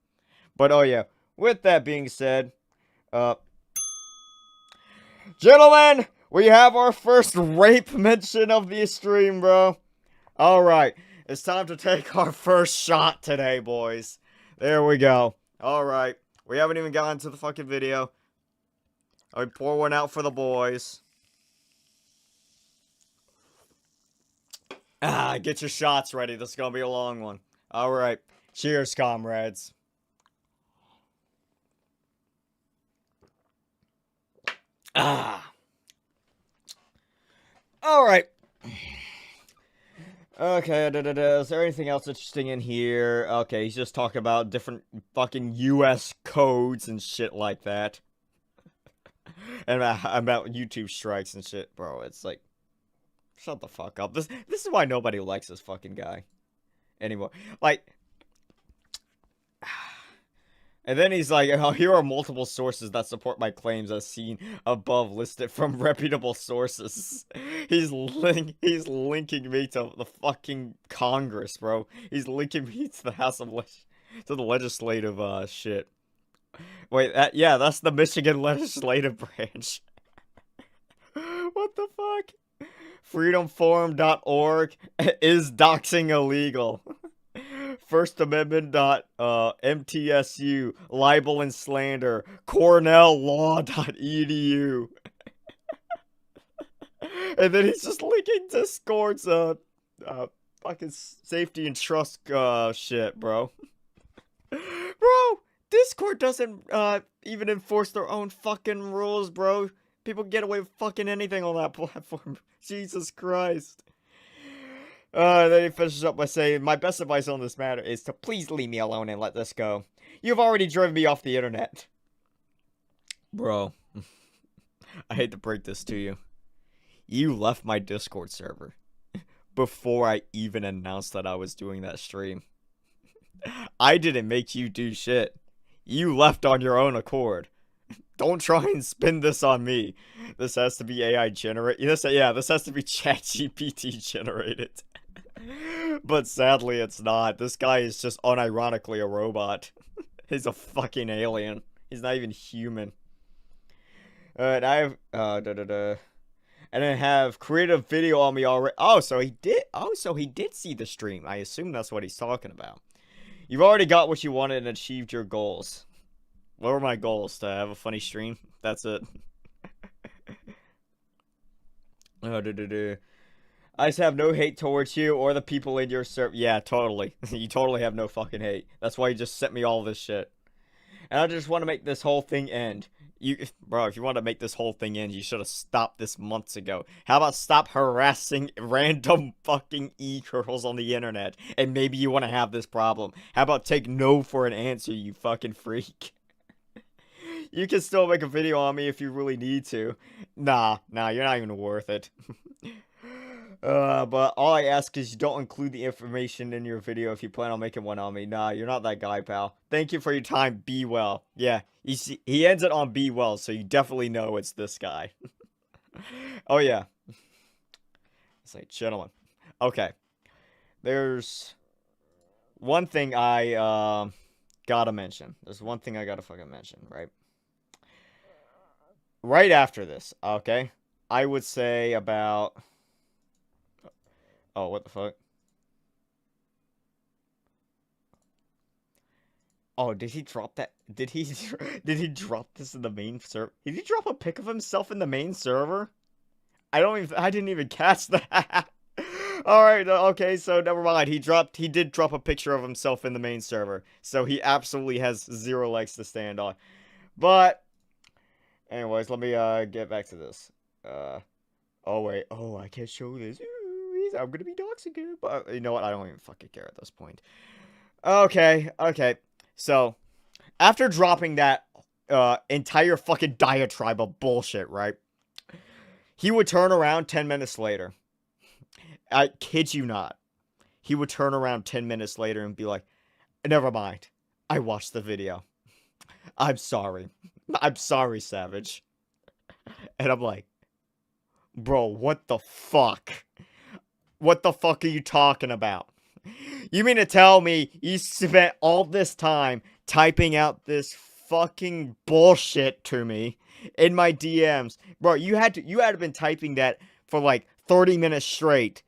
But oh yeah, with that being said, gentlemen, we have our first rape mention of the stream, bro. Alright, it's time to take our first shot today, boys. There we go. Alright, we haven't even gotten to the fucking video. I pour one out for the boys. Get your shots ready. This is gonna be a long one. Alright. Cheers, comrades. Alright. Okay, is there anything else interesting in here? Okay, he's just talking about different fucking US codes and shit like that. And about YouTube strikes and shit. Bro, it's like, shut the fuck up. This is why nobody likes this fucking guy anymore. Like, and then he's like, oh, here are multiple sources that support my claims as seen above listed from reputable sources. He's linking me to the fucking Congress, bro. He's linking me to the House of to the legislative shit. Wait, yeah, that's the Michigan legislative branch. What the fuck? Freedomforum.org is doxing illegal. First Amendment MTSU libel and slander CornellLaw.edu. And then he's just linking Discord's fucking safety and trust shit, bro. Bro, Discord doesn't even enforce their own fucking rules, bro. People get away with fucking anything on that platform. Jesus Christ. Then he finishes up by saying, my best advice on this matter is to please leave me alone and let this go. You've already driven me off the internet. Bro. I hate to break this to you. You left my Discord server before I even announced that I was doing that stream. I didn't make you do shit. You left on your own accord. Don't try and spin this on me. This has to be AI generated. This has to be ChatGPT generated. But sadly, it's not. This guy is just unironically a robot. He's a fucking alien. He's not even human. And I have and I have created a video on me already. Oh, so he did. Oh, so he did see the stream. I assume that's what he's talking about. You've already got what you wanted and achieved your goals. What were my goals? To have a funny stream? That's it. I just have no hate towards you or the people in your server. Yeah, totally. You totally have no fucking hate. That's why you just sent me all this shit. And I just want to make this whole thing end. Bro, if you want to make this whole thing end, you should have stopped this months ago. How about stop harassing random fucking e-girls on the internet? And maybe you want to have this problem. How about take no for an answer, you fucking freak? You can still make a video on me if you really need to. Nah, you're not even worth it. But all I ask is you don't include the information in your video if you plan on making one on me. Nah, you're not that guy, pal. Thank you for your time. Be well. Yeah, you see, he ends it on be well, so you definitely know it's this guy. Oh, yeah. It's like, gentlemen. Okay. There's one thing I, gotta mention. There's one thing I gotta fucking mention, right? Right after this, okay? I would say about... Oh, what the fuck? Oh, did he drop that? Did he drop this in the main server? Did he drop a pic of himself in the main server? I didn't even catch that. All right, okay, so never mind. He did drop a picture of himself in the main server. So he absolutely has 0 legs to stand on. But anyways, let me get back to this. Oh wait. Oh, I can't show this. I'm gonna be doxing him, but you know what? I don't even fucking care at this point. Okay. So, after dropping that entire fucking diatribe of bullshit, right? He would turn around 10 minutes later. I kid you not. He would turn around 10 minutes later and be like, never mind. I watched the video. I'm sorry. I'm sorry, Savage. And I'm like, bro, what the fuck? What the fuck are you talking about? You mean to tell me you spent all this time typing out this fucking bullshit to me in my DMs? Bro, you had been typing that for like 30 minutes straight.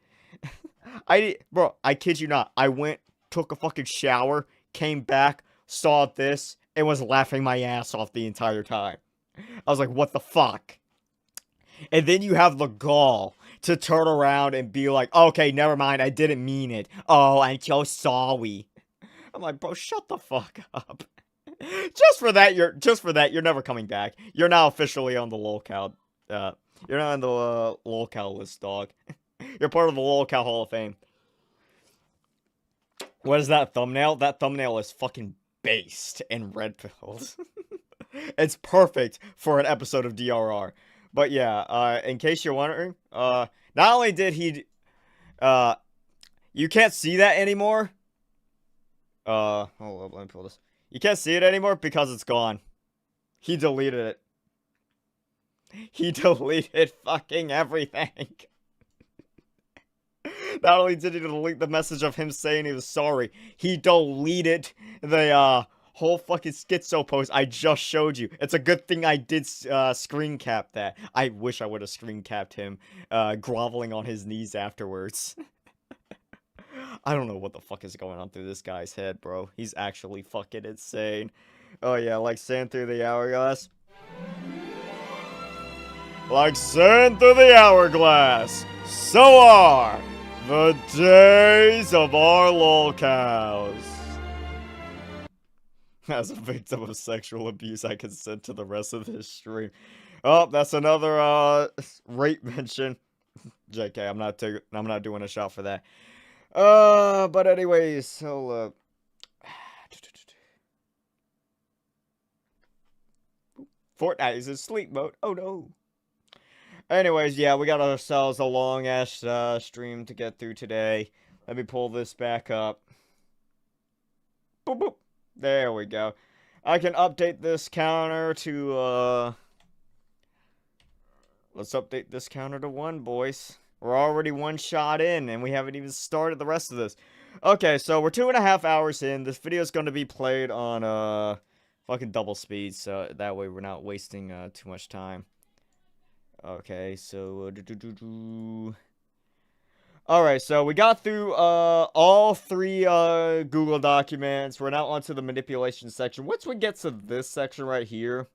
Bro, I kid you not. I went, took a fucking shower, came back, saw this, and was laughing my ass off the entire time. I was like, what the fuck? And then you have the gall to turn around and be like, okay, never mind, I didn't mean it. Oh, I'm so sorry. I'm like, bro, shut the fuck up. Just for that, you're never coming back. You're now officially on the lolcow. You're not on the lolcow list, dog. You're part of the lolcow Hall of Fame. What is that thumbnail? That thumbnail is fucking based and red-pilled. It's perfect for an episode of DRR. But yeah, in case you're wondering, not only did he, you can't see that anymore. Hold on, let me pull this. You can't see it anymore because it's gone. He deleted it. He deleted fucking everything. Not only did he delete the message of him saying he was sorry, he deleted the, whole fucking schizo post I just showed you. It's a good thing I did screen cap that. I wish I would have screen capped him groveling on his knees afterwards. I don't know what the fuck is going on through this guy's head, bro. He's actually fucking insane. Oh yeah, like sand through the hourglass. Like sand through the hourglass, so are the days of our lolcows. As a victim of sexual abuse, I consent to the rest of this stream. Oh, that's another rape mention. JK, I'm not doing a shot for that. But anyways, so Fortnite is in sleep mode. Oh no. Anyways, yeah, we got ourselves a long ass stream to get through today. Let me pull this back up. Boop boop. There we go. I can update this counter to, let's update this counter to 1, boys. We're already 1 shot in, and we haven't even started the rest of this. Okay, so we're 2.5 hours in. This video is going to be played on, fucking double speed, so that way we're not wasting, too much time. Okay, so, Alright, so we got through all 3 Google documents. We're now onto the manipulation section. Once we get to this section right here,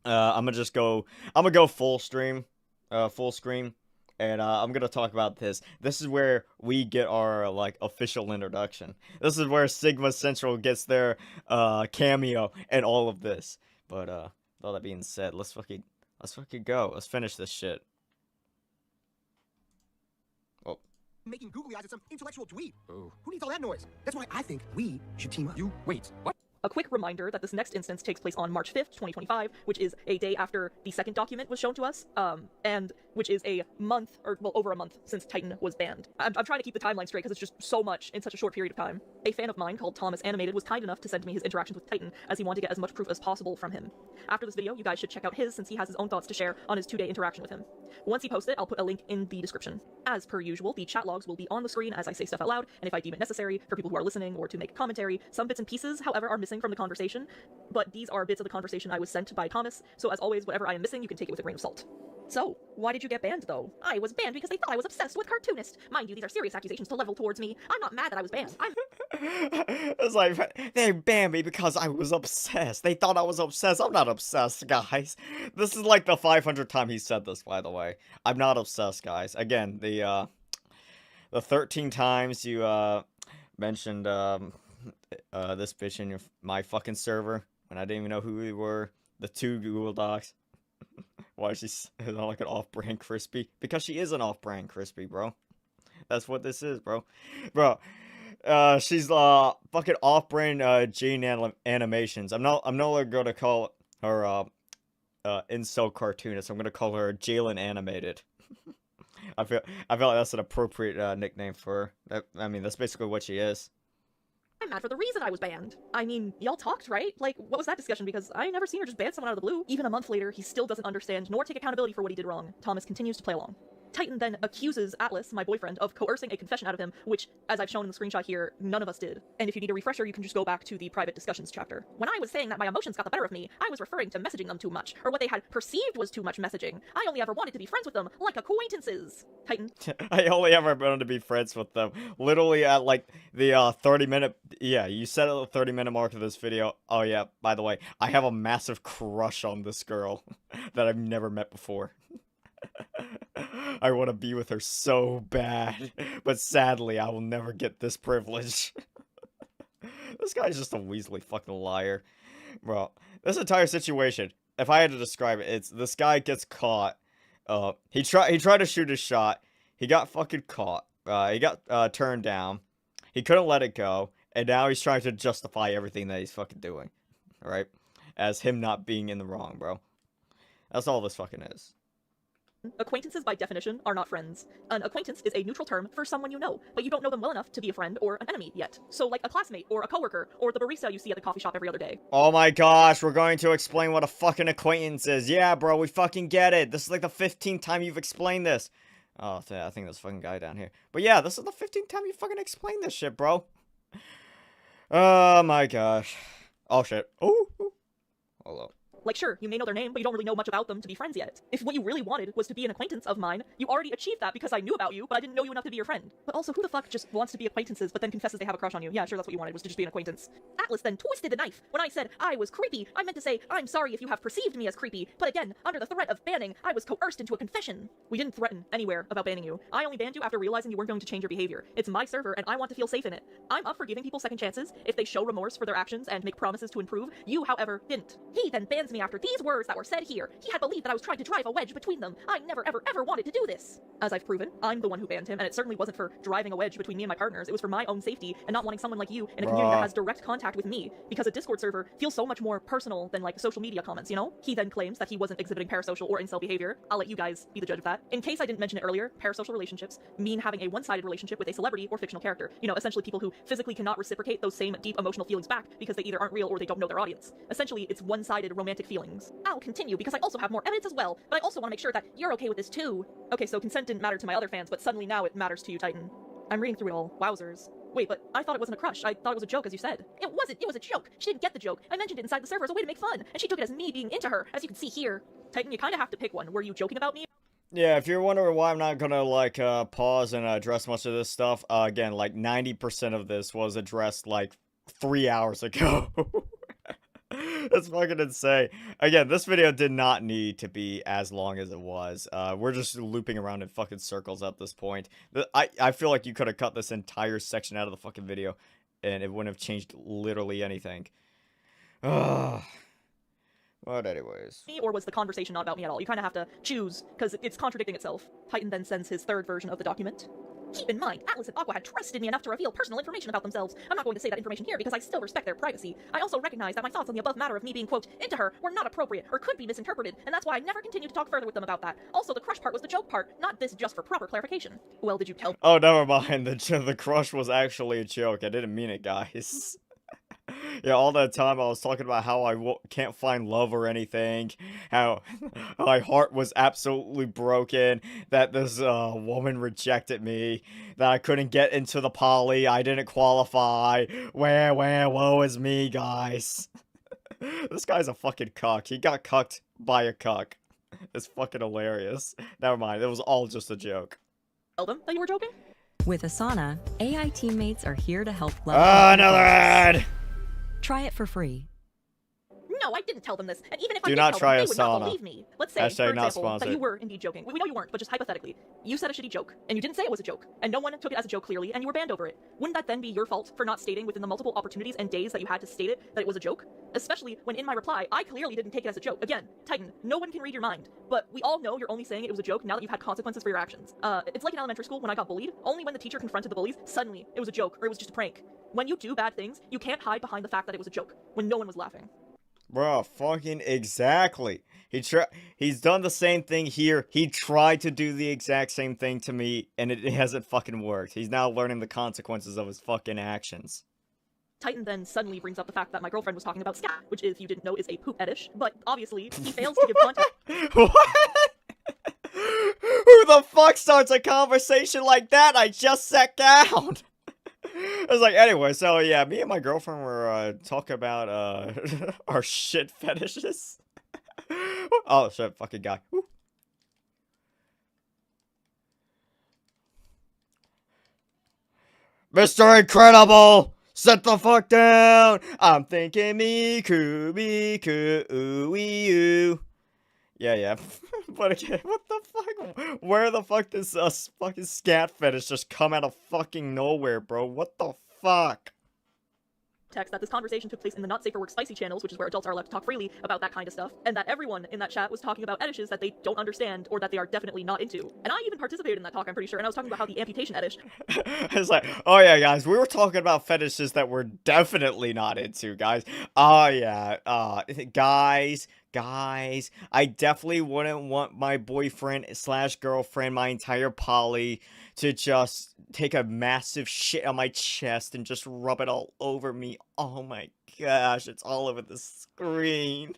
I'm gonna go full screen, and I'm gonna talk about this. This is where we get our like official introduction. This is where Sigma Sentral gets their cameo and all of this. But with all that being said, let's fucking go. Let's finish this shit. Making googly eyes at some intellectual dweeb. Oh. Who needs all that noise? That's why I think we should team up. You wait. What? A quick reminder that this next instance takes place on March 5th, 2025, which is a day after the second document was shown to us, and which is a month, or well, over a month since Titan was banned. I'm trying to keep the timeline straight because it's just so much in such a short period of time. A fan of mine called Thomas Animated was kind enough to send me his interactions with Titan, as he wanted to get as much proof as possible from him. After this video, you guys should check out his, since he has his own thoughts to share on his 2-day interaction with him. Once he posts it, I'll put a link in the description. As per usual, the chat logs will be on the screen as I say stuff out loud, and if I deem it necessary for people who are listening or to make commentary. Some bits and pieces, however, are missing from the conversation, but these are bits of the conversation I was sent by Thomas, so as always, whatever I am missing, you can take it with a grain of salt. So, why did you get banned, though? I was banned because they thought I was obsessed with cartoonist. Mind you, these are serious accusations to level towards me. I'm not mad that I was banned. It's like, they banned me because I was obsessed. They thought I was obsessed. I'm not obsessed, guys. This is like the 500th time he said this, by the way. I'm not obsessed, guys. Again, the 13 times you, mentioned, this bitch in my fucking server when I didn't even know who we were. The 2 Google Docs. Why is she not like an off-brand crispy? Because she is an off-brand crispy, bro. That's what this is, bro. Bro, she's fucking off-brand Jane Animations. I'm no longer gonna call her incel cartoonist. I'm gonna call her Jalen Animated. I feel like that's an appropriate nickname for her. I mean, that's basically what she is. I'm mad for the reason I was banned. I mean, y'all talked, right? Like, what was that discussion? Because I never seen her just ban someone out of the blue. Even a month later, he still doesn't understand nor take accountability for what he did wrong. Thomas continues to play along. Titan then accuses Atlas, my boyfriend, of coercing a confession out of him, which, as I've shown in the screenshot here, none of us did. And if you need a refresher, you can just go back to the private discussions chapter. When I was saying that my emotions got the better of me, I was referring to messaging them too much, or what they had perceived was too much messaging. I only ever wanted to be friends with them, like acquaintances. Titan. I only ever wanted to be friends with them. Literally at, like, the 30-minute... Yeah, you said at the 30-minute mark of this video. Oh, yeah, by the way, I have a massive crush on this girl that I've never met before. I want to be with her so bad, but sadly, I will never get this privilege. This guy's just a Weasley fucking liar. Bro, this entire situation, if I had to describe it, it's this guy gets caught. He tried to shoot his shot. He got fucking caught. He got turned down. He couldn't let it go, and now he's trying to justify everything that he's fucking doing. Alright? As him not being in the wrong, bro. That's all this fucking is. Acquaintances, by definition, are not friends. An acquaintance is a neutral term for someone you know, but you don't know them well enough to be a friend or an enemy yet. So like a classmate, or a coworker, or the barista you see at the coffee shop every other day. Oh my gosh, we're going to explain what a fucking acquaintance is. Yeah, bro, we fucking get it. This is like the 15th time you've explained this. Oh, I think this fucking guy down here. But yeah, this is the 15th time you fucking explained this shit, bro. Oh my gosh. Oh shit. Oh. Hello. Like, sure, you may know their name, but you don't really know much about them to be friends yet. If what you really wanted was to be an acquaintance of mine, you already achieved that because I knew about you, but I didn't know you enough to be your friend. But also, who the fuck just wants to be acquaintances, but then confesses they have a crush on you? Yeah, sure, that's what you wanted, was to just be an acquaintance. Atlas then twisted the knife. When I said I was creepy, I meant to say, I'm sorry if you have perceived me as creepy, but again, under the threat of banning, I was coerced into a confession. We didn't threaten anywhere about banning you. I only banned you after realizing you weren't going to change your behavior. It's my server, and I want to feel safe in it. I'm up for giving people second chances if they show remorse for their actions and make promises to improve. You, however, didn't. He then bans me after these words that were said here. He had believed that I was trying to drive a wedge between them. I never ever wanted to do this. As I've proven, I'm the one who banned him, and it certainly wasn't for driving a wedge between me and my partners. It was for my own safety and not wanting someone like you in a community that has direct contact with me, because a Discord server feels so much more personal than like social media comments, you know? He then claims that he wasn't exhibiting parasocial or incel behavior. I'll let you guys be the judge of that. In case I didn't mention it earlier, parasocial relationships mean having a one-sided relationship with a celebrity or fictional character. You know, essentially people who physically cannot reciprocate those same deep emotional feelings back because they either aren't real or they don't know their audience. Essentially, it's one-sided romantic feelings. I'll continue because I also have more evidence as well, but I also want to make sure that you're okay with this too. Okay, so consent didn't matter to my other fans, but suddenly now it matters to you, Titan. I'm reading through it all. Wowzers. Wait, but I thought it wasn't a crush. I thought it was a joke, as you said. It wasn't. It was a joke. She didn't get the joke. I mentioned it inside the server as a way to make fun, and she took it as me being into her, as you can see here. Titan, you kind of have to pick one. Were you joking about me? Yeah, if you're wondering why I'm not gonna, like, pause and address much of this stuff, again, like, 90% of this was addressed, like, 3 hours ago. That's fucking insane. Again, this video did not need to be as long as it was. We're just looping around in fucking circles at this point. I feel like you could have cut this entire section out of the fucking video, and it wouldn't have changed literally anything. Ugh. But anyways. Or was the conversation not about me at all? You kind of have to choose, because it's contradicting itself. Titan then sends his third version of the document. Keep in mind, Atlas and Aqua had trusted me enough to reveal personal information about themselves. I'm not going to say that information here because I still respect their privacy. I also recognize that my thoughts on the above matter of me being, quote, into her were not appropriate or could be misinterpreted, and that's why I never continued to talk further with them about that. Also, the crush part was the joke part, not this just for proper clarification. Well, did you tell— Oh, never mind. The crush was actually a joke. I didn't mean it, guys. Yeah, all that time I was talking about how I can't find love or anything, how my heart was absolutely broken, that this woman rejected me, that I couldn't get into the poly, I didn't qualify, woe is me, guys. This guy's a fucking cuck. He got cucked by a cuck. It's fucking hilarious. Never mind, it was all just a joke. Tell them that you were joking? With Asana, AI teammates are here to help level another ad! Try it for free. No, I didn't tell them this, and even if Do I did not tell try them, they would not Asana. believe me. Let's say, Hashtag for not example, that sponsored. you were indeed joking. We know you weren't, but just hypothetically. You said a shitty joke, and you didn't say it was a joke, and no one took it as a joke clearly, and you were banned over it. Wouldn't that then be your fault for not stating within the multiple opportunities and days that you had to state it that it was a joke? Especially when in my reply, I clearly didn't take it as a joke. Again, Titan, no one can read your mind, but we all know you're only saying it was a joke now that you've had consequences for your actions. It's like in elementary school when I got bullied. Only when the teacher confronted the bullies, suddenly it was a joke, or it was just a prank. When you do bad things, you can't hide behind the fact that it was a joke, when no one was laughing. Bro, fucking exactly. He's done the same thing here. He tried to do the exact same thing to me, and it hasn't fucking worked. He's now learning the consequences of his fucking actions. Titan then suddenly brings up the fact that my girlfriend was talking about scat, which, if you didn't know, is a poop fetish, but obviously, he fails to give context. What? Who the fuck starts a conversation like that? I just sat down. I was like, anyway, so yeah, me and my girlfriend were talking about our shit fetishes. Oh shit, fucking guy. Woo. Mr. Incredible, sit the fuck down. I'm thinking Miku, ooh. Yeah. But again, what the fuck? Where the fuck does this fucking scat fetish just come out of fucking nowhere, bro? What the fuck? That this conversation took place in the Not Safe for Work Spicy channels, which is where adults are allowed to talk freely about that kind of stuff, and that everyone in that chat was talking about fetishes that they don't understand or that they are definitely not into. And I even participated in that talk, I'm pretty sure, and I was talking about how the amputation fetish. It's like, oh yeah, guys, we were talking about fetishes that we're definitely not into, guys. Oh yeah, guys, I definitely wouldn't want my boyfriend / girlfriend, my entire poly, to just take a massive shit on my chest and just rub it all over me. Oh my gosh, it's all over the screen.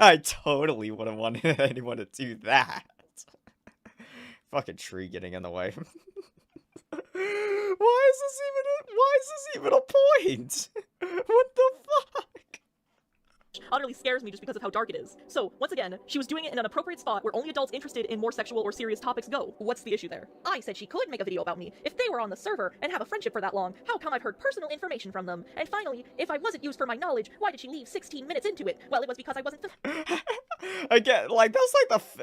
I totally wouldn't want anyone to do that. Fucking tree getting in the way. Why is this even a point? What the fuck? Utterly scares me just because of how dark it is. So, once again, she was doing it in an appropriate spot where only adults interested in more sexual or serious topics go. What's the issue there? I said she could make a video about me. If they were on the server and have a friendship for that long, how come I've heard personal information from them? And finally, if I wasn't used for my knowledge, why did she leave 16 minutes into it? Well, it was because I wasn't Again, like, that's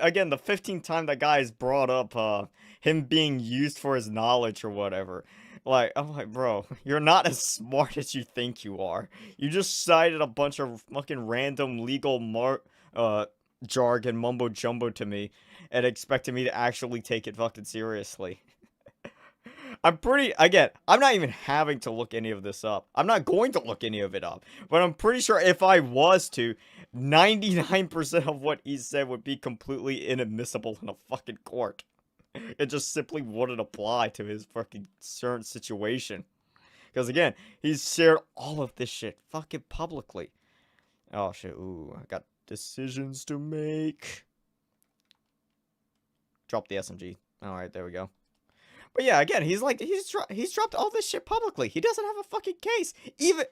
like the 15th time that guy has brought up, him being used for his knowledge or whatever. Like, I'm like, bro, you're not as smart as you think you are. You just cited a bunch of fucking random legal jargon mumbo jumbo to me and expected me to actually take it fucking seriously. I'm not even having to look any of this up. I'm not going to look any of it up. But I'm pretty sure if I was to, 99% of what he said would be completely inadmissible in a fucking court. It just simply wouldn't apply to his fucking certain situation. Because again, he's shared all of this shit fucking publicly. Oh shit, ooh, I got decisions to make. Drop the SMG. Alright, there we go. But yeah, again, he's dropped all this shit publicly. He doesn't have a fucking case. Even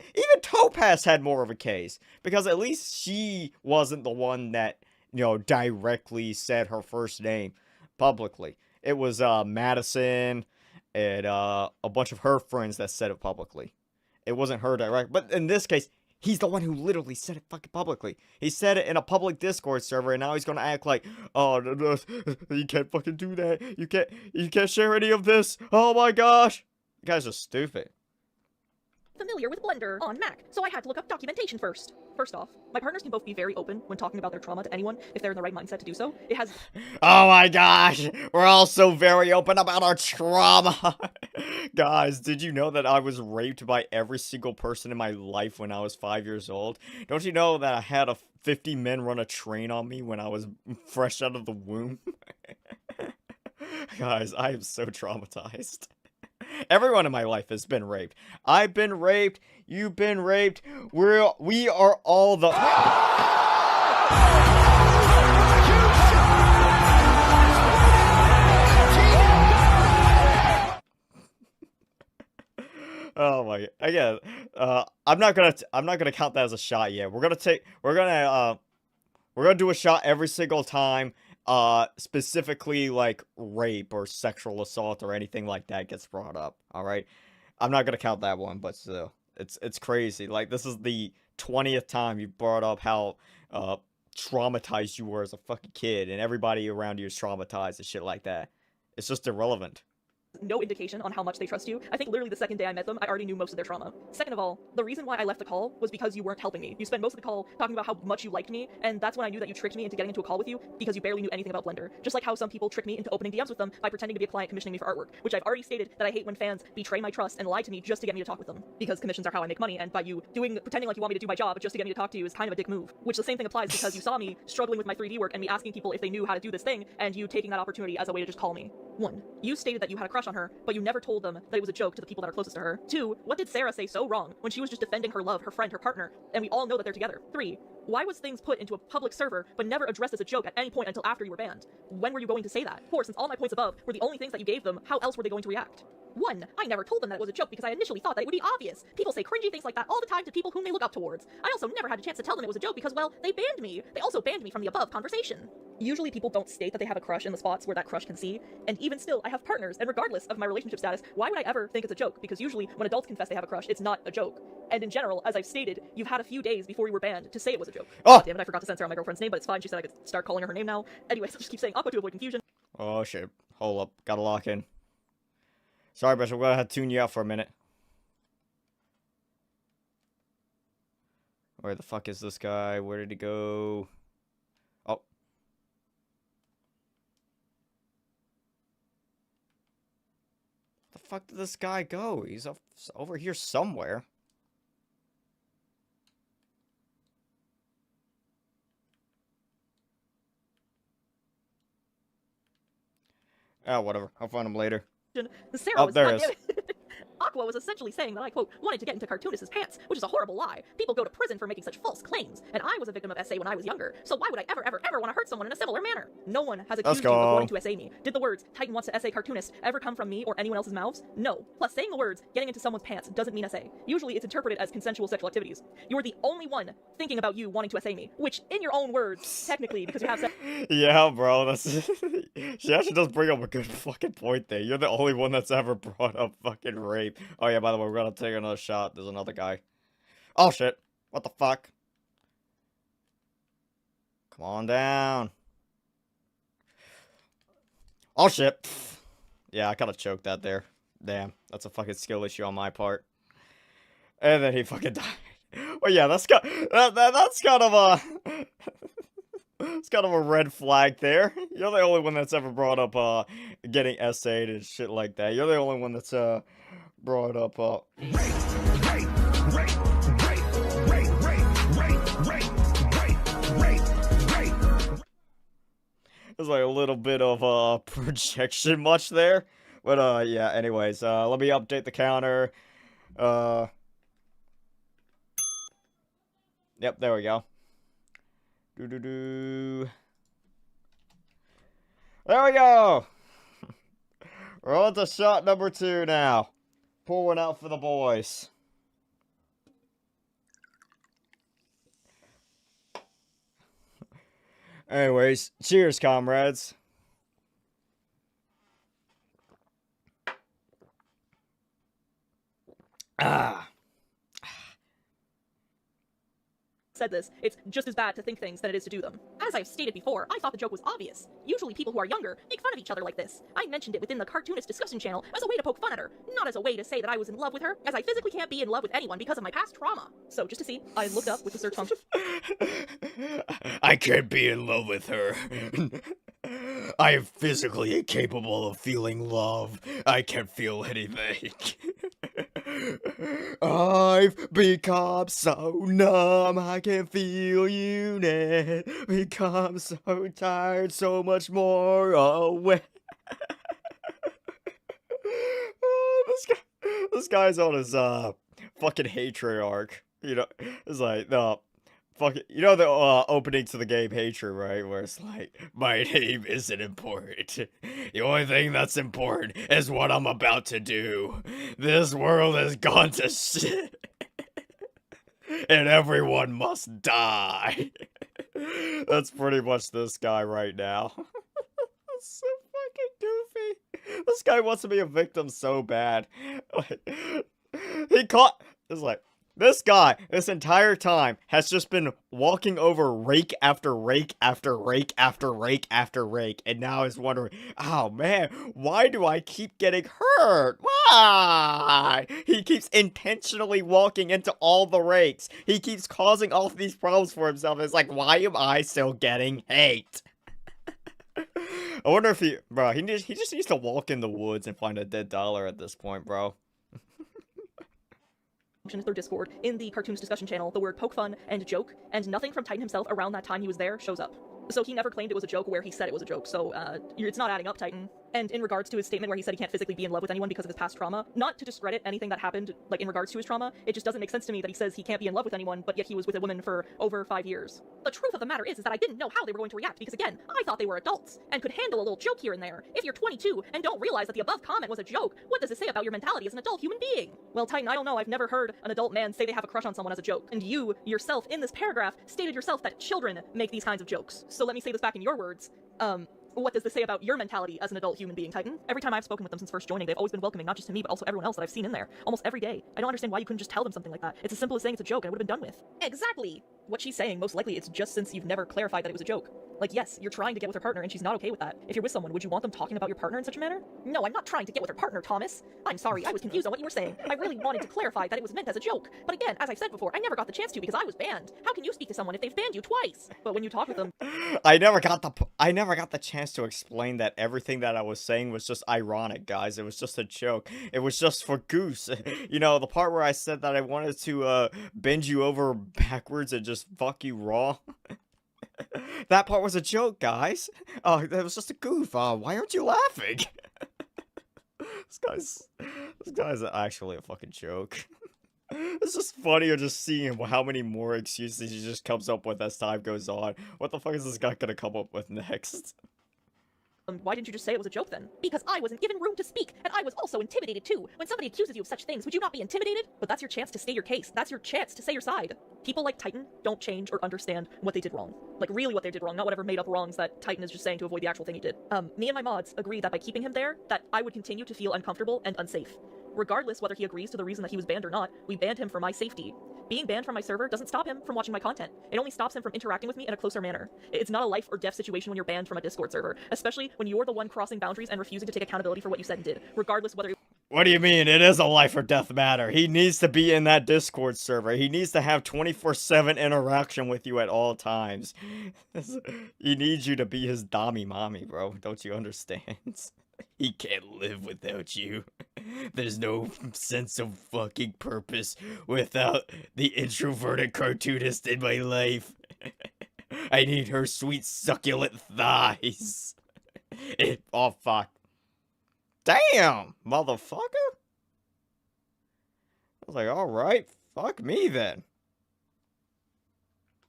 Topaz had more of a case. Because at least she wasn't the one that, you know, directly said her first name publicly. It was Madison and a bunch of her friends that said it publicly. It wasn't her direct. But in this case, he's the one who literally said it fucking publicly. He said it in a public Discord server, and now he's gonna act like, oh, you can't fucking do that. You can't share any of this. Oh my gosh. You guys are stupid. familiar with Blender on Mac, so I had to look up documentation first. First off, my partners can both be very open when talking about their trauma to anyone if they're in the right mindset to do so. It has... Oh my gosh! We're also very open about our trauma! Guys, did you know that I was raped by every single person in my life when I was 5 years old? Don't you know that I had 50 men run a train on me when I was fresh out of the womb? Guys, I am so traumatized. Everyone in my life has been raped. I've been raped. You've been raped. We are all the... Oh my, again, I'm not gonna count that as a shot yet. We're gonna do a shot every single time, specifically like rape or sexual assault or anything like that gets brought up. All right, I'm not gonna count that one, but still, it's crazy. Like, this is the 20th time you brought up how traumatized you were as a fucking kid, and everybody around you is traumatized and shit like that. It's just irrelevant. No indication on how much they trust you. I think literally the second day I met them, I already knew most of their trauma. Second of all, the reason why I left the call was because you weren't helping me. You spent most of the call talking about how much you liked me, and that's when I knew that you tricked me into getting into a call with you because you barely knew anything about Blender. Just like how some people trick me into opening DMs with them by pretending to be a client commissioning me for artwork, which I've already stated that I hate when fans betray my trust and lie to me just to get me to talk with them. Because commissions are how I make money, and by you pretending like you want me to do my job just to get me to talk to you is kind of a dick move. Which the same thing applies because you saw me struggling with my 3D work and me asking people if they knew how to do this thing, and you taking that opportunity as a way to just call me. 1. You stated that you had a crush on her, but you never told them that it was a joke to the people that are closest to her. 2. What did Sarah say so wrong when she was just defending her love, her friend, her partner, and we all know that they're together? 3. Why was things put into a public server but never addressed as a joke at any point until after you were banned? When were you going to say that? 4. Since all my points above were the only things that you gave them, how else were they going to react? 1. I never told them that it was a joke because I initially thought that it would be obvious. People say cringy things like that all the time to people whom they look up towards. I also never had a chance to tell them it was a joke because, well, they banned me. They also banned me from the above conversation. Usually people don't state that they have a crush in the spots where that crush can see, and even still, I have partners, and regardless of my relationship status, why would I ever think it's a joke? Because usually, when adults confess they have a crush, it's not a joke. And in general, as I've stated, you've had a few days before you were banned to say it was a joke. Oh! Damn it, I forgot to censor out my girlfriend's name, but it's fine. She said I could start calling her name now. Anyways, I'll just keep saying Aqua to avoid confusion. Oh shit. Hold up. Gotta lock in. Sorry, Bishop. We're gonna have to tune you out for a minute. Where the fuck is this guy? Where did he go? Oh. The fuck did this guy go? He's over here somewhere. Oh, whatever. I'll find him later. Sarah was there. Aqua was essentially saying that I, quote, wanted to get into cartoonist's pants, which is a horrible lie. People go to prison for making such false claims, and I was a victim of SA when I was younger, so why would I ever want to hurt someone in a similar manner? No one has accused you of wanting to SA me. Did the words, Titan wants to SA cartoonist, ever come from me or anyone else's mouths? No. Plus, saying the words, getting into someone's pants, doesn't mean SA. Usually, it's interpreted as consensual sexual activities. You are the only one thinking about you wanting to SA me, which, in your own words, technically, because you have sex... Yeah, bro, that's... She actually does bring up a good fucking point there. You're the only one that's ever brought up fucking rape. Oh yeah, by the way, we're gonna take another shot. There's another guy. Oh shit. What the fuck? Come on down. Oh shit. Yeah, I kinda choked that there. Damn, that's a fucking skill issue on my part. And then he fucking died. Well, yeah, that's kind of a... It's kind of a red flag there. You're the only one that's ever brought up, getting essayed and shit like that. You're the only one that's, brought up, There's like a little bit of, projection much there. But, yeah, anyways, let me update the counter. Yep, there we go. There we go! We're on to shot number 2 now. Pour one out for the boys. Anyways, cheers, comrades. Ah. said this, it's just as bad to think things than it is to do them. As I've stated before, I thought the joke was obvious. Usually people who are younger make fun of each other like this. I mentioned it within the cartoonist discussion channel as a way to poke fun at her, not as a way to say that I was in love with her, as I physically can't be in love with anyone because of my past trauma. So just to see, I looked up with the search function. I can't be in love with her. I am physically incapable of feeling love. I can't feel anything. I've become so numb, I can feel you now. Become so tired, so much more away. This guy's on his fucking hatred arc. You know, it's like the fucking, you know, the opening to the game Hatred, right? Where it's like, my name isn't important. The only thing that's important is what I'm about to do. This world has gone to shit. And everyone must die. That's pretty much this guy right now. That's so fucking goofy. This guy wants to be a victim so bad. Like, he caught, it's like, this guy, this entire time, has just been walking over rake after rake after rake after rake after rake, and now is wondering, oh man, why do I keep getting hurt? Why? He keeps intentionally walking into all the rakes. He keeps causing all of these problems for himself. It's like, why am I still getting hate? I wonder if he just needs to walk in the woods and find a dead dollar at this point, bro. Through Discord, in the cartoons discussion channel, the word poke fun and joke, and nothing from Titan himself around that time he was there shows up. So he never claimed it was a joke where he said it was a joke, so it's not adding up, Titan. And in regards to his statement where he said he can't physically be in love with anyone because of his past trauma, not to discredit anything that happened, like, in regards to his trauma, it just doesn't make sense to me that he says he can't be in love with anyone, but yet he was with a woman for over 5 years. The truth of the matter is that I didn't know how they were going to react, because again, I thought they were adults, and could handle a little joke here and there. If you're 22 and don't realize that the above comment was a joke, what does it say about your mentality as an adult human being? Well, Titan, I don't know, I've never heard an adult man say they have a crush on someone as a joke, and you, yourself, in this paragraph, stated yourself that children make these kinds of jokes. So let me say this back in your words. What does this say about your mentality as an adult human being, Titan? Every time I've spoken with them since first joining, they've always been welcoming, not just to me, but also everyone else that I've seen in there. Almost every day. I don't understand why you couldn't just tell them something like that. It's as simple as saying it's a joke and it would have been done with. Exactly! What she's saying, most likely, it's just since you've never clarified that it was a joke. Like, yes, you're trying to get with her partner and she's not okay with that. If you're with someone, would you want them talking about your partner in such a manner? No, I'm not trying to get with her partner, Thomas. I'm sorry, I was confused on what you were saying. I really wanted to clarify that it was meant as a joke. But again, as I've said before, I never got the chance to because I was banned. How can you speak to someone if they've banned you twice? But when you talk with them... I never got the chance to explain that everything that I was saying was just ironic, guys. It was just a joke. It was just for goose. You know, the part where I said that I wanted to bend you over backwards and just fuck you raw. That part was a joke, guys. Oh, that was just a goof. Why aren't you laughing? This guy's actually a fucking joke. It's just funnier just seeing how many more excuses he just comes up with as time goes on. What the fuck is this guy gonna come up with next? Why didn't you just say it was a joke then? Because I wasn't given room to speak, and I was also intimidated too. When somebody accuses you of such things, would you not be intimidated? But that's your chance to state your case. That's your chance to say your side. People like Titan don't change or understand what they did wrong. Like, really what they did wrong, not whatever made up wrongs that Titan is just saying to avoid the actual thing he did. Me and my mods agreed that by keeping him there, that I would continue to feel uncomfortable and unsafe. Regardless whether he agrees to the reason that he was banned or not, we banned him for my safety. Being banned from my server doesn't stop him from watching my content. It only stops him from interacting with me in a closer manner. It's not a life or death situation when you're banned from a Discord server, especially when you're the one crossing boundaries and refusing to take accountability for what you said and did, regardless whether... What do you mean? It is a life or death matter. He needs to be in that Discord server. He needs to have 24/7 interaction with you at all times. He needs you to be his dommy mommy, bro. Don't you understand? He can't live without you. There's no sense of fucking purpose without the introverted cartoonist in my life. I need her sweet succulent thighs. Oh, fuck. Damn, motherfucker. I was like, alright, fuck me then.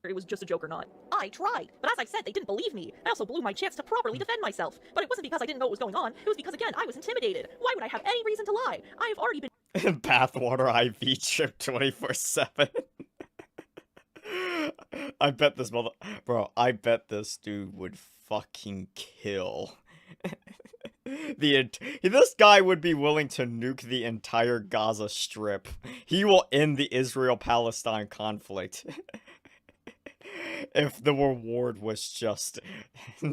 It was just a joke or not. I tried, but as I said, they didn't believe me. I also blew my chance to properly defend myself. But it wasn't because I didn't know what was going on. It was because, again, I was intimidated. Why would I have any reason to lie? I have already been... Bathwater IV trip 24/7. I bet this Bro, I bet this dude would fucking kill. This guy would be willing to nuke the entire Gaza Strip. He will end the Israel-Palestine conflict. if the reward was just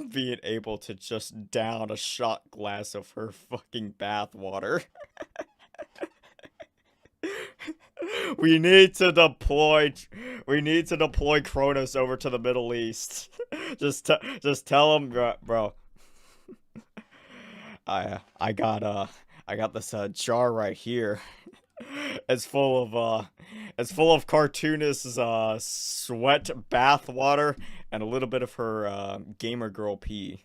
being able to just down a shot glass of her fucking bathwater. We need to deploy Kronos over to the Middle East. just tell him, bro. I got this jar right here. It's full of cartoonist's sweat bath water and a little bit of her gamer girl pee.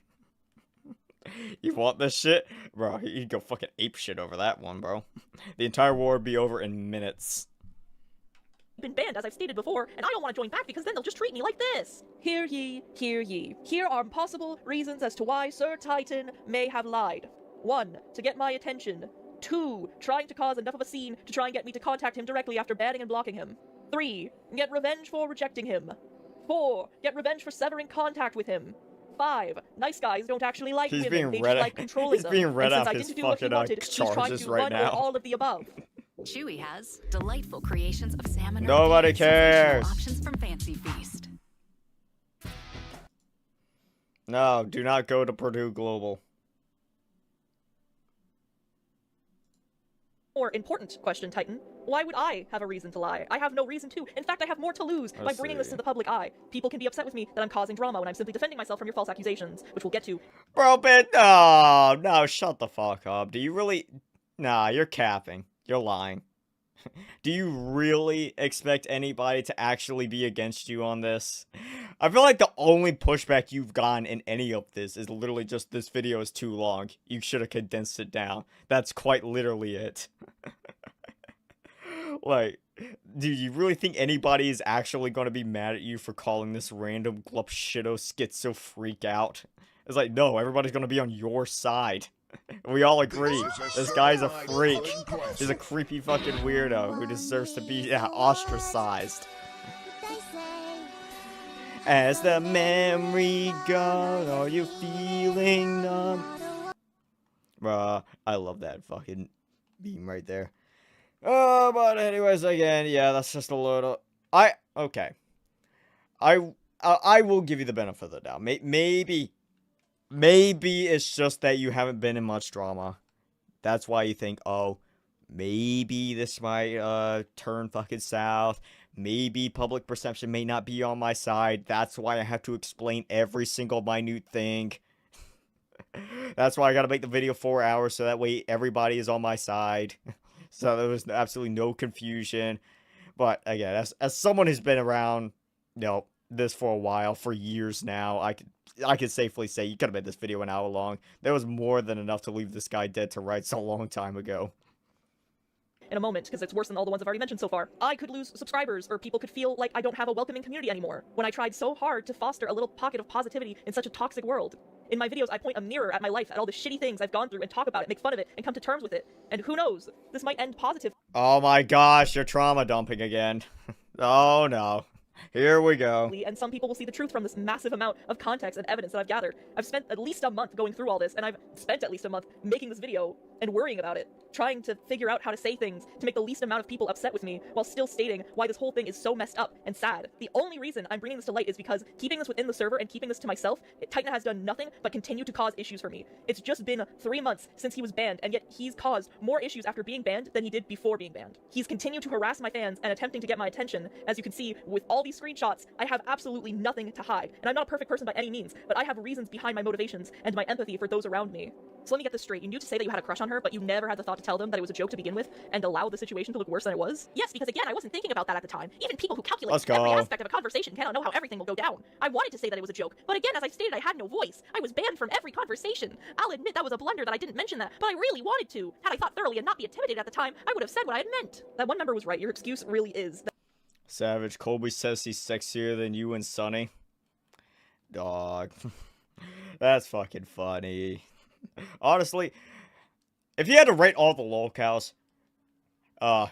You want this shit? Bro, you'd go fucking ape shit over that one, bro. The entire war would be over in minutes. Been banned, as I've stated before, and I don't want to join back because then they'll just treat me like this. Hear ye, hear ye. Here are possible reasons as to why Sir Titan may have lied. 1. To get my attention. 2. Trying to cause enough of a scene to try and get me to contact him directly after banning and blocking him. 3. Get revenge for rejecting him. 4. Get revenge for severing contact with him. 5. Nice guys don't actually like women, they just like controlling them. And since I didn't do what he wanted, he's trying to run with all of the above. Chewy has delightful creations of salmon. Nobody cares. Options from Fancy Feast. No, do not go to Purdue Global. More important question, Titan. Why would I have a reason to lie? I have no reason to. In fact, I have more to lose by bringing this to the public eye. People can be upset with me that I'm causing drama when I'm simply defending myself from your false accusations, which we'll get to. Bro, but no, shut the fuck up. Do you really? Nah, you're capping. You're lying. Do you really expect anybody to actually be against you on this? I feel like the only pushback you've gotten in any of this is literally just this video is too long. You should have condensed it down. That's quite literally it. Like, do you really think anybody is actually going to be mad at you for calling this random glup shitto schizo freak out? It's like, no, everybody's going to be on your side. We all agree. This guy's a freak. He's a creepy fucking weirdo who deserves to be ostracized. As the memory goes, are you feeling numb? Bruh, I love that fucking meme right there. Oh, but anyways, again, yeah, that's just a little... Okay. I will give you the benefit of the doubt. Maybe it's just that you haven't been in much drama. That's why you think, oh, maybe this might turn fucking south. Maybe public perception may not be on my side. That's why I have to explain every single minute thing. That's why I gotta make the video 4 hours so that way everybody is on my side. So there was absolutely no confusion. But again, as someone who's been around, this for a while, for years now, I could safely say you could have made this video an hour long. There was more than enough to leave this guy dead to rights a long time ago. In a moment, because it's worse than all the ones I've already mentioned so far. I could lose subscribers, or people could feel like I don't have a welcoming community anymore, when I tried so hard to foster a little pocket of positivity in such a toxic world. In my videos, I point a mirror at my life, at all the shitty things I've gone through, and talk about it, make fun of it, and come to terms with it. And who knows, this might end positive. Oh my gosh, you're trauma dumping again. Oh no. Here we go. And some people will see the truth from this massive amount of context and evidence that I've gathered. I've spent at least a month going through all this, and I've spent at least a month making this video and worrying about it, trying to figure out how to say things to make the least amount of people upset with me, while still stating why this whole thing is so messed up and sad. The only reason I'm bringing this to light is because keeping this within the server and keeping this to myself, Titan has done nothing but continue to cause issues for me. It's just been 3 months since he was banned, and yet he's caused more issues after being banned than he did before being banned. He's continued to harass my fans and attempting to get my attention. As you can see, with all these screenshots, I have absolutely nothing to hide. And I'm not a perfect person by any means, but I have reasons behind my motivations and my empathy for those around me. So let me get this straight. You knew to say that you had a crush on her, but you never had the thought to tell them that it was a joke to begin with and allow the situation to look worse than it was? Yes, because again, I wasn't thinking about that at the time. Even people who calculate every aspect of a conversation cannot know how everything will go down. I wanted to say that it was a joke, but again, as I stated, I had no voice. I was banned from every conversation. I'll admit that was a blunder that I didn't mention that, but I really wanted to. Had I thought thoroughly and not be intimidated at the time, I would have said what I had meant. That one member was right. Your excuse really is that Savage. Colby says he's sexier than you and Sonny. Dog. That's fucking funny. Honestly, if you had to rate all the lolcows,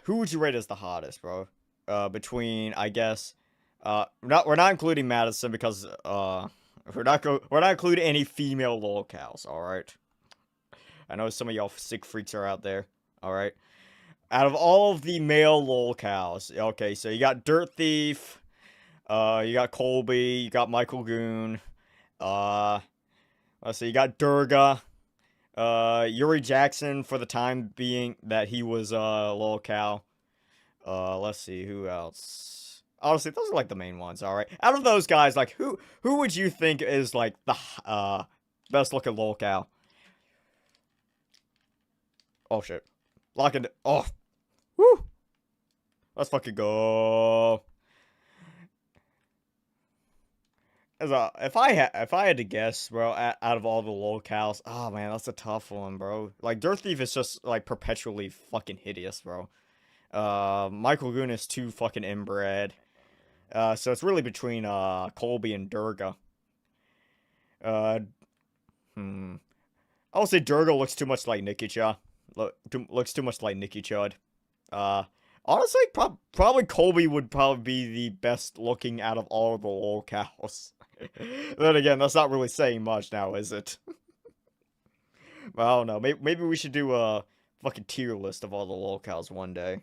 who would you rate as the hottest, bro? Between, I guess, we're not including Madison because, we're not including any female lolcows, alright? I know some of y'all sick freaks are out there, alright? Out of all of the male lolcows, okay, so you got Dirt Thief, You got Colby, you got Michael Goon. Let's see, you got Durga. Yuri Jackson for the time being that he was lolcow. Let's see, who else? Honestly, those are like the main ones, alright? Out of those guys, like, who would you think is like the best looking lolcow? Oh shit. Lock it. Oh. Woo! Let's fucking go. If I had to guess, bro, out of all the lolcows, oh man, that's a tough one, bro. Like, Dirt Thief is just like perpetually fucking hideous, bro. Michael Goon is too fucking inbred. So it's really between Colby and Durga. I would say Durga looks too much like Nikki Chud. Looks too much like Nikki Chud. Honestly, probably Colby would probably be the best looking out of all of the lolcows. Then again, that's not really saying much now, is it? Well, I don't know. Maybe we should do a fucking tier list of all the lolcows one day.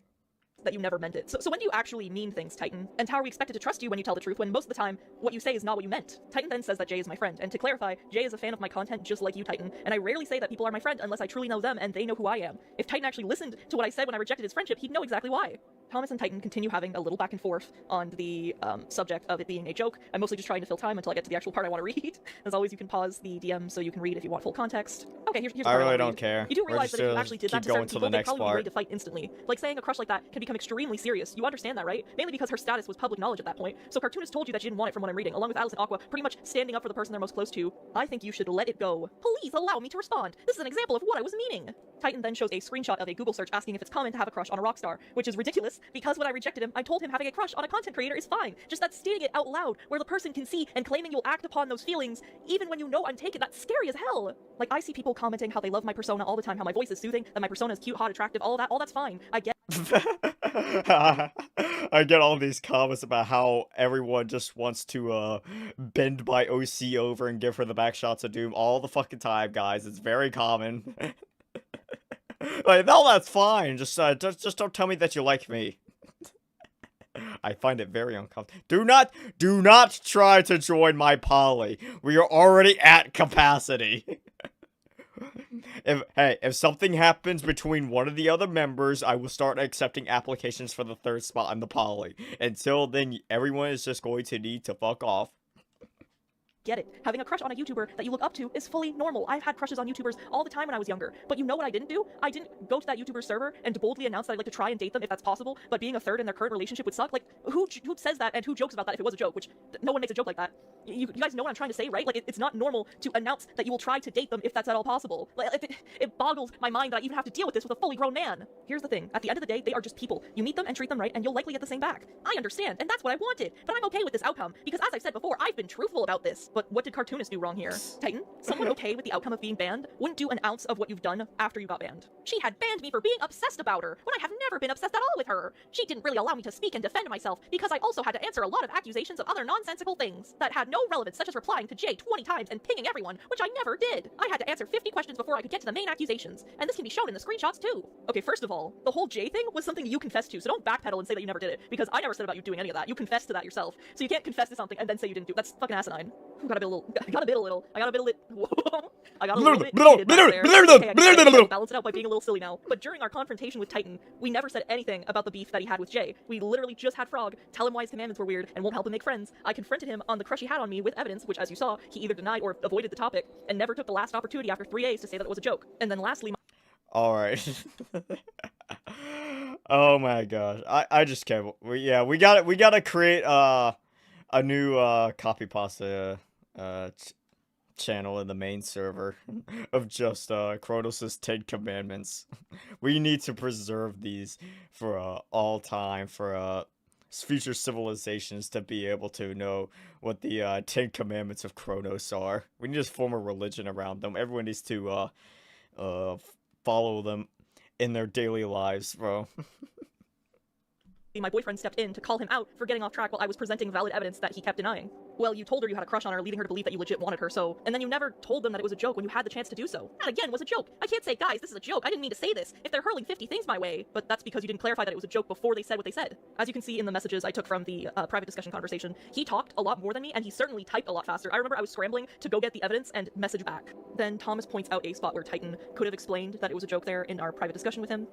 That you never meant it. So when do you actually mean things, Titan? And how are we expected to trust you when you tell the truth when most of the time what you say is not what you meant? Titan then says that Jay is my friend, and to clarify, Jay is a fan of my content just like you, Titan, and I rarely say that people are my friend unless I truly know them and they know who I am. If Titan actually listened to what I said when I rejected his friendship, he'd know exactly why. Thomas and Titan continue having a little back and forth on the subject of it being a joke. I'm mostly just trying to fill time until I get to the actual part I want to read. As always, you can pause the DM so you can read if you want full context. Okay, here's the part I really wanna don't read. care. You do realize that if you actually did that to certain people, they'd probably be part. ready to fight instantly. Like, saying a crush like that can become extremely serious. You understand that, right? Mainly because her status was public knowledge at that point. So Cartoonist told you that she didn't want it from what I'm reading, along with Alice and Aqua pretty much standing up for the person they're most close to. I think you should let it go. Please allow me to respond. This is an example of what I was meaning. Titan then shows a screenshot of a Google search asking if it's common to have a crush on a rock star, which is ridiculous because when I rejected him, I told him having a crush on a content creator is fine. Just that stating it out loud, where the person can see and claiming you'll act upon those feelings, even when you know I'm taken, that's scary as hell. Like, I see people commenting how they love my persona all the time, how my voice is soothing, that my persona is cute, hot, attractive, all that's fine. I get I get all these comments about how everyone just wants to bend my OC over and give her the back shots of doom all the fucking time, guys. It's very common. Like, no, that's fine. Just don't tell me that you like me. I find it very uncomfortable. Do not try to join my poly. We are already at capacity. If something happens between one of the other members, I will start accepting applications for the third spot in the poly. Until then, everyone is just going to need to fuck off. Get it. Having a crush on a YouTuber that you look up to is fully normal. I've had crushes on YouTubers all the time when I was younger. But you know what I didn't do? I didn't go to that YouTuber's server and boldly announce that I'd like to try and date them if that's possible, but being a third in their current relationship would suck. Like, who says that and who jokes about that if it was a joke? Which, no one makes a joke like that. You guys know what I'm trying to say, right? Like, it's not normal to announce that you will try to date them if that's at all possible. Like, it boggles my mind that I even have to deal with this with a fully grown man. Here's the thing. At the end of the day, they are just people. You meet them and treat them right, and you'll likely get the same back. I understand, and that's what I wanted. But I'm okay with this outcome, because as I've said before, I've been truthful about this. But what did Cartoonist do wrong here? Titan, someone okay with the outcome of being banned wouldn't do an ounce of what you've done after you got banned. She had banned me for being obsessed about her, when I have never been obsessed at all with her. She didn't really allow me to speak and defend myself, because I also had to answer a lot of accusations of other nonsensical things that had no relevance, such as replying to Jay 20 times and pinging everyone, which I never did. I had to answer 50 questions before I could get to the main accusations, and this can be shown in the screenshots too. Okay, first of all, the whole Jay thing was something you confessed to, so don't backpedal and say that you never did it, because I never said about you doing any of that. You confessed to that yourself, so you can't confess to something and then say you didn't do it. That's fucking asinine. I got a bit a little. I got a little bit heated back there. Okay, I balance it out by being a little silly now. But during our confrontation with Titan, we never said anything about the beef that he had with Jay. We literally just had Frog tell him why his commandments were weird and won't help him make friends. I confronted him on the crush he had on me with evidence, which, as you saw, he either denied or avoided the topic, and never took the last opportunity after 3 days to say that it was a joke. And then lastly, Alright. Oh my gosh. I just can't. We gotta create a new copy pasta channel in the main server of just Kronos' 10 commandments. We need to preserve these for all time, for future civilizations to be able to know what the 10 commandments of Kronos are. We need to form a religion around them. Everyone needs to follow them in their daily lives, bro. My boyfriend stepped in to call him out for getting off track while I was presenting valid evidence that he kept denying. Well, you told her you had a crush on her, leading her to believe that you legit wanted her, so... And then you never told them that it was a joke when you had the chance to do so. That, again, was a joke. I can't say, guys, this is a joke. I didn't mean to say this. If they're hurling 50 things my way, but that's because you didn't clarify that it was a joke before they said what they said. As you can see in the messages I took from the private discussion conversation, he talked a lot more than me, and he certainly typed a lot faster. I remember I was scrambling to go get the evidence and message back. Then Thomas points out a spot where Titan could have explained that it was a joke there in our private discussion with him.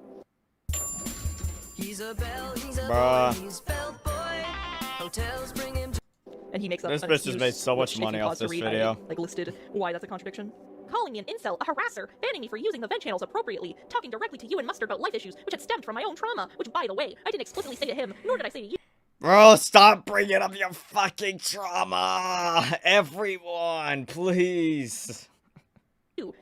He's a bell, he's a boy, he's felt boy. Hotels bring him. And he makes up this an bitch excuse, just made so much money off this video. I listed why that's a contradiction. Calling me an incel, a harasser, banning me for using the vent channels appropriately, talking directly to you and Mustard about life issues, which had stemmed from my own trauma, which, by the way, I didn't explicitly say to him, nor did I say to you. Bro, stop bringing up your fucking trauma! Everyone, please.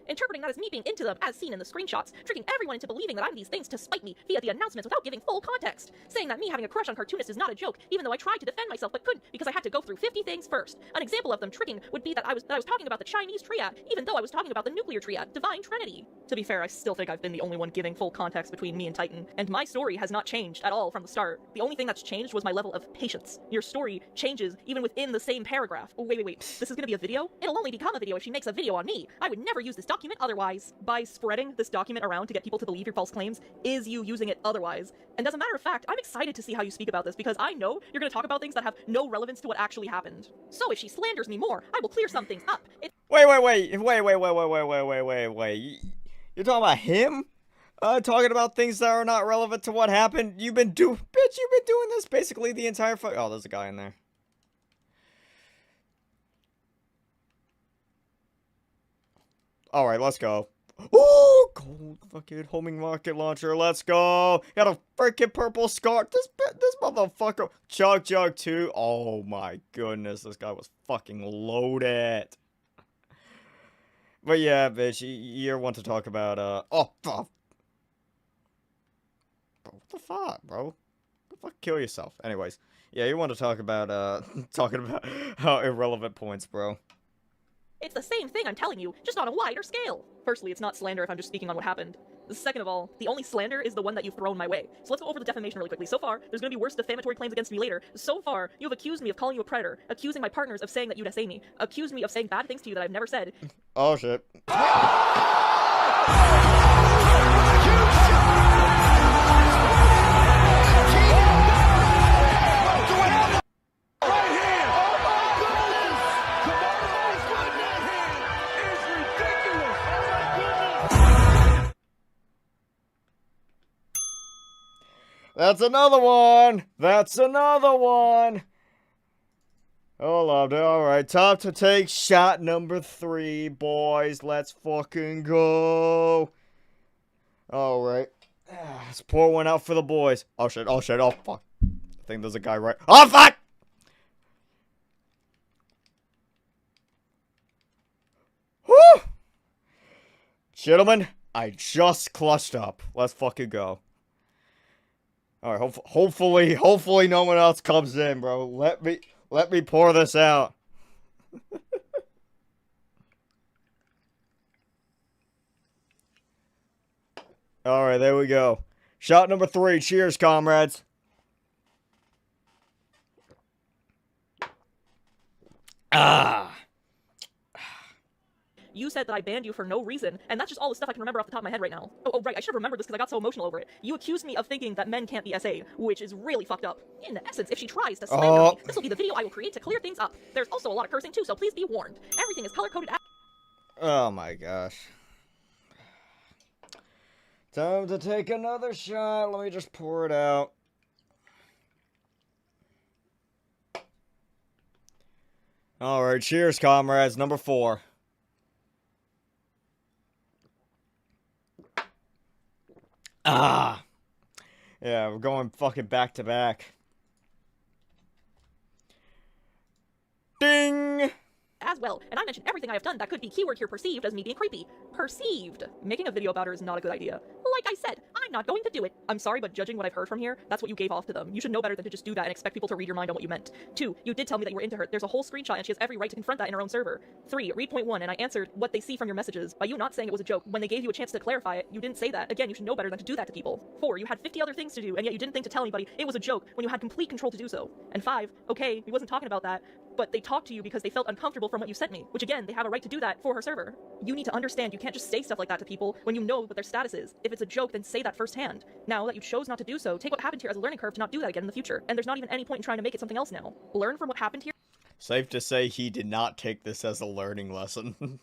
Interpreting that as me being into them, as seen in the screenshots, tricking everyone into believing that I'm these things to spite me via the announcements without giving full context, saying that me having a crush on cartoonists is not a joke, even though I tried to defend myself but couldn't because I had to go through 50 things first. An example of them tricking would be that I was talking about the Chinese triad, even though I was talking about the nuclear triad, Divine Trinity. To be fair, I still think I've been the only one giving full context between me and Titan, and my story has not changed at all from the start. The only thing that's changed was my level of patience. Your story changes even within the same paragraph. Oh, wait. This is gonna be a video? It'll only become a video if she makes a video on me. I would never use this document otherwise. By spreading this document around to get people to believe your false claims is you using it otherwise. And as a matter of fact, I'm excited to see how you speak about this because I know you're going to talk about things that have no relevance to what actually happened. So if she slanders me more, I will clear some things up. Wait. You're talking about him? Talking about things that are not relevant to what happened? You've been doing this basically the entire oh, there's a guy in there. Alright, let's go. Ooh, gold fucking homing rocket launcher, let's go. Got a freaking purple scar. This motherfucker. Chug 2. Oh my goodness, this guy was fucking loaded. But yeah, bitch, you're one to talk about, oh, fuck. Bro, what the fuck, bro? Fuck, kill yourself. Anyways, yeah, you want to talk about, talking about how irrelevant points, bro. It's the same thing I'm telling you, just on a wider scale. Firstly, it's not slander if I'm just speaking on what happened. Second of all, the only slander is the one that you've thrown my way. So let's go over the defamation really quickly. So far, there's gonna be worse defamatory claims against me later. So far, you have accused me of calling you a predator, accusing my partners of saying that you'd essay me, accused me of saying bad things to you that I've never said. Oh shit. That's another one! That's another one! Oh, loved it. Alright, time to take shot number 3, boys. Let's fucking go. Alright. Let's pour one out for the boys. Oh shit, oh fuck. I think there's a guy right. Oh fuck! Woo! Gentlemen, I just clutched up. Let's fucking go. Alright, hopefully no one else comes in, bro. Let me pour this out. Alright, there we go. Shot number 3. Cheers, comrades. Ah. You said that I banned you for no reason, and that's just all the stuff I can remember off the top of my head right now. Oh, right, I should have remembered this because I got so emotional over it. You accused me of thinking that men can't be SA, which is really fucked up. In essence, if she tries to slander me, this will be the video I will create to clear things up. There's also a lot of cursing too, so please be warned. Everything is color-coded. Oh my gosh. Time to take another shot. Let me just pour it out. Alright, cheers, comrades. Number 4. Ah! Yeah, we're going fucking back to back. Ding! As well, and I mentioned everything I have done that could be keyword here perceived as me being creepy. Perceived. Making a video about her is not a good idea. Like I said, I'm not going to do it. I'm sorry, but judging what I've heard from here, that's what you gave off to them. You should know better than to just do that and expect people to read your mind on what you meant. 2, you did tell me that you were into her. There's a whole screenshot and she has every right to confront that in her own server. 3, read point 1, and I answered what they see from your messages by you not saying it was a joke. When they gave you a chance to clarify it, you didn't say that. Again, you should know better than to do that to people. 4, you had 50 other things to do, and yet you didn't think to tell anybody it was a joke when you had complete control to do so. And 5, okay, he wasn't talking about that, but they talked to you because they felt uncomfortable from what you sent me, which again, they have a right to do that for her server. You need to understand you can't just say stuff like that to people when you know what their status is. If it's a joke, then say that firsthand. Now that you chose not to do so, take what happened here as a learning curve to not do that again in the future. And there's not even any point in trying to make it something else now. Learn from what happened here. Safe to say he did not take this as a learning lesson.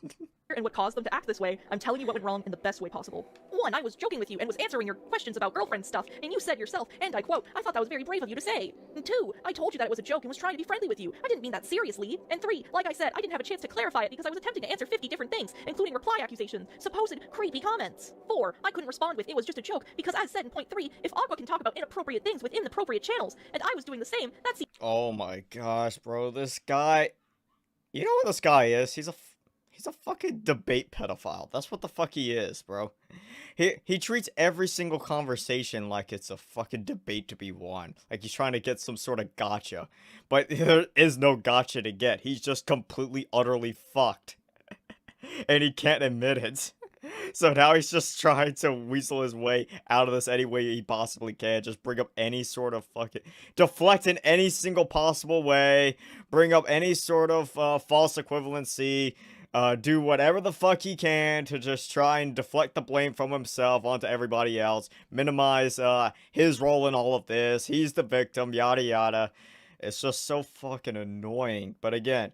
And what caused them to act this way. I'm telling you what went wrong in the best way possible. 1, I was joking with you and was answering your questions about girlfriend stuff, and you said yourself, and I quote, I thought that was very brave of you to say. 2, I told you that it was a joke and was trying to be friendly with you. I didn't mean that seriously. And 3, like I said, I didn't have a chance to clarify it because I was attempting to answer 50 different things, including reply accusations, supposed creepy comments. 4, I couldn't respond with it was just a joke because as said in point 3, if Aqua can talk about inappropriate things within the appropriate channels, and I was doing the same, that's Oh my gosh, bro, this guy... You know what this guy is? He's a fucking debate pedophile. That's what the fuck he is, bro. He treats every single conversation like it's a fucking debate to be won. Like he's trying to get some sort of gotcha. But there is no gotcha to get. He's just completely, utterly fucked. And he can't admit it. So now he's just trying to weasel his way out of this any way he possibly can. Just bring up any sort of fucking... Deflect in any single possible way. Bring up any sort of false equivalency. Do whatever the fuck he can to just try and deflect the blame from himself onto everybody else. Minimize his role in all of this. He's the victim, yada yada. It's just so fucking annoying. But again,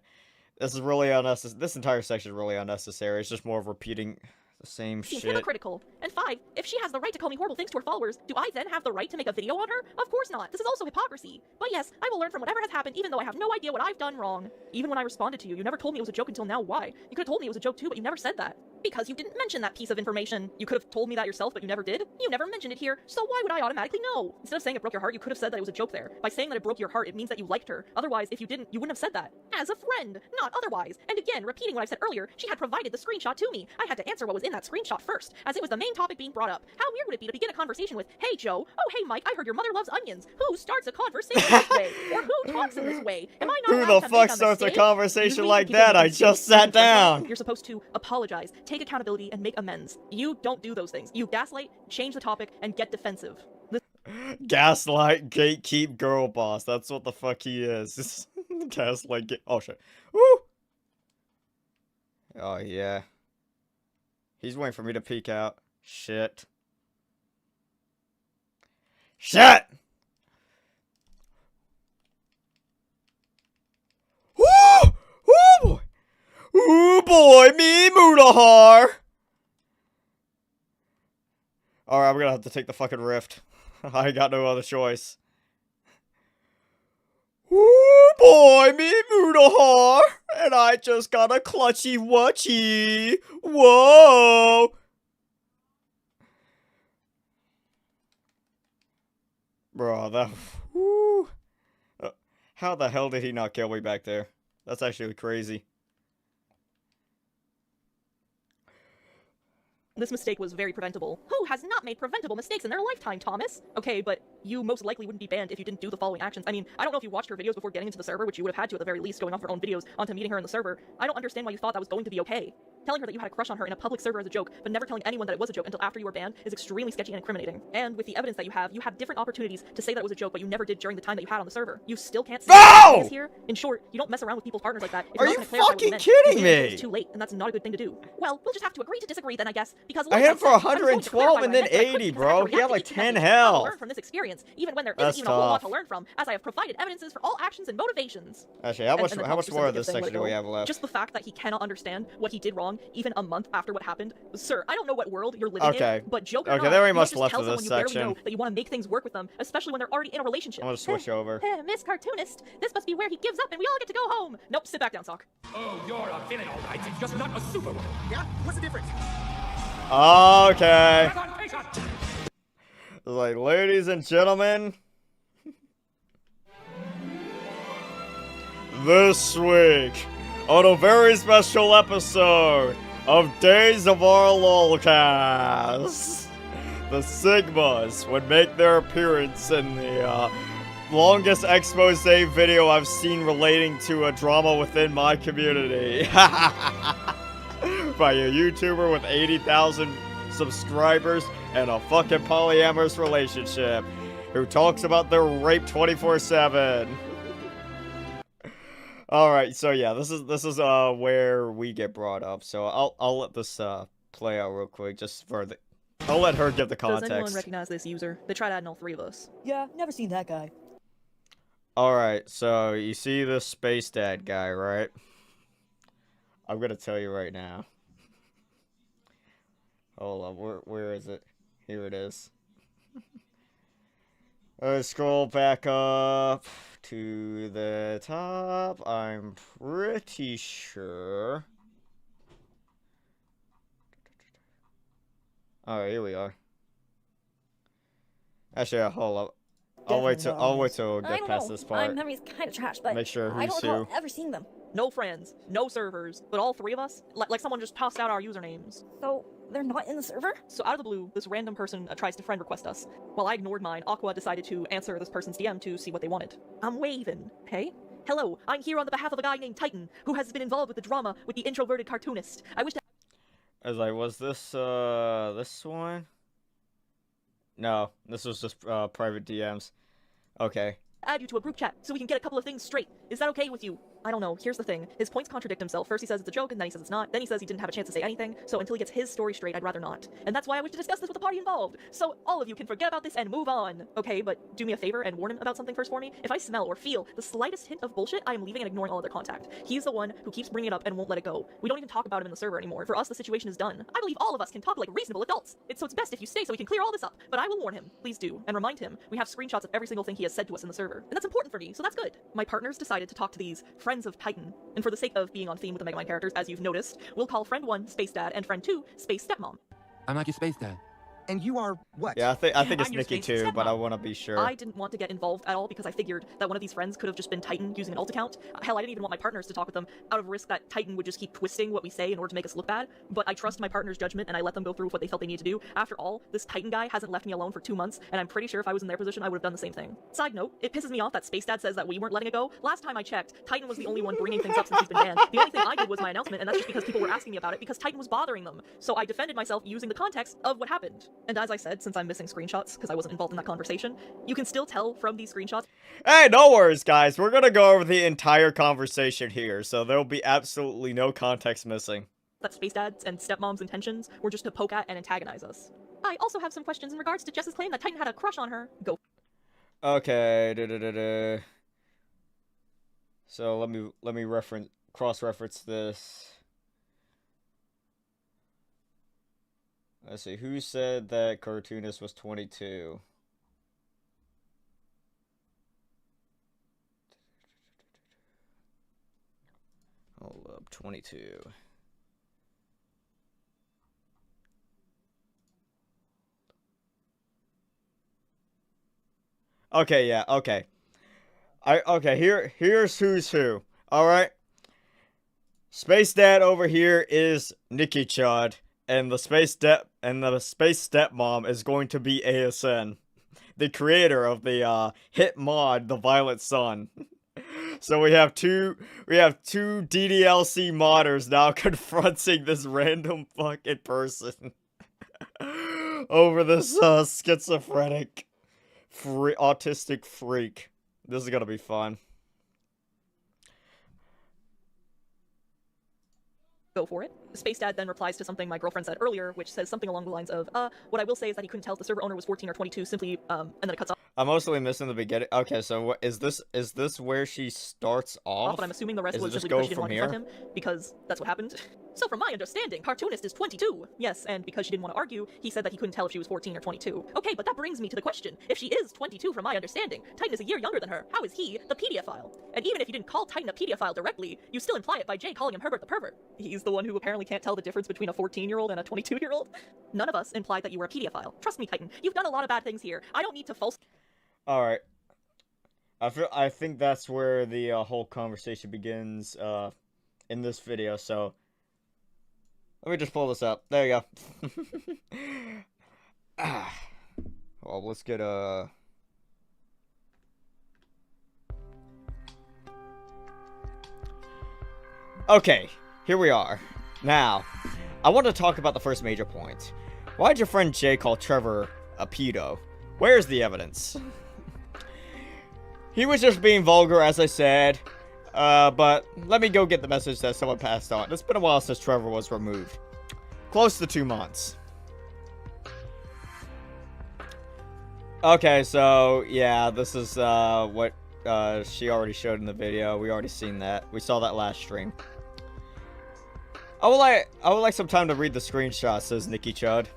this is really unnecessary. This entire section is really unnecessary. It's just more of repeating... the same shit. Hypocritical. And 5, if she has the right to call me horrible things to her followers, do I then have the right to make a video on her? Of course not. This is also hypocrisy. But yes, I will learn from whatever has happened, even though I have no idea what I've done wrong. Even when I responded to you, you never told me it was a joke until now. Why? You could have told me it was a joke too, but you never said that. Because you didn't mention that piece of information. You could have told me that yourself, but you never did. You never mentioned it here, so why would I automatically know? Instead of saying it broke your heart, you could have said that it was a joke there. By saying that it broke your heart, it means that you liked her. Otherwise, if you didn't, you wouldn't have said that. As a friend, not otherwise. And again, repeating what I said earlier, she had provided the screenshot to me. I had to answer what was in that screenshot first, as it was the main topic being brought up. How weird would it be to begin a conversation with, hey Joe, oh hey Mike, I heard your mother loves onions. Who starts a conversation this way? Or who talks in this way? Am I not Who the fuck starts a conversation like that? I just sat down. You're supposed to apologize, take accountability, and make amends. You don't do those things. You gaslight, change the topic, and get defensive. Gaslight, gatekeep, girl boss. That's what the fuck he is. Gaslight, oh shit. Woo! Oh yeah. He's waiting for me to peek out. Shit. Shit! Woo! Woo boy! Ooh boy, me Mudahar! Alright, I'm gonna have to take the fucking rift. I got no other choice. Ooh boy, me Mudahar! And I just got a clutchy wutchy! Whoa! Bro, that... Woo. How the hell did he not kill me back there? That's actually crazy. This mistake was very preventable. Who has not made preventable mistakes in their lifetime, Thomas? Okay, but you most likely wouldn't be banned if you didn't do the following actions. I mean, I don't know if you watched her videos before getting into the server, which you would have had to at the very least, going off her own videos onto meeting her in the server. I don't understand why you thought that was going to be okay. Telling her that you had a crush on her in a public server as a joke, but never telling anyone that it was a joke until after you were banned is extremely sketchy and incriminating. And with the evidence that you had different opportunities to say that it was a joke, but you never did during the time that you had on the server. You still can't see what is here. In short, you don't mess around with people's partners like that. Are you fucking kidding me? It's too late, and that's not a good thing to do. Well, we'll just have to agree to disagree then, I guess, because I hit him for 112 and then 80, bro. He had like 10 health. Learn from this experience, even when there isn't even a whole lot to learn from, as I have provided evidences for all actions and motivations. Actually, how much more of this section do we have left? Just the fact that he cannot understand what he did wrong, even a month after what happened. Sir, I don't know what world you're living in, but joke or not, there ain't much you left tell of this someone you section. barely know that you want to make things work with them, especially when they're already in a relationship. I'm gonna switch over. Miss Cartoonist, this must be where he gives up and we all get to go home. Nope, sit back down, Sock. Oh, you're a villain, all right. It's just not a superwoman. Yeah? What's the difference? Okay. Like, ladies and gentlemen, this week on a very special episode of Days of Our LOLcast. The Sigmas would make their appearance in the longest expose video I've seen relating to a drama within my community. By a YouTuber with 80,000 subscribers and a fucking polyamorous relationship who talks about their rape 24/7. Alright, so yeah, this is where we get brought up. So I'll let this play out real quick just for the I'll let her give the context. Does anyone recognize this user? They tried adding all three of us. Yeah, never seen that guy. Alright, so you see this Space Dad guy, right? I'm gonna tell you right now. Hold on, where is it? Here it is. Let's scroll back up to the top. I'm pretty sure. Alright, here we are. Actually, hold up. I'll wait till we get past this part. My memory's kind of trash, but make sure I who's don't recall who. ever seeing them. No friends, no servers, but all three of us? Like someone just tossed out our usernames. So, they're not in the server? So out of the blue, this random person tries to friend request us. While I ignored mine, Aqua decided to answer this person's DM to see what they wanted. I'm waving, hey? Hello, I'm here on the behalf of a guy named Titan, who has been involved with the drama with the introverted cartoonist. I wish to— I was like, was this one? No, this was just private DMs. Okay. add you to a group chat so we can get a couple of things straight. Is that okay with you? I don't know. Here's the thing. His points contradict himself. First he says it's a joke, and then he says it's not. Then he says he didn't have a chance to say anything. So until he gets his story straight, I'd rather not. And that's why I wish to discuss this with the party involved. So all of you can forget about this and move on. Okay, but do me a favor and warn him about something first for me. If I smell or feel the slightest hint of bullshit, I am leaving and ignoring all other contact. He's the one who keeps bringing it up and won't let it go. We don't even talk about him in the server anymore. For us, the situation is done. I believe all of us can talk like reasonable adults. So it's best if you stay so we can clear all this up. But I will warn him. Please do. And remind him. We have screenshots of every single thing he has said to us in the server. And that's important for me, so that's good. My partners decided to talk to these friends of Titan. And for the sake of being on theme with the Megamind characters, as you've noticed, we'll call friend 1 Space Dad and friend 2 Space Stepmom. I'm like your Space Dad. And you are what? Yeah, I think it's I'm your Nikki Space too, but I Stepmom. want to be sure. I didn't want to get involved at all because I figured that one of these friends could have just been Titan using an alt account. Hell, I didn't even want my partners to talk with them out of risk that Titan would just keep twisting what we say in order to make us look bad. But I trust my partner's judgment and I let them go through with what they felt they need to do. After all, this Titan guy hasn't left me alone for 2 months, and I'm pretty sure if I was in their position, I would have done the same thing. Side note, it pisses me off that Space Dad says that we weren't letting it go. Last time I checked, Titan was the only one bringing things up since he's been banned. The only thing I did was my announcement, and that's just because people were asking me about it because Titan was bothering them. So I defended myself using the context of what happened. And as I said, since I'm missing screenshots because I wasn't involved in that conversation, you can still tell from these screenshots. Hey, no worries, guys. We're gonna go over the entire conversation here, so there'll be absolutely no context missing. That Space Dad's and Stepmom's intentions were just to poke at and antagonize us. I also have some questions in regards to Jess's claim that Titan had a crush on her. Go. Okay. So let me cross-reference this. Let's see, who said that cartoonist was 22? Hold up, 22. Okay, yeah, okay. Here's who's who. Alright. Space Dad over here is Nikki Chud. And the Space Stepmom is going to be ASN, the creator of the hit mod The Violet Sun. So we have two DDLC modders now confronting this random fucking person over this schizophrenic autistic freak. This is gonna be fun. Go for it. Space Dad then replies to something my girlfriend said earlier, which says something along the lines of, what I will say is that he couldn't tell if the server owner was 14 or 22 simply, and then it cuts off. I'm mostly missing the beginning. Okay, so what is this where she starts off? But I'm assuming the rest was just simply because she didn't want to confront him, because that's what happened. So from my understanding, cartoonist is 22. Yes, and because she didn't want to argue, he said that he couldn't tell if she was 14 or 22. Okay, but that brings me to the question. If she is 22 from my understanding, Titan is a year younger than her. How is he the pedophile? And even if you didn't call Titan a pedophile directly, you still imply it by Jay calling him Herbert the pervert. He's the one who apparently can't tell the difference between a 14-year-old and a 22-year-old. None of us implied that you were a pedophile. Trust me, Titan. You've done a lot of bad things here. I don't need to false... Alright. I think that's where the whole conversation begins. in this video, so let me just pull this up. There you go. Well, let's get a... Okay, here we are. Now, I want to talk about the first major point. Why'd your friend Jay call Trevor a pedo? Where's the evidence? He was just being vulgar, as I said. But let me go get the message that someone passed on. It's been a while since Trevor was removed. Close to 2 months. Okay, so, yeah, this is, what, she already showed in the video. We already seen that. We saw that last stream. I would like some time to read the screenshot, says Nikki Chud.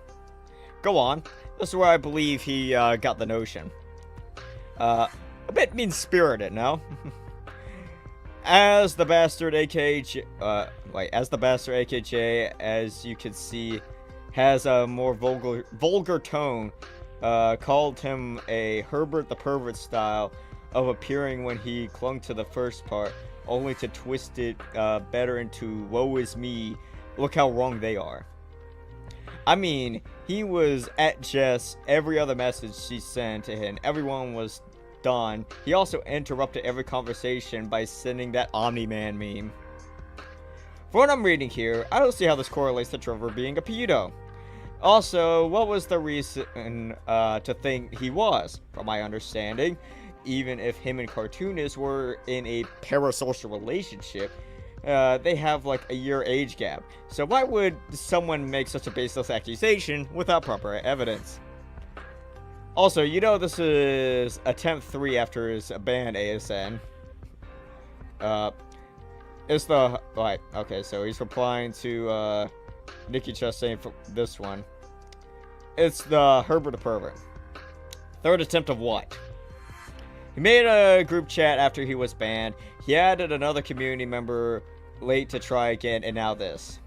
Go on. This is where I believe he, got the notion. A bit mean-spirited, no? As the bastard AKJ, as you can see, has a more vulgar tone, called him a Herbert the Pervert style of appearing when he clung to the first part, only to twist it better into woe is me, look how wrong they are. I mean, he was at Jess every other message she sent to him. Everyone was done. He also interrupted every conversation by sending that Omni-Man meme. For what I'm reading here, I don't see how this correlates to Trevor being a pedo. Also, what was the reason to think he was? From my understanding, even if him and Cartoonist were in a parasocial relationship, they have like a year age gap. So why would someone make such a baseless accusation without proper evidence? Also, you know this is attempt 3 after his ban, ASN. It's the... Right, okay, so he's replying to, Nikki just saying for this one. It's the Herbert the Pervert. Third attempt of what? He made a group chat after he was banned. He added another community member late to try again, and now this.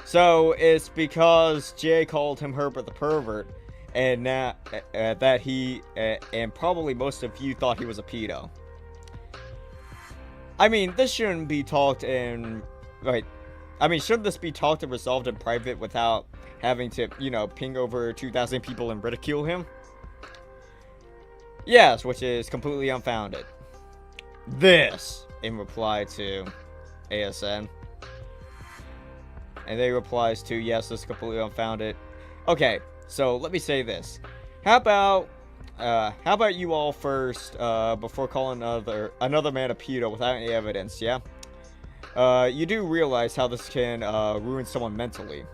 So, it's because Jay called him Herbert the Pervert, and now that he and probably most of you thought he was a pedo. I mean, this shouldn't be talked in, right? I mean, shouldn't this be talked and resolved in private without having to, you know, ping over 2,000 people and ridicule him? Yes, which is completely unfounded. This, in reply to ASN. And they replies to, yes, this is completely unfounded. Okay, so let me say this. How about you all first, before calling another man a pedo without any evidence, yeah? You do realize how this can, ruin someone mentally.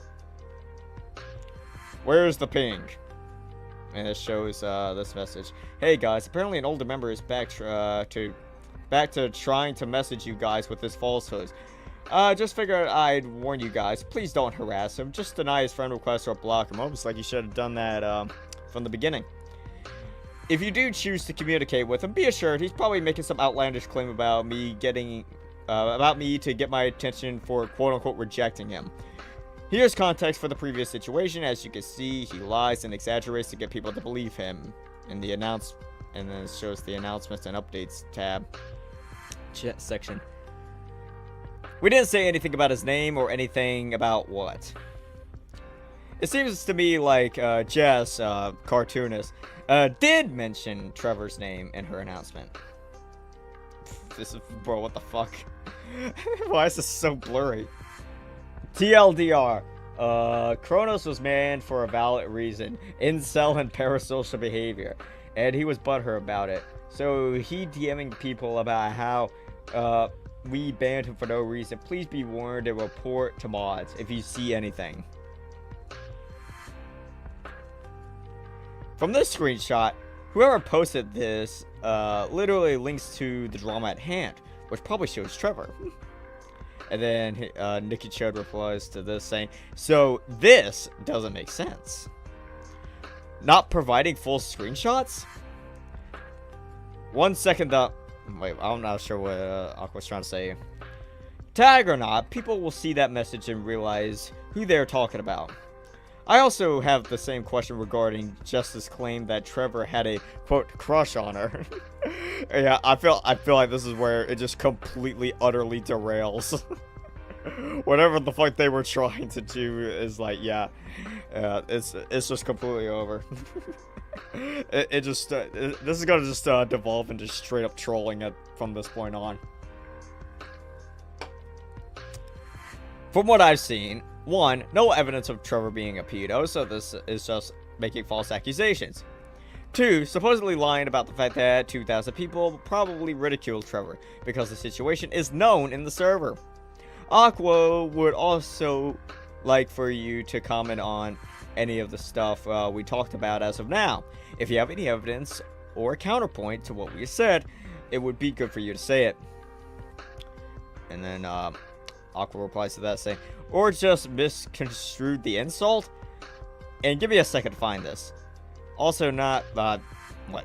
Where's the ping? And it shows, this message. Hey guys, apparently an older member is back to trying to message you guys with his falsehoods. Just figured I'd warn you guys. Please don't harass him. Just deny his friend request or block him. Almost like you should have done that, from the beginning. If you do choose to communicate with him, be assured he's probably making some outlandish claim about me to get my attention for quote-unquote rejecting him. Here's context for the previous situation. As you can see, he lies and exaggerates to get people to believe him. And then it shows the announcements and updates tab section. We didn't say anything about his name or anything about what. It seems to me like Jess, Cartoonist, did mention Trevor's name in her announcement. This is, bro, what the fuck? Why is this so blurry? TLDR. Kronos was banned for a valid reason. Incel and parasocial behavior. And he was butthurt about it. So he DMing people about how we banned him for no reason. Please be warned and report to mods if you see anything. From this screenshot, whoever posted this literally links to the drama at hand, which probably shows Trevor. And then Nikki Chode replies to this saying, so this doesn't make sense. Not providing full screenshots? 1 second up. Wait, I'm not sure what Aqua's trying to say. Tag or not, people will see that message and realize who they're talking about. I also have the same question regarding Justice's claim that Trevor had a, quote, crush on her. Yeah, I feel like this is where it just completely, utterly derails. Whatever the fuck they were trying to do is like, yeah, it's just completely over. It just, this is gonna just devolve into straight up trolling from this point on. From what I've seen, 1, no evidence of Trevor being a pedo, so this is just making false accusations. 2, supposedly lying about the fact that 2,000 people probably ridiculed Trevor, because the situation is known in the server. Aqua would also like for you to comment on any of the stuff we talked about as of now. If you have any evidence or counterpoint to what we said, it would be good for you to say it. And then, Aqua replies to that saying, or just misconstrued the insult? And give me a second to find this. Also not, what?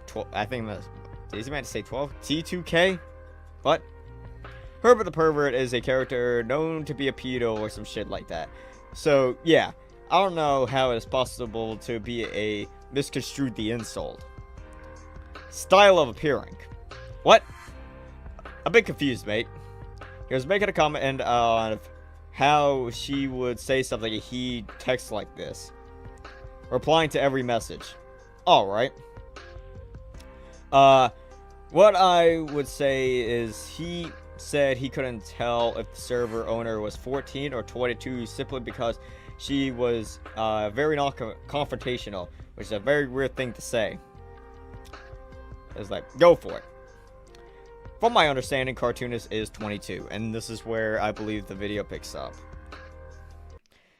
12, I think that's, is he meant to say 12? T2K? What? Herbert the Pervert is a character known to be a pedo or some shit like that. So, yeah. I don't know how it is possible to be a misconstrued the insult. Style of appearing. What? A bit confused, mate. He was making a comment on how she would say something he texts like this. Replying to every message. Alright. What I would say is he said he couldn't tell if the server owner was 14 or 22 simply because she was very non-confrontational, which is a very weird thing to say. It's like, go for it. From my understanding, Cartoonist is 22, and this is where I believe the video picks up.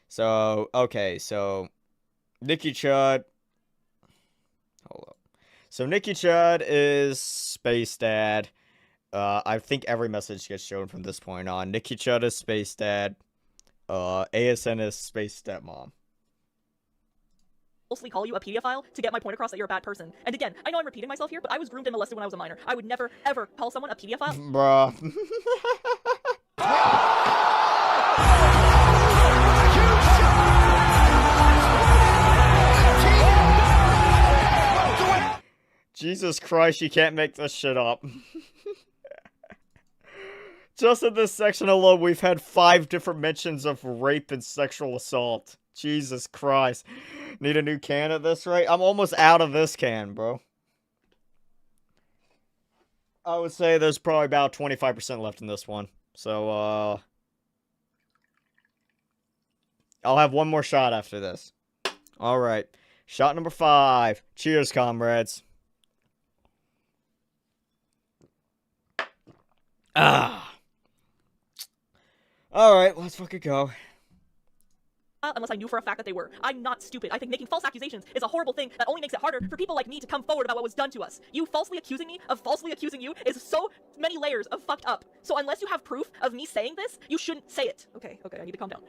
So, okay, so Nikki Chud. Hold up. So Nikki Chud is Space Dad. I think every message gets shown from this point on. Nikki Chud is Space Dad. ASN is Space Stepmom. Falsely call you a pedophile to get my point across that you're a bad person. And again, I know I'm repeating myself here, but I was groomed and molested when I was a minor. I would never, ever call someone a pedophile. Bruh. Jesus Christ, you can't make this shit up. Just in this section alone, we've had 5 different mentions of rape and sexual assault. Jesus Christ. Need a new can at this rate? I'm almost out of this can, bro. I would say there's probably about 25% left in this one. So, I'll have one more shot after this. Alright. Shot number 5. Cheers, comrades. Ah. Alright, let's fucking go. Unless I knew for a fact that they were. I'm not stupid. I think making false accusations is a horrible thing that only makes it harder for people like me to come forward about what was done to us. You falsely accusing me of falsely accusing you is so many layers of fucked up. So unless you have proof of me saying this, you shouldn't say it. Okay, I need to calm down.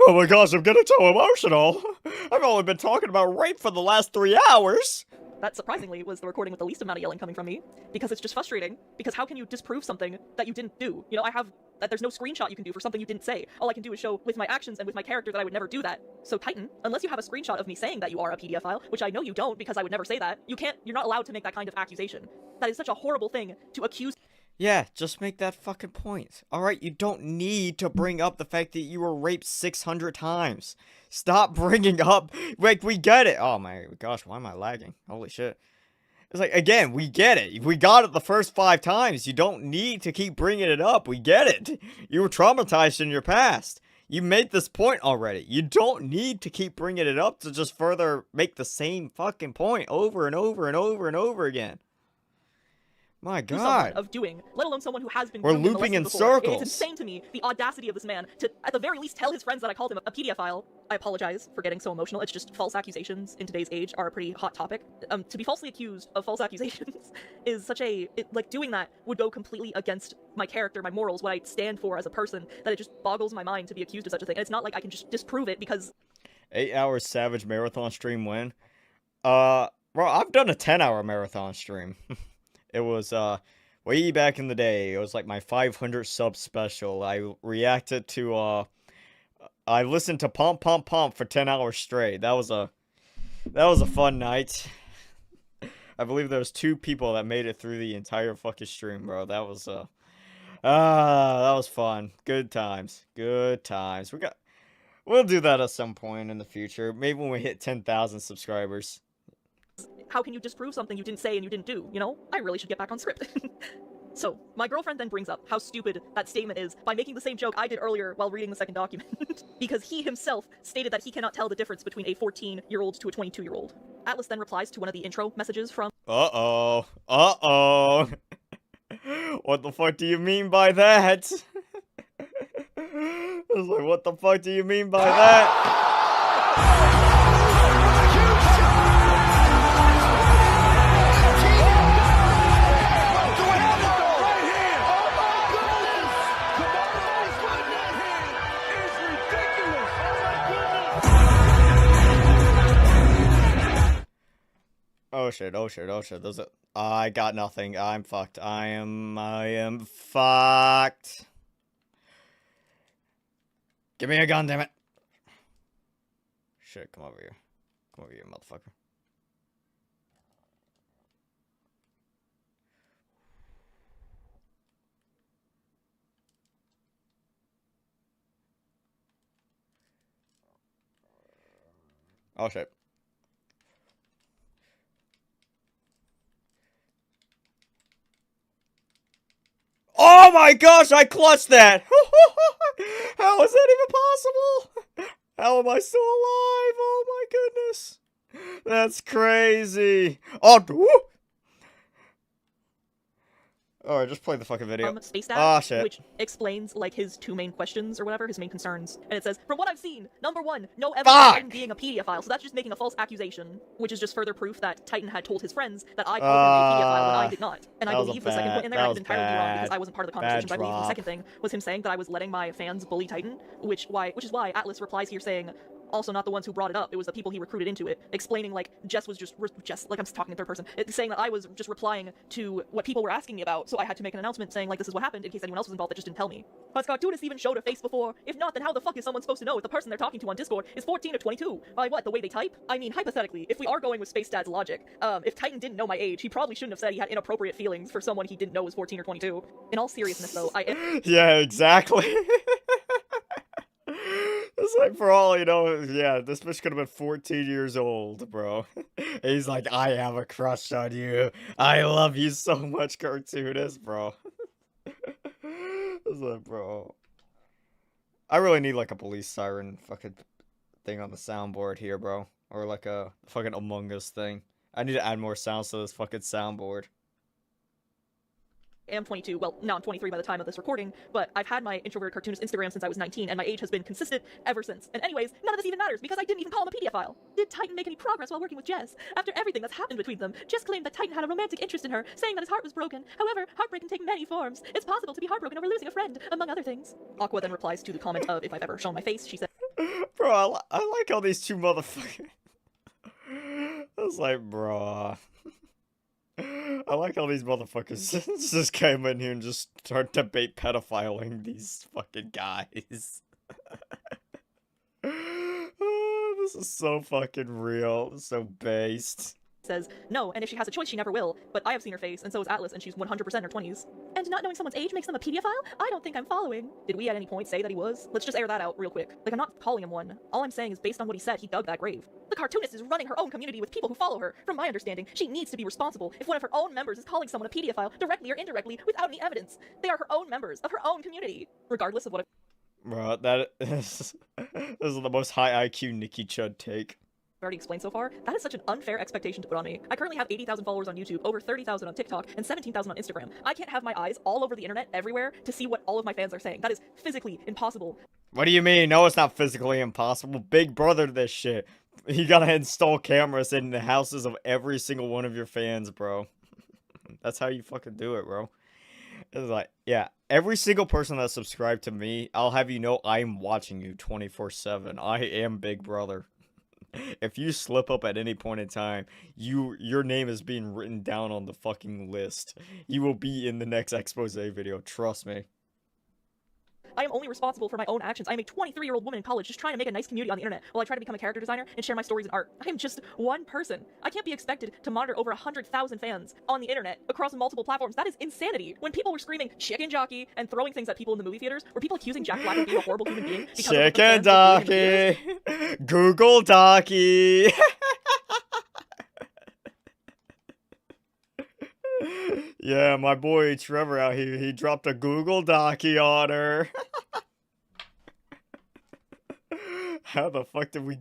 Oh my gosh, I'm getting so emotional. I've only been talking about rape for the last 3 hours. That, surprisingly, was the recording with the least amount of yelling coming from me, because it's just frustrating, because how can you disprove something that you didn't do? You know, that there's no screenshot you can do for something you didn't say. All I can do is show with my actions and with my character that I would never do that. So Titan, unless you have a screenshot of me saying that you are a pedophile, which I know you don't because I would never say that, you're not allowed to make that kind of accusation. That is such a horrible thing to accuse. Yeah, just make that fucking point. Alright, you don't need to bring up the fact that you were raped 600 times. Stop bringing up, like, we get it. Oh my gosh, why am I lagging? Holy shit. It's like, again, we get it. We got it the first 5 times. You don't need to keep bringing it up. We get it. You were traumatized in your past. You made this point already. You don't need to keep bringing it up to just further make the same fucking point over and over and over and over again. My God. Of doing, let alone someone who has been. We're looping in circles. It's insane to me, the audacity of this man to, at the very least, tell his friends that I called him a pedophile. I apologize for getting so emotional. It's just false accusations in today's age are a pretty hot topic. To be falsely accused of false accusations is such a, like, doing that would go completely against my character, my morals, what I stand for as a person, that it just boggles my mind to be accused of such a thing. And it's not like I can just disprove it because 8 hour Savage marathon stream win. Bro, I've done a 10-hour marathon stream. It was, way back in the day. It was like my 500 sub special. I reacted to, I listened to Pump Pump Pump for 10 hours straight. That was a fun night. I believe there was 2 people that made it through the entire fucking stream, bro. That was that was fun. Good times. Good times. We'll do that at some point in the future. Maybe when we hit 10,000 subscribers. How can you disprove something you didn't say and you didn't do, you know? I really should get back on script. So, my girlfriend then brings up how stupid that statement is by making the same joke I did earlier while reading the second document. Because he himself stated that he cannot tell the difference between a 14-year-old to a 22-year-old. Atlas then replies to one of the intro messages from... Uh-oh. Uh-oh. What the fuck do you mean by that? I was like, what the fuck do you mean by that? Oh shit, oh shit, oh shit. I got nothing. I'm fucked. I am fucked. Give me a gun, damn it. Shit, come over here. Come over here, motherfucker. Oh shit. Oh my gosh, I clutched that! How is that even possible? How am I still alive? Oh my goodness. That's crazy. Oh, Alright, just play the fucking video. Space Dad, oh shit. Which explains, like, his 2 main questions or whatever, his main concerns. And it says, from what I've seen, number 1, no evidence of Titan being a pedophile, so that's just making a false accusation. Which is just further proof that Titan had told his friends that I called him a pedophile when I did not. And I believe the second point in there, I was entirely wrong because I wasn't part of the conversation, but I believe the second thing was him saying that I was letting my fans bully Titan, which is why Atlas replies here saying, also not the ones who brought it up, it was the people he recruited into it, explaining like Jess was just like I'm talking in third person, saying that I was just replying to what people were asking me about, so I had to make an announcement saying like this is what happened in case anyone else was involved that just didn't tell me. Has Cartoonist even showed a face before? If not, then how the fuck is someone supposed to know if the person they're talking to on Discord is 14 or 22? By what, the way they type? I mean, hypothetically, if we are going with Space Dad's logic, if Titan didn't know my age, he probably shouldn't have said he had inappropriate feelings for someone he didn't know was 14 or 22. In all seriousness though, Yeah, exactly. It's like, for all you know, yeah, this bitch could have been 14 years old, bro. He's like, I have a crush on you. I love you so much, Cartoonist, bro. It's like, bro. I really need, like, a police siren fucking thing on the soundboard here, bro. Or, like, a fucking Among Us thing. I need to add more sounds to this fucking soundboard. am 22, well, now I'm 23 by the time of this recording, but I've had my introverted cartoonist Instagram since I was 19, and my age has been consistent ever since. And anyways, none of this even matters, because I didn't even call him a pedophile. Did Titan make any progress while working with Jess? After everything that's happened between them, Jess claimed that Titan had a romantic interest in her, saying that his heart was broken. However, heartbreak can take many forms. It's possible to be heartbroken over losing a friend, among other things. Aqua then replies to the comment of, if I've ever shown my face, she said, Bro, I like how these two motherfuckers... I was like, bro. I like how these motherfuckers just came in here and just started debate pedophiling these fucking guys. Oh, this is so fucking real, so based. Says, no, and if she has a choice, she never will. But I have seen her face, and so has Atlas, and she's 100% in her 20s. And not knowing someone's age makes them a pedophile? I don't think I'm following. Did we at any point say that he was? Let's just air that out real quick. Like, I'm not calling him one. All I'm saying is based on what he said, he dug that grave. The cartoonist is running her own community with people who follow her. From my understanding, she needs to be responsible if one of her own members is calling someone a pedophile, directly or indirectly, without any evidence. They are her own members of her own community, regardless of what... Bro, that is... this is the most high IQ Nikki Chud take. Already explained so far, that is such an unfair expectation to put on me. I currently have 80,000 followers on YouTube, over 30,000 on TikTok, and 17,000 on Instagram. I can't have my eyes all over the internet everywhere to see what all of my fans are saying. That is physically impossible. What do you mean? No, it's not physically impossible. Big brother this shit. You gotta install cameras in the houses of every single one of your fans, bro. That's how you fucking do it, bro. It's like, yeah, every single person that subscribed to me, I'll have you know I'm watching you 24/7. I am Big Brother. If you slip up at any point in time, your name is being written down on the fucking list. You will be in the next expose video, trust me. I am only responsible for my own actions. I am a 23-year-old woman in college just trying to make a nice community on the internet while I try to become a character designer and share my stories and art. I am just one person. I can't be expected to monitor over 100,000 fans on the internet across multiple platforms. That is insanity. When people were screaming chicken jockey and throwing things at people in the movie theaters, were people accusing Jack Black of being a horrible human being? Chicken Doki, Google Doki. Yeah, my boy Trevor out here, he dropped a Google Doki on her. How the fuck did we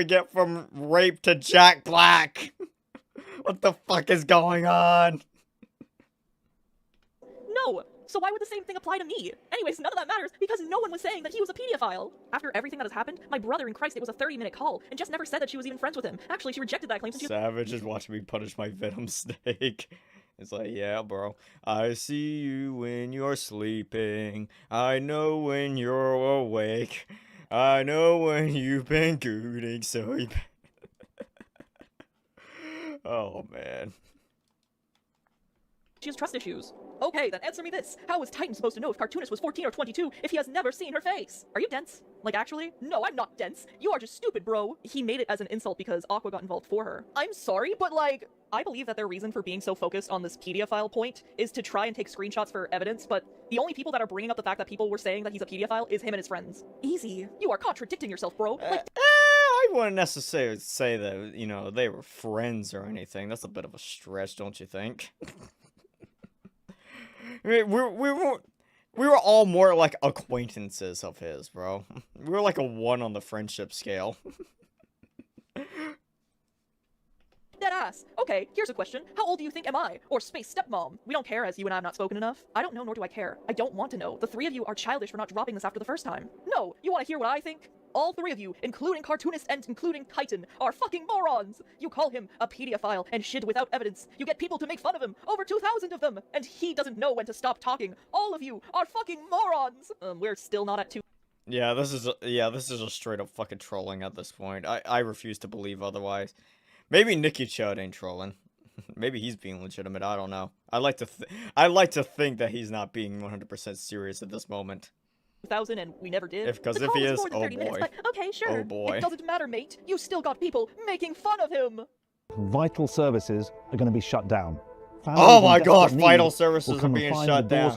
get from rape to Jack Black? What the fuck is going on? No! So why would the same thing apply to me? Anyways, none of that matters because no one was saying that he was a pedophile. After everything that has happened, my brother in Christ, it was a 30-minute call, and Jess never said that she was even friends with him. Actually, she rejected that claim since Savage is watching me punish my Venom snake. It's like, yeah, bro. I see you when you're sleeping. I know when you're awake. I know when you've been gooting, so you... Oh, man. She has trust issues. Okay, then answer me this. How is Titan supposed to know if Cartoonist was 14 or 22 if he has never seen her face? Are you dense? Like, actually? No, I'm not dense. You are just stupid, bro. He made it as an insult because Aqua got involved for her. I'm sorry, but like, I believe that their reason for being so focused on this pedophile point is to try and take screenshots for evidence, but the only people that are bringing up the fact that people were saying that he's a pedophile is him and his friends. Easy. You are contradicting yourself, bro. Like, I wouldn't necessarily say that, you know, they were friends or anything. That's a bit of a stretch, don't you think? I mean, we were all more like acquaintances of his, bro. We were like a 1 on the friendship scale. Deadass. Okay, here's a question. How old do you think am I? Or space stepmom? We don't care as you and I have not spoken enough. I don't know, nor do I care. I don't want to know. The 3 of you are childish for not dropping this after the first time. No, you want to hear what I think? All 3 of you, including Cartoonist and including Titan, are fucking morons! You call him a pedophile and shit without evidence. You get people to make fun of him, over 2,000 of them, and he doesn't know when to stop talking. All of you are fucking morons! We're still not at 2. Yeah, this is a straight up fucking trolling at this point. I refuse to believe otherwise. Maybe Nicky Chud ain't trolling. Maybe he's being legitimate, I don't know. I like to think that he's not being 100% serious at this moment. 2000 and we never did. If he is, oh boy. Minutes, but okay, sure. Oh boy. It doesn't matter, mate. You still got people making fun of him. Vital services are going to be shut down. Oh my god, vital services are being shut down.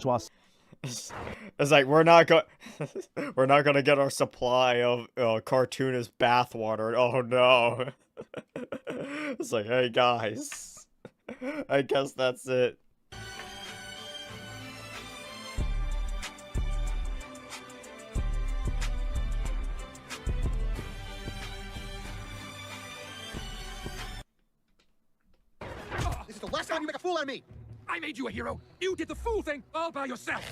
It's like we're not gonna get our supply of cartoonist bathwater. Oh no. It's like, hey guys, I guess that's it. This is the last time you make a fool out of me! I made you a hero. You did the fool thing all by yourself.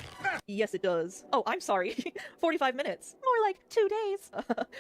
Yes, it does. Oh, I'm sorry. 45 minutes. More like 2 days.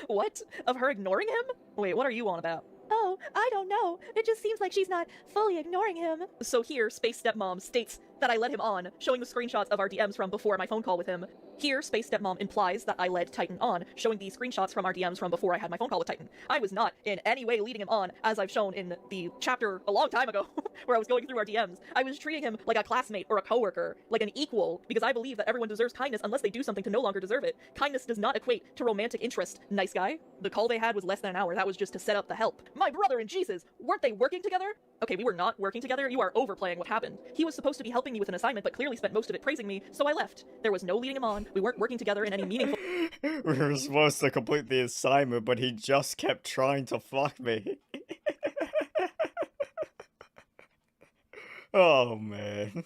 What? Of her ignoring him? Wait, what are you on about? Oh, I don't know. It just seems like she's not fully ignoring him. So here, Space Stepmom states that I led him on, showing the screenshots of our DMs from before my phone call with him. Here, Space Stepmom implies that I led Titan on, showing the screenshots from our DMs from before I had my phone call with Titan. I was not in any way leading him on, as I've shown in the chapter a long time ago, where I was going through our DMs. I was treating him like a classmate or a coworker, like an equal, because I believe that everyone deserves kindness unless they do something to no longer deserve it. Kindness does not equate to romantic interest. Nice guy. The call they had was less than an hour. That was just to set up the help. My brother and Jesus, weren't they working together? Okay, we were not working together. You are overplaying what happened. He was supposed to be helping me with an assignment, but clearly spent most of it praising me, so I left. There was no leading him on. We weren't working together in any meaningful... We were supposed to complete the assignment, but he just kept trying to fuck me. Oh, man.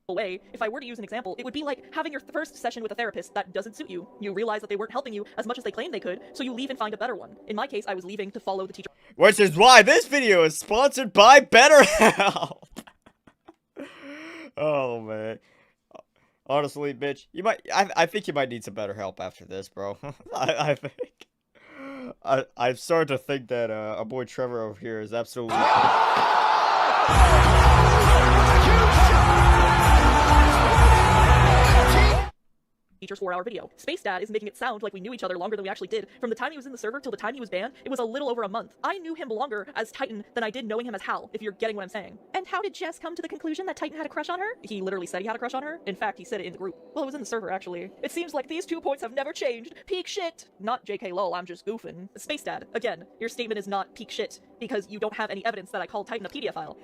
Way. If I were to use an example, it would be like having your first session with a therapist that doesn't suit you. You realize that they weren't helping you as much as they claimed they could, so you leave and find a better one. In my case, I was leaving to follow the teacher. Which is why this video is sponsored by BetterHelp. Oh man. Honestly, bitch, you might. I think you might need some better help after this, bro. I think. I've started to think that our boy Trevor over here is absolutely. features 4-hour video. Space Dad is making it sound like we knew each other longer than we actually did. From the time he was in the server till the time he was banned, it was a little over a month. I knew him longer as Titan than I did knowing him as Hal, if you're getting what I'm saying. And how did Jess come to the conclusion that Titan had a crush on her? He literally said he had a crush on her. In fact, he said it in the group. Well, it was in the server, actually. It seems like these 2 points have never changed. Peak shit. Not JK lol, I'm just goofing. Space Dad, again, your statement is not peak shit, because you don't have any evidence that I called Titan a pedophile.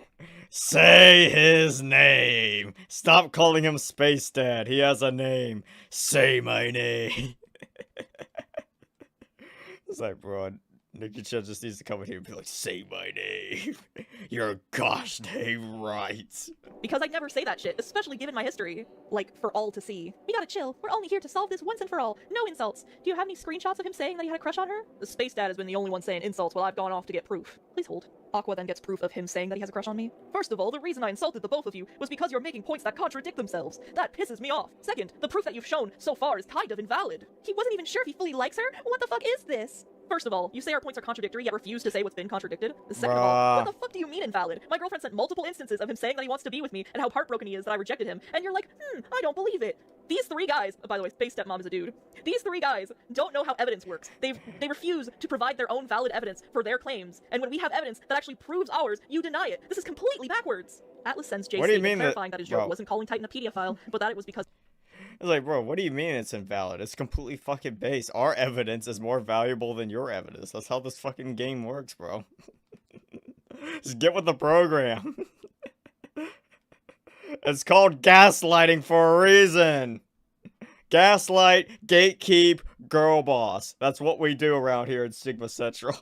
Say his name. Stop calling him Space Dad. He has a name. Say my name. It's like, bro, Nikki Chan just needs to come in here and be like, say my name. Your gosh dang right. Because I'd never say that shit, especially given my history. Like, for all to see. We gotta chill. We're only here to solve this once and for all. No insults. Do you have any screenshots of him saying that he had a crush on her? The Space Dad has been the only one saying insults while I've gone off to get proof. Please hold. Aqua then gets proof of him saying that he has a crush on me. First of all, the reason I insulted the both of you was because you're making points that contradict themselves. That pisses me off. Second, the proof that you've shown so far is kind of invalid. He wasn't even sure if he fully likes her? What the fuck is this? First of all, you say our points are contradictory, yet refuse to say what's been contradicted. Second of all, what the fuck do you mean invalid? My girlfriend sent multiple instances of him saying that he wants to be with me and how heartbroken he is that I rejected him, and you're like, I don't believe it. These 3 guys, by the way, Space Stepmom is a dude. These 3 guys don't know how evidence works. They refuse to provide their own valid evidence for their claims, and when we have evidence that actually proves ours, you deny it. This is completely backwards. Atlas sends JC clarifying that his joke wasn't calling Titan a pedophile, but that it was because... It's like, bro, what do you mean it's invalid? It's completely fucking based. Our evidence is more valuable than your evidence. That's how this fucking game works, bro. Just get with the program. It's called gaslighting for a reason. Gaslight, gatekeep, girl boss. That's what we do around here in Sigma Central.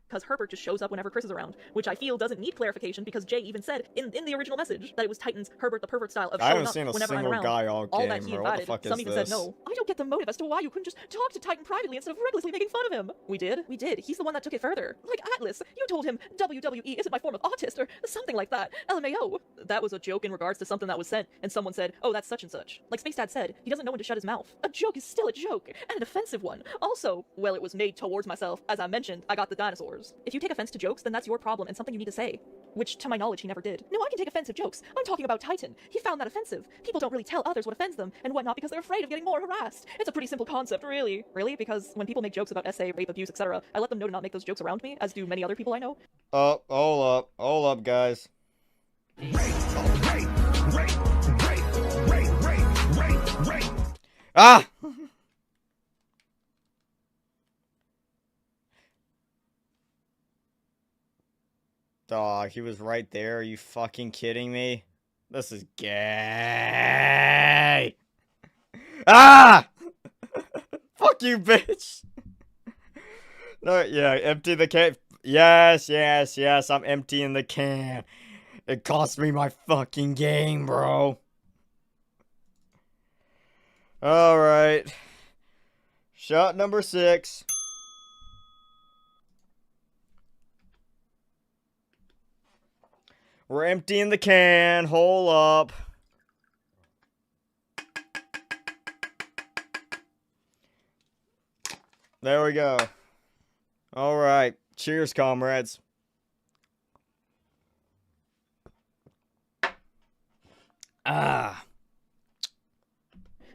Because Herbert just shows up whenever Chris is around, which I feel doesn't need clarification because Jay even said in the original message that it was Titan's Herbert the pervert style of showing up whenever I'm around. Guy all game, that he bro. What invited. the fuck Some is even this? said no. I don't get the motive as to why you couldn't just talk to Titan privately instead of recklessly making fun of him. We did. He's the one that took it further. Like Atlas, you told him WWE isn't my form of autist or something like that. LMAO. That was a joke in regards to something that was sent, and someone said, oh, that's such and such. Like Space Dad said, he doesn't know when to shut his mouth. A joke is still a joke, and an offensive one. Also, well, it was made towards myself. As I mentioned, I got the dinosaurs. If you take offense to jokes, then that's your problem and something you need to say. Which, to my knowledge, he never did. No, I can take offensive jokes. I'm talking about Titan. He found that offensive. People don't really tell others what offends them and whatnot because they're afraid of getting more harassed. It's a pretty simple concept, really. Really? Because when people make jokes about SA, rape, abuse, etc., I let them know to not make those jokes around me, as do many other people I know. Hold up, guys. Ah! Dog, he was right there. Are you fucking kidding me? This is gay. Ah! Fuck you, bitch. No, yeah, empty the can. Yes, I'm emptying the can. It cost me my fucking game, bro. Alright. Shot number 6. We're emptying the can. Hold up. There we go. Alright. Cheers, comrades. Ah.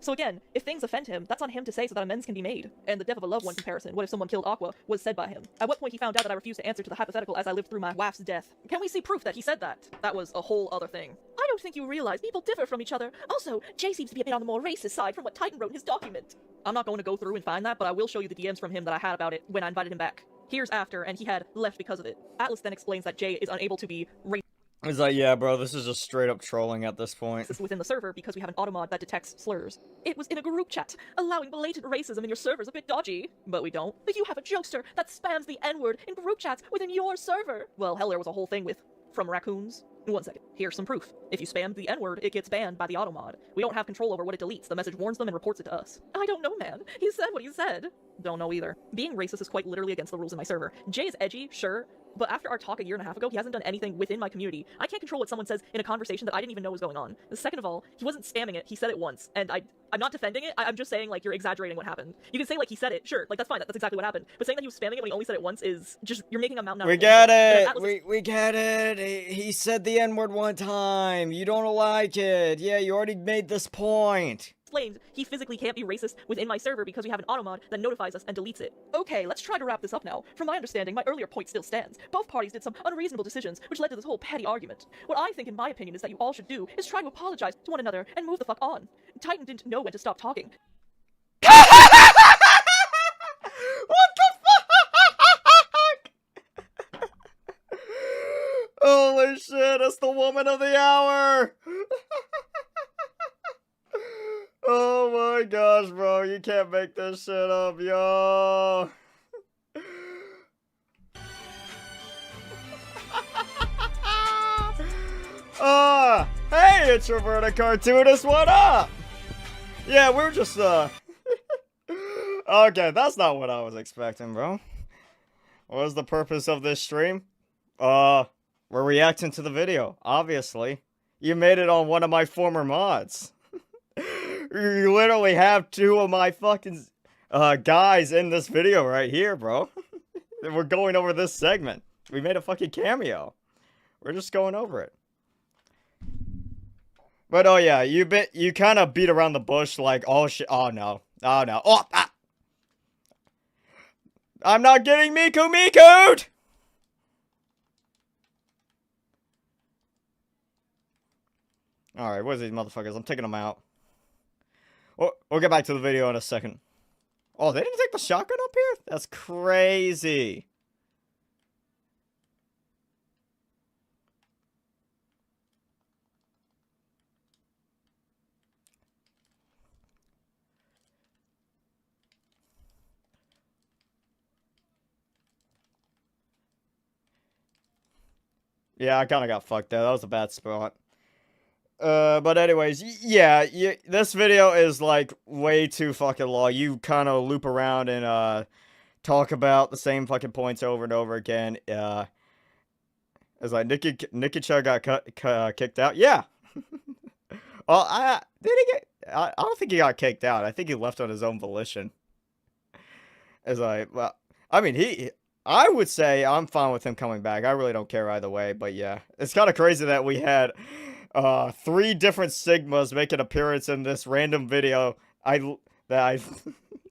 So again, if things offend him, that's on him to say so that amends can be made. And the death of a loved one comparison, what if someone killed Aqua, was said by him. At what point he found out that I refused to answer to the hypothetical as I lived through my wife's death. Can we see proof that he said that? That was a whole other thing. I don't think you realize people differ from each other. Also, Jay seems to be a bit on the more racist side from what Titan wrote in his document. I'm not going to go through and find that, but I will show you the DMs from him that I had about it when I invited him back. Here's after, and he had left because of it. Atlas then explains that Jay is unable to be racist. He's like, yeah, bro, this is just straight up trolling at this point. Within the server because we have an automod that detects slurs. It was in a group chat. Allowing blatant racism in your server is a bit dodgy. But we don't. But you have a jokester that spams the N-word in group chats within your server. Well, hell, there was a whole thing with from raccoons. 1 second. Here's some proof. If you spam the N-word, it gets banned by the automod. We don't have control over what it deletes. The message warns them and reports it to us. I don't know, man. He said what he said. Don't know either. Being racist is quite literally against the rules in my server. Jay is edgy, sure, but after our talk a 1.5 years ago, he hasn't done anything within my community. I can't control what someone says in a conversation that I didn't even know was going on. Second of all, he wasn't spamming it, he said it once, and I'm not defending it, I'm just saying, like, you're exaggerating what happened. You can say, like, he said it, sure, like, that's fine, that's exactly what happened, but saying that he was spamming it when he only said it once is just, you're making a mountain out of We get it! We get it! He said the N-word one time! You don't like it! Yeah, you already made this point! explained he physically can't be racist within my server because we have an automod that notifies us and deletes it. Okay, let's try to wrap this up now. From my understanding, my earlier point still stands. Both parties did some unreasonable decisions, which led to this whole petty argument. What I think, in my opinion, is that you all should do is try to apologize to one another and move the fuck on. Titan didn't know when to stop talking. What the fuck? Holy shit, it's the woman of the hour! Oh my gosh, bro, you can't make this shit up, yo! Hey, introverted cartoonist, what up? Yeah, we're just, okay, that's not what I was expecting, bro. What was the purpose of this stream? We're reacting to the video, obviously. You made it on one of my former mods. You literally have two of my fucking guys in this video right here, bro. We're going over this segment. We made a fucking cameo. We're just going over it. But oh yeah, you kind of beat around the bush like, oh shit, oh no, oh no, oh ah! I'm not getting Miku'd! Alright, where's these motherfuckers? I'm taking them out. We'll get back to the video in a second. Oh, they didn't take the shotgun up here? That's crazy. Yeah, I kind of got fucked there. That was a bad spot. But anyways, yeah, this video is, like, way too fucking long. You kind of loop around and, talk about the same fucking points over and over again. It's like, Nicky Chug got kicked out? Yeah! Well, I don't think he got kicked out. I think he left on his own volition. It's like, well, I mean, I would say I'm fine with him coming back. I really don't care either way, but yeah. It's kind of crazy that we had 3 different Sigmas make an appearance in this random video. In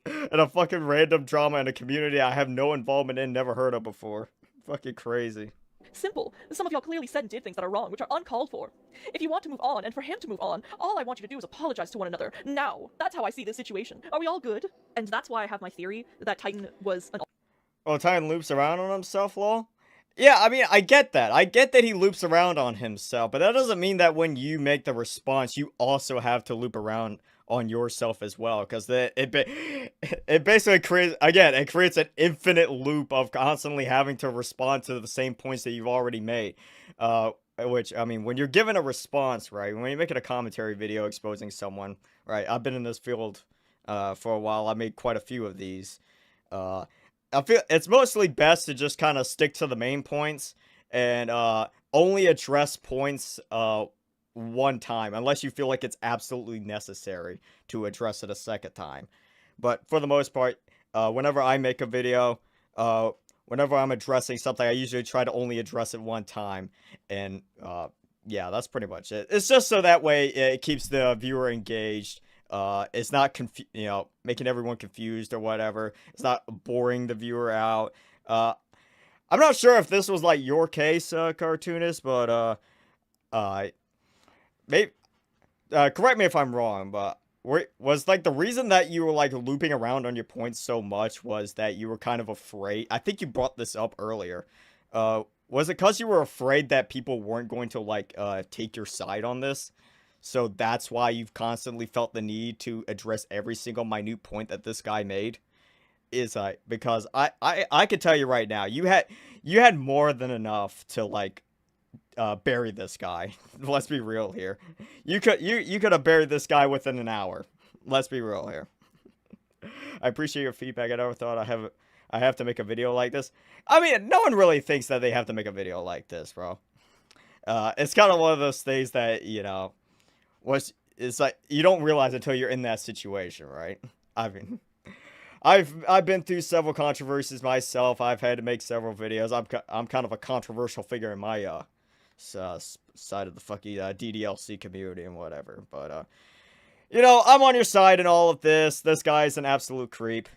a fucking random drama in a community I have no involvement in, never heard of before. Fucking crazy. Simple. Some of y'all clearly said and did things that are wrong, which are uncalled for. If you want to move on, and for him to move on, all I want you to do is apologize to one another. Now. That's how I see this situation. Are we all good? And that's why I have my theory that Titan was an... Oh, Titan loops around on himself, lol? Yeah, I mean, I get that. I get that he loops around on himself, but that doesn't mean that when you make the response, you also have to loop around on yourself as well, because it basically creates, again, it creates an infinite loop of constantly having to respond to the same points that you've already made. Which, I mean, when you're given a response, right, when you're making a commentary video exposing someone, right, I've been in this field for a while. I made quite a few of these. I feel it's mostly best to just kind of stick to the main points and only address points one time, unless you feel like it's absolutely necessary to address it a second time. But for the most part, whenever I make a video, whenever I'm addressing something, I usually try to only address it one time. And yeah, that's pretty much it. It's just so that way it keeps the viewer engaged. It's not making everyone confused or whatever. It's not boring the viewer out. I'm not sure if this was like your case, cartoonist, but maybe correct me if I'm wrong, but was like the reason that you were like looping around on your points so much was that you were kind of afraid? I think you brought this up earlier. Was it because you were afraid that people weren't going to like take your side on this? So that's why you've constantly felt the need to address every single minute point that this guy made? Is because I could tell you right now, you had more than enough to like bury this guy. Let's be real here. You could have buried this guy within an hour. Let's be real here. I appreciate your feedback. I never thought I have to make a video like this. I mean, no one really thinks that they have to make a video like this, bro. It's kind of one of those things that, you know, it's like you don't realize until you're in that situation, right? I mean, I've been through several controversies myself. I've had to make several videos. I'm kind of a controversial figure in my side of the fucking DDLC community and whatever. But You know, I'm on your side in all of this. This guy's an absolute creep.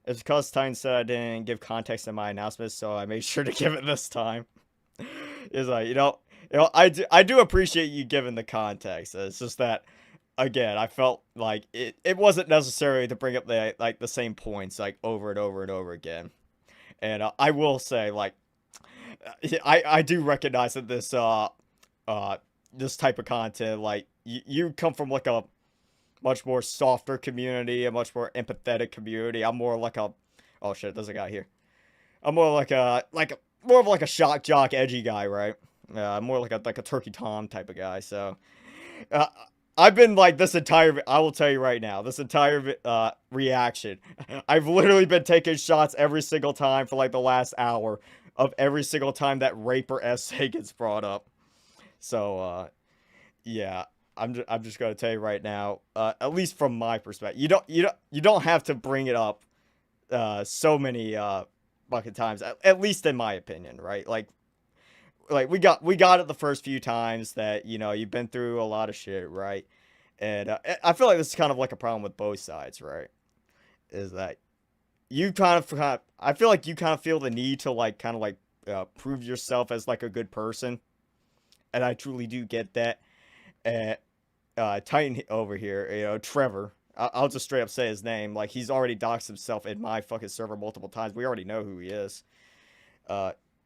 It's because Titan said I didn't give context in my announcements, so I made sure to give it this time. It's like, I do appreciate you giving the context. It's just that, again, I felt like it wasn't necessary to bring up the same points like over and over and over again. And I will say, like, I do recognize that this this type of content, like, you come from like a much more softer community, a much more empathetic community. I'm more like a, oh shit, there's a guy here. I'm more like more of like a shock jock, edgy guy, right? I'm more like a Turkey Tom type of guy. So, I've been like this entire, I will tell you right now, this entire reaction, I've literally been taking shots every single time for like the last hour of every single time that raper essay gets brought up. So, yeah, I'm just gonna tell you right now, at least from my perspective, you don't have to bring it up so many fucking times, at least in my opinion, right? Like we got it the first few times that, you've been through a lot of shit, right? And I feel like this is kind of like a problem with both sides, right? Is that you I feel like you kind of feel the need to prove yourself as like a good person, and I truly do get that. And Titan over here, Trevor, I'll just straight up say his name. Like, he's already doxed himself in my fucking server multiple times. We already know who he is.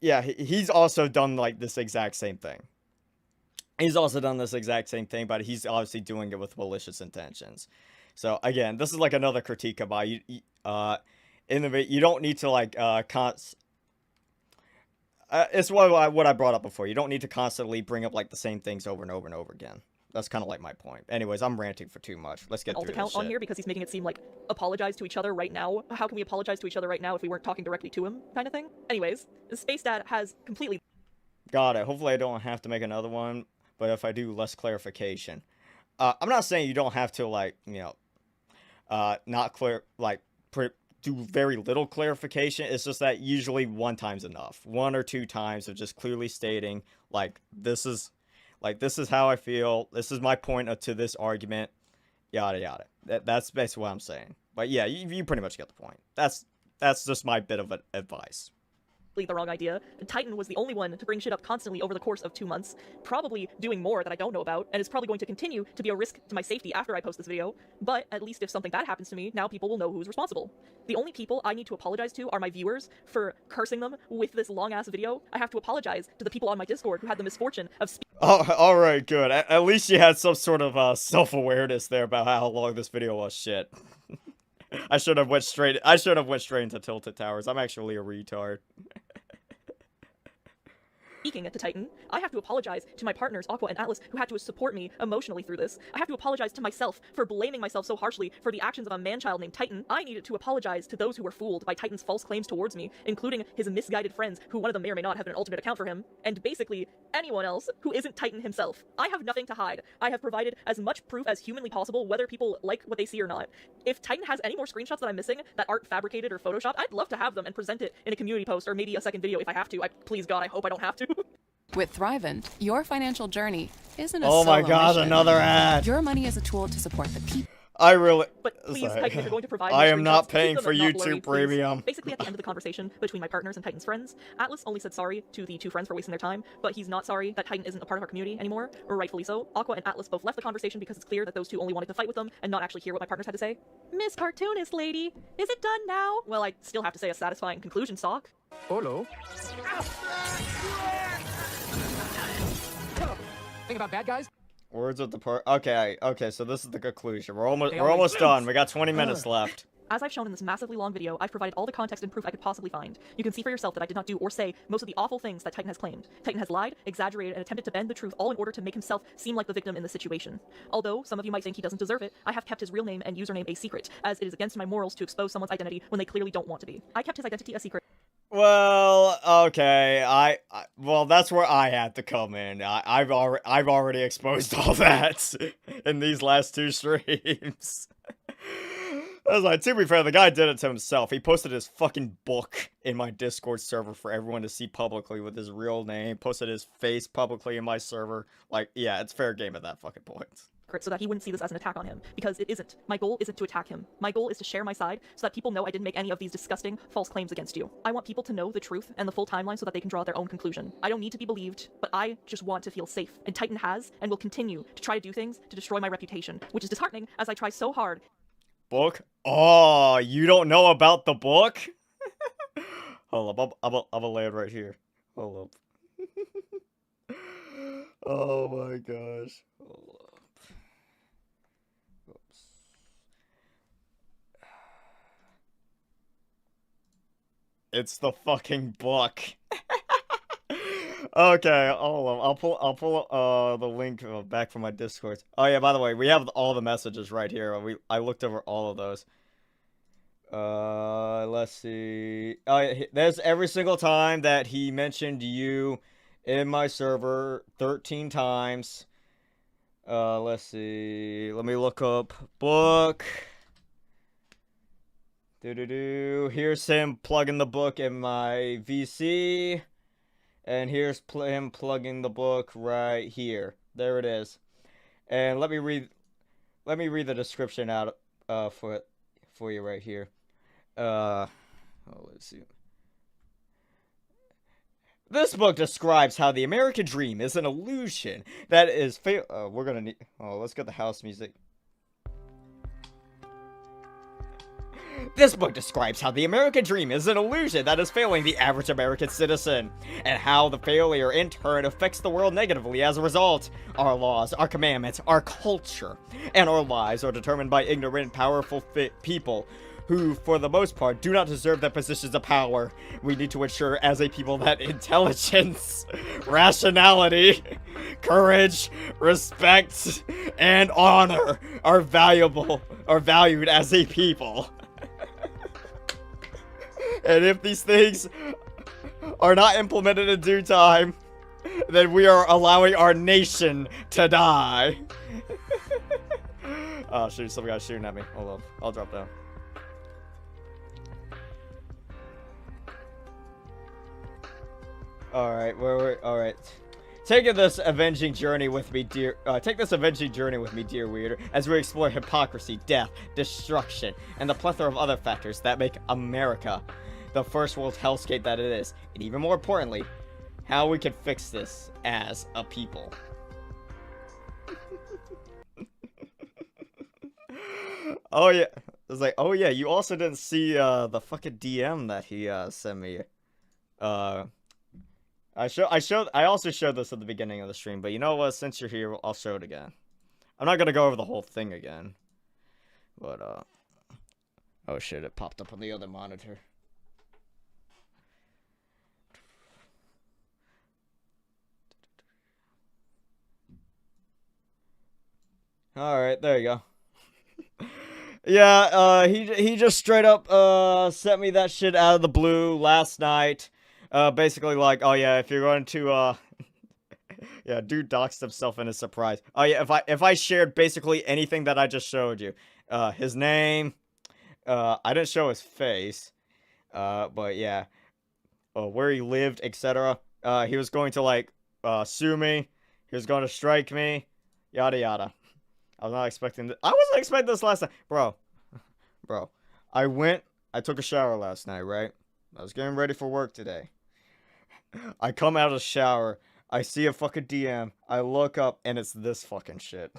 Yeah, he's also done, like, this exact same thing. He's also done this exact same thing, but he's obviously doing it with malicious intentions. So, again, this is, like, another critique about you. You don't need to, like, it's what I brought up before. You don't need to constantly bring up, like, the same things over and over and over again. That's kind of like my point. Anyways, I'm ranting for too much. Let's get through this shit. On here because he's making it seem like apologize to each other right now. How can we apologize to each other right now if we weren't talking directly to him, kind of thing? Anyways, Space Dad has completely... Got it. Hopefully I don't have to make another one, but if I do, less clarification. I'm not saying you don't have to, like, not clear, like, do very little clarification. It's just that usually one time's enough. One or two times of just clearly stating, like, this is how I feel. This is my point to this argument. Yada yada. That's basically what I'm saying. But yeah, you pretty much get the point. That's just my bit of advice. The wrong idea. Titan was the only one to bring shit up constantly over the course of 2 months, probably doing more that I don't know about, and is probably going to continue to be a risk to my safety after I post this video, but at least if something bad happens to me, now people will know who's responsible. The only people I need to apologize to are my viewers for cursing them with this long-ass video. I have to apologize to the people on my Discord who had the misfortune of Oh, alright, good. At least you had some sort of self-awareness there about how long this video was. Shit. I should have went straight into Tilted Towers. I'm actually a retard. Speaking at the Titan, I have to apologize to my partners, Aqua and Atlas, who had to support me emotionally through this. I have to apologize to myself for blaming myself so harshly for the actions of a man-child named Titan. I needed to apologize to those who were fooled by Titan's false claims towards me, including his misguided friends, who one of them may or may not have an alternate account for him, and basically anyone else who isn't Titan himself. I have nothing to hide. I have provided as much proof as humanly possible, whether people like what they see or not. If Titan has any more screenshots that I'm missing that aren't fabricated or photoshopped, I'd love to have them and present it in a community post or maybe a second video if I have to. Please God, I hope I don't have to. With Thrivent, your financial journey isn't a Oh my solo god, mission. another ad. Your money is a tool to support the people. But please, Titan, if you're going to provide I me am not screenshots, paying keep for them not YouTube blurry, please. Premium. Basically, at the end of the conversation between my partners and Titan's friends, Atlas only said sorry to the two friends for wasting their time, but he's not sorry that Titan isn't a part of our community anymore, or rightfully so. Aqua and Atlas both left the conversation because it's clear that those two only wanted to fight with them and not actually hear what my partners had to say. Miss Cartoonist Lady, is it done now? Well, I still have to say a satisfying conclusion, Sock. Hello. Thing about bad guys? Words of the part. Okay, so this is the conclusion. We're almost done. We got 20 minutes left. As I've shown in this massively long video, I've provided all the context and proof I could possibly find. You can see for yourself that I did not do or say most of the awful things that Titan has claimed. Titan has lied, exaggerated, and attempted to bend the truth all in order to make himself seem like the victim in the situation. Although some of you might think he doesn't deserve it, I have kept his real name and username a secret, as it is against my morals to expose someone's identity when they clearly don't want to be. I kept his identity a secret. Well, okay, well, that's where I had to come in. I've already exposed all that in these last two streams. I was like, to be fair, the guy did it to himself. He posted his fucking book in my Discord server for everyone to see publicly with his real name, posted his face publicly in my server. Like, yeah, it's fair game at that fucking point. secret so that he wouldn't see this as an attack on him, because it isn't. My goal isn't to attack him. My goal is to share my side so that people know I didn't make any of these disgusting false claims against you. I want people to know the truth and the full timeline so that they can draw their own conclusion. I don't need to be believed, but I just want to feel safe. And Titan has and will continue to try to do things to destroy my reputation, which is disheartening as I try so hard. Book? Oh, you don't know about the book? Hold up, I'm gonna lay it right here. Hold up. Oh my gosh. Hold up. Oops. It's the fucking book. Okay, hold on. I'll pull the link back from my Discord. Oh yeah, by the way, we have all the messages right here. I looked over all of those. Let's see. Oh, yeah, there's every single time that he mentioned you in my server 13 times. Let's see. Let me look up book. Here's him plugging the book in my VC. And here's him plugging the book right here. There it is. And let me read the description out for you right here. Let's see. This book describes how the American dream is an illusion that is we're gonna need. Oh, let's get the house music. This book describes how the American dream is an illusion that is failing the average American citizen, and how the failure in turn affects the world negatively as a result. Our laws, our commandments, our culture, and our lives are determined by ignorant, powerful people who, for the most part, do not deserve their positions of power. We need to ensure as a people that intelligence, rationality, courage, respect, and honor are valued as a people. And if these things are not implemented in due time, then we are allowing our nation to die. Oh shoot, some guy's shooting at me. Hold on, I'll drop down. Alright, alright. Take this avenging journey with me, dear reader, as we explore hypocrisy, death, destruction, and the plethora of other factors that make America the first world hellscape that it is, and even more importantly, how we can fix this as a people. Oh yeah, it's like, oh yeah, you also didn't see the fucking DM that he sent me. I also showed this at the beginning of the stream, but you know what? Since you're here, I'll show it again. I'm not gonna go over the whole thing again, but oh shit, it popped up on the other monitor. Alright, there you go. Yeah, he just straight up sent me that shit out of the blue last night. Basically like, oh yeah, if you're going to yeah, dude doxed himself in a surprise. Oh yeah, if I shared basically anything that I just showed you, his name, I didn't show his face, but yeah, where he lived, etc. He was going to like sue me. He was going to strike me, yada yada. I was not expecting this. I wasn't expecting this last night, bro. I took a shower last night, right? I was getting ready for work today. I come out of the shower. I see a fucking DM. I look up, and it's this fucking shit.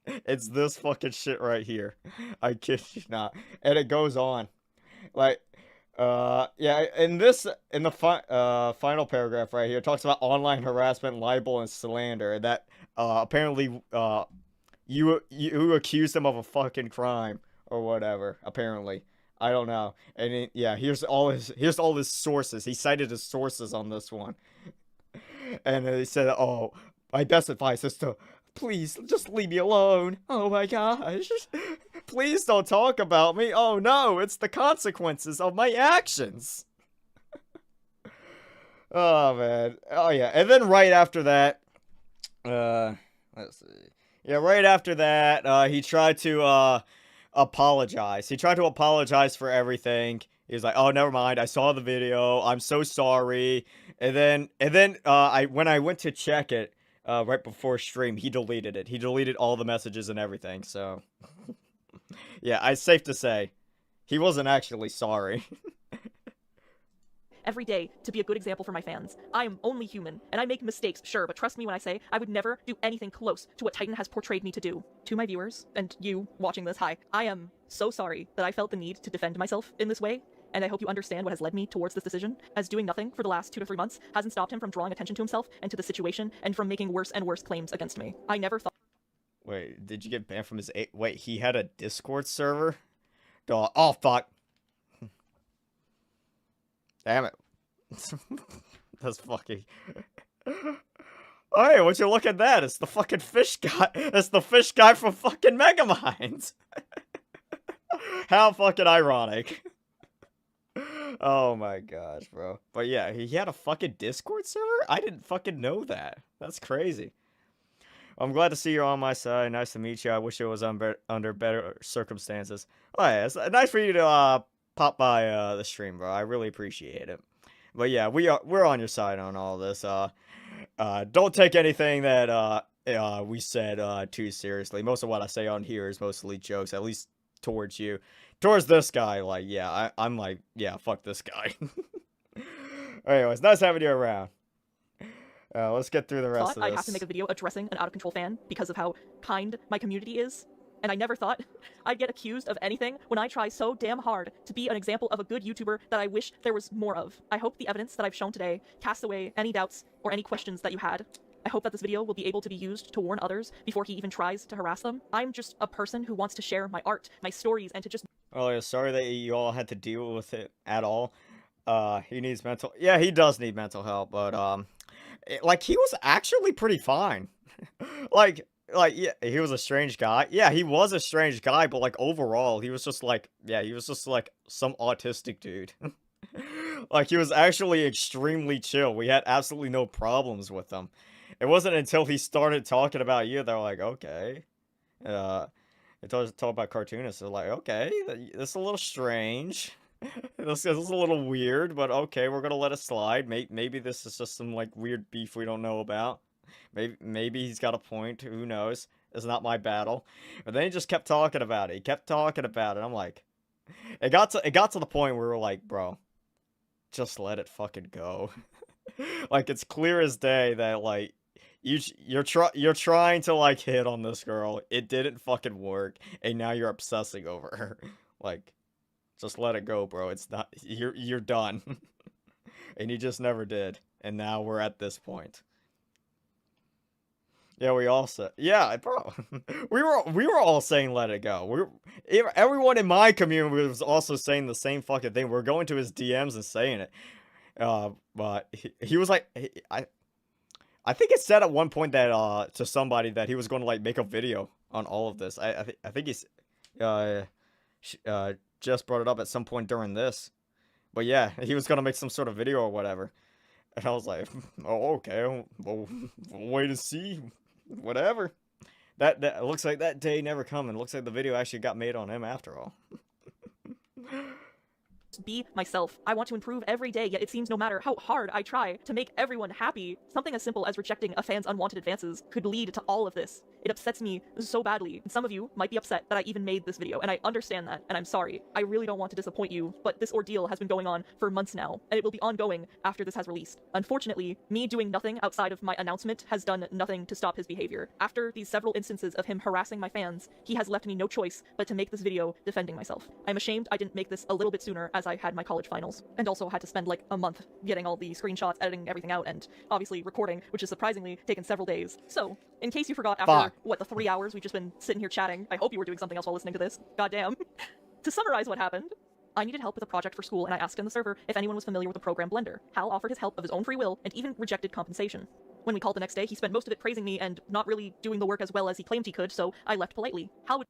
It's this fucking shit right here. I kid you not. And it goes on. Like, yeah, in the final paragraph right here, it talks about online harassment, libel, and slander. That, apparently, you accused him of a fucking crime or whatever, apparently. I don't know. And yeah, here's all his sources. He cited his sources on this one. And he said, "Oh, my best advice is to please just leave me alone. Oh my gosh. Please don't talk about me. Oh no, it's the consequences of my actions." Oh man. Oh yeah. And then right after that, let's see. Yeah, right after that, he tried to apologize. He tried to apologize for everything. He was like, "Oh, never mind. I saw the video. I'm so sorry." And then when I went to check it, right before stream, he deleted it. He deleted all the messages and everything, so... yeah, it's safe to say, he wasn't actually sorry. Every day to be a good example for my fans. I am only human, and I make mistakes, sure, but trust me when I say I would never do anything close to what Titan has portrayed me to do. To my viewers, and you watching this, hi, I am so sorry that I felt the need to defend myself in this way, and I hope you understand what has led me towards this decision, as doing nothing for the last 2 to 3 months hasn't stopped him from drawing attention to himself and to the situation, and from making worse and worse claims against me. I never thought— Wait, did you get banned from his... Wait, he had a Discord server? Oh, fuck. Damn it. That's fucking... Oh, hey, would you look at that? It's the fucking fish guy. It's the fish guy from fucking Megamind. How fucking ironic. Oh my gosh, bro. But yeah, he had a fucking Discord server? I didn't fucking know that. That's crazy. I'm glad to see you're on my side. Nice to meet you. I wish it was under better circumstances. Oh yeah, it's nice for you to pop by the stream, bro. I really appreciate it. But yeah, we're on your side on all this. Don't take anything that we said too seriously. Most of what I say on here is mostly jokes, at least towards you. Towards this guy, like, yeah, I'm like, yeah, fuck this guy. Anyways, nice having you around. Let's get through the rest of this. I have to make a video addressing an out-of-control fan because of how kind my community is. And I never thought I'd get accused of anything when I try so damn hard to be an example of a good YouTuber that I wish there was more of. I hope the evidence that I've shown today casts away any doubts or any questions that you had. I hope that this video will be able to be used to warn others before he even tries to harass them. I'm just a person who wants to share my art, my stories, and to just... Oh yeah, sorry that you all had to deal with it at all. He needs mental... Yeah, he does need mental help, but, like, he was actually pretty fine. Like, yeah, he was a strange guy. Yeah, he was a strange guy, but, like, overall, he was just, like, yeah, he was just, like, some autistic dude. Like, he was actually extremely chill. We had absolutely no problems with him. It wasn't until he started talking about you that we're like, okay. It talk about cartoonists. They're like, okay, this is a little strange. This is a little weird, but okay, we're gonna let it slide. Maybe this is just some, like, weird beef we don't know about. Maybe he's got a point. Who knows? It's not my battle. But then he just kept talking about it. He kept talking about it. I'm like, it got to the point where we're like, bro, just let it fucking go. Like, it's clear as day that, like, you're trying to, like, hit on this girl. It didn't fucking work, and now you're obsessing over her. Like, just let it go, bro. It's not... You're done. And you just never did. And now we're at this point. Yeah, we all said... Yeah, bro. we were all saying let it go. Everyone in my community was also saying the same fucking thing. We're going to his DMs and saying it. But he was like... I think it said at one point that, to somebody that he was going to, like, make a video on all of this. I think he's... just brought it up at some point during this. But yeah, he was gonna make some sort of video or whatever. And I was like, oh, okay, well, wait to see. Whatever. That looks like that day never coming. Looks like the video actually got made on him after all. Be myself. I want to improve every day, yet it seems no matter how hard I try to make everyone happy, something as simple as rejecting a fan's unwanted advances could lead to all of this. It upsets me so badly, and some of you might be upset that I even made this video, and I understand that, and I'm sorry. I really don't want to disappoint you, but this ordeal has been going on for months now, and it will be ongoing after this has released. Unfortunately, me doing nothing outside of my announcement has done nothing to stop his behavior. After these several instances of him harassing my fans, he has left me no choice but to make this video defending myself. I'm ashamed I didn't make this a little bit sooner, as I had my college finals, and also had to spend like a month getting all the screenshots, editing everything out, and obviously recording, which has surprisingly taken several days. So, in case you forgot after, what, the 3 hours we've just been sitting here chatting, I hope you were doing something else while listening to this. Goddamn. To summarize what happened, I needed help with a project for school, and I asked in the server if anyone was familiar with the program Blender. Hal offered his help of his own free will, and even rejected compensation. When we called the next day, he spent most of it praising me and not really doing the work as well as he claimed he could, so I left politely. Hal would...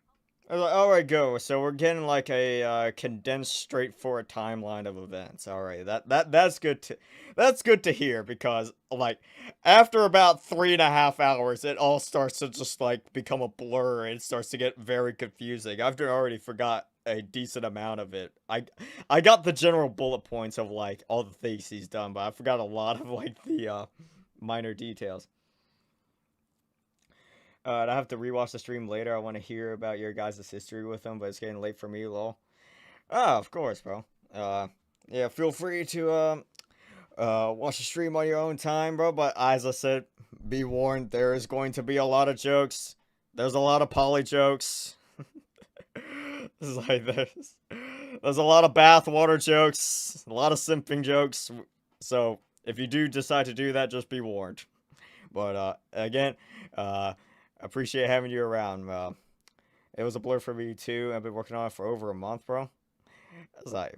Alright, go. So we're getting like a condensed, straightforward timeline of events. Alright, that's good to hear, because like after about 3.5 hours, it all starts to just like become a blur and it starts to get very confusing. I've already forgot a decent amount of it. I got the general bullet points of like all the things he's done, but I forgot a lot of like the minor details. I have to rewatch the stream later. I want to hear about your guys' history with him, but it's getting late for me, lol. Oh, of course, bro. Yeah, feel free to watch the stream on your own time, bro. But as I said, be warned, there is going to be a lot of jokes. There's a lot of poly jokes. This is like this. There's a lot of bathwater jokes, a lot of simping jokes. So if you do decide to do that, just be warned. But again, appreciate having you around. It was a blur for me too. I've been working on it for over a month, bro. It's like,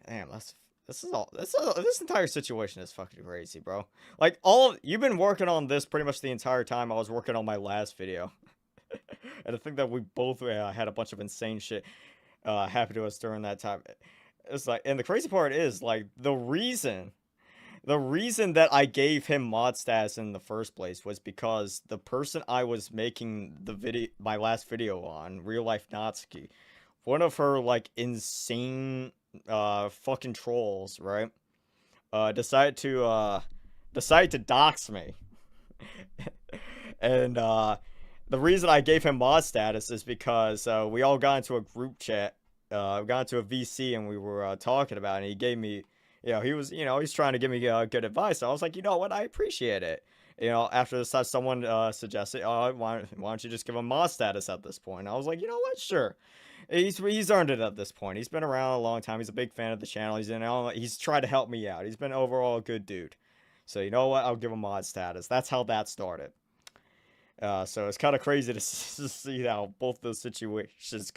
damn, this entire situation is fucking crazy, bro. Like, you've been working on this pretty much the entire time I was working on my last video. And I think that we both had a bunch of insane shit happen to us during that time. It's like, and the crazy part is, like, the reason that I gave him mod status in the first place was because the person I was making my last video on, Real Life Natsuki, one of her, like, insane fucking trolls, right? Decided to dox me. And the reason I gave him mod status is because we all got into a group chat, got into a VC, and we were talking about it, and he gave me, he's trying to give me good advice. So I was like, you know what, I appreciate it. After this, someone suggested, why don't you just give him mod status at this point? And I was like, you know what, sure. He's earned it at this point. He's been around a long time. He's a big fan of the channel. He's tried to help me out. He's been overall a good dude. So you know what, I'll give him mod status. That's how that started. So it's kind of crazy to see how both those situations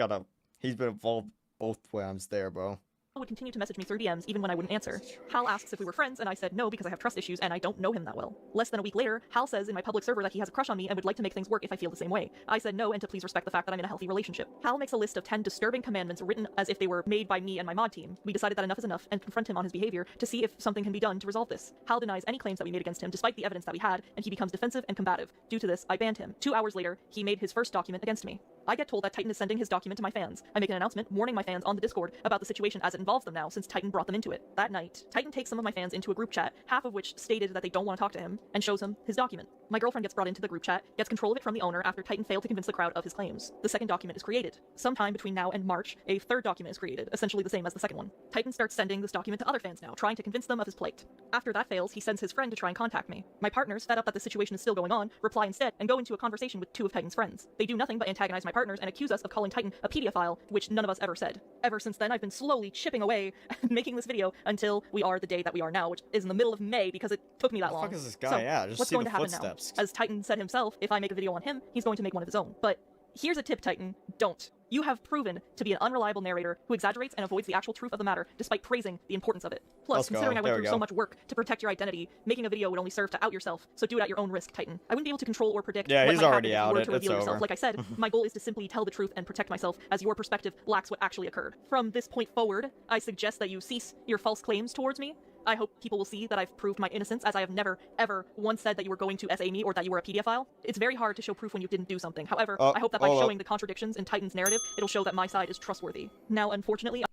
he's been involved both times there, bro. Would continue to message me through DMs even when I wouldn't answer. Hal asks if we were friends, and I said no because I have trust issues and I don't know him that well. Less than a week later, Hal says in my public server that he has a crush on me and would like to make things work if I feel the same way. I said no and to please respect the fact that I'm in a healthy relationship. Hal makes a list of 10 disturbing commandments written as if they were made by me and my mod team. We decided that enough is enough and confront him on his behavior to see if something can be done to resolve this. Hal denies any claims that we made against him despite the evidence that we had, and he becomes defensive and combative. Due to this, I banned him. 2 hours later, he made his first document against me. I get told that Titan is sending his document to my fans. I make an announcement warning my fans on the Discord about the situation as it involves them now since Titan brought them into it. That night, Titan takes some of my fans into a group chat, half of which stated that they don't want to talk to him, and shows him his document. My girlfriend gets brought into the group chat, gets control of it from the owner after Titan failed to convince the crowd of his claims. The second document is created. Sometime between now and March, a third document is created, essentially the same as the second one. Titan starts sending this document to other fans now, trying to convince them of his plight. After that fails, he sends his friend to try and contact me. My partners, fed up that the situation is still going on, reply instead and go into a conversation with 2 of Titan's friends. They do nothing but antagonize my partners and accuse us of calling Titan a pedophile, which none of us ever said. Ever since then, I've been slowly chipping away and making this video until we are the day that we are now, which is in the middle of May because it took me that long. What the fuck is this guy? So, yeah, just what's see going the to happen footsteps. now? As Titan said himself, if I make a video on him, he's going to make one of his own. But here's a tip, Titan. Don't. You have proven to be an unreliable narrator who exaggerates and avoids the actual truth of the matter despite praising the importance of it. Plus, considering I went through so much work to protect your identity, making a video would only serve to out yourself, so do it at your own risk, Titan. I wouldn't be able to control or predict what might happen if you were to reveal yourself. Like I said, my goal is to simply tell the truth and protect myself as your perspective lacks what actually occurred. From this point forward, I suggest that you cease your false claims towards me. I hope people will see that I've proved my innocence, as I have never, ever once said that you were going to SA me or that you were a pedophile. It's very hard to show proof when you didn't do something. However, I hope that by showing the contradictions in Titan's narrative, it'll show that my side is trustworthy. Now, unfortunately...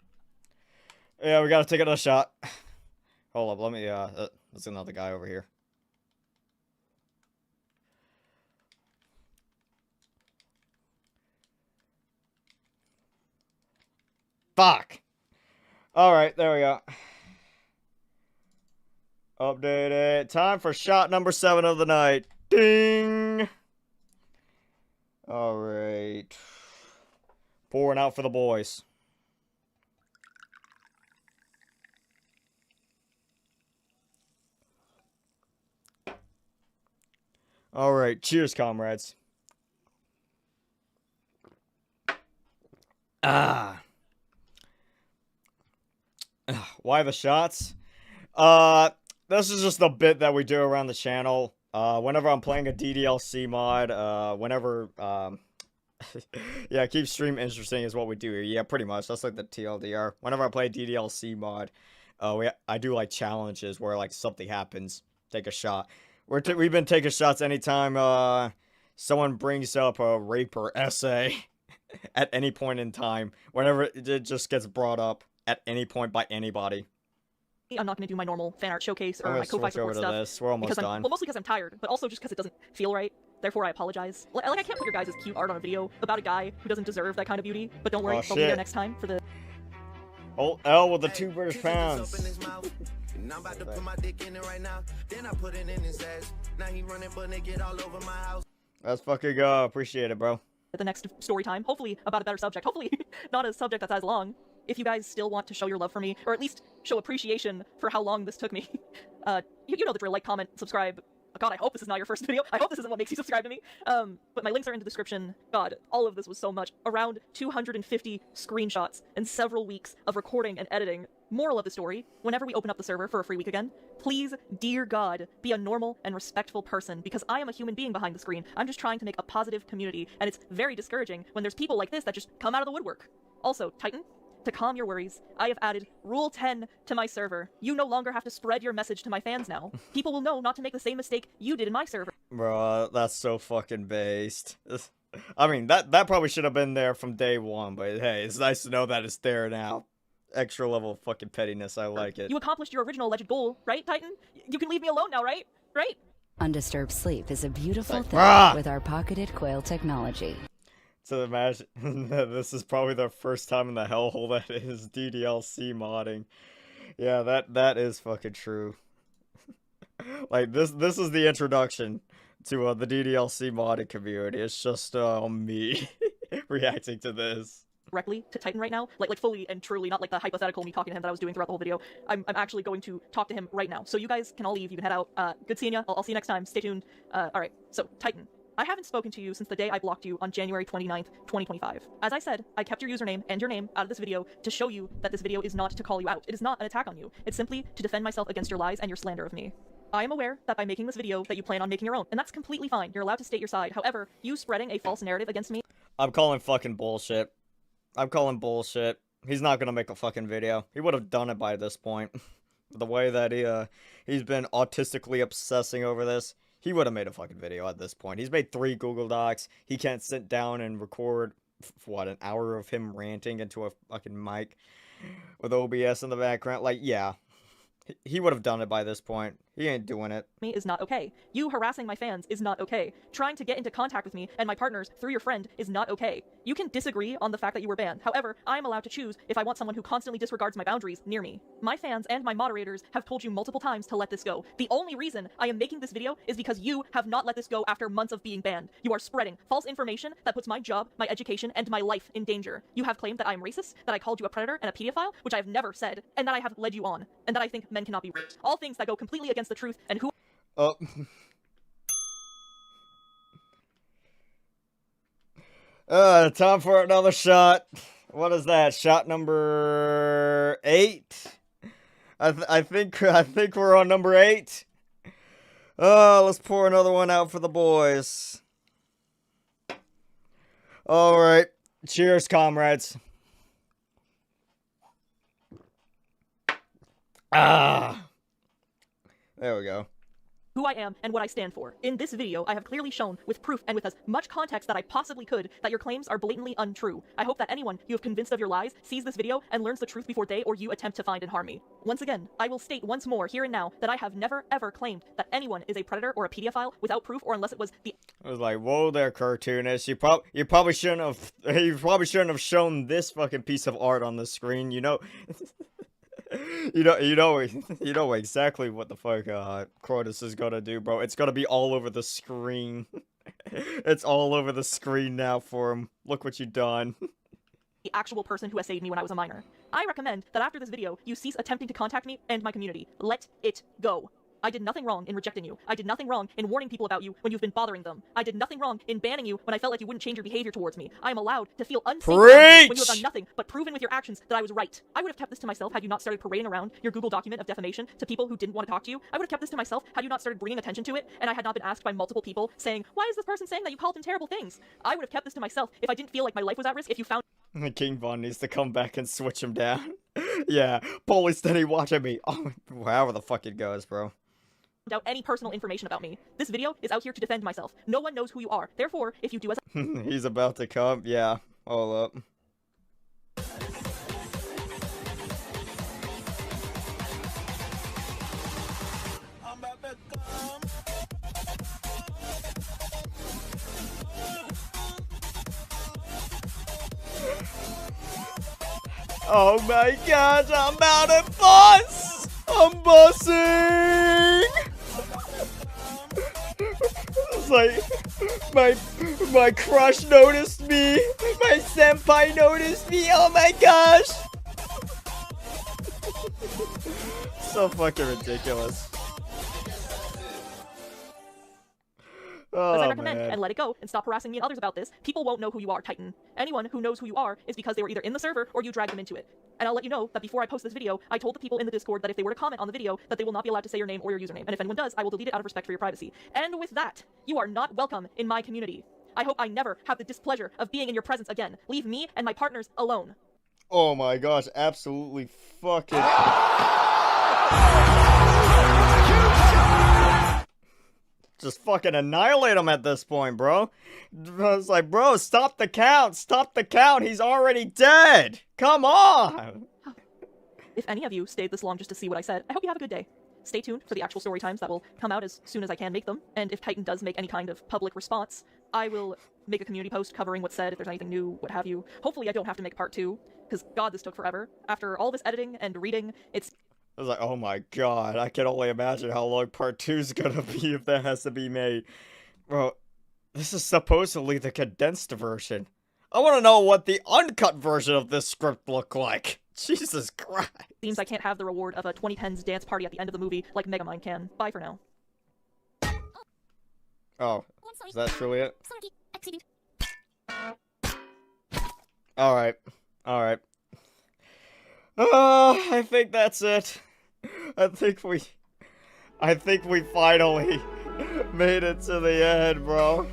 Yeah, we gotta take another shot. Hold up, let me, there's another guy over here. Fuck! Alright, there we go. Update it. Time for shot number 7 of the night. Ding! Alright. Pouring out for the boys. Alright, cheers, comrades. Ah. Why the shots? This is just a bit that we do around the channel. Whenever I'm playing a DDLC mod, yeah, keep stream interesting is what we do here. Yeah, pretty much. That's like the TLDR. Whenever I play DDLC mod, I do like challenges where like something happens. Take a shot. We've been taking shots anytime someone brings up a rape or essay at any point in time. Whenever it just gets brought up at any point by anybody. I'm not going to do my normal fan art showcase or my Ko-Fi support stuff. We're almost done. Well, mostly because I'm tired, but also just because it doesn't feel right. Therefore, I apologize. Like, I can't put your guys' cute art on a video about a guy who doesn't deserve that kind of beauty, but don't worry, they'll be there next time for the... Oh, L with the 2 British pounds. I'm about to put my dick in it right now. Then I put it in his ass. Now he running but naked all over my house. Let's fucking go. Appreciate it, bro. At the next story time, hopefully about a better subject. Hopefully not a subject that's as long. If you guys still want to show your love for me, or at least show appreciation for how long this took me, you know the drill. Like, comment, subscribe. God, I hope this is not your first video. I hope this isn't what makes you subscribe to me. But my links are in the description. God, all of this was so much. Around 250 screenshots and several weeks of recording and editing. Moral of the story, whenever we open up the server for a free week again, please, dear God, be a normal and respectful person, because I am a human being behind the screen. I'm just trying to make a positive community, and it's very discouraging when there's people like this that just come out of the woodwork. Also, Titan, to calm your worries, I have added Rule 10 to my server. You no longer have to spread your message to my fans now. People will know not to make the same mistake you did in my server. Bro, that's so fucking based. I mean, that probably should have been there from day one, but hey, it's nice to know that it's there now. Extra level of fucking pettiness, I like it. You accomplished your original alleged goal, right, Titan? You can leave me alone now, right? Right? Undisturbed sleep is a beautiful thing with our pocketed coil technology. So imagine, this is probably the first time in the hellhole that is DDLC modding. Yeah, that is fucking true. Like, this is the introduction to the DDLC modding community. It's just me reacting to this. Directly to Titan right now, like fully and truly, not like the hypothetical me talking to him that I was doing throughout the whole video. I'm actually going to talk to him right now. So you guys can all leave, you can head out. Good seeing ya. I'll see you next time. Stay tuned. Alright, so Titan. I haven't spoken to you since the day I blocked you on January 29th, 2025. As I said, I kept your username and your name out of this video to show you that this video is not to call you out. It is not an attack on you. It's simply to defend myself against your lies and your slander of me. I am aware that by making this video that you plan on making your own, and that's completely fine. You're allowed to state your side. However, you spreading a false narrative against me... I'm calling fucking bullshit. I'm calling bullshit. He's not gonna make a fucking video. He would have done it by this point. The way that he's been autistically obsessing over this, he would have made a fucking video at this point. He's made 3 Google Docs. He can't sit down and record, what, an hour of him ranting into a fucking mic with OBS in the background. Like, yeah. He would have done it by this point. He ain't doing it. Me is not okay. You harassing my fans is not okay. Trying to get into contact with me and my partners through your friend is not okay. You can disagree on the fact that you were banned. However, I am allowed to choose if I want someone who constantly disregards my boundaries near me. My fans and my moderators have told you multiple times to let this go. The only reason I am making this video is because you have not let this go after months of being banned. You are spreading false information that puts my job, my education, and my life in danger. You have claimed that I am racist, that I called you a predator and a pedophile, which I have never said, and that I have led you on, and that I think men cannot be raped. All things that go completely against the truth and who... Oh. Time for another shot. What is that? Shot number 8? I think we're on number 8. Let's pour another one out for the boys. All right. Cheers, comrades. There we go. Who I am and what I stand for. In this video, I have clearly shown with proof and with as much context that I possibly could that your claims are blatantly untrue. I hope that anyone you have convinced of your lies sees this video and learns the truth before they or you attempt to find and harm me. Once again, I will state once more here and now that I have never ever claimed that anyone is a predator or a pedophile without proof or unless it was the... I was like, whoa there, cartoonist. You probably shouldn't have shown this fucking piece of art on the screen, you know. You know exactly what the fuck Crotus is gonna do, bro. It's gonna be all over the screen. It's all over the screen now for him. Look what you done. The actual person who essayed me when I was a minor. I recommend that after this video, you cease attempting to contact me and my community. Let it go. I did nothing wrong in rejecting you. I did nothing wrong in warning people about you when you've been bothering them. I did nothing wrong in banning you when I felt like you wouldn't change your behavior towards me. I am allowed to feel unsafe when you have done nothing but proven with your actions that I was right. I would have kept this to myself had you not started parading around your Google document of defamation to people who didn't want to talk to you. I would have kept this to myself had you not started bringing attention to it and I had not been asked by multiple people saying, why is this person saying that you called him terrible things? I would have kept this to myself if I didn't feel like my life was at risk if you found... King Von needs to come back and switch him down. Yeah, Polly steady watching me. Oh, however the fuck it goes, bro. Out any personal information about me. This video is out here to defend myself. No one knows who you are. Therefore, if you do as He's about to come. Yeah. Hold up. Oh my god, I'm about to bust! I'm busting! It's like, my crush noticed me! My senpai noticed me! Oh my gosh! So fucking ridiculous. As I Oh, recommend, man. and let it go, and stop harassing me and others about this, people won't know who you are, Titan. Anyone who knows who you are is because they were either in the server or you dragged them into it. And I'll let you know that before I post this video, I told the people in the Discord that if they were to comment on the video, that they will not be allowed to say your name or your username. And if anyone does, I will delete it out of respect for your privacy. And with that, you are not welcome in my community. I hope I never have the displeasure of being in your presence again. Leave me and my partners alone. Oh my gosh, absolutely fucking... Just fucking annihilate him at this point, bro. I was like, bro, stop the count. Stop the count. He's already dead. Come on. If any of you stayed this long just to see what I said, I hope you have a good day. Stay tuned for the actual story times that will come out as soon as I can make them. And if Titan does make any kind of public response, I will make a community post covering what's said, if there's anything new, what have you. Hopefully I don't have to make part 2, because God, this took forever. After all this editing and reading, it's... I was like, oh my god, I can only imagine how long part 2 is gonna be if that has to be made. Bro, this is supposedly the condensed version. I want to know what the uncut version of this script looked like. Jesus Christ. Seems I can't have the reward of a 20 pens dance party at the end of the movie like Megamind can. Bye for now. Oh, is that truly it? Alright, alright. I think that's it. I think we finally made it to the end, bro.